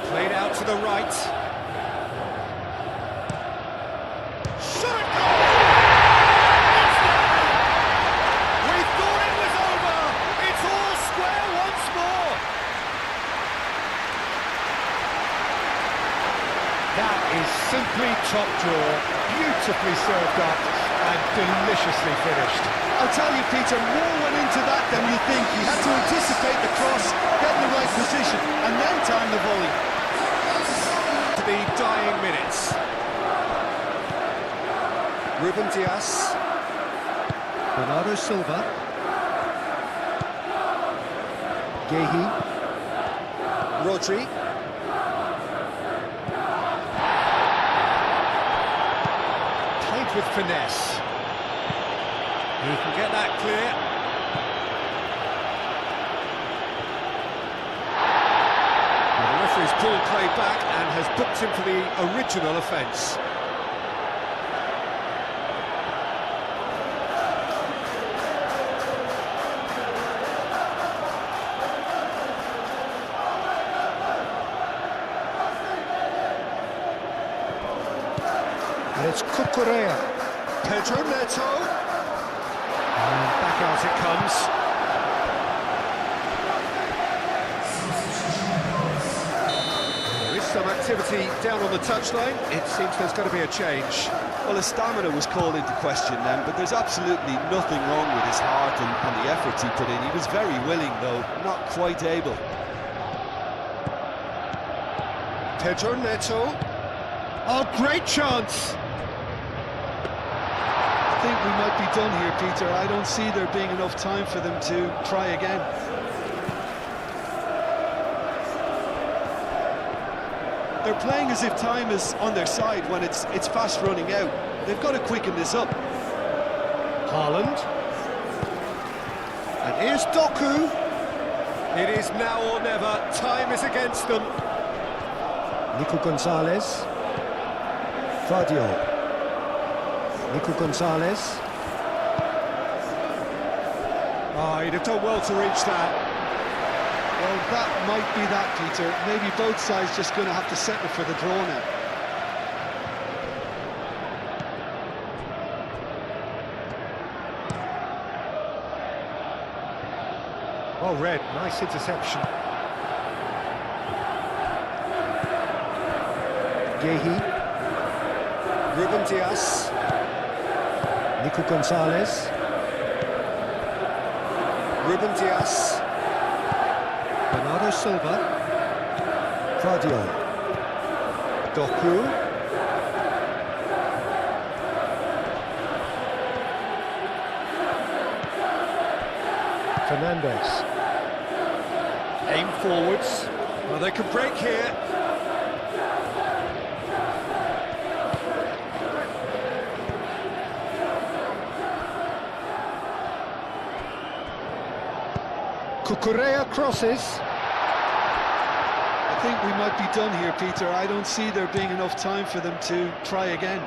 Played out to the right. Shot! is simply top drawer, beautifully served up and deliciously finished. I'll tell you, Peter, more went into that than you think. He had to anticipate the cross, get in the right position, and then time the volley. To the dying minutes. Ruben Dias. Bernardo Silva. Gehi. Rodri. Played with finesse. He can get that clear. Well, the referee's pulled play back and has booked him for the original offence. And it's Cucurella. Pedro Neto. And back out it comes. There is some activity down on the touchline. It seems there's got to be a change. Well, his stamina was called into question then, but there's absolutely nothing wrong with his heart and the efforts he put in. He was very willing, though, not quite able. Pedro Neto. Oh, great chance! I think we might be done here, Peter. I don't see there being enough time for them to try again. They're playing as if time is on their side when it's fast running out. They've got to quicken this up. Haaland. And here's Doku. It is now or never. Time is against them. Nico Gonzalez. Vardio. Nico Gonzalez. Oh, he'd have done well to reach that. Well, that might be that, Peter. Maybe both sides just going to have to settle for the draw now. Well read, nice interception. Gehi. Ruben Dias. Nico Gonzalez. Ruben Dias. Bernardo Silva. Vardio. Doku. Fernandez. Aim forwards. Well, they could break here. Cucurella crosses. I think we might be done here, Peter. I don't see there being enough time for them to try again.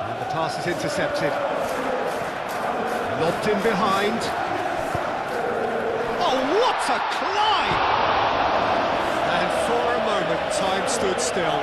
And the pass is intercepted. Lobbed in behind. Oh, what a climb! And for a moment, time stood still.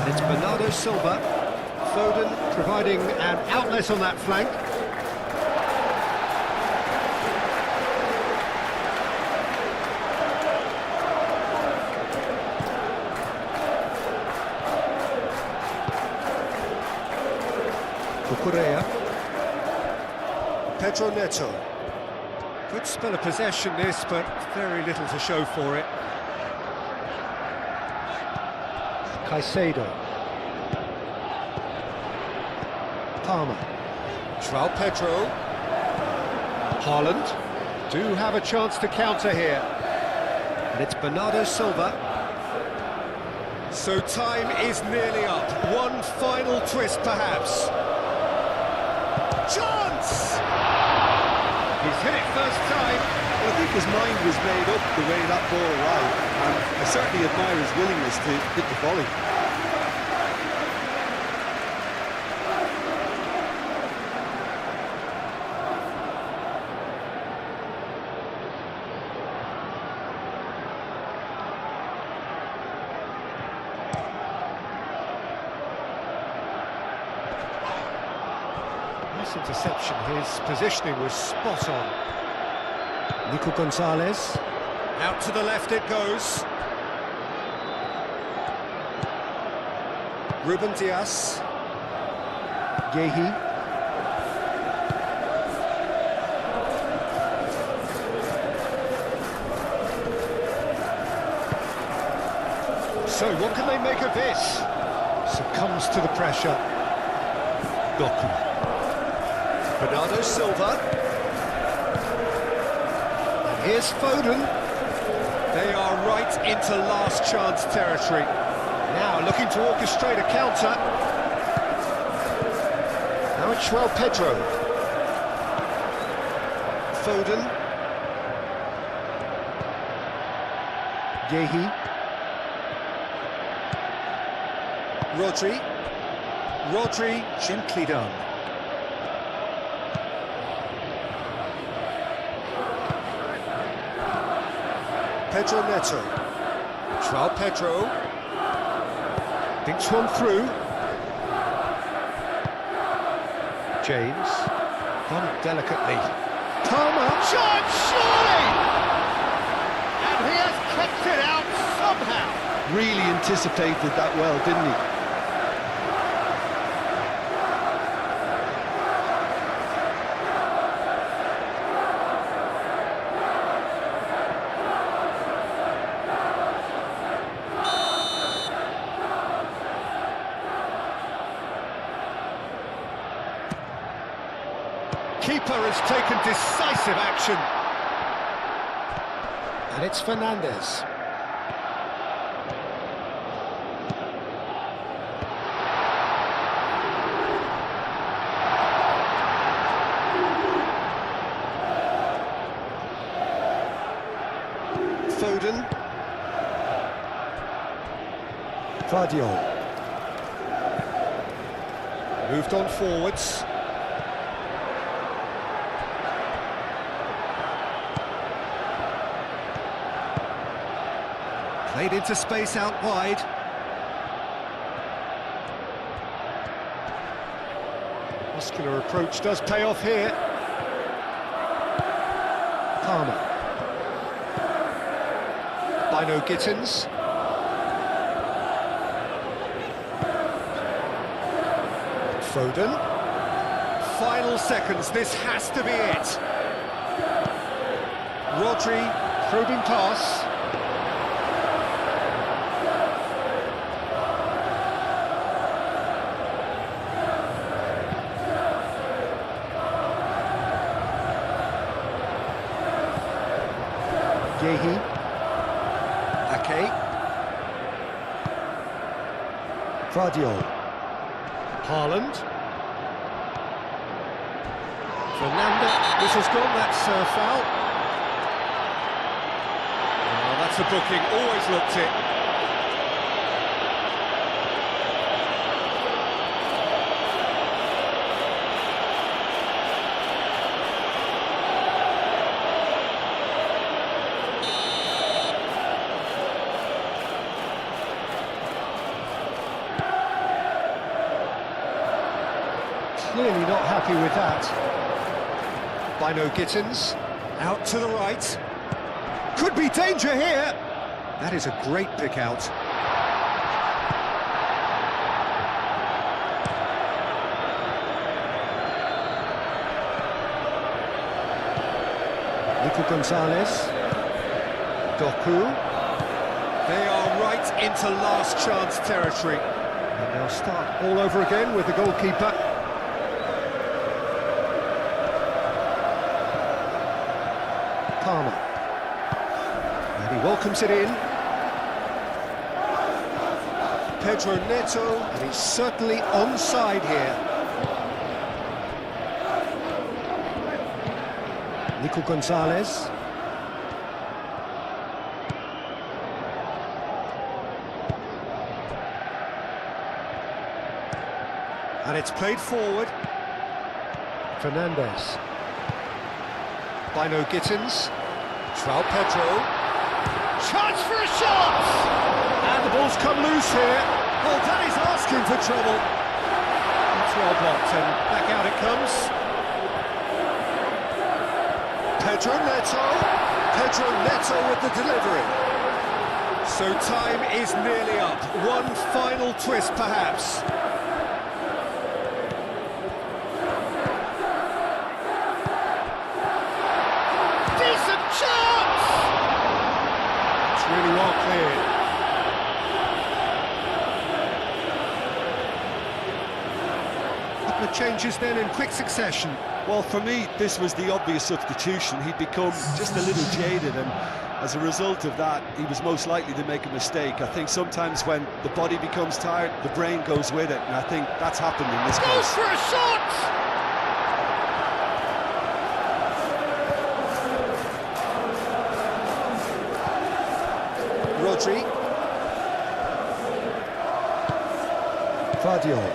It's Bernardo Silva. Foden providing an outlet on that flank. Cucurella. Pedro Neto. Good spell of possession this, but very little to show for it. Caicedo. Palmer. João Pedro. Haaland. Do have a chance to counter here. And it's Bernardo Silva. So time is nearly up. One final twist, perhaps. Chance! He's hit it first time. Well, I think his mind was made up the way that ball arrived, and I certainly admire his willingness to hit the volley. Nice interception, his positioning was spot on. Nico Gonzalez, out to the left it goes. Ruben Diaz, Yehi. So what can they make of this? Succumbs to the pressure. Doku. Bernardo Silva. And here's Foden. They are right into last chance territory. Now looking to orchestrate a counter. Now it's João Pedro. Foden. Yehi. Rodri, gently done. Pedro Neto. João Pedro. Thinks one through. James. Done delicately. Palmer. Shot, surely! And he has kept it out somehow. Really anticipated that well, didn't he? Keeper has taken decisive action. And it's Fernandes. Foden. Guardiola. Moved on forwards. Played into space out wide. Muscular approach does pay off here. Palmer. Bino Gittins. Foden. Final seconds, this has to be it. Rodri, probing pass. Yehi. Ake. Guardiola. Haaland. Fernandes. This has gone, that's foul. Oh, that's a booking, always looked it. Clearly not happy with that. Bino Gittins, out to the right. Could be danger here. That is a great pick out. Nico Gonzalez. Doku. They are right into last chance territory. And they'll start all over again with the goalkeeper. Palmer. And he welcomes it in. Pedro Neto, and he's certainly onside here. Nico Gonzalez. And it's played forward. Fernandez. Bino Gittins. João Pedro. Chance for a shot! And the ball's come loose here. Well, Danny's asking for trouble. That's well blocked, and back out it comes. Pedro Neto. Pedro Neto with the delivery. So time is nearly up. One final twist, perhaps. Decent chance! It's really well cleared. Couple of changes then in quick succession. Well, for me, this was the obvious substitution. He'd become just a little jaded, and as a result of that, he was most likely to make a mistake. I think sometimes when the body becomes tired, the brain goes with it, and I think that's happened in this Goes case. for a shot! Rodri. Vardiol.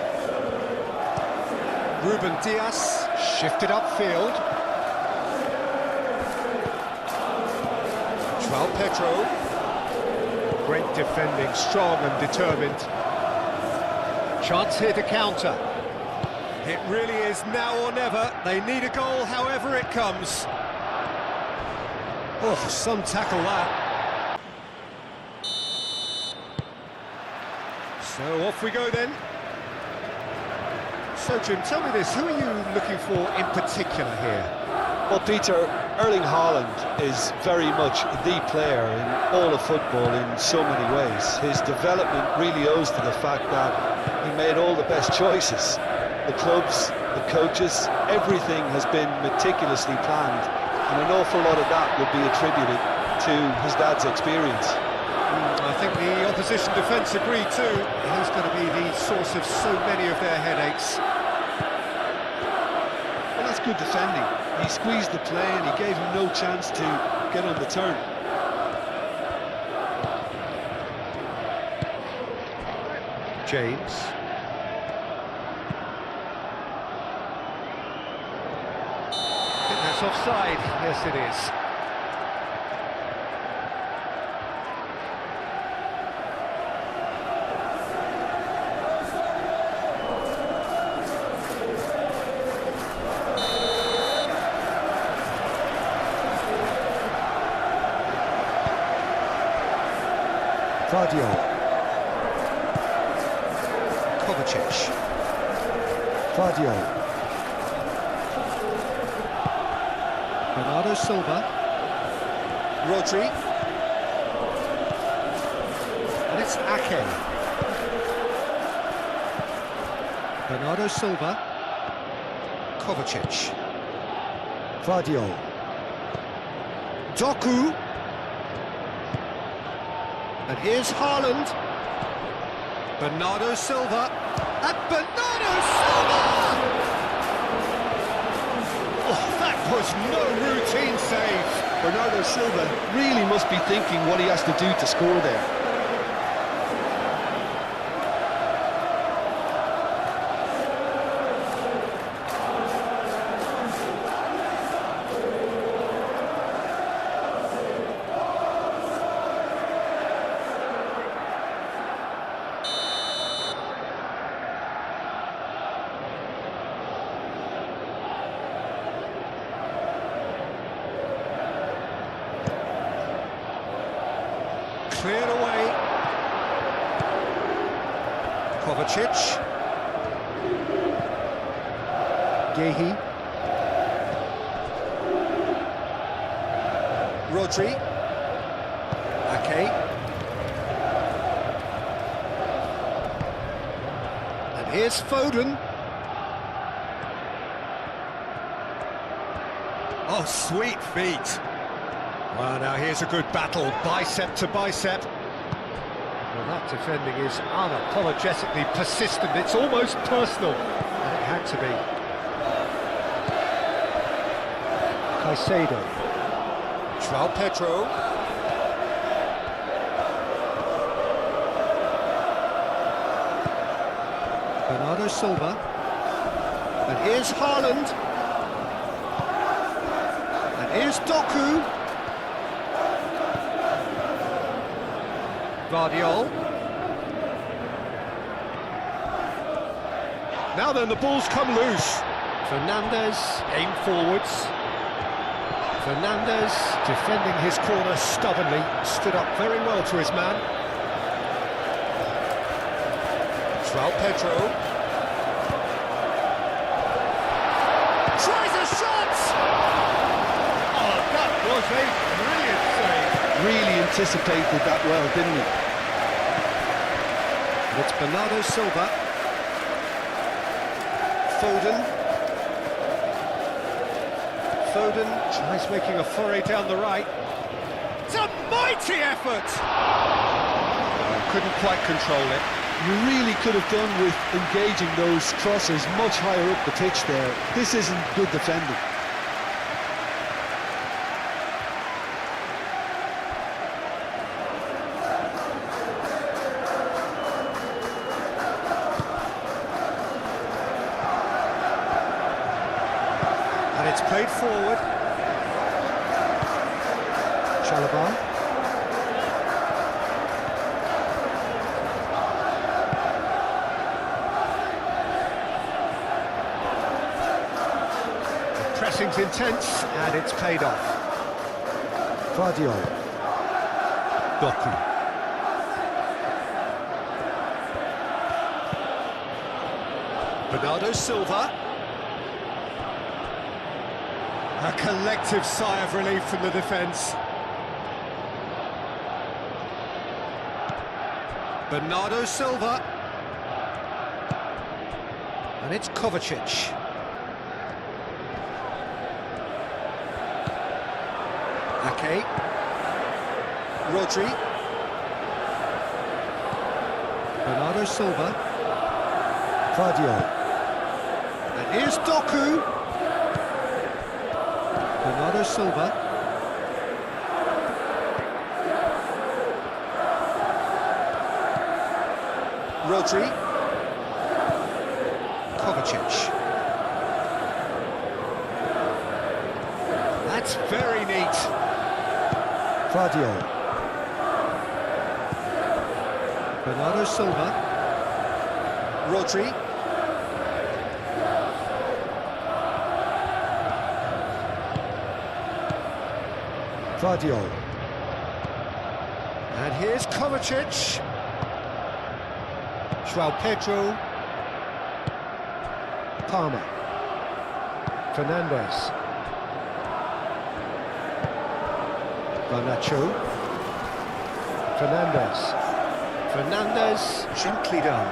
Ruben Dias shifted upfield. João Pedro. Great defending, strong and determined. Chance here to counter. It really is now or never. They need a goal however it comes. Oh, some tackle that. So off we go then. So Jim, tell me this, who are you looking for in particular here? Well, Peter, Erling Haaland is very much the player in all of football in so many ways. His development really owes to the fact that he made all the best choices. The clubs, the coaches, everything has been meticulously planned, and an awful lot of that would be attributed to his dad's experience. I think the opposition defence agreed too. He's going to be the source of so many of their headaches. Well, that's good defending. He squeezed the play and he gave him no chance to get on the turn. James. I think that's offside. Yes, it is. Vardiol. Kovacic. Vardiol. Bernardo Silva. Rodri. And it's Ake. Bernardo Silva. Kovacic. Vardiol. Doku. And here's Haaland. Bernardo Silva. And Bernardo Silva! Oh, that was no routine save. Bernardo Silva really must be thinking what he has to do to score there. Cleared away. Kovacic. Gehi. Rodri. Ake. And here's Foden. Oh, sweet feet. Well, now here's a good battle, bicep to bicep. Well, that defending is unapologetically persistent. It's almost personal, and it had to be. Caicedo. João Pedro. Bernardo Silva. And here's Haaland. And here's Doku. Guardiola. Now then, the ball's come loose. Fernandes, aim forwards. Fernandes, defending his corner stubbornly, stood up very well to his man. João Pedro. Tries a shot! Oh, that was a brilliant save. Really anticipated that well, didn't he? And it's Bernardo Silva. Foden. Foden tries making a foray down the right. It's a mighty effort! Couldn't quite control it. You really could have done with engaging those crosses much higher up the pitch there. This isn't good defending. And it's played forward. Chalobah. The pressing's intense, and it's paid off. Guardiola. Doku. Bernardo Silva. A collective sigh of relief from the defence. Bernardo Silva. And it's Kovacic. Ake. Rodri. Bernardo Silva. Guardiola. And here's Doku. Bernardo Silva. Rodri. Kovacic. That's very neat. Guardiola. Bernardo Silva. Rodri. Guardiola. And here's Kovacic. João Pedro. Palmer. Fernandes. Garnacho. Fernandes. Fernandes, gently done.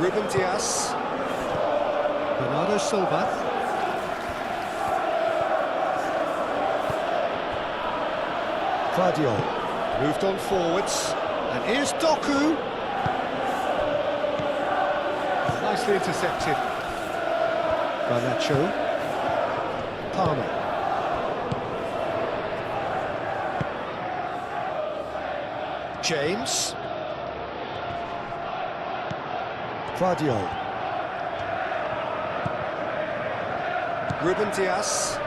Ruben Dias. Bernardo Silva. Guardiola. Moved on forwards. And here's Doku. Nicely intercepted. Garnacho. Palmer. James. Guardiola. Ruben Dias.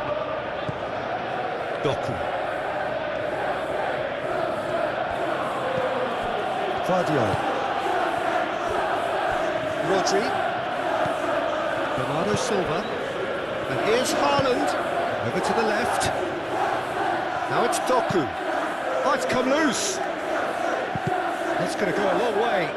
Doku. Guardiola. Rodri. Bernardo Silva. And here's Haaland. Over to the left. Now it's Doku. Oh, it's come loose. That's going to go a long way.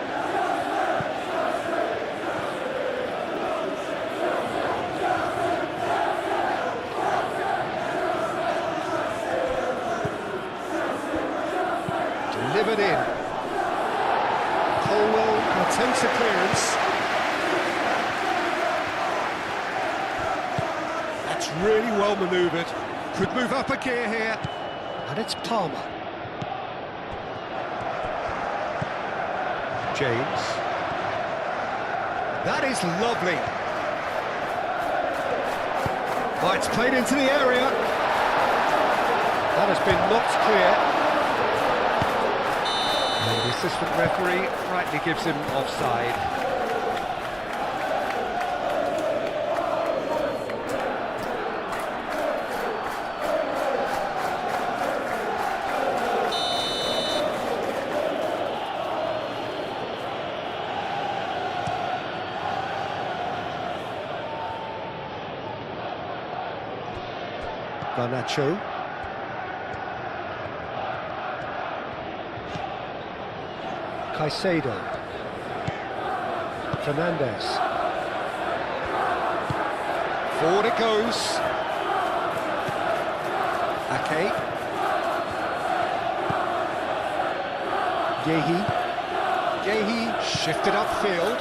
Delivered in. Colwell attempts a clearance. That's really well manoeuvred. Could move up a gear here. And it's Palmer. James. That is lovely. Oh, it's played into the area. That has been knocked clear. And the assistant referee rightly gives him offside. Garnacho. Caicedo. Fernandez. Forward it goes. Ake. Gehi shifted upfield.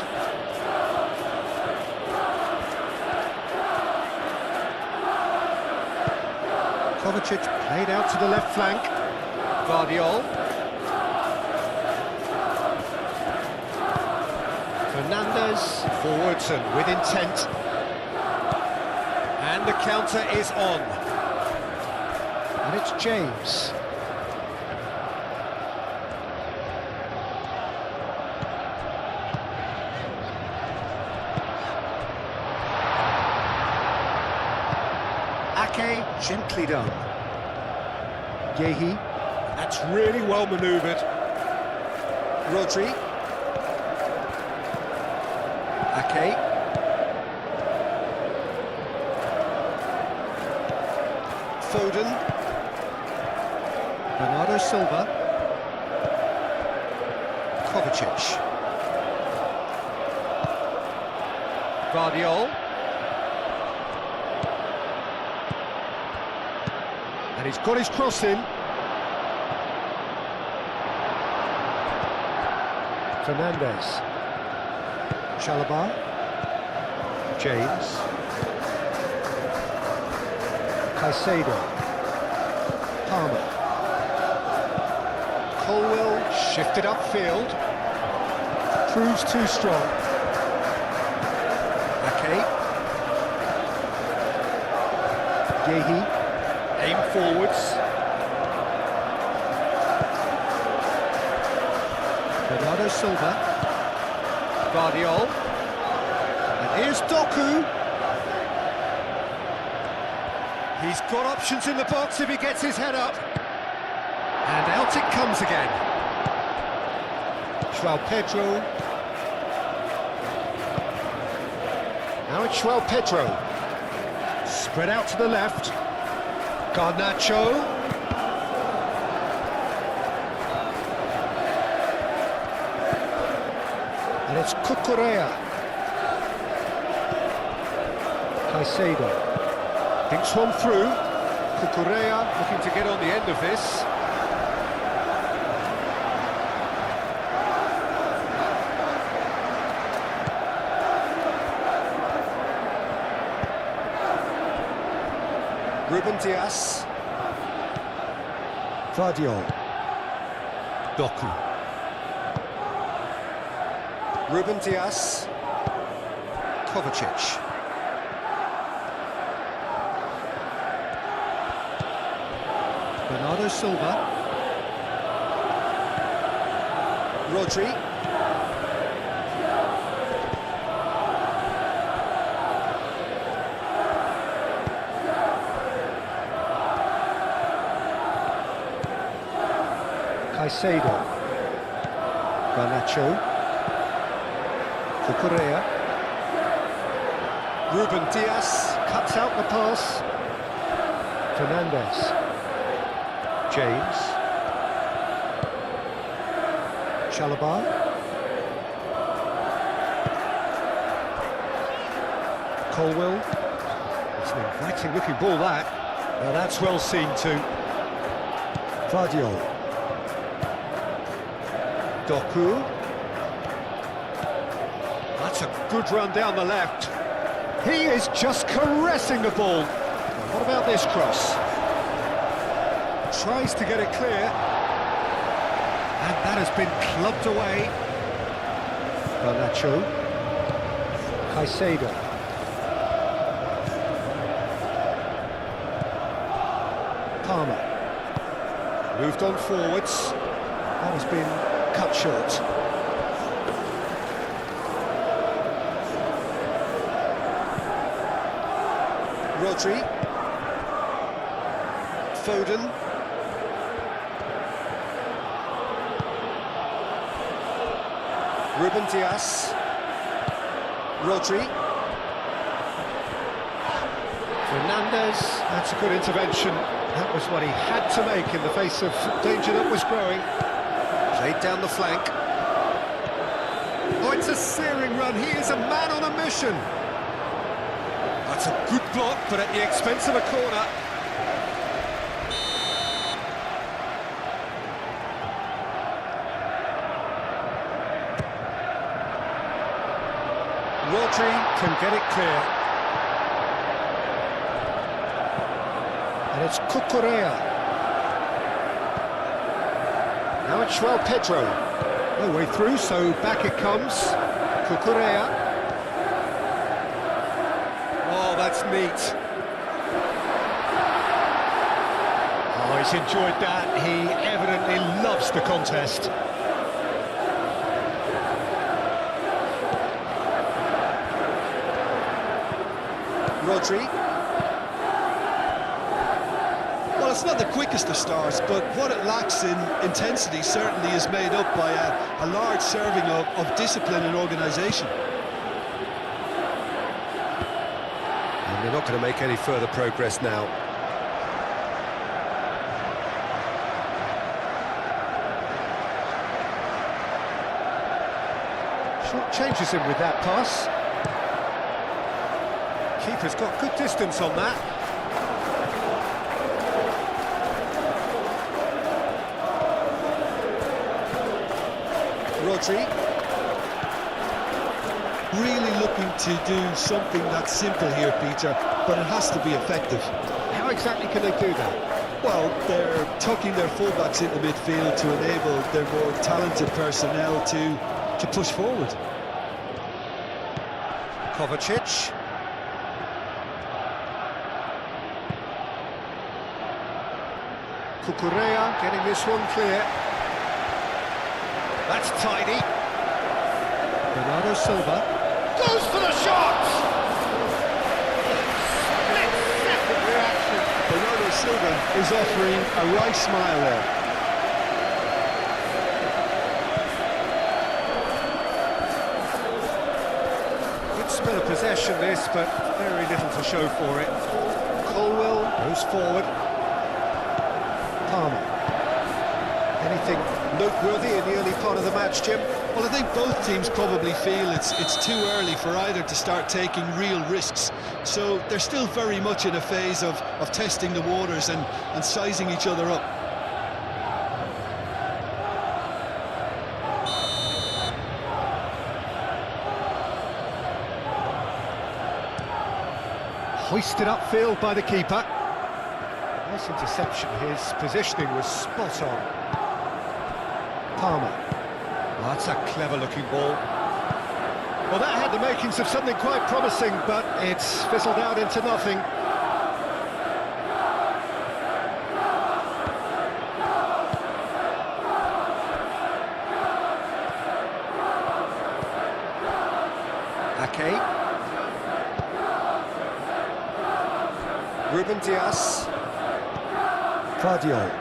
Kovacic played out to the left flank. Guardiol. Fernandez forwards and with intent. And the counter is on. And it's James. Ake, gently done. Gehi, that's really well manoeuvred. Rodri. Ake. Foden. Bernardo Silva. Kovacic. Guardiol. And he's got his cross in. Fernandez. Chalobah. James. Caicedo. Palmer. Colwell shifted upfield. Proves too strong. Ake. Gehi. Aim forwards. Bernardo Silva. Guardiol. And here's Doku. He's got options in the box if he gets his head up. And out it comes again. João Pedro. Now it's João Pedro. Spread out to the left. Garnacho. And it's Cucurella. Caicedo. Thinks one through. Cucurella looking to get on the end of this. Ruben Dias. Guardiol. Doku. Ruben Dias. Kovacic. Bernardo Silva. Rodri. Caicedo. Garnacho. Cucurella. Ruben Dias cuts out the pass. Fernandez. James. Chalobah. Colwell. It's an inviting looking ball that. Now that's well seen too. Guardiol. Doku. That's a good run down the left. He is just caressing the ball. What about this cross? Tries to get it clear. And that has been clubbed away. Garnacho. Caicedo. Palmer. Moved on forwards. That has been cut short. Rodri. Foden. Ruben Dias. Rodri. Fernandez, that's a good intervention. That was what he had to make in the face of danger that was growing. Played down the flank. Oh, it's a searing run. He is a man on a mission. That's a good block, but at the expense of a corner. Rodri can get it clear. And it's Cucurella. Now it's Pedro. No way through, so back it comes. Cucurella. Oh, that's neat. Oh, he's enjoyed that. He evidently loves the contest. Rodri. Well, it's not the quickest of starts, but what it lacks in intensity certainly is made up by a large serving of discipline and organisation. And they're not going to make any further progress now. Short changes him with that pass. Keeper's got good distance on that. Rodri. Really looking to do something that's simple here, Peter, but it has to be effective. How exactly can they do that? Well, they're tucking their fullbacks into midfield to enable their more talented personnel to push forward. Kovacic. Cucurella getting this one clear. That's tidy. Bernardo Silva goes for the shot! Split-second reaction. Bernardo Silva is offering a wry smile there. Good spell of possession this, but very little to show for it. Colwell goes forward. Palmer. Anything noteworthy in the early part of the match, Jim? Well, I think both teams probably feel it's too early for either to start taking real risks. So they're still very much in a phase of testing the waters and sizing each other up. Hoisted upfield by the keeper. Nice interception. His positioning was spot on. Palmer. Oh, that's a clever-looking ball. Well, that had the makings of something quite promising, but it's fizzled out into nothing. Ake. Ruben Dias. Guardiola.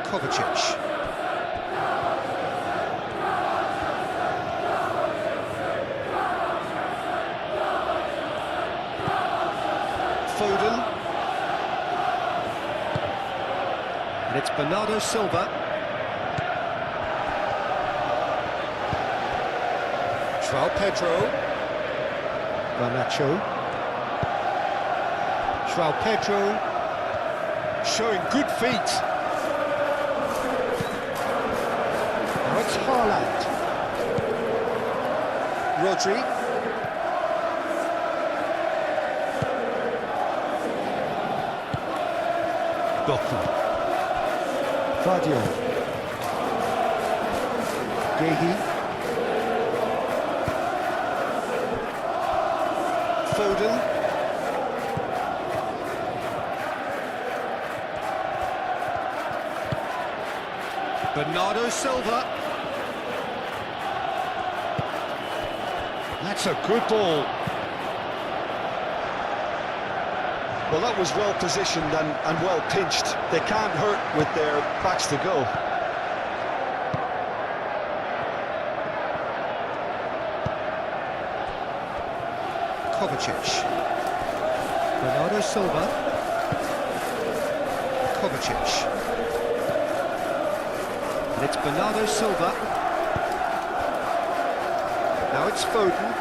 Kovacic. Foden. And it's Bernardo Silva. Pedro. Garnacho. Pedro. Showing good feet. Now it's Haaland. Rodri. Doku. Guardiola. Gehi. Foden. Bernardo Silva. That's a good ball. Well, that was well positioned and well pinched. They can't hurt with their backs to go. Kovacic. Bernardo Silva. Kovacic. And it's Bernardo Silva. Now it's Foden.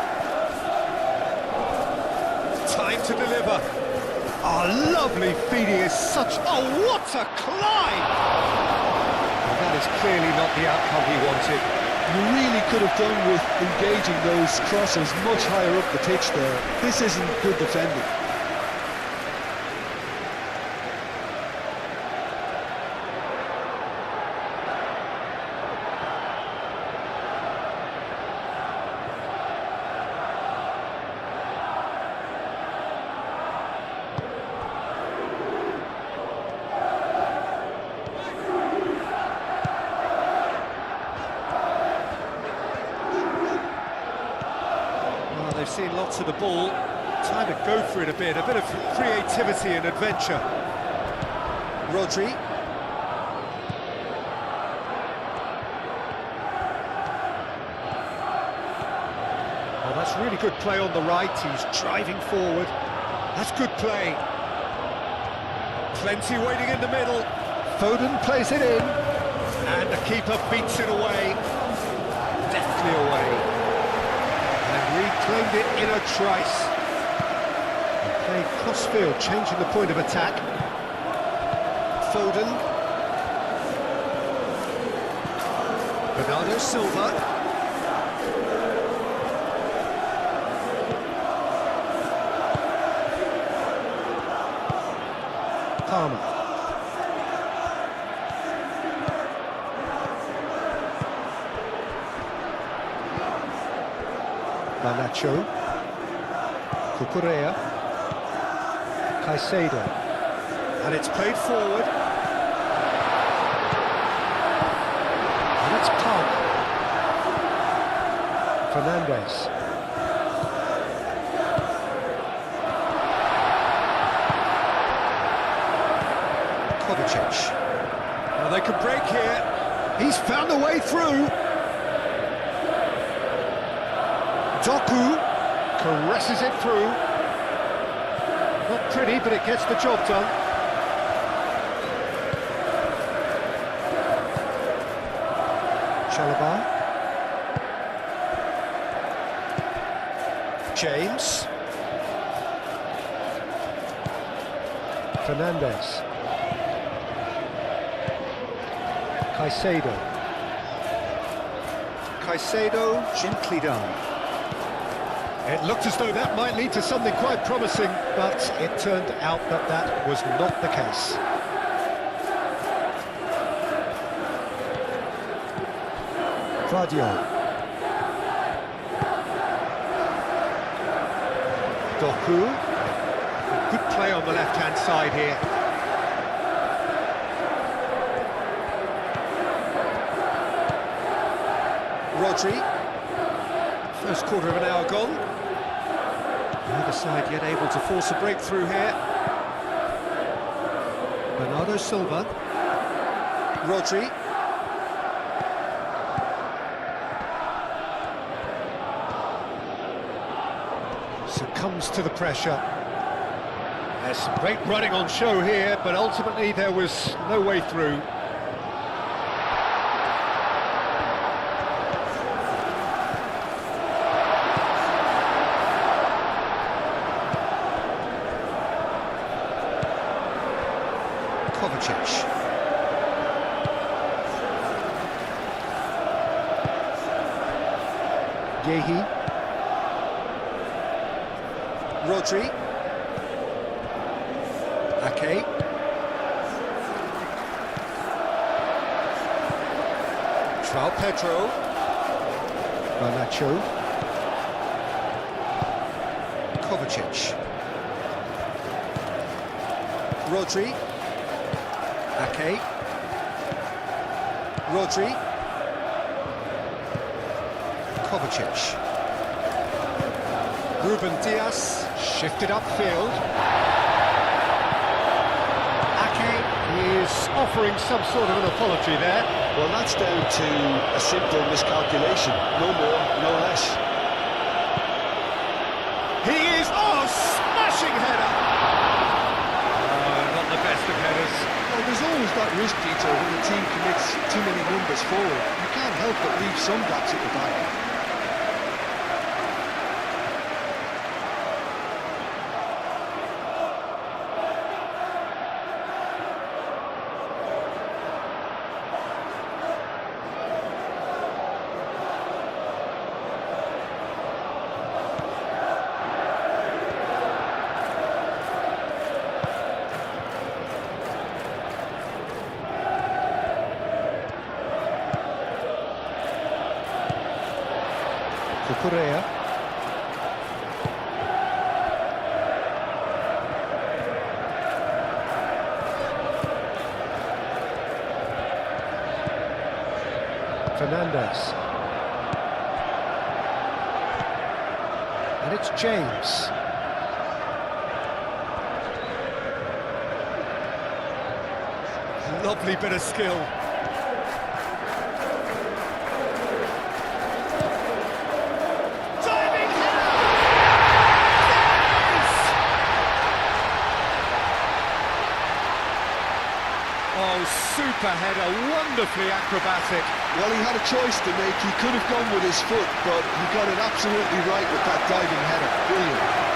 Time to deliver. Oh, lovely feeding is such... Oh, what a climb! And that is clearly not the outcome he wanted. You really could have done with engaging those crosses much higher up the pitch there. This isn't good defending. They've seen lots of the ball. Time to go for it a bit of creativity and adventure. Rodri. Oh, that's really good play on the right. He's driving forward. That's good play. Plenty waiting in the middle. Foden plays it in. And the keeper beats it away. Deftly away. Reclaimed it in a trice. And played cross-field, changing the point of attack. Foden. Bernardo Silva. Palmer. Nacho, Cucurella, Caicedo, and it's played forward, and it's Palmer, Fernandes, Kovacic. Now they can break here. He's found a way through. Doku caresses it through. Not pretty, but it gets the job done. Chalobah. James. Fernandes. Caicedo. Caicedo, gently done. It looked as though that might lead to something quite promising, but it turned out that that was not the case. Vadio. Doku. Good play on the left-hand side here. Rodri. First quarter of an hour gone. Neither side yet able to force a breakthrough here. Bernardo Silva. Rodri. Succumbs to the pressure. There's some great running on show here, but ultimately there was no way through. Kovacic. Yehi. Rodri. Ake. João Pedro. Nacho. Kovacic. Rodri. Ake. Rodri. Kovacic. Ruben Diaz shifted upfield. Ake is offering some sort of an apology there. Well, that's down to a simple miscalculation. No more, no less. He is, oh, smashing header! players forward, you can't help but leave some gaps at the back. Correa. Fernandez. And it's James. Lovely bit of skill. Super header, wonderfully acrobatic. Well, he had a choice to make. He could have gone with his foot, but he got it absolutely right with that diving header. Brilliant.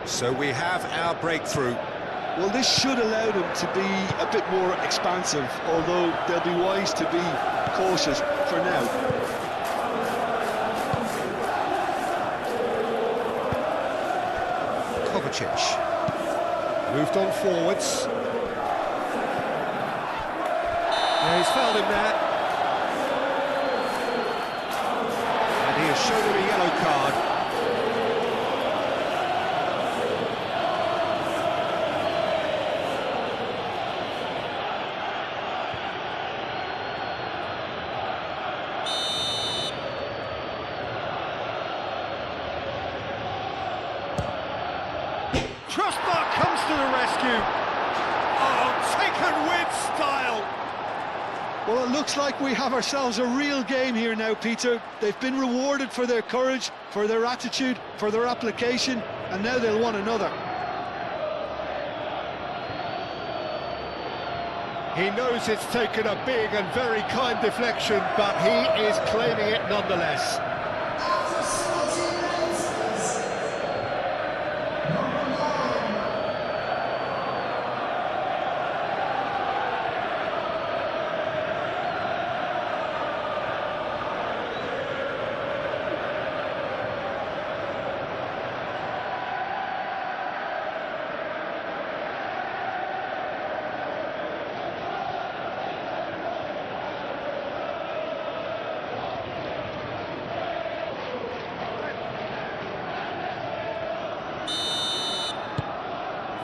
So we have our breakthrough. Well, this should allow them to be a bit more expansive, although they'll be wise to be cautious for now. Kovacic. Moved on forwards. Yeah, he's fouled him there. And he has shown him a yellow card. Crossbar comes to the rescue. Oh, taken with style. Well, it looks like we have ourselves a real game here now, Peter. They've been rewarded for their courage, for their attitude, for their application, and now they'll want another. He knows it's taken a big and very kind deflection, but he is claiming it nonetheless.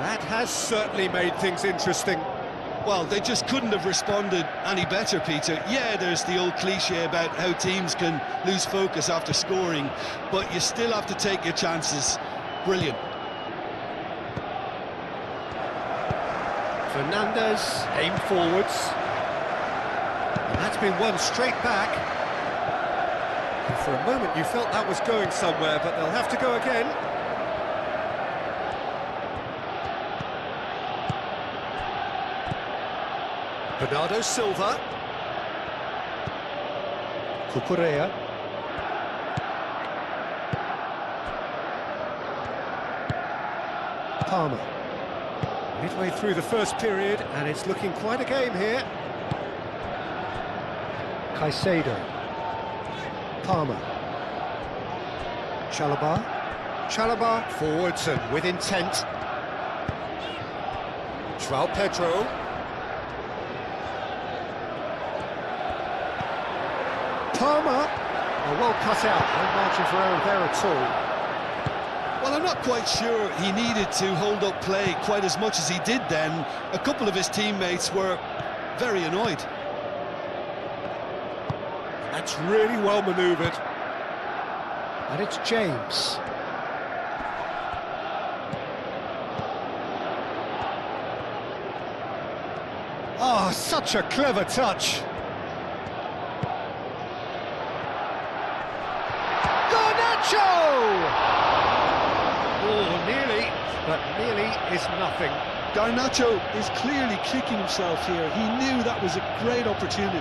That has certainly made things interesting. Well, they just couldn't have responded any better, Peter. Yeah, there's the old cliche about how teams can lose focus after scoring, but you still have to take your chances. Brilliant. Fernandez, aim forwards. And that's been won straight back. And for a moment you felt that was going somewhere, but they'll have to go again. Bernardo Silva. Correa. Palmer. Midway through the first period, and it's looking quite a game here. Caicedo. Palmer. Chalobah forwards and with intent. João Pedro. Palmer. Oh, well cut out, no margin for error there at all. Well, I'm not quite sure he needed to hold up play quite as much as he did then. A couple of his teammates were very annoyed. That's really well manoeuvred. And it's James. Oh, such a clever touch. Garnacho! Oh, nearly, but nearly is nothing. Garnacho is clearly kicking himself here. He knew that was a great opportunity.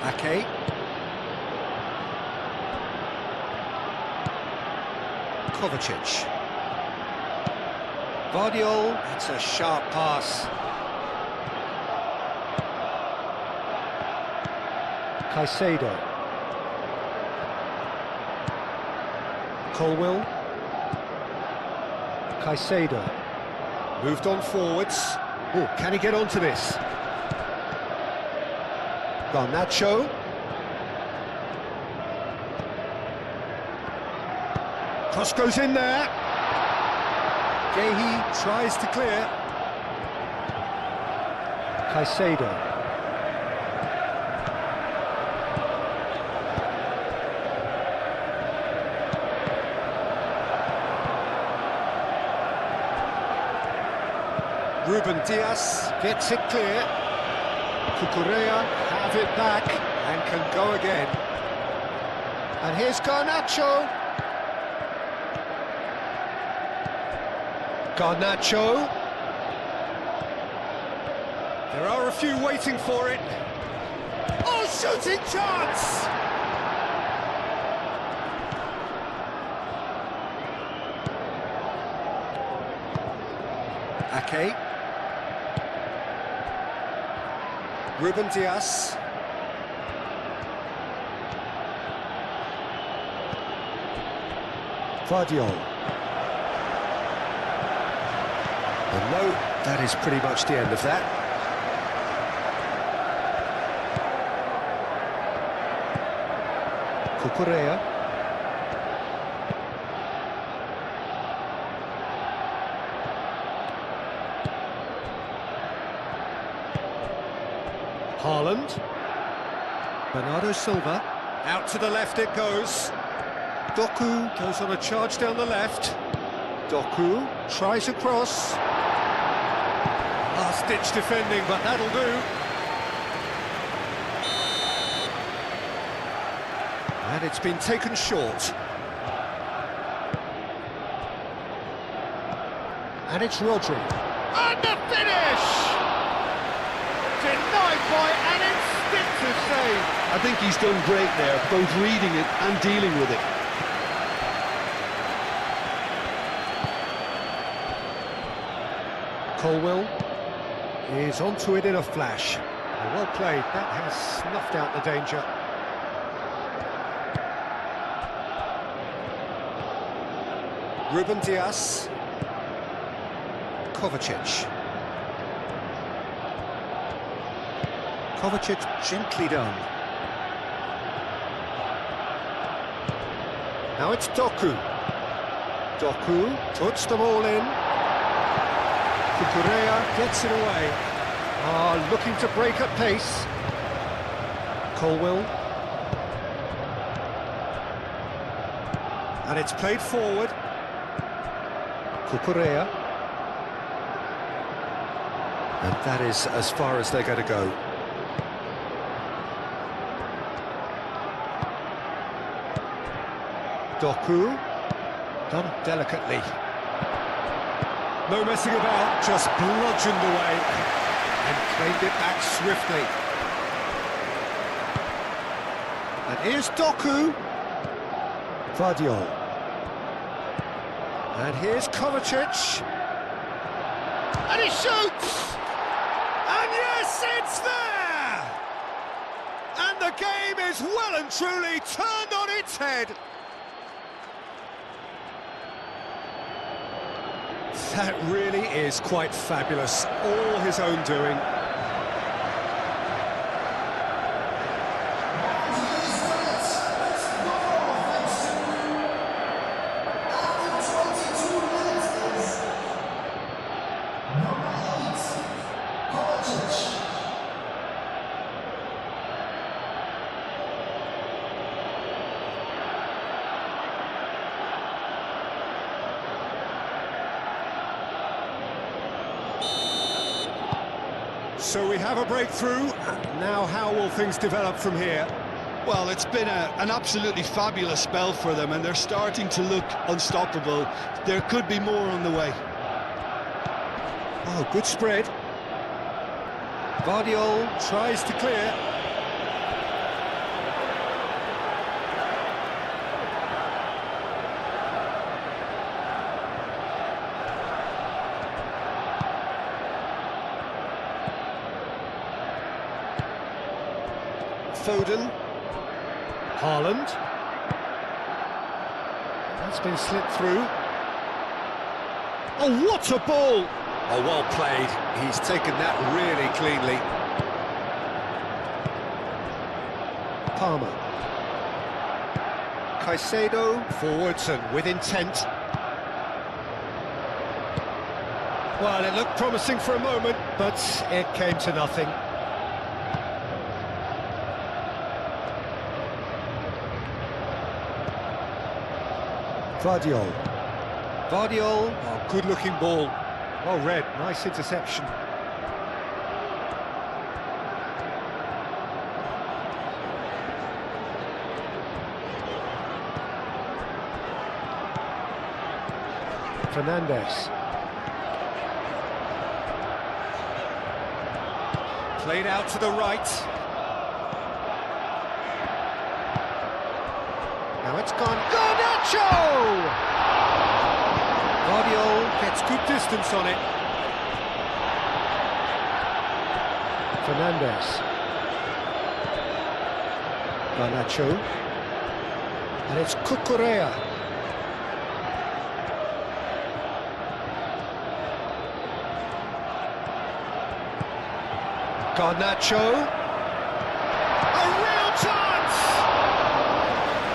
Ake. Kovacic. Vardiol, that's a sharp pass. Caicedo. Colwill. Caicedo. Moved on forwards. Oh, can he get onto this? Garnacho. Cross goes in there. Gehi tries to clear. Caicedo. Ruben Diaz gets it clear. Cucurella have it back and can go again. And here's Garnacho. Garnacho. There are a few waiting for it. Oh, shooting chance! Ake. Ruben Diaz. Vardiol. And no, that is pretty much the end of that. Cucurella. Haaland. Bernardo Silva. Out to the left it goes. Doku goes on a charge down the left. Doku tries a cross. Last-ditch defending, but that'll do. And it's been taken short. And it's Rodri. And the finish! Denied by an instinctive save. I think he's done great there, both reading it and dealing with it. Colwill is onto it in a flash. Well played, that has snuffed out the danger. Ruben Diaz. Kovacic. Kovacic gently done. Now it's Doku. Doku puts them all in. Cucurella gets it away. Looking to break at pace. Colwill. And it's played forward. Cucurella. And that is as far as they're going to go. Doku. Done delicately. No messing about, just bludgeoned away and claimed it back swiftly. And here's Doku. Vardiol. And here's Kovacic. And he shoots! And yes, it's there! And the game is well and truly turned on its head. That really is quite fabulous, all his own doing. So we have a breakthrough. Now how will things develop from here? Well, it's been an absolutely fabulous spell for them, and they're starting to look unstoppable. There could be more on the way. Oh, good spread. Vardiol tries to clear. Foden. Haaland. That's been slipped through. Oh, what a ball! Oh, well played. He's taken that really cleanly. Palmer. Caicedo forwards and with intent. Well, it looked promising for a moment, but it came to nothing. Vardiol. Vardiol, oh, good-looking ball. Oh, Red, nice interception. Fernandes. Played out to the right. Now it's gone. Garnacho! Guardiola gets good distance on it. Fernandes. Garnacho. And it's Cucurella. Garnacho. A real chance!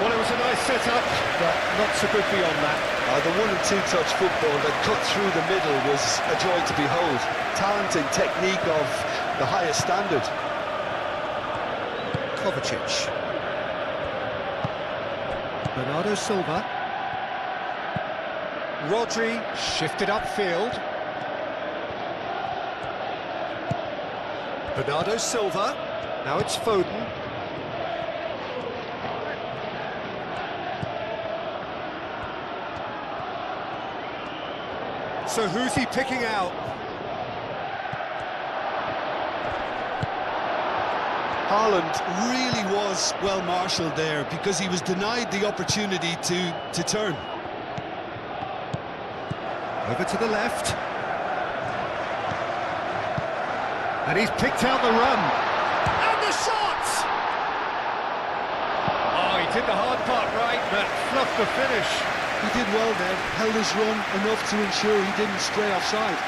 Well, it was a nice setup, but not so good beyond that. The 1- and 2-touch football that cut through the middle was a joy to behold. Talent and technique of the highest standard. Kovacic. Bernardo Silva. Rodri shifted upfield. Bernardo Silva. Now it's Foden. So who's he picking out? Haaland really was well marshalled there because he was denied the opportunity to turn. Over to the left. And he's picked out the run. And the shot! Oh, he did the hard part right, but fluffed the finish. He did well there, held his run enough to ensure he didn't stray offside.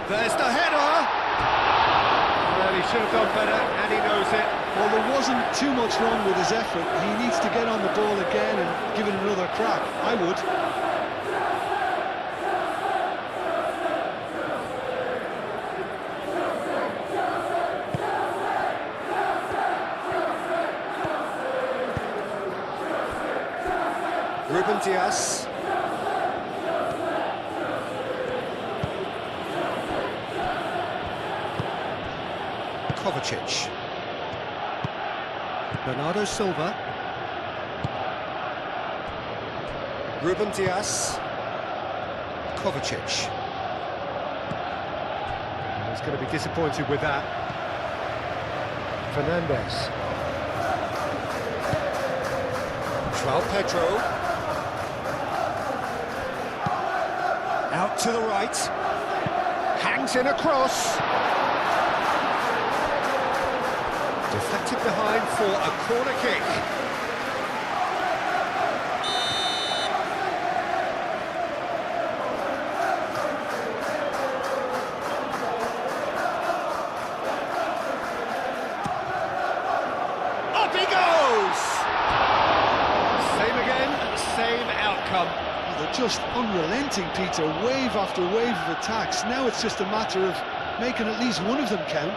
There's the header! Well, he should have done better, and he knows it. Well, there wasn't too much wrong with his effort. He needs to get on the ball again and give it another crack. I would. Ruben Dias. Kovacic. Bernardo Silva. Ruben Dias. Kovacic. He's going to be disappointed with that. Fernandes. João Pedro. Out to the right. Hangs in a cross. Deflected behind for a corner kick. Up he goes! Same again, same outcome. They're just unrelenting, Peter, wave after wave of attacks. Now it's just a matter of making at least one of them count.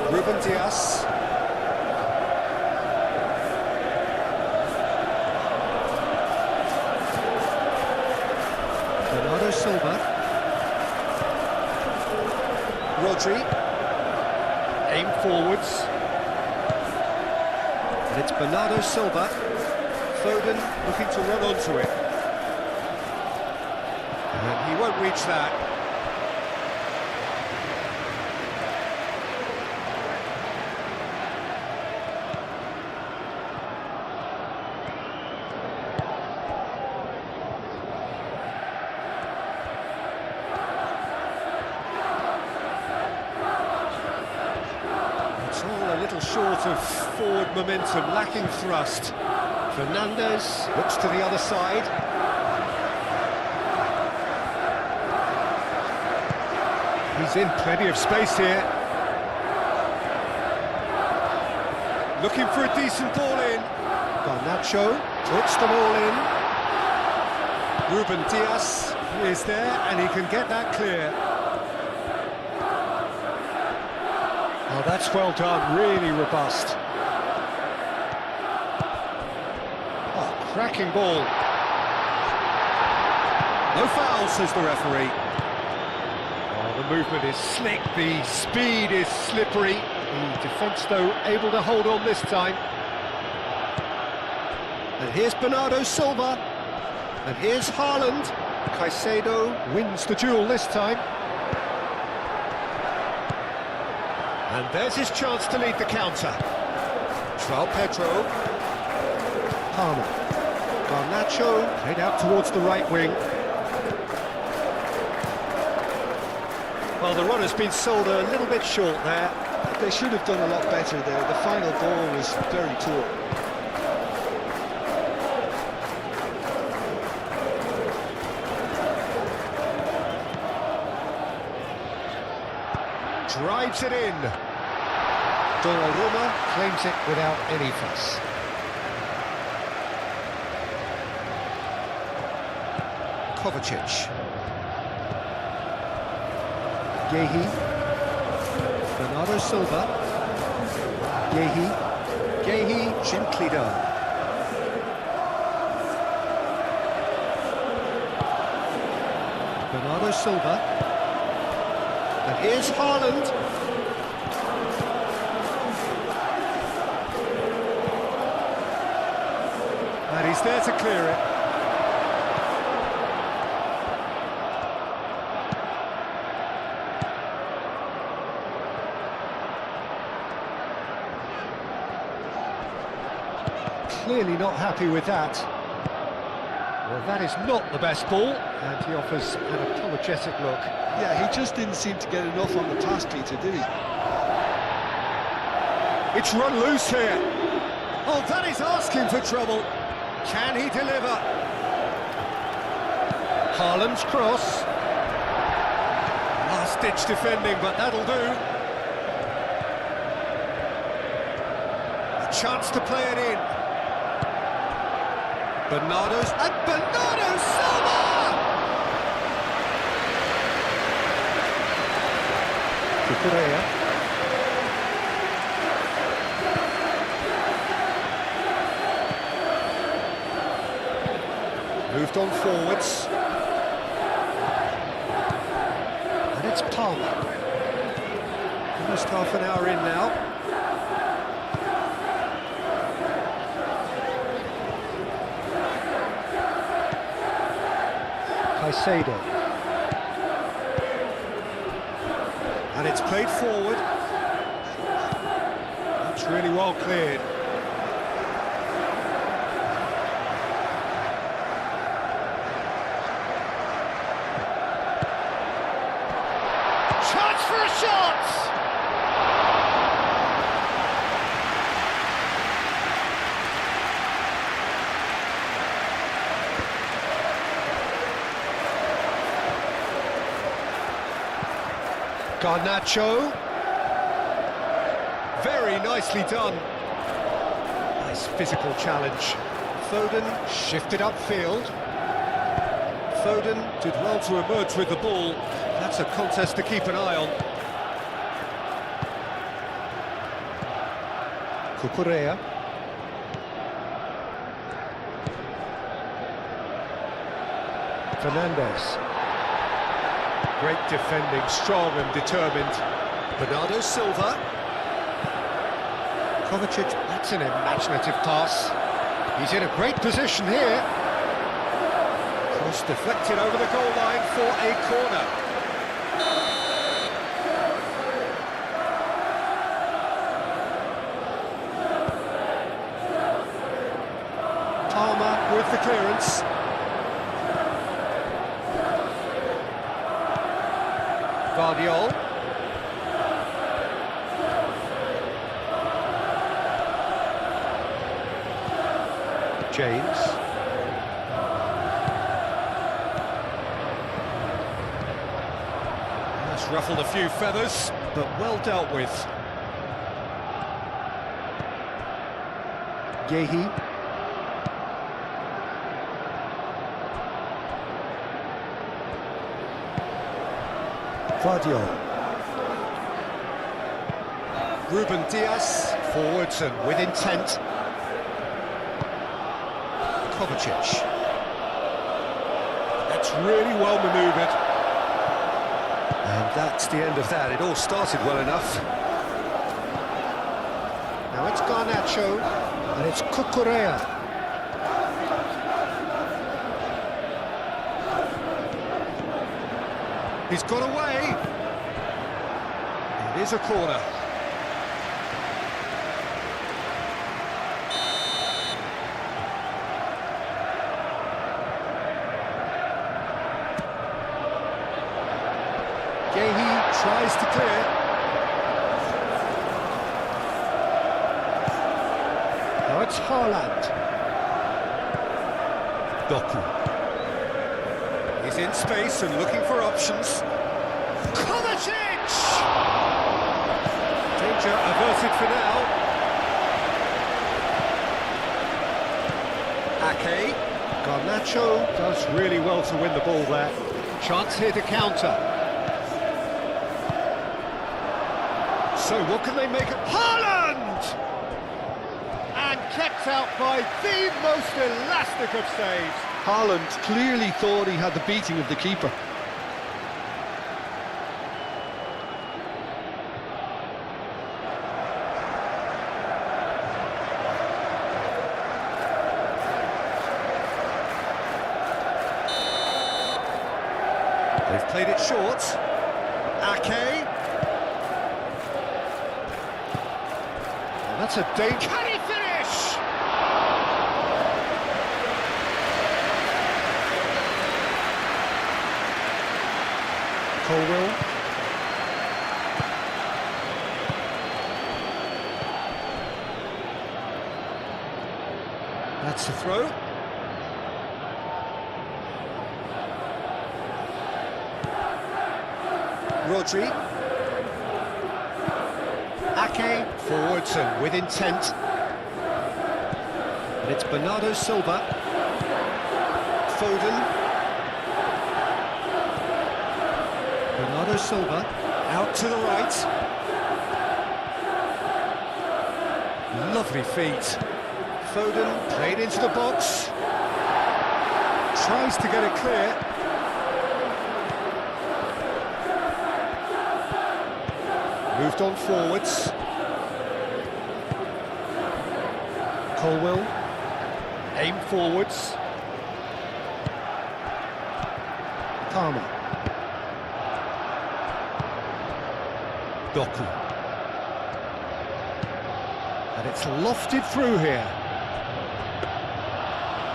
Ruben Dias. Bernardo Silva. Rodri. Aim forwards. And it's Bernardo Silva. Foden looking to run onto it. And he won't reach that. A little short of forward momentum, lacking thrust. Fernandes looks to the other side. He's in plenty of space here. Looking for a decent ball in. Garnacho puts them all in. Ruben Dias is there and he can get that clear. Oh, that's well done, really robust. Oh, cracking ball. No foul, says the referee. Oh, the movement is slick, the speed is slippery. The defence, though, able to hold on this time. And here's Bernardo Silva. And here's Haaland. Caicedo wins the duel this time. And there's his chance to lead the counter. João Pedro. Palmer. Garnacho played out towards the right wing. Well, the run has been sold a little bit short there. They should have done a lot better there. The final ball was very poor. Drives it in. Donnarumma claims it without any fuss. Kovacic. Yehi. Bernardo Silva. Yehi gently done. Bernardo Silva. And here's Haaland. And he's there to clear it. Clearly not happy with that. Well, that is not the best ball, and he offers an apologetic look. Yeah, he just didn't seem to get enough on the pass, Peter, did he? It's run loose here. Oh, that is asking for trouble. Can he deliver? Haaland's cross. Last-ditch defending, but that'll do. A chance to play it in. Bernardo Silva! Cucurella. Moved on forwards. And it's Palmer. Almost half an hour in now. Caicedo. And it's played forward. That's really well cleared. Chance for a shot! Garnacho. Very nicely done. Nice physical challenge. Foden shifted upfield. Foden did well to emerge with the ball. That's a contest to keep an eye on. Cucurella. Fernandes. Great defending, strong and determined. Bernardo Silva. Kovacic, that's an imaginative pass. He's in a great position here. Cross deflected over the goal line for a corner. Palmer with the clearance. Guardiol. James. That's ruffled a few feathers, but well dealt with. Yehi. Guardiol. Ruben Diaz, forwards and with intent. Kovacic. That's really well manoeuvred. And that's the end of that. It all started well enough. Now it's Garnacho, and it's Cucurella. He's got away. It is a corner. Yehi tries to clear. Now it's Haaland. Doku. He's in space and looking for options. Kovacic! Danger averted for now. Ake. Garnacho does really well to win the ball there. Chance here to counter. So what can they make of Haaland? And kept out by the most elastic of saves. Haaland clearly thought he had the beating of the keeper. They've played it short. Ake. That's a danger. Can he finish? Colwell. That's the throw. Rodri. Ake, forwards and with intent. And it's Bernardo Silva. Foden. Bernardo Silva, out to the right. Lovely feet. Foden played into the box. Tries to get it clear. Moved on forwards. Colwell. Aim forwards. Palmer. Doku. And it's lofted through here.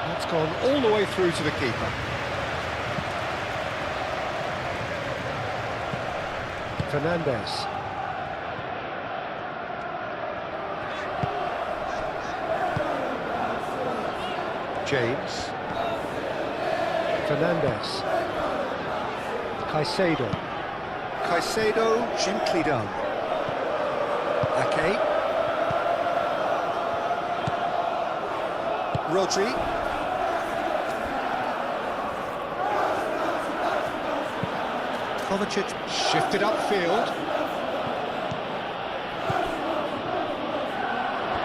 That's gone all the way through to the keeper. Fernandez. James. Fernandez. Caicedo. Caicedo, gently done. Ake. Rodri. Kovacic shifted upfield.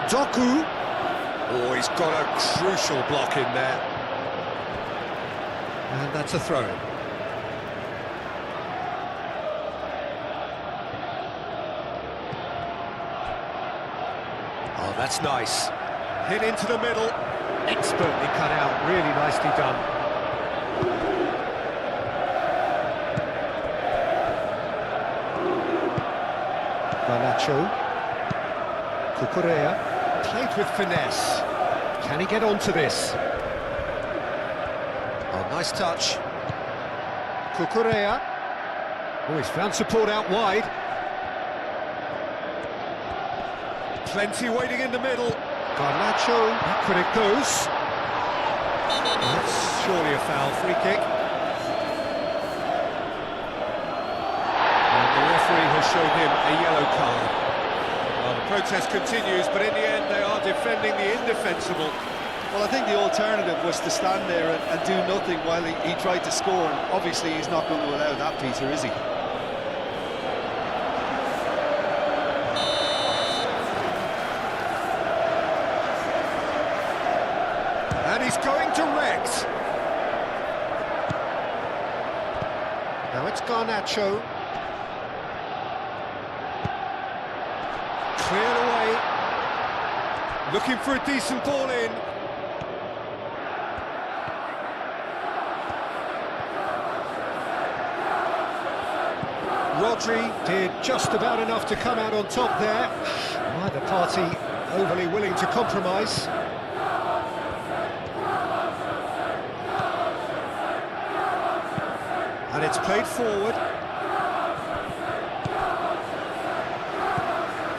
Doku. Oh, he's got a crucial block in there. And that's a throw-in. Oh, that's nice. Hit into the middle. Expertly cut out. Really nicely done. Garnacho. Cucurella. Played with finesse. Can he get onto this? Oh, nice touch. Cucurella. Oh, he's found support out wide. Plenty waiting in the middle. Garnacho. Back when it goes. That's surely a foul. Free kick. And the referee has shown him a yellow card. Well, the protest continues, but in the end they are defending the indefensible. Well, I think the alternative was to stand there and do nothing while he tried to score, and obviously he's not going to allow that, Peter, is he? And he's going direct. Now it's Garnacho. Cleared away. Looking for a decent ball in. Rodri did just about enough to come out on top there. Neither party overly willing to compromise. And it's played forward.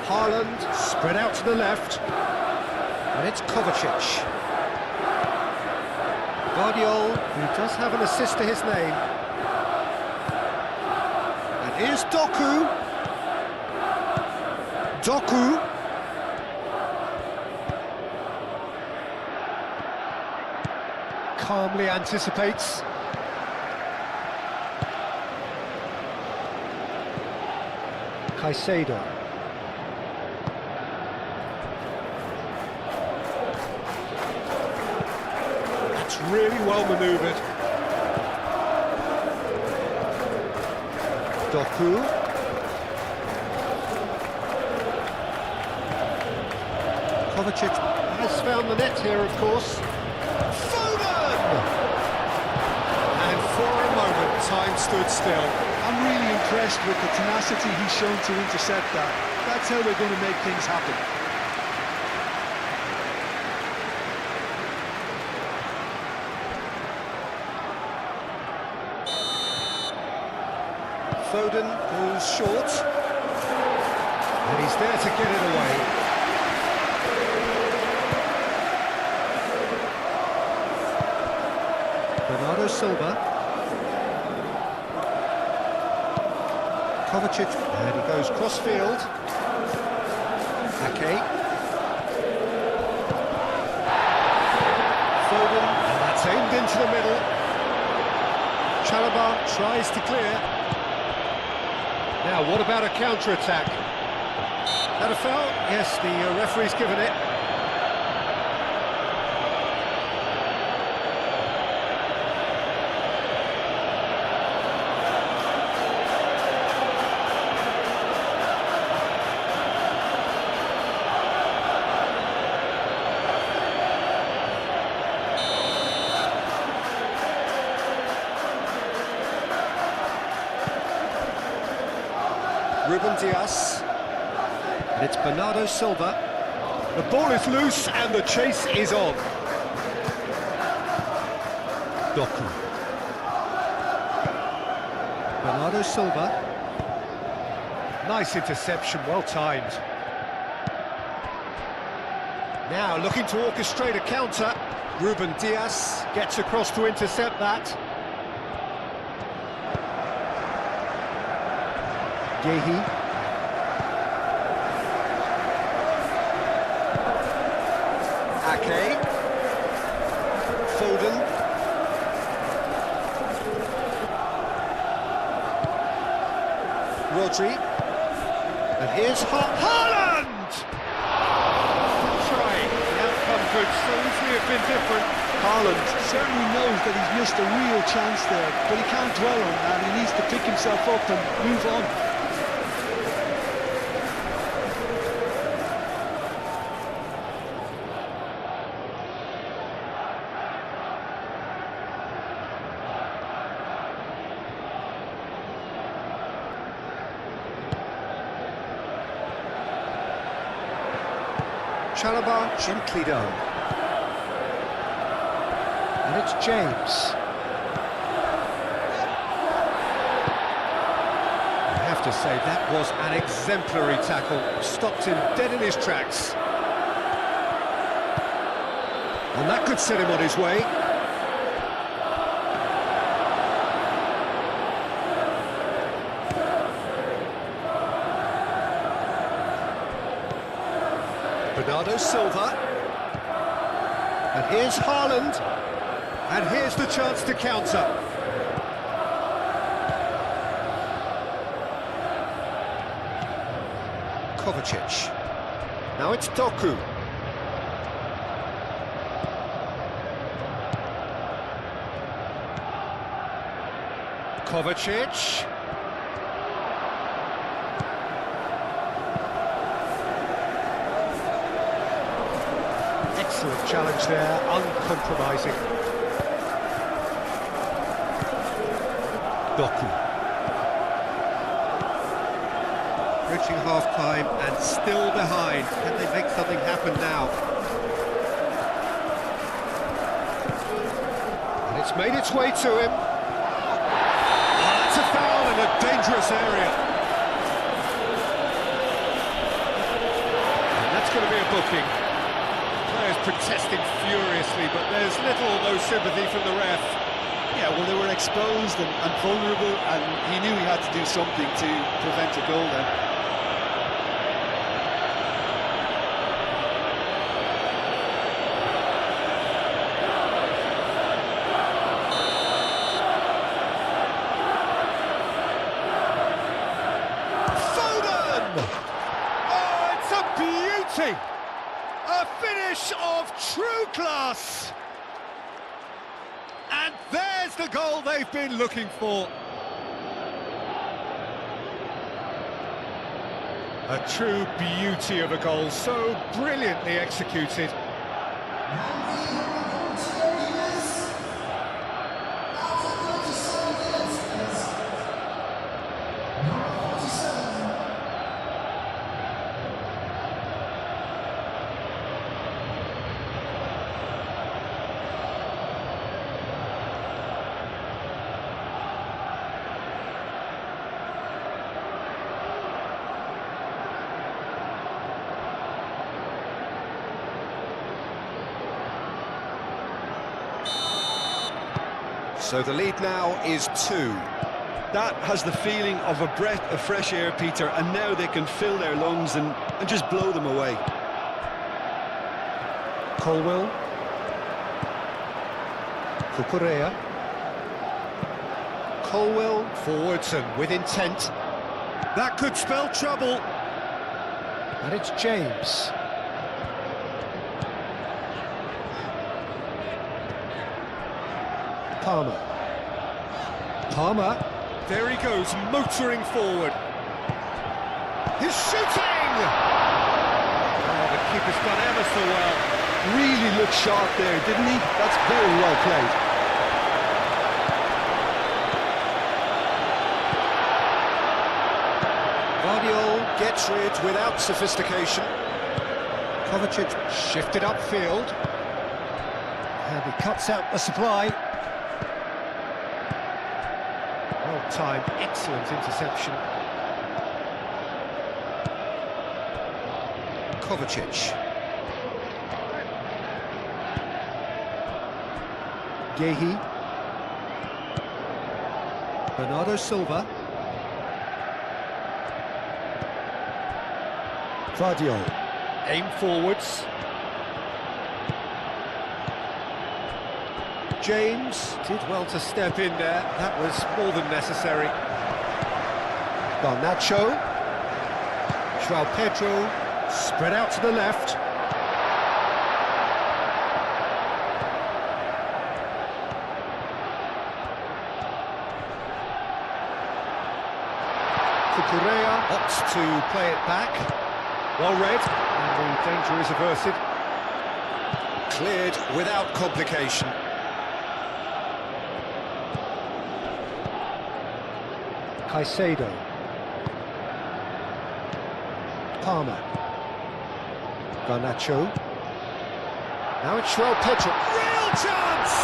Haaland spread out to the left. And it's Kovacic. Guardiol, who does have an assist to his name. And here's Doku. Doku. Calmly anticipates. Caicedo. That's really well manoeuvred. Doku. Kovacic has found the net here, of course. Foden! And for a moment, time stood still. I'm really impressed with the tenacity he's shown to intercept that. That's how they're going to make things happen. Foden goes short. And he's there to get it away. Bernardo Silva. Kovacic, and he goes cross-field. Ake. Foden, and that's aimed into the middle. Chalobah tries to clear. Now, what about a counter-attack? That a foul? Yes, the referee's given it. Ruben Dias. And it's Bernardo Silva. The ball is loose and the chase is on. Doku. Bernardo Silva. Nice interception, well timed. Now looking to orchestrate a counter. Ruben Dias gets across to intercept that. Gehi. Ake. Foden. Rodri. And here's Haaland! Trying. The outcome could so easily have been different. Haaland certainly knows that he's missed a real chance there, but he can't dwell on that. He needs to pick himself up and move on. Chalobah gently done. And it's James. I have to say, that was an exemplary tackle. Stopped him dead in his tracks. And that could set him on his way. Bernardo Silva. And here's Haaland. And here's the chance to counter. Kovacic. Now it's Doku. Kovacic. Excellent challenge there, uncompromising. Doku. Reaching half-time and still behind. Can they make something happen now? And it's made its way to him. Oh, that's a foul in a dangerous area. And that's going to be a booking. Players protesting furiously, but there's little or no sympathy from the ref. Yeah, well, they were exposed and vulnerable, and he knew he had to do something to prevent a goal then. Foden! Oh, it's a beauty! A finish of true class! And there's the goal they've been looking for. A true beauty of a goal, so brilliantly executed. So the lead now is 2. That has the feeling of a breath of fresh air, Peter, and now they can fill their lungs and just blow them away. Colwell. Cucurella. Colwell forwards and with intent. That could spell trouble. And it's James. Palmer. There he goes, motoring forward. He's shooting! Oh, the keeper's done ever so well. Really looked sharp there, didn't he? That's very well played. Guardiola gets rid without sophistication. Kovacic shifted upfield. And he cuts out the supply. Well timed, excellent interception. Kovacic. Gehi. Bernardo Silva. Guardiola. Aim forwards. James did well to step in there. That was more than necessary. Garnacho. João Pedro. Spread out to the left. Cucurella opts to play it back. Well read, and the danger is averted. Cleared without complication. Caicedo. Palmer. Garnacho. Now it's João Pedro. Real chance!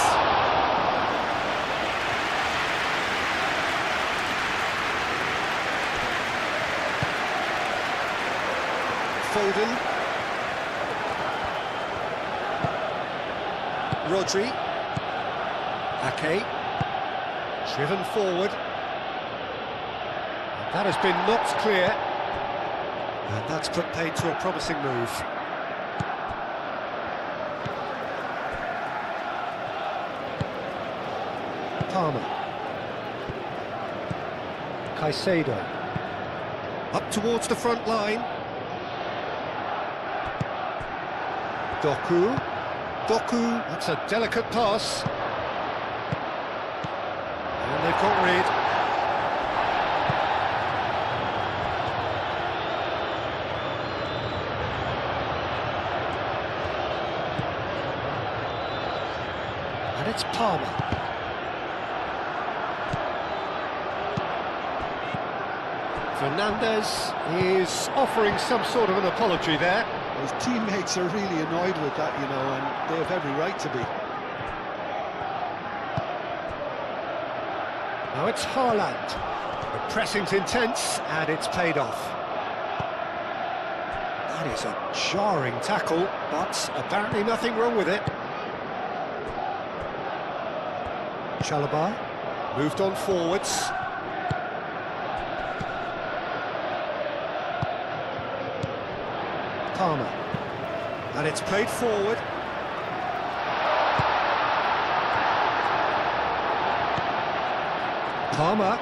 Foden. Rodri. Ake. Driven forward. That has been knocked clear. And that's put paid to a promising move. Palmer. Caicedo. Up towards the front line. Doku. That's a delicate pass. And they've got rid. And it's Palmer. Fernandez is offering some sort of an apology there. His teammates are really annoyed with that, you know, and they have every right to be. Now it's Haaland. The pressing's intense, and it's paid off. That is a jarring tackle, but apparently nothing wrong with it. Chalobah moved on forwards. Palmer. And it's played forward. Palmer.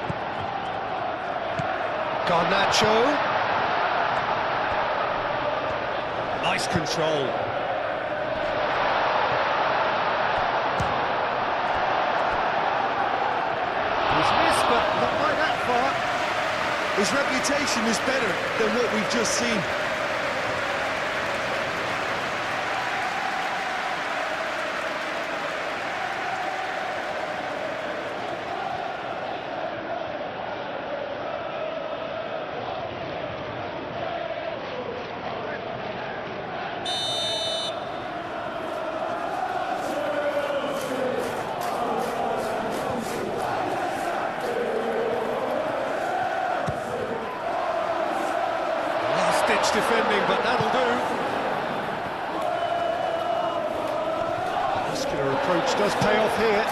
Garnacho. Nice control. He's missed, but not by that far. His reputation is better than what we've just seen. Defending, but that'll do. Muscular approach does pay off here.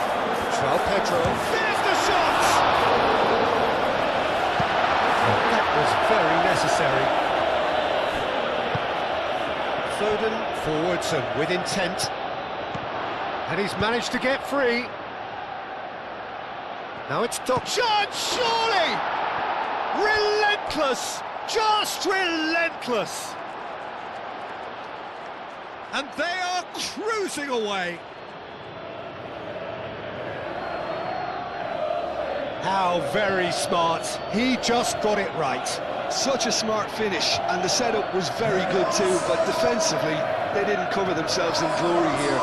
João Pedro. There's the shot! That was very necessary. Foden forwards and with intent. And he's managed to get free. Now it's Doc. Shot, surely! Relentless! Just relentless! And they are cruising away! How very smart. He just got it right. Such a smart finish, and the setup was very good too, but defensively, they didn't cover themselves in glory here.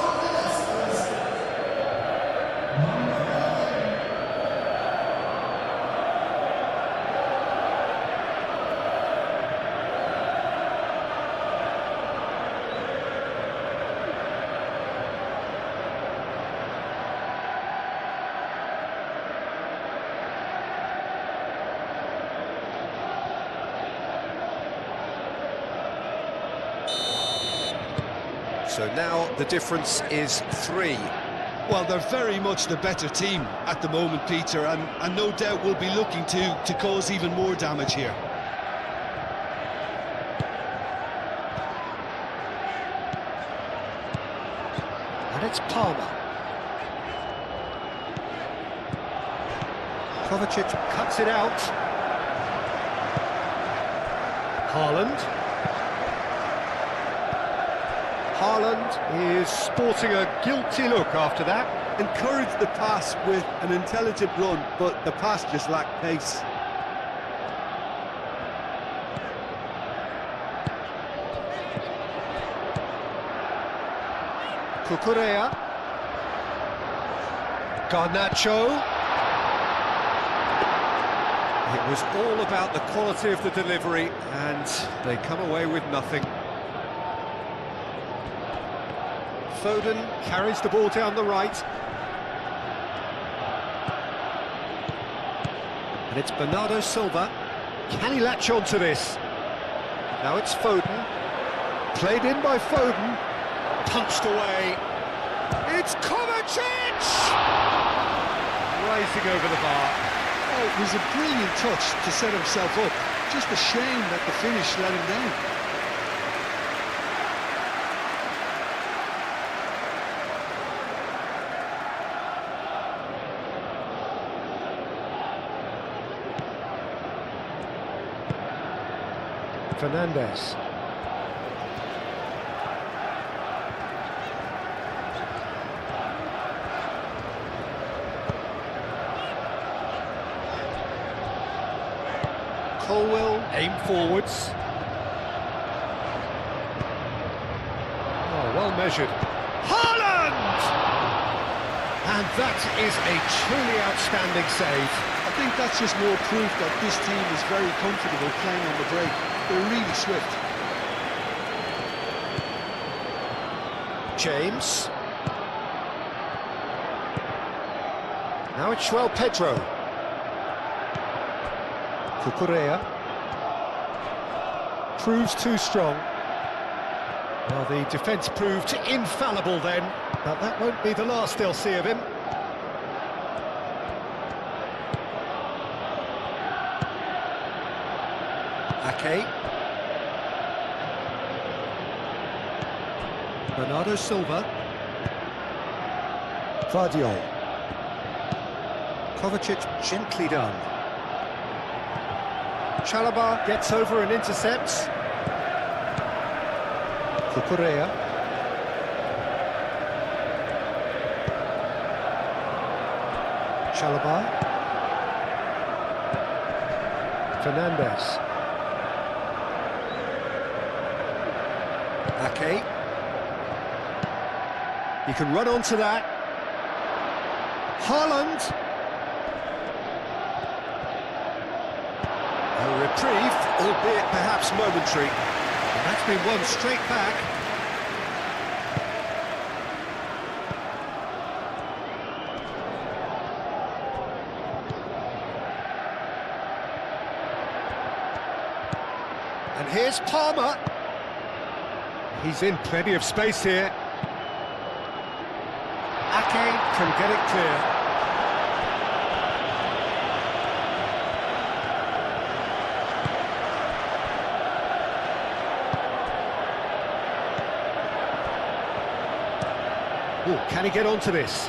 So now the difference is 3. Well, they're very much the better team at the moment, Peter, and no doubt will be looking to cause even more damage here. And it's Palmer. Kovacic cuts it out. Haaland. Haaland is sporting a guilty look after that. Encouraged the pass with an intelligent run, but the pass just lacked pace. Cucurella. Garnacho. It was all about the quality of the delivery, and they come away with nothing. Foden carries the ball down the right. And it's Bernardo Silva. Can he latch on to this? Now it's Foden. Played in by Foden. Punched away. It's Kovacic! Rising over the bar. Oh, it was a brilliant touch to set himself up. Just a shame that the finish let him down. Fernandes. Colwell, aim forwards. Oh, well measured. Haaland! And that is a truly outstanding save. I think that's just more proof that this team is very comfortable playing on the break. They're really swift. James. Now it's João Pedro. Cucurella. Proves too strong. Well, the defence proved infallible then, but that won't be the last they'll see of him. Ake. Bernardo Silva. Vardiol. Kovacic gently done. Chalobah gets over and intercepts. Cucurella. Chalobah. Fernandes. Ake. He can run onto that. Haaland. A reprieve, albeit perhaps momentary. And that's been won straight back. And here's Palmer. He's in plenty of space here. Ake can get it clear. Oh, can he get onto this?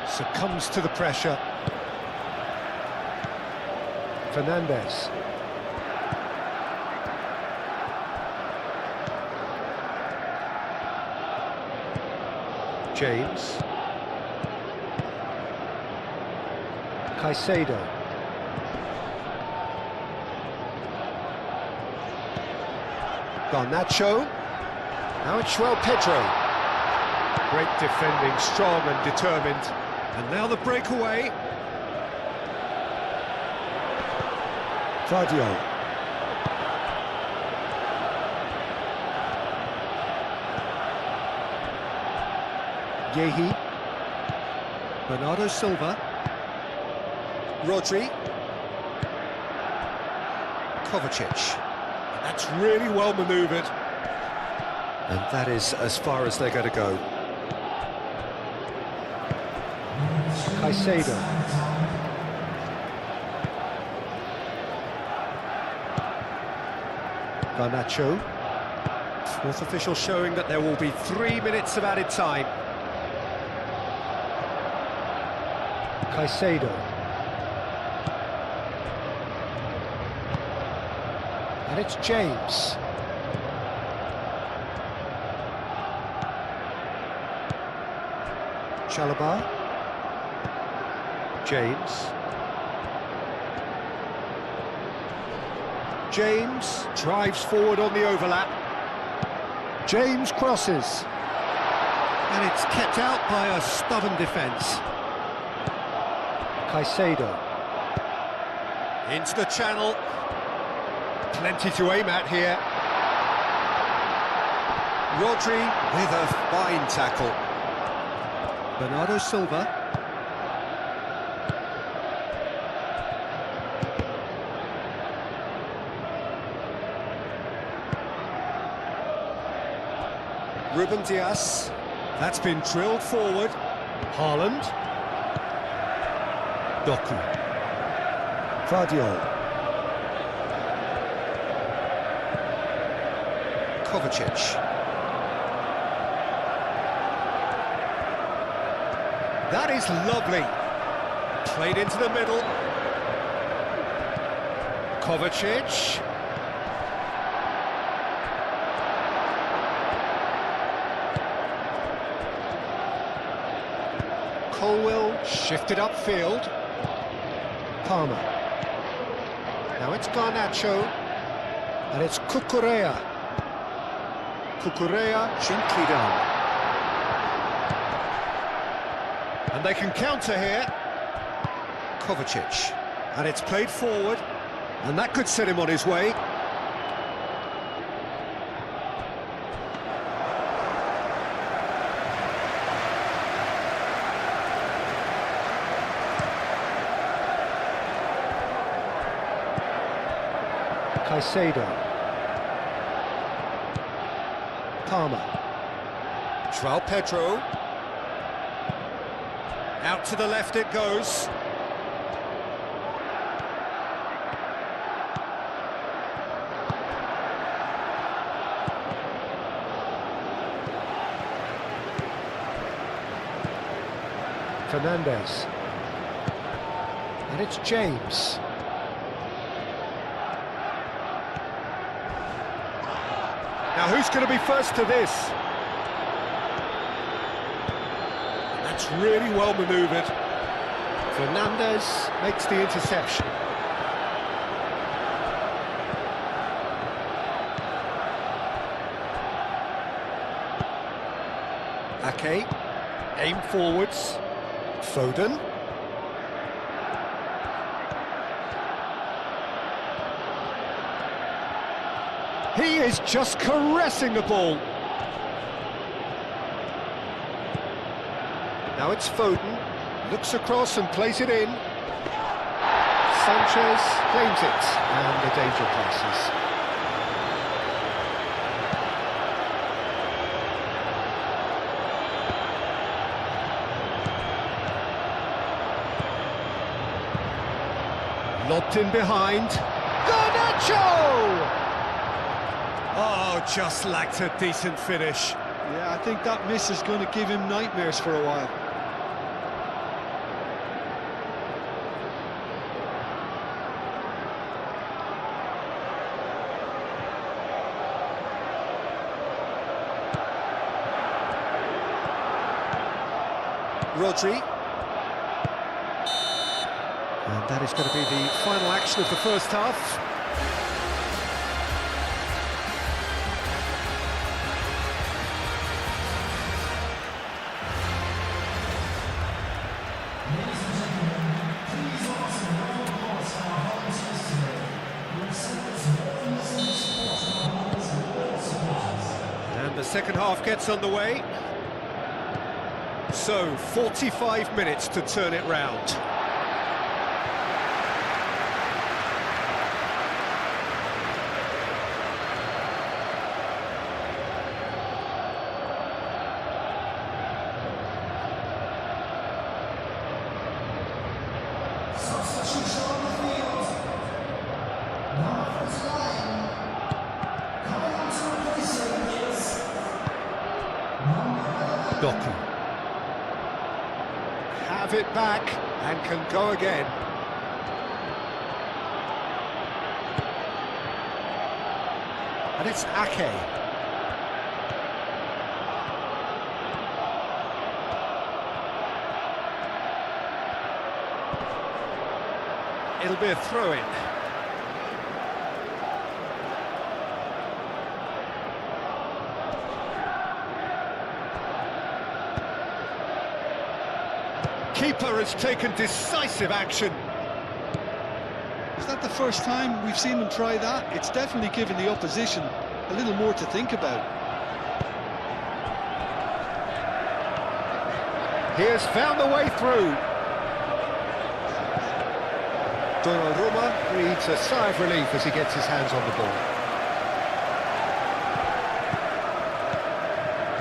Succumbs to the pressure. Fernandes. James. Caicedo. Garnacho. Now it's João Pedro. Great defending, strong and determined. And now the breakaway. Vardiol. Yehi. Bernardo Silva. Rodri. Kovacic. That's really well manoeuvred. And that is as far as they're going to go. Caicedo. Garnacho. Fourth official showing that there will be 3 minutes of added time. Caicedo. And it's James. Chalobah. James. James drives forward on the overlap. James crosses. And it's kept out by a stubborn defence. Caicedo. Into the channel. Plenty to aim at here. Rodri with a fine tackle. Bernardo Silva. Ruben Dias. That's been drilled forward. Haaland. Doku. Vardiol. Kovacic. That is lovely. Played into the middle. Kovacic. Colwell shifted upfield. Palmer. Now it's Garnacho. And it's Cucurella. Cucurella gently down. And they can counter here. Kovacic. And it's played forward. And that could set him on his way. Caicedo. Palmer. João Pedro. Out to the left it goes. Fernandez. And it's James. Now who's going to be first to this? That's really well manoeuvred. Fernandez makes the interception. Ake, aim forwards. Foden. He is just caressing the ball. Now it's Foden. Looks across and plays it in. Sanchez claims it, and the danger passes. Lobbed in behind. Garnacho! Oh, just lacked a decent finish. Yeah, I think that miss is going to give him nightmares for a while. Rodri. And that is going to be the final action of the first half. And the second half gets underway. So, 45 minutes to turn it round. Doku. Have it back and can go again. And it's Ake. It'll be a throw-in. Keeper has taken decisive action. Is that the first time we've seen them try that? It's definitely given the opposition a little more to think about. He has found the way through. Donnarumma breathes a sigh of relief as he gets his hands on the ball.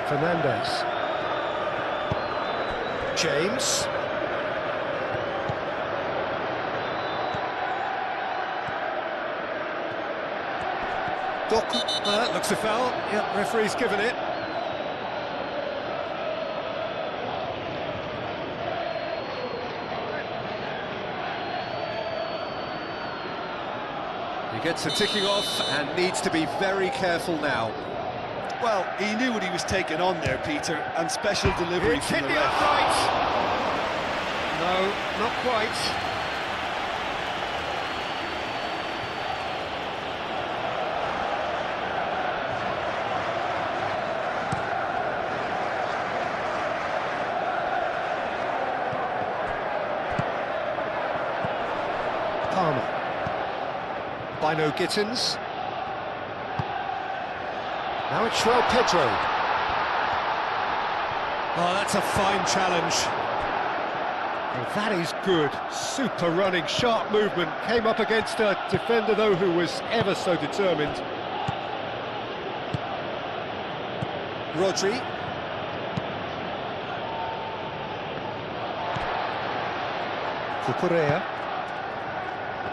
Fernandes. James. Doku. That looks a foul. Yep, referee's given it. He gets a ticking off and needs to be very careful now. Well, he knew what he was taking on there, Peter, and special delivery It's from hit the the ref. upright. No, not quite. Palmer. Bino Gittins. Now it's João Pedro. Oh, that's a fine challenge. Well, that is good. Super running, sharp movement. Came up against a defender, though, who was ever so determined. Rodri. Cucurella.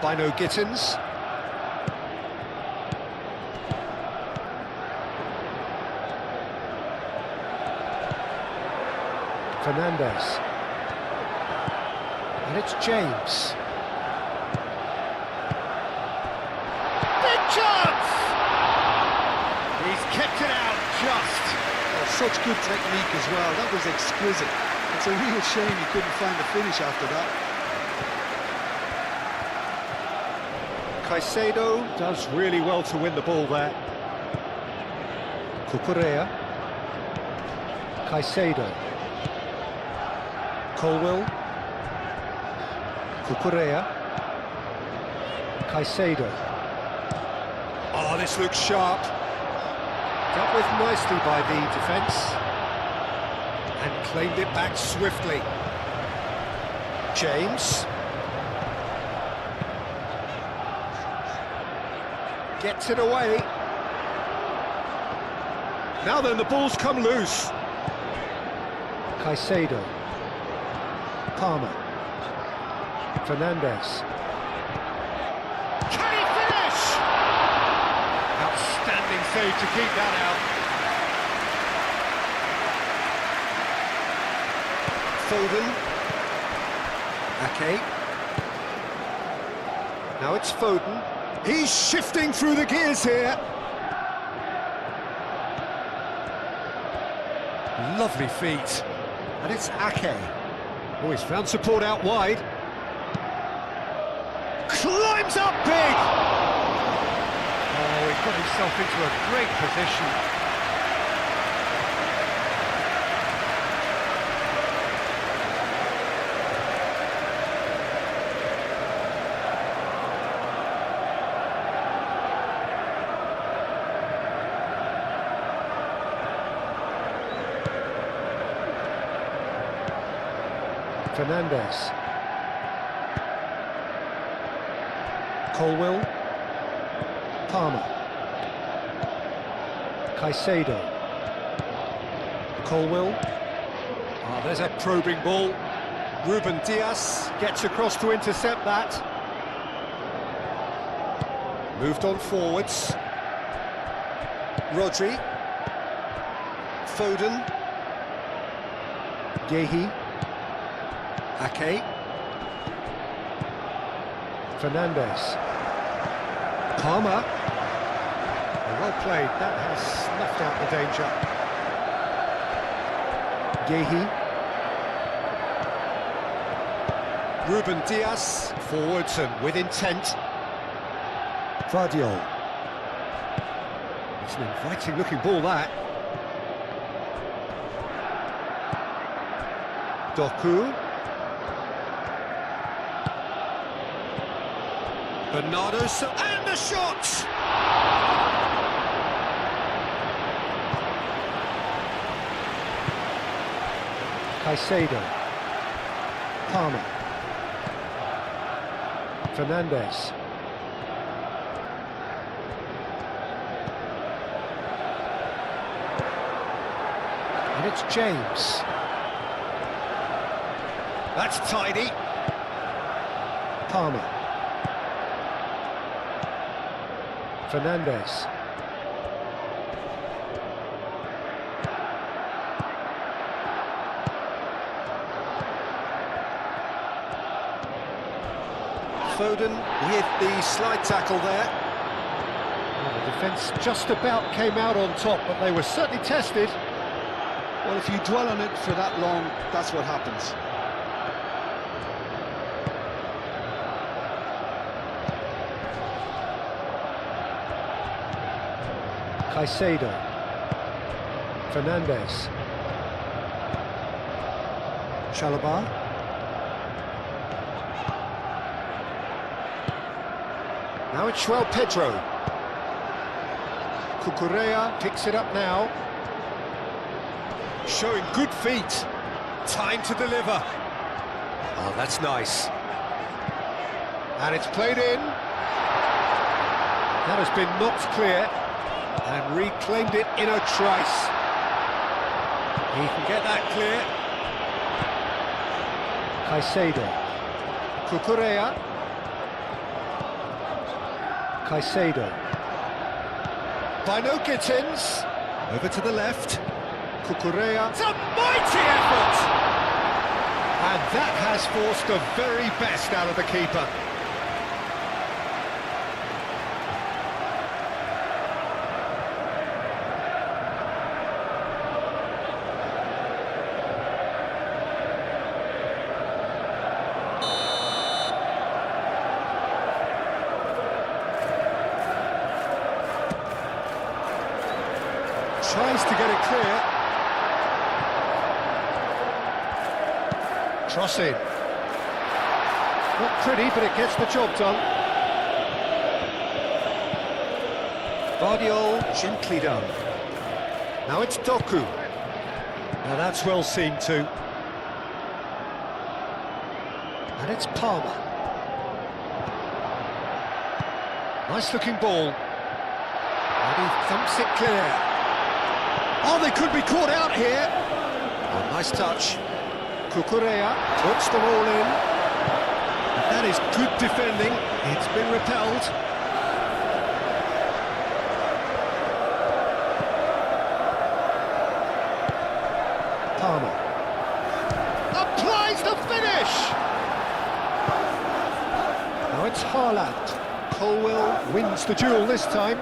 Bino Gittins. Fernandes. And it's James. Big chance! He's kept it out just. Oh, such good technique as well. That was exquisite. It's a real shame he couldn't find the finish after that. Caicedo does really well to win the ball there. Cucurella. Caicedo. Colwell. Cucurella. Caicedo. Oh, this looks sharp. Dealt with nicely by the defence. And claimed it back swiftly. James. Gets it away. Now then, the ball's come loose. Caicedo. Palmer. Fernandes. Can he finish? Outstanding save to keep that out. Foden. Ake. Now it's Foden. He's shifting through the gears here. Lovely feet. And it's Ake. Oh, he's found support out wide. Climbs up big! Oh, he got himself into a great position. Fernandes. Colwell. Palmer. Caicedo. Colwell. Oh, there's a probing ball. Ruben Dias gets across to intercept that. Moved on forwards. Rodri. Foden. Gehi. Ake. Fernandes. Palmer. Well played, that has snuffed out the danger. Gehi. Ruben Dias, forwards and with intent. Vardiol. It's an inviting looking ball, that. Doku. Bernardo and the shot! Caicedo. Palmer. Fernandes. And it's James. That's tidy. Palmer. Fernandes. Foden with the slide tackle there. Well, the defence just about came out on top, but they were certainly tested. Well, if you dwell on it for that long, that's what happens. Caicedo. Fernandes. Chalobah. Now it's João Pedro. Cucurella picks it up now. Showing good feet. Time to deliver. Oh, that's nice. And it's played in. That has been knocked clear and reclaimed it in a trice. He can get that clear. Caicedo. Cucurella. Caicedo. Bino Gittins. Over to the left. Cucurella. It's a mighty effort! And that has forced the very best out of the keeper. Tries to get it clear. Crossing. Not pretty, but it gets the job done. Vardiol, gently done. Now it's Doku. Now that's well seen too. And it's Palmer. Nice looking ball. And he thumps it clear. Oh, they could be caught out here. Oh, nice touch. Cucurella puts them all in. That is good defending. It's been repelled. Palmer. Applies the finish! Now it's Haaland. Colwell wins the duel this time.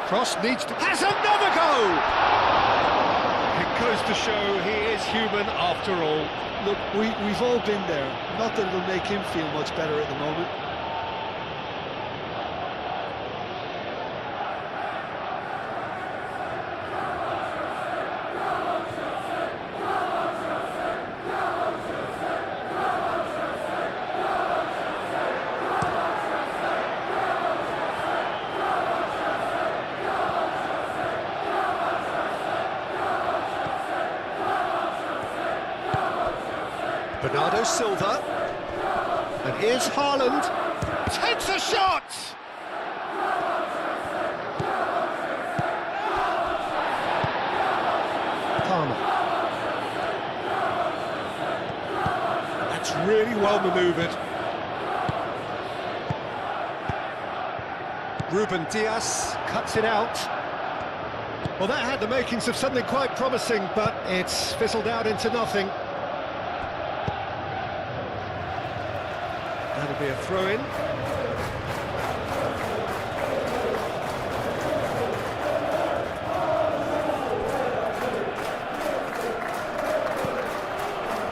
Cross needs to... has another go! It goes to show he is human after all. Look, we've all been there. Not that it'll make him feel much better at the moment. Bernardo Silva, and here's Haaland, takes a shot! That's really well manoeuvred. Ruben Dias cuts it out. Well, that had the makings of something quite promising, but it's fizzled out into nothing. That'll be a throw-in.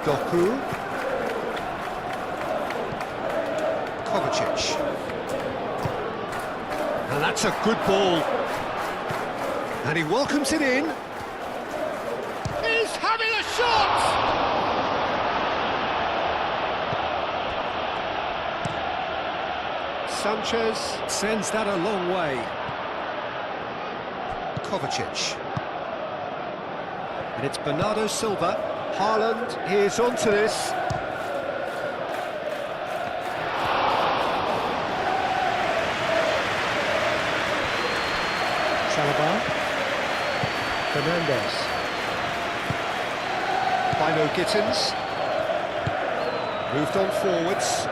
Doku. Kovacic. And that's a good ball. And he welcomes it in. He's having a shot! Sanchez sends that a long way. Kovacic. And it's Bernardo Silva. Haaland is onto this. Saliba. Fernandes. Bino Gittins. Moved on forwards.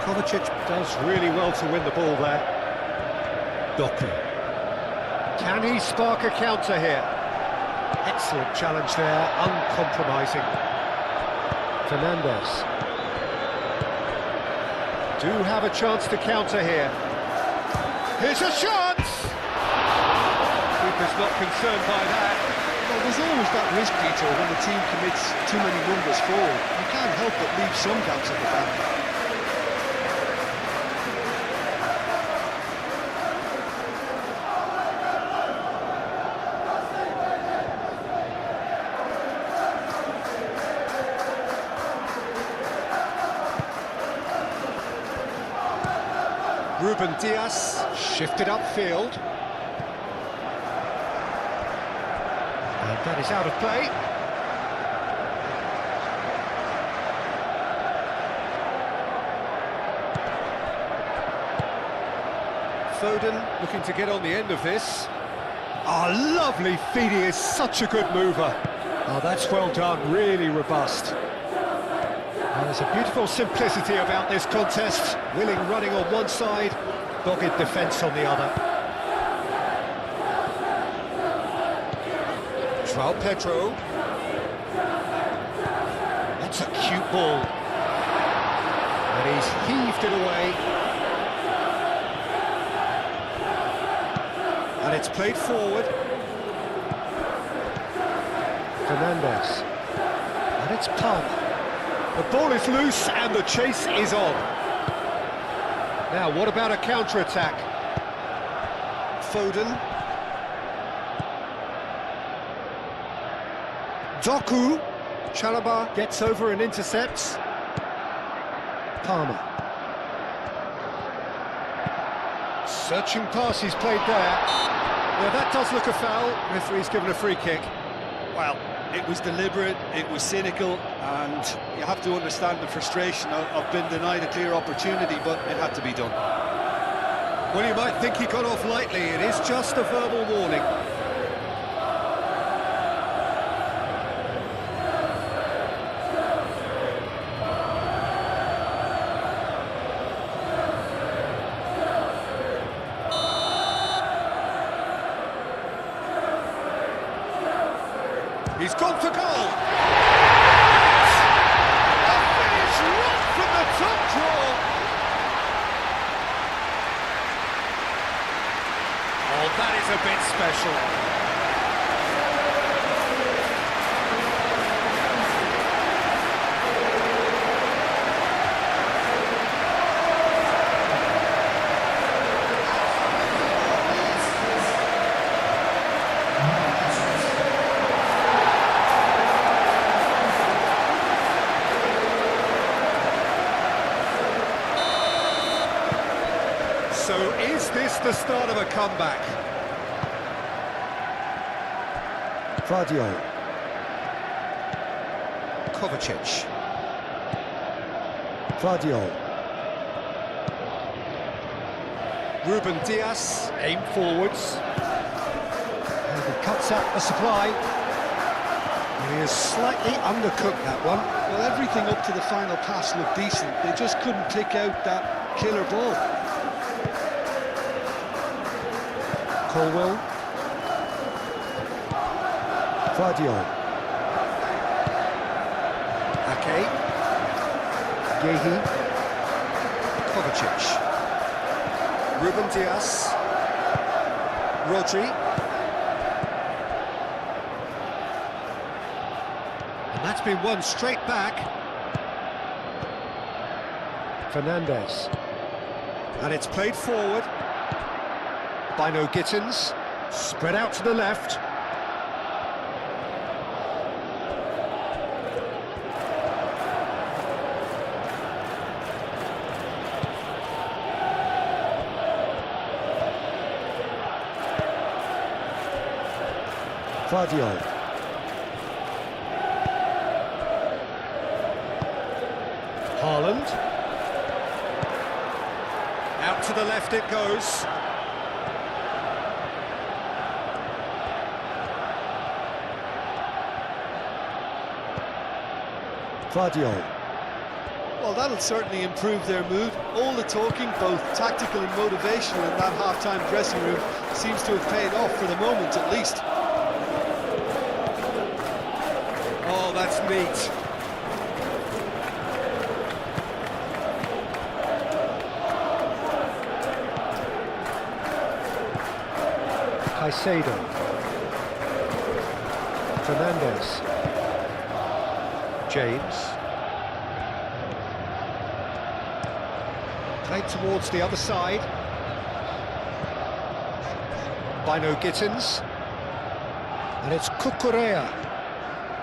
Kovacic does really well to win the ball there. Doku. Can he spark a counter here? Excellent challenge there, uncompromising. Fernandes. Do have a chance to counter here. Here's a shot! Keeper's not concerned by that. Well, there's always that risk, Peter, when the team commits too many numbers forward. You can't help but leave some gaps at the back. Ruben Dias shifted upfield. And that is out of play. Foden looking to get on the end of this. Oh, lovely feed, he is such a good mover. Oh, that's well done, really robust. And there's a beautiful simplicity about this contest. Willing running on one side, dogged defence on the other. João Pedro. That's a cute ball. And he's heaved it away. And it's played forward. Fernandes. And it's Palmer. The ball is loose and the chase is on. Now, what about a counter-attack? Foden. Doku. Chalobah gets over and intercepts. Palmer. Searching pass he's played there. Now, that does look a foul. Referee's given a free kick. Well, it was deliberate, it was cynical, and you have to understand the frustration of being denied a clear opportunity, but it had to be done. Well, you might think he got off lightly. It is just a verbal warning. He's gone for goal! A finish right from the top draw! Oh, that is a bit special. So is this the start of a comeback? Vardio. Kovacic. Vardio. Ruben Dias, aim forwards. And he cuts out the supply. And He has slightly undercooked that one. Well, everything up to the final pass looked decent. They just couldn't pick out that killer ball. Colwell. Vardiol. Ake. Yehi. Kovacic. Ruben Diaz. Rodri. And that's been won straight back. Fernandez. And it's played forward. Bino Gittins. Spread out to the left. Vardiol. Haaland. Out to the left it goes. Vardiol. Well, that'll certainly improve their mood. All the talking, both tactical and motivational, in that half-time dressing room seems to have paid off for the moment, at least. Oh, that's neat. Caicedo. Fernandez. James. Played towards the other side. Bino Gittins. And it's Cucurella.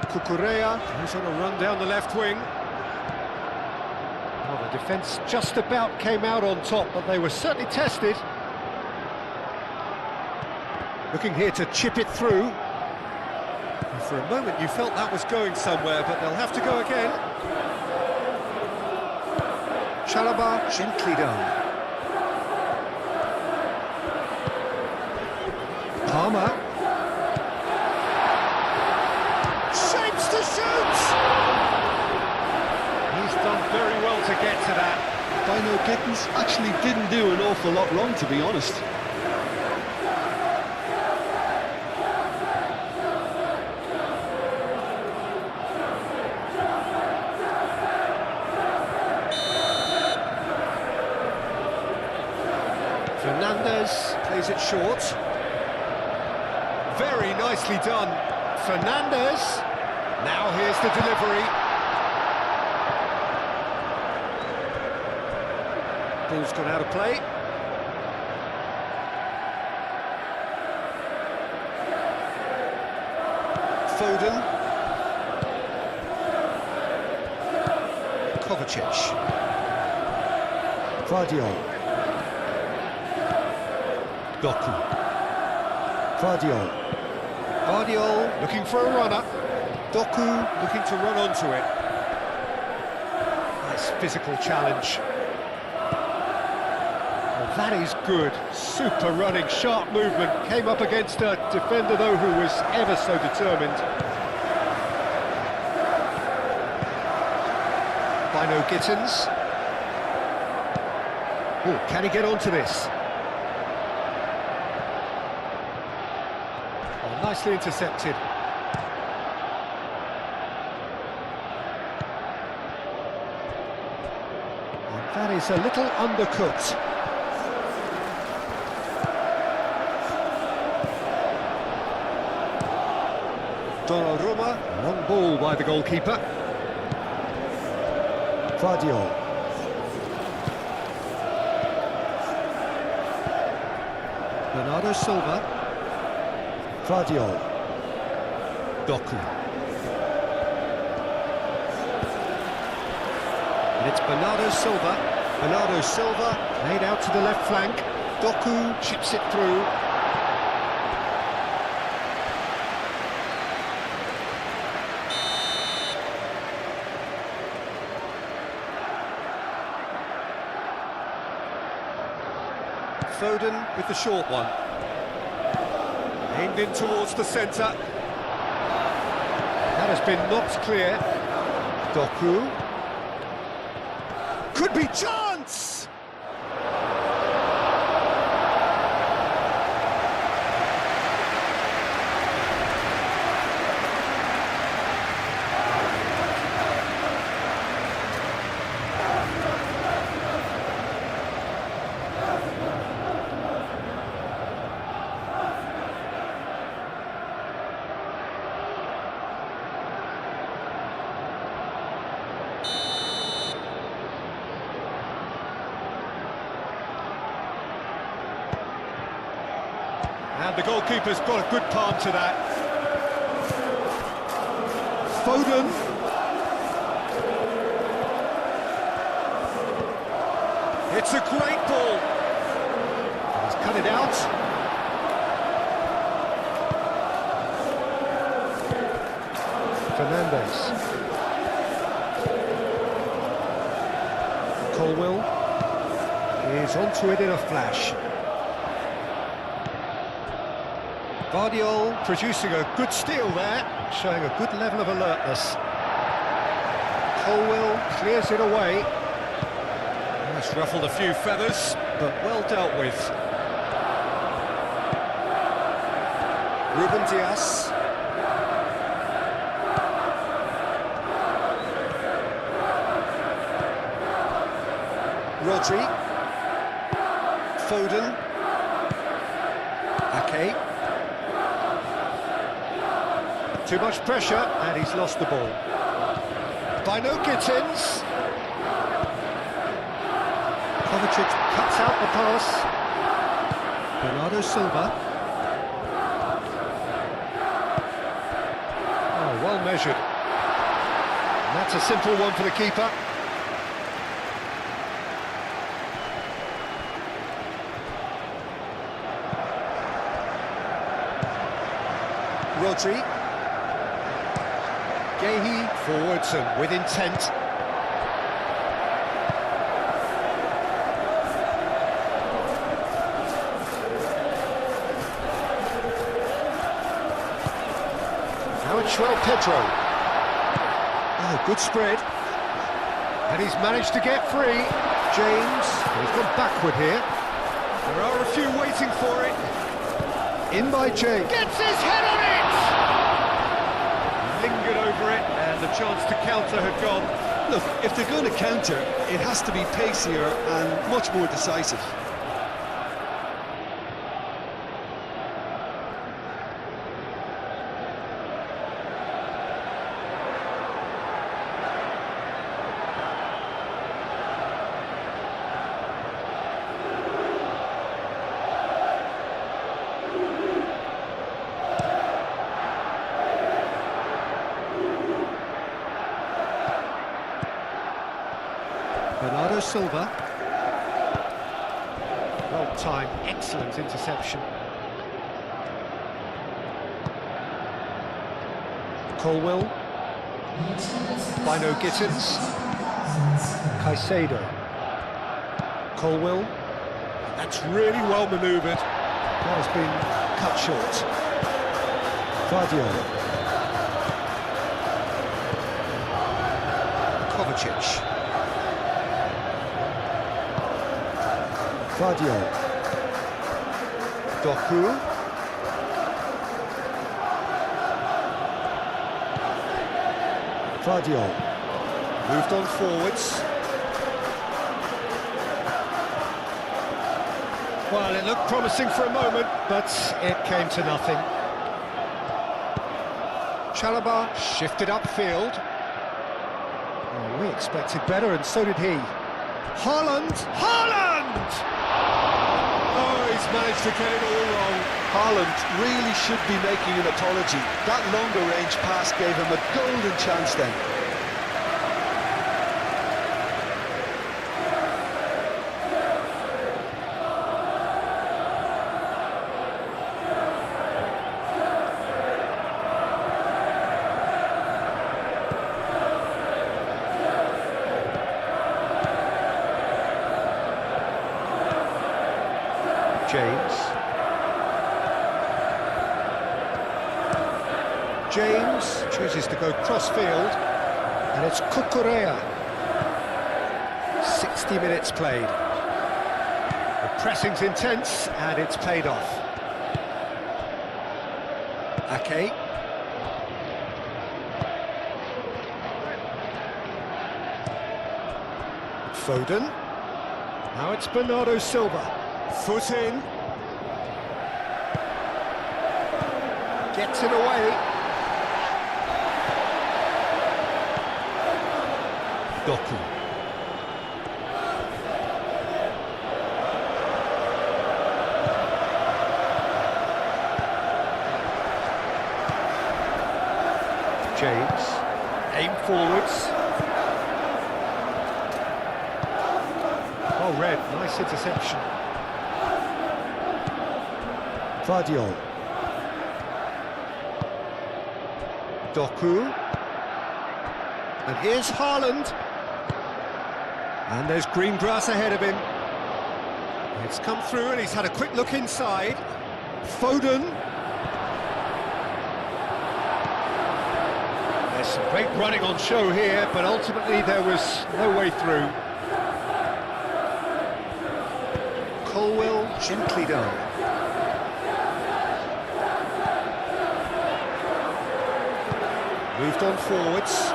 Cucurella, who's on a run down the left wing. Well, the defence just about came out on top, but they were certainly tested. Looking here to chip it through. And for a moment you felt that was going somewhere, but they'll have to go again. Chalobah gently done. Palmer. Shapes to shoot! He's done very well to get to that. Bino Gittins actually didn't do an awful lot wrong, to be honest. Fernandez plays it short. Very nicely done. Fernandez. Now here's the delivery. Ball's gone out of play. Foden. Kovacic. Vardiol. Doku. Vardiol. Vardiol looking for a runner. Doku looking to run onto it. Nice physical challenge. Well, that is good. Super running, sharp movement. Came up against a defender, though, who was ever so determined. Bino Gittins. Oh, can he get onto this? Nicely intercepted. And that is a little undercooked. Donnarumma, long ball by the goalkeeper. Vardiol. Bernardo Silva. Vardiol. Doku. And it's Bernardo Silva. Bernardo Silva laid out to the left flank. Doku chips it through. Foden with the short one. Aimed in towards the centre. That That has been knocked clear. Doku. Could be chance! And the goalkeeper's got a good palm to that. Foden. It's a great ball. He's cut it out. Fernandes. Colwill is onto it in a flash. Guardiola producing a good steal there, showing a good level of alertness. Colwill clears it away. That's ruffled a few feathers, but well dealt with. Ruben Dias. Rodri. Foden. Ake. Too much pressure, and he's lost the ball. By no Gittins. Kovacic cuts out the pass. Bernardo Silva. Oh, well measured. And that's a simple one for the keeper. Rodri. Gehi forwards and with intent. Now it's João Pedro. Oh, good spread. And he's managed to get free. James, he's gone backward here. There are a few waiting for it. In by James. Gets his head on it! Lingered over it, and the chance to counter had gone. Look, if they're going to counter, it has to be pacier and much more decisive. Bernardo Silva. Well timed, excellent interception. Colwill. Bino Gittins. Caicedo. Colwill. That's really well manoeuvred. That has been cut short. Guardiola. Kovacic. Guardiola. Doku. Guardiola. Moved on forwards. Well, it looked promising for a moment, but it came to nothing. Chalobah shifted upfield. Oh, we expected better, and so did he. Haaland! Haaland! Oh, he's managed to get it all wrong. Haaland really should be making an apology. That longer range pass gave him a golden chance then. James. James chooses to go cross-field, and it's Cucurella. 60 minutes played. The pressing's intense, and it's paid off. Ake. Foden. Now it's Bernardo Silva. Foot in. Gets it away. Doku. James. Aim forwards. Oh, red. Nice interception. Vardiol. Doku. And here's Haaland. And there's green grass ahead of him. It's come through and he's had a quick look inside. Foden. There's some great running on show here, but ultimately there was no way through. Colwell gently down. Moved on forwards.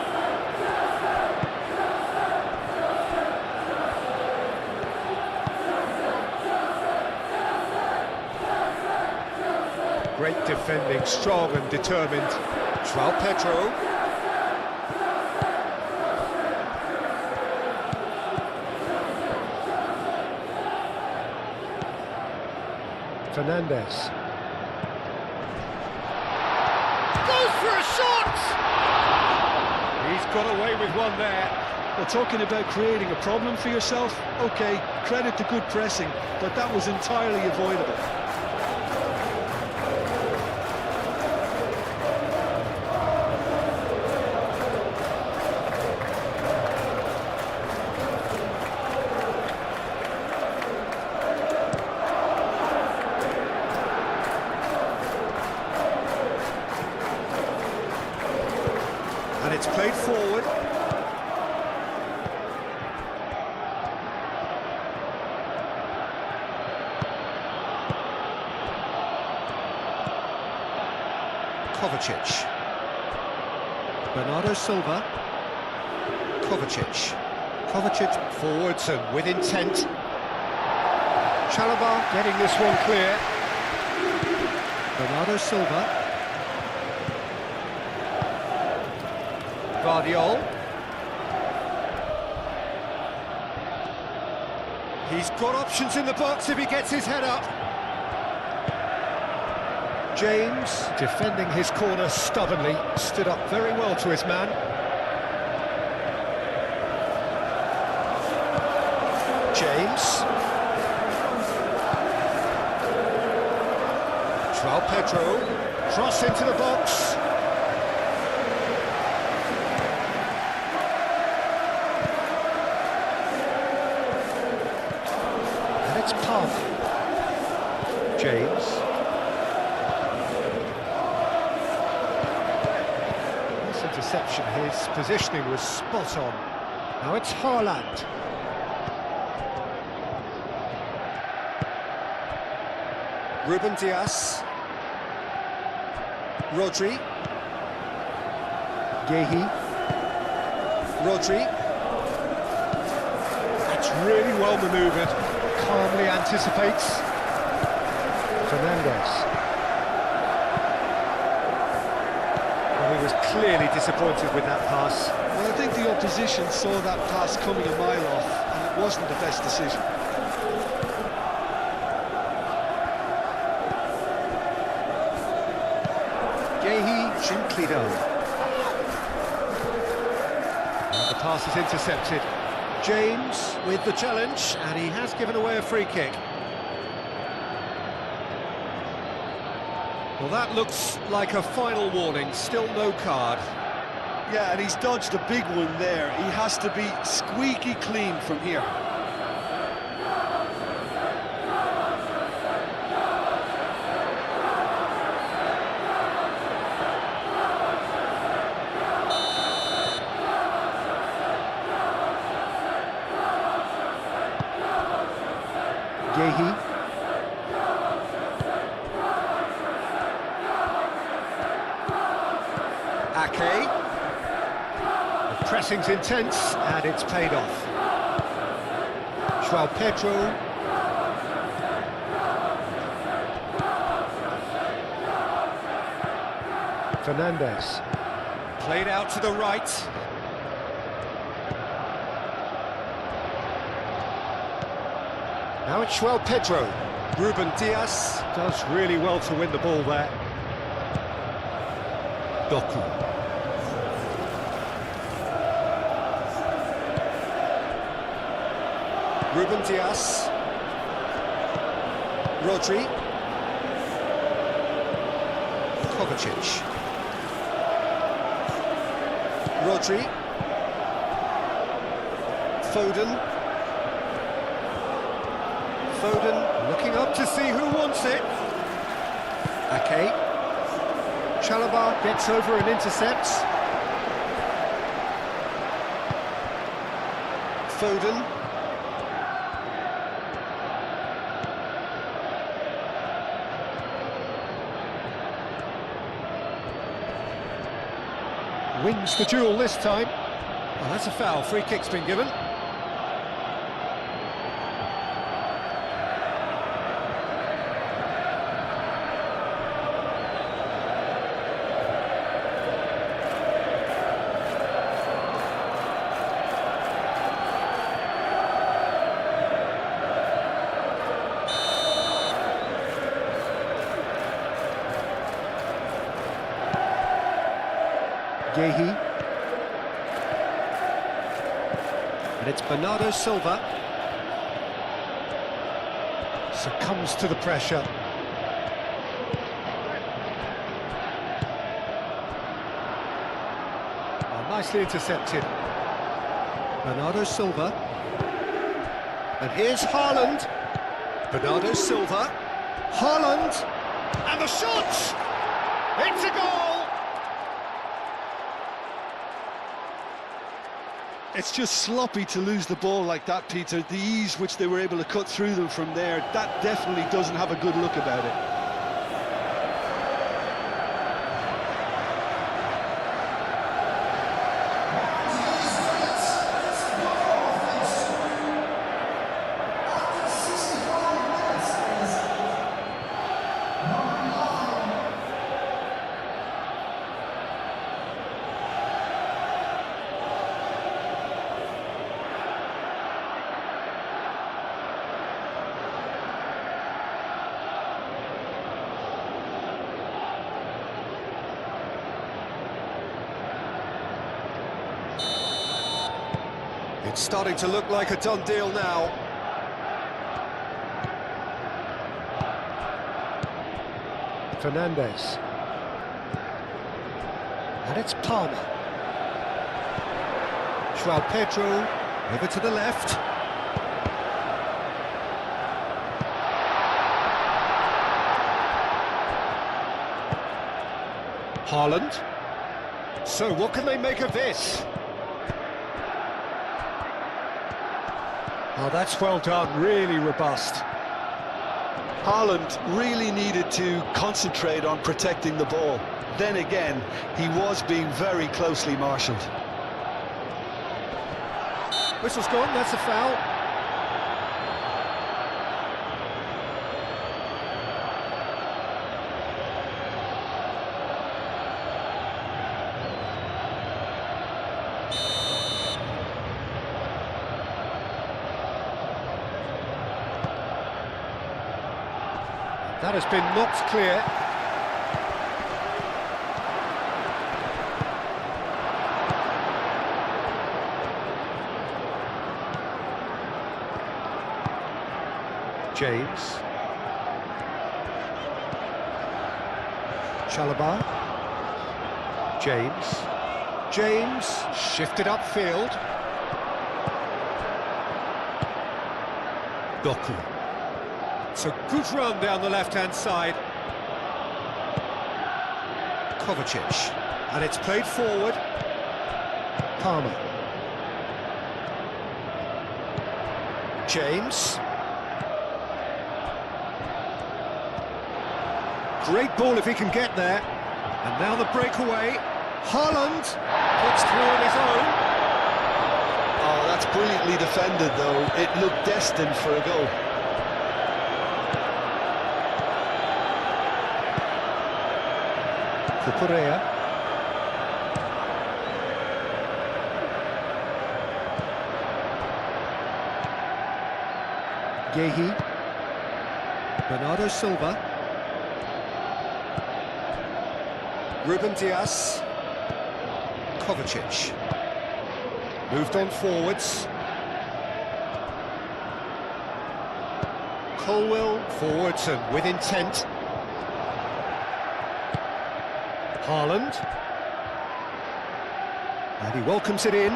Great defending, strong and determined. João Pedro. Fernandes. Goes for a shot! He's got away with one there. Well, talking about creating a problem for yourself, okay, credit to good pressing, but that was entirely avoidable. And it's played forward. Kovacic. Bernardo Silva. Kovacic. Kovacic forwards and with intent. Chalobah getting this one clear. Bernardo Silva. Vardiol. He's got options in the box if he gets his head up. James, defending his corner stubbornly, stood up very well to his man. James. João Pedro, cross into the box. It's Pub. James. This interception, his positioning was spot on. Now it's Haaland. Ruben Dias. Rodri. Gehi. Rodri. That's really well manoeuvred. Calmly anticipates. Fernandes. Well, he was clearly disappointed with that pass. Well, I think the opposition saw that pass coming a mile off, and it wasn't the best decision. Gehi gently down. And the pass is intercepted. James with the challenge, and he has given away a free kick. Well, that looks like a final warning, still no card. Yeah, and he's dodged a big one there. He has to be squeaky clean from here. Yehi. Ake. The pressing's intense, and it's paid off. João Pedro. Fernandes. Played out to the right. Now it's João Pedro. Ruben Dias does really well to win the ball there. Doku. Ruben Dias. Rodri. Kovacic. Rodri. Foden. Foden looking up to see who wants it. Ake. Chalobah gets over and intercepts. Foden. Wins the duel this time. Oh, that's a foul. Free kick's been given. Yehi. And it's Bernardo Silva. Succumbs to the pressure. Oh, nicely intercepted. Bernardo Silva. And here's Haaland. Bernardo Silva. Haaland. And the shot! It's a goal! It's just sloppy to lose the ball like that, Peter. The ease which they were able to cut through them from there, that definitely doesn't have a good look about it. It's starting to look like a done deal now. Fernandes. And it's Palmer. João Pedro, over to the left. Haaland. So what can they make of this? Oh, that's well done, really robust. Haaland really needed to concentrate on protecting the ball. Then again, he was being very closely marshalled. Whistle's gone, that's a foul. That has been knocked clear. James. Chalobah. James. James shifted upfield. Doku. It's a good run down the left-hand side. Kovacic. And it's played forward. Palmer. James. Great ball if he can get there. And now the breakaway. Haaland puts through on his own. Oh, that's brilliantly defended, though. It looked destined for a goal. Cucurella. Gehi. Bernardo Silva. Ruben Dias. Kovacic. Moved on forwards. Colwill forwards and with intent. Haaland. And he welcomes it in.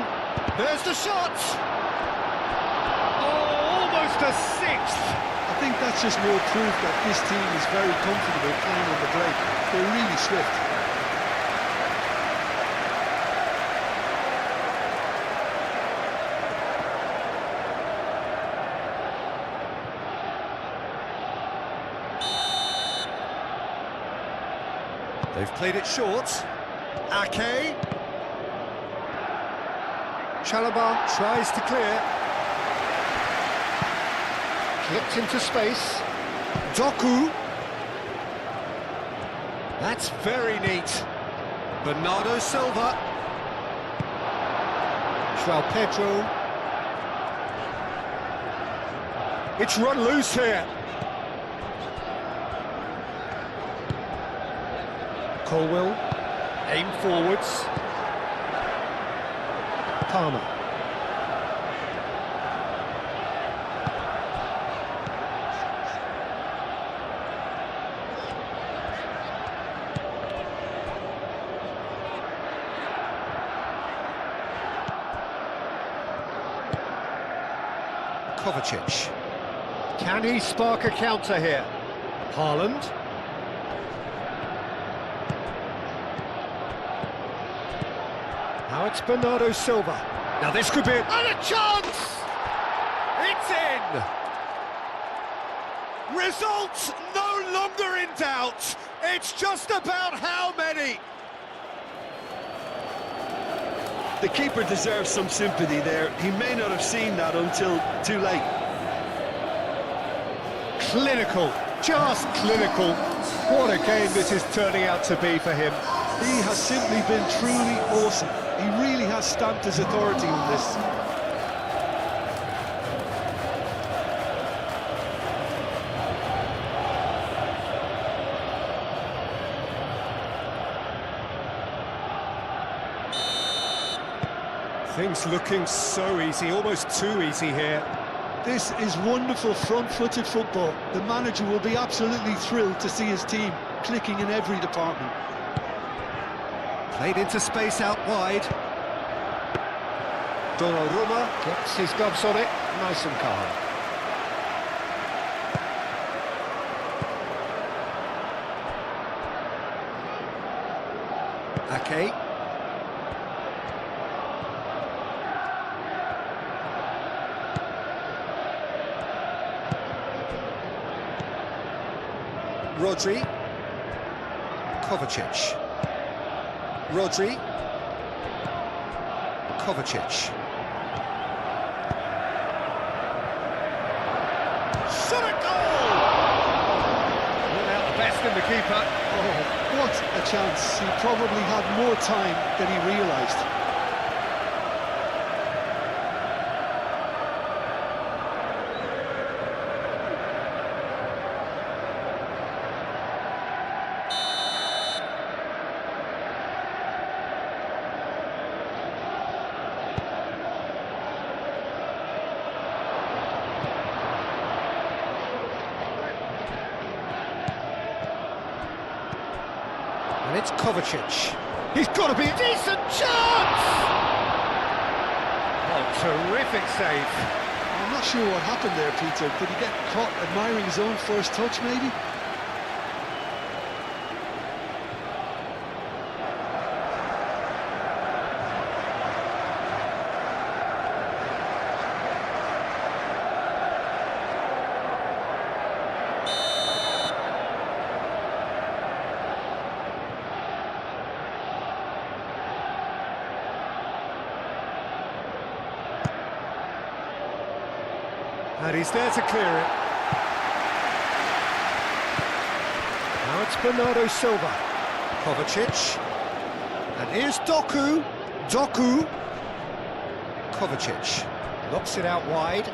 There's the shot! Oh, almost a sixth! I think that's just more proof that this team is very comfortable playing on the break. They're really swift. They've played it short. Ake. Chalobah tries to clear. Flipped into space. Doku. That's very neat. Bernardo Silva. João Pedro. It's run loose here. Colwill, aim forwards. Palmer. Kovacic. Can he spark a counter here? Haaland. Now it's Bernardo Silva. Now this could be and a chance! It's in! Results no longer in doubt. It's just about how many. The keeper deserves some sympathy there. He may not have seen that until too late. Clinical, just clinical. What a game this is turning out to be for him. He has simply been truly awesome. He really has stamped his authority on this. Things looking so easy, almost too easy here. This is wonderful front-footed football. The manager will be absolutely thrilled to see his team clicking in every department. Played into space out wide. Donnarumma gets his gloves on it, nice and calm. Ake. Rodri. Kovacic. Rodri. Kovacic. Shot a goal! Not out the best in the keeper. Oh, what a chance. He probably had more time than he realised. And it's Kovacic. He's got to be a decent chance! Oh, terrific save. I'm not sure what happened there, Peter. Did he get caught admiring his own first touch, maybe? And he's there to clear it. Now it's Bernardo Silva. Kovacic. And here's Doku. Kovacic. Knocks it out wide.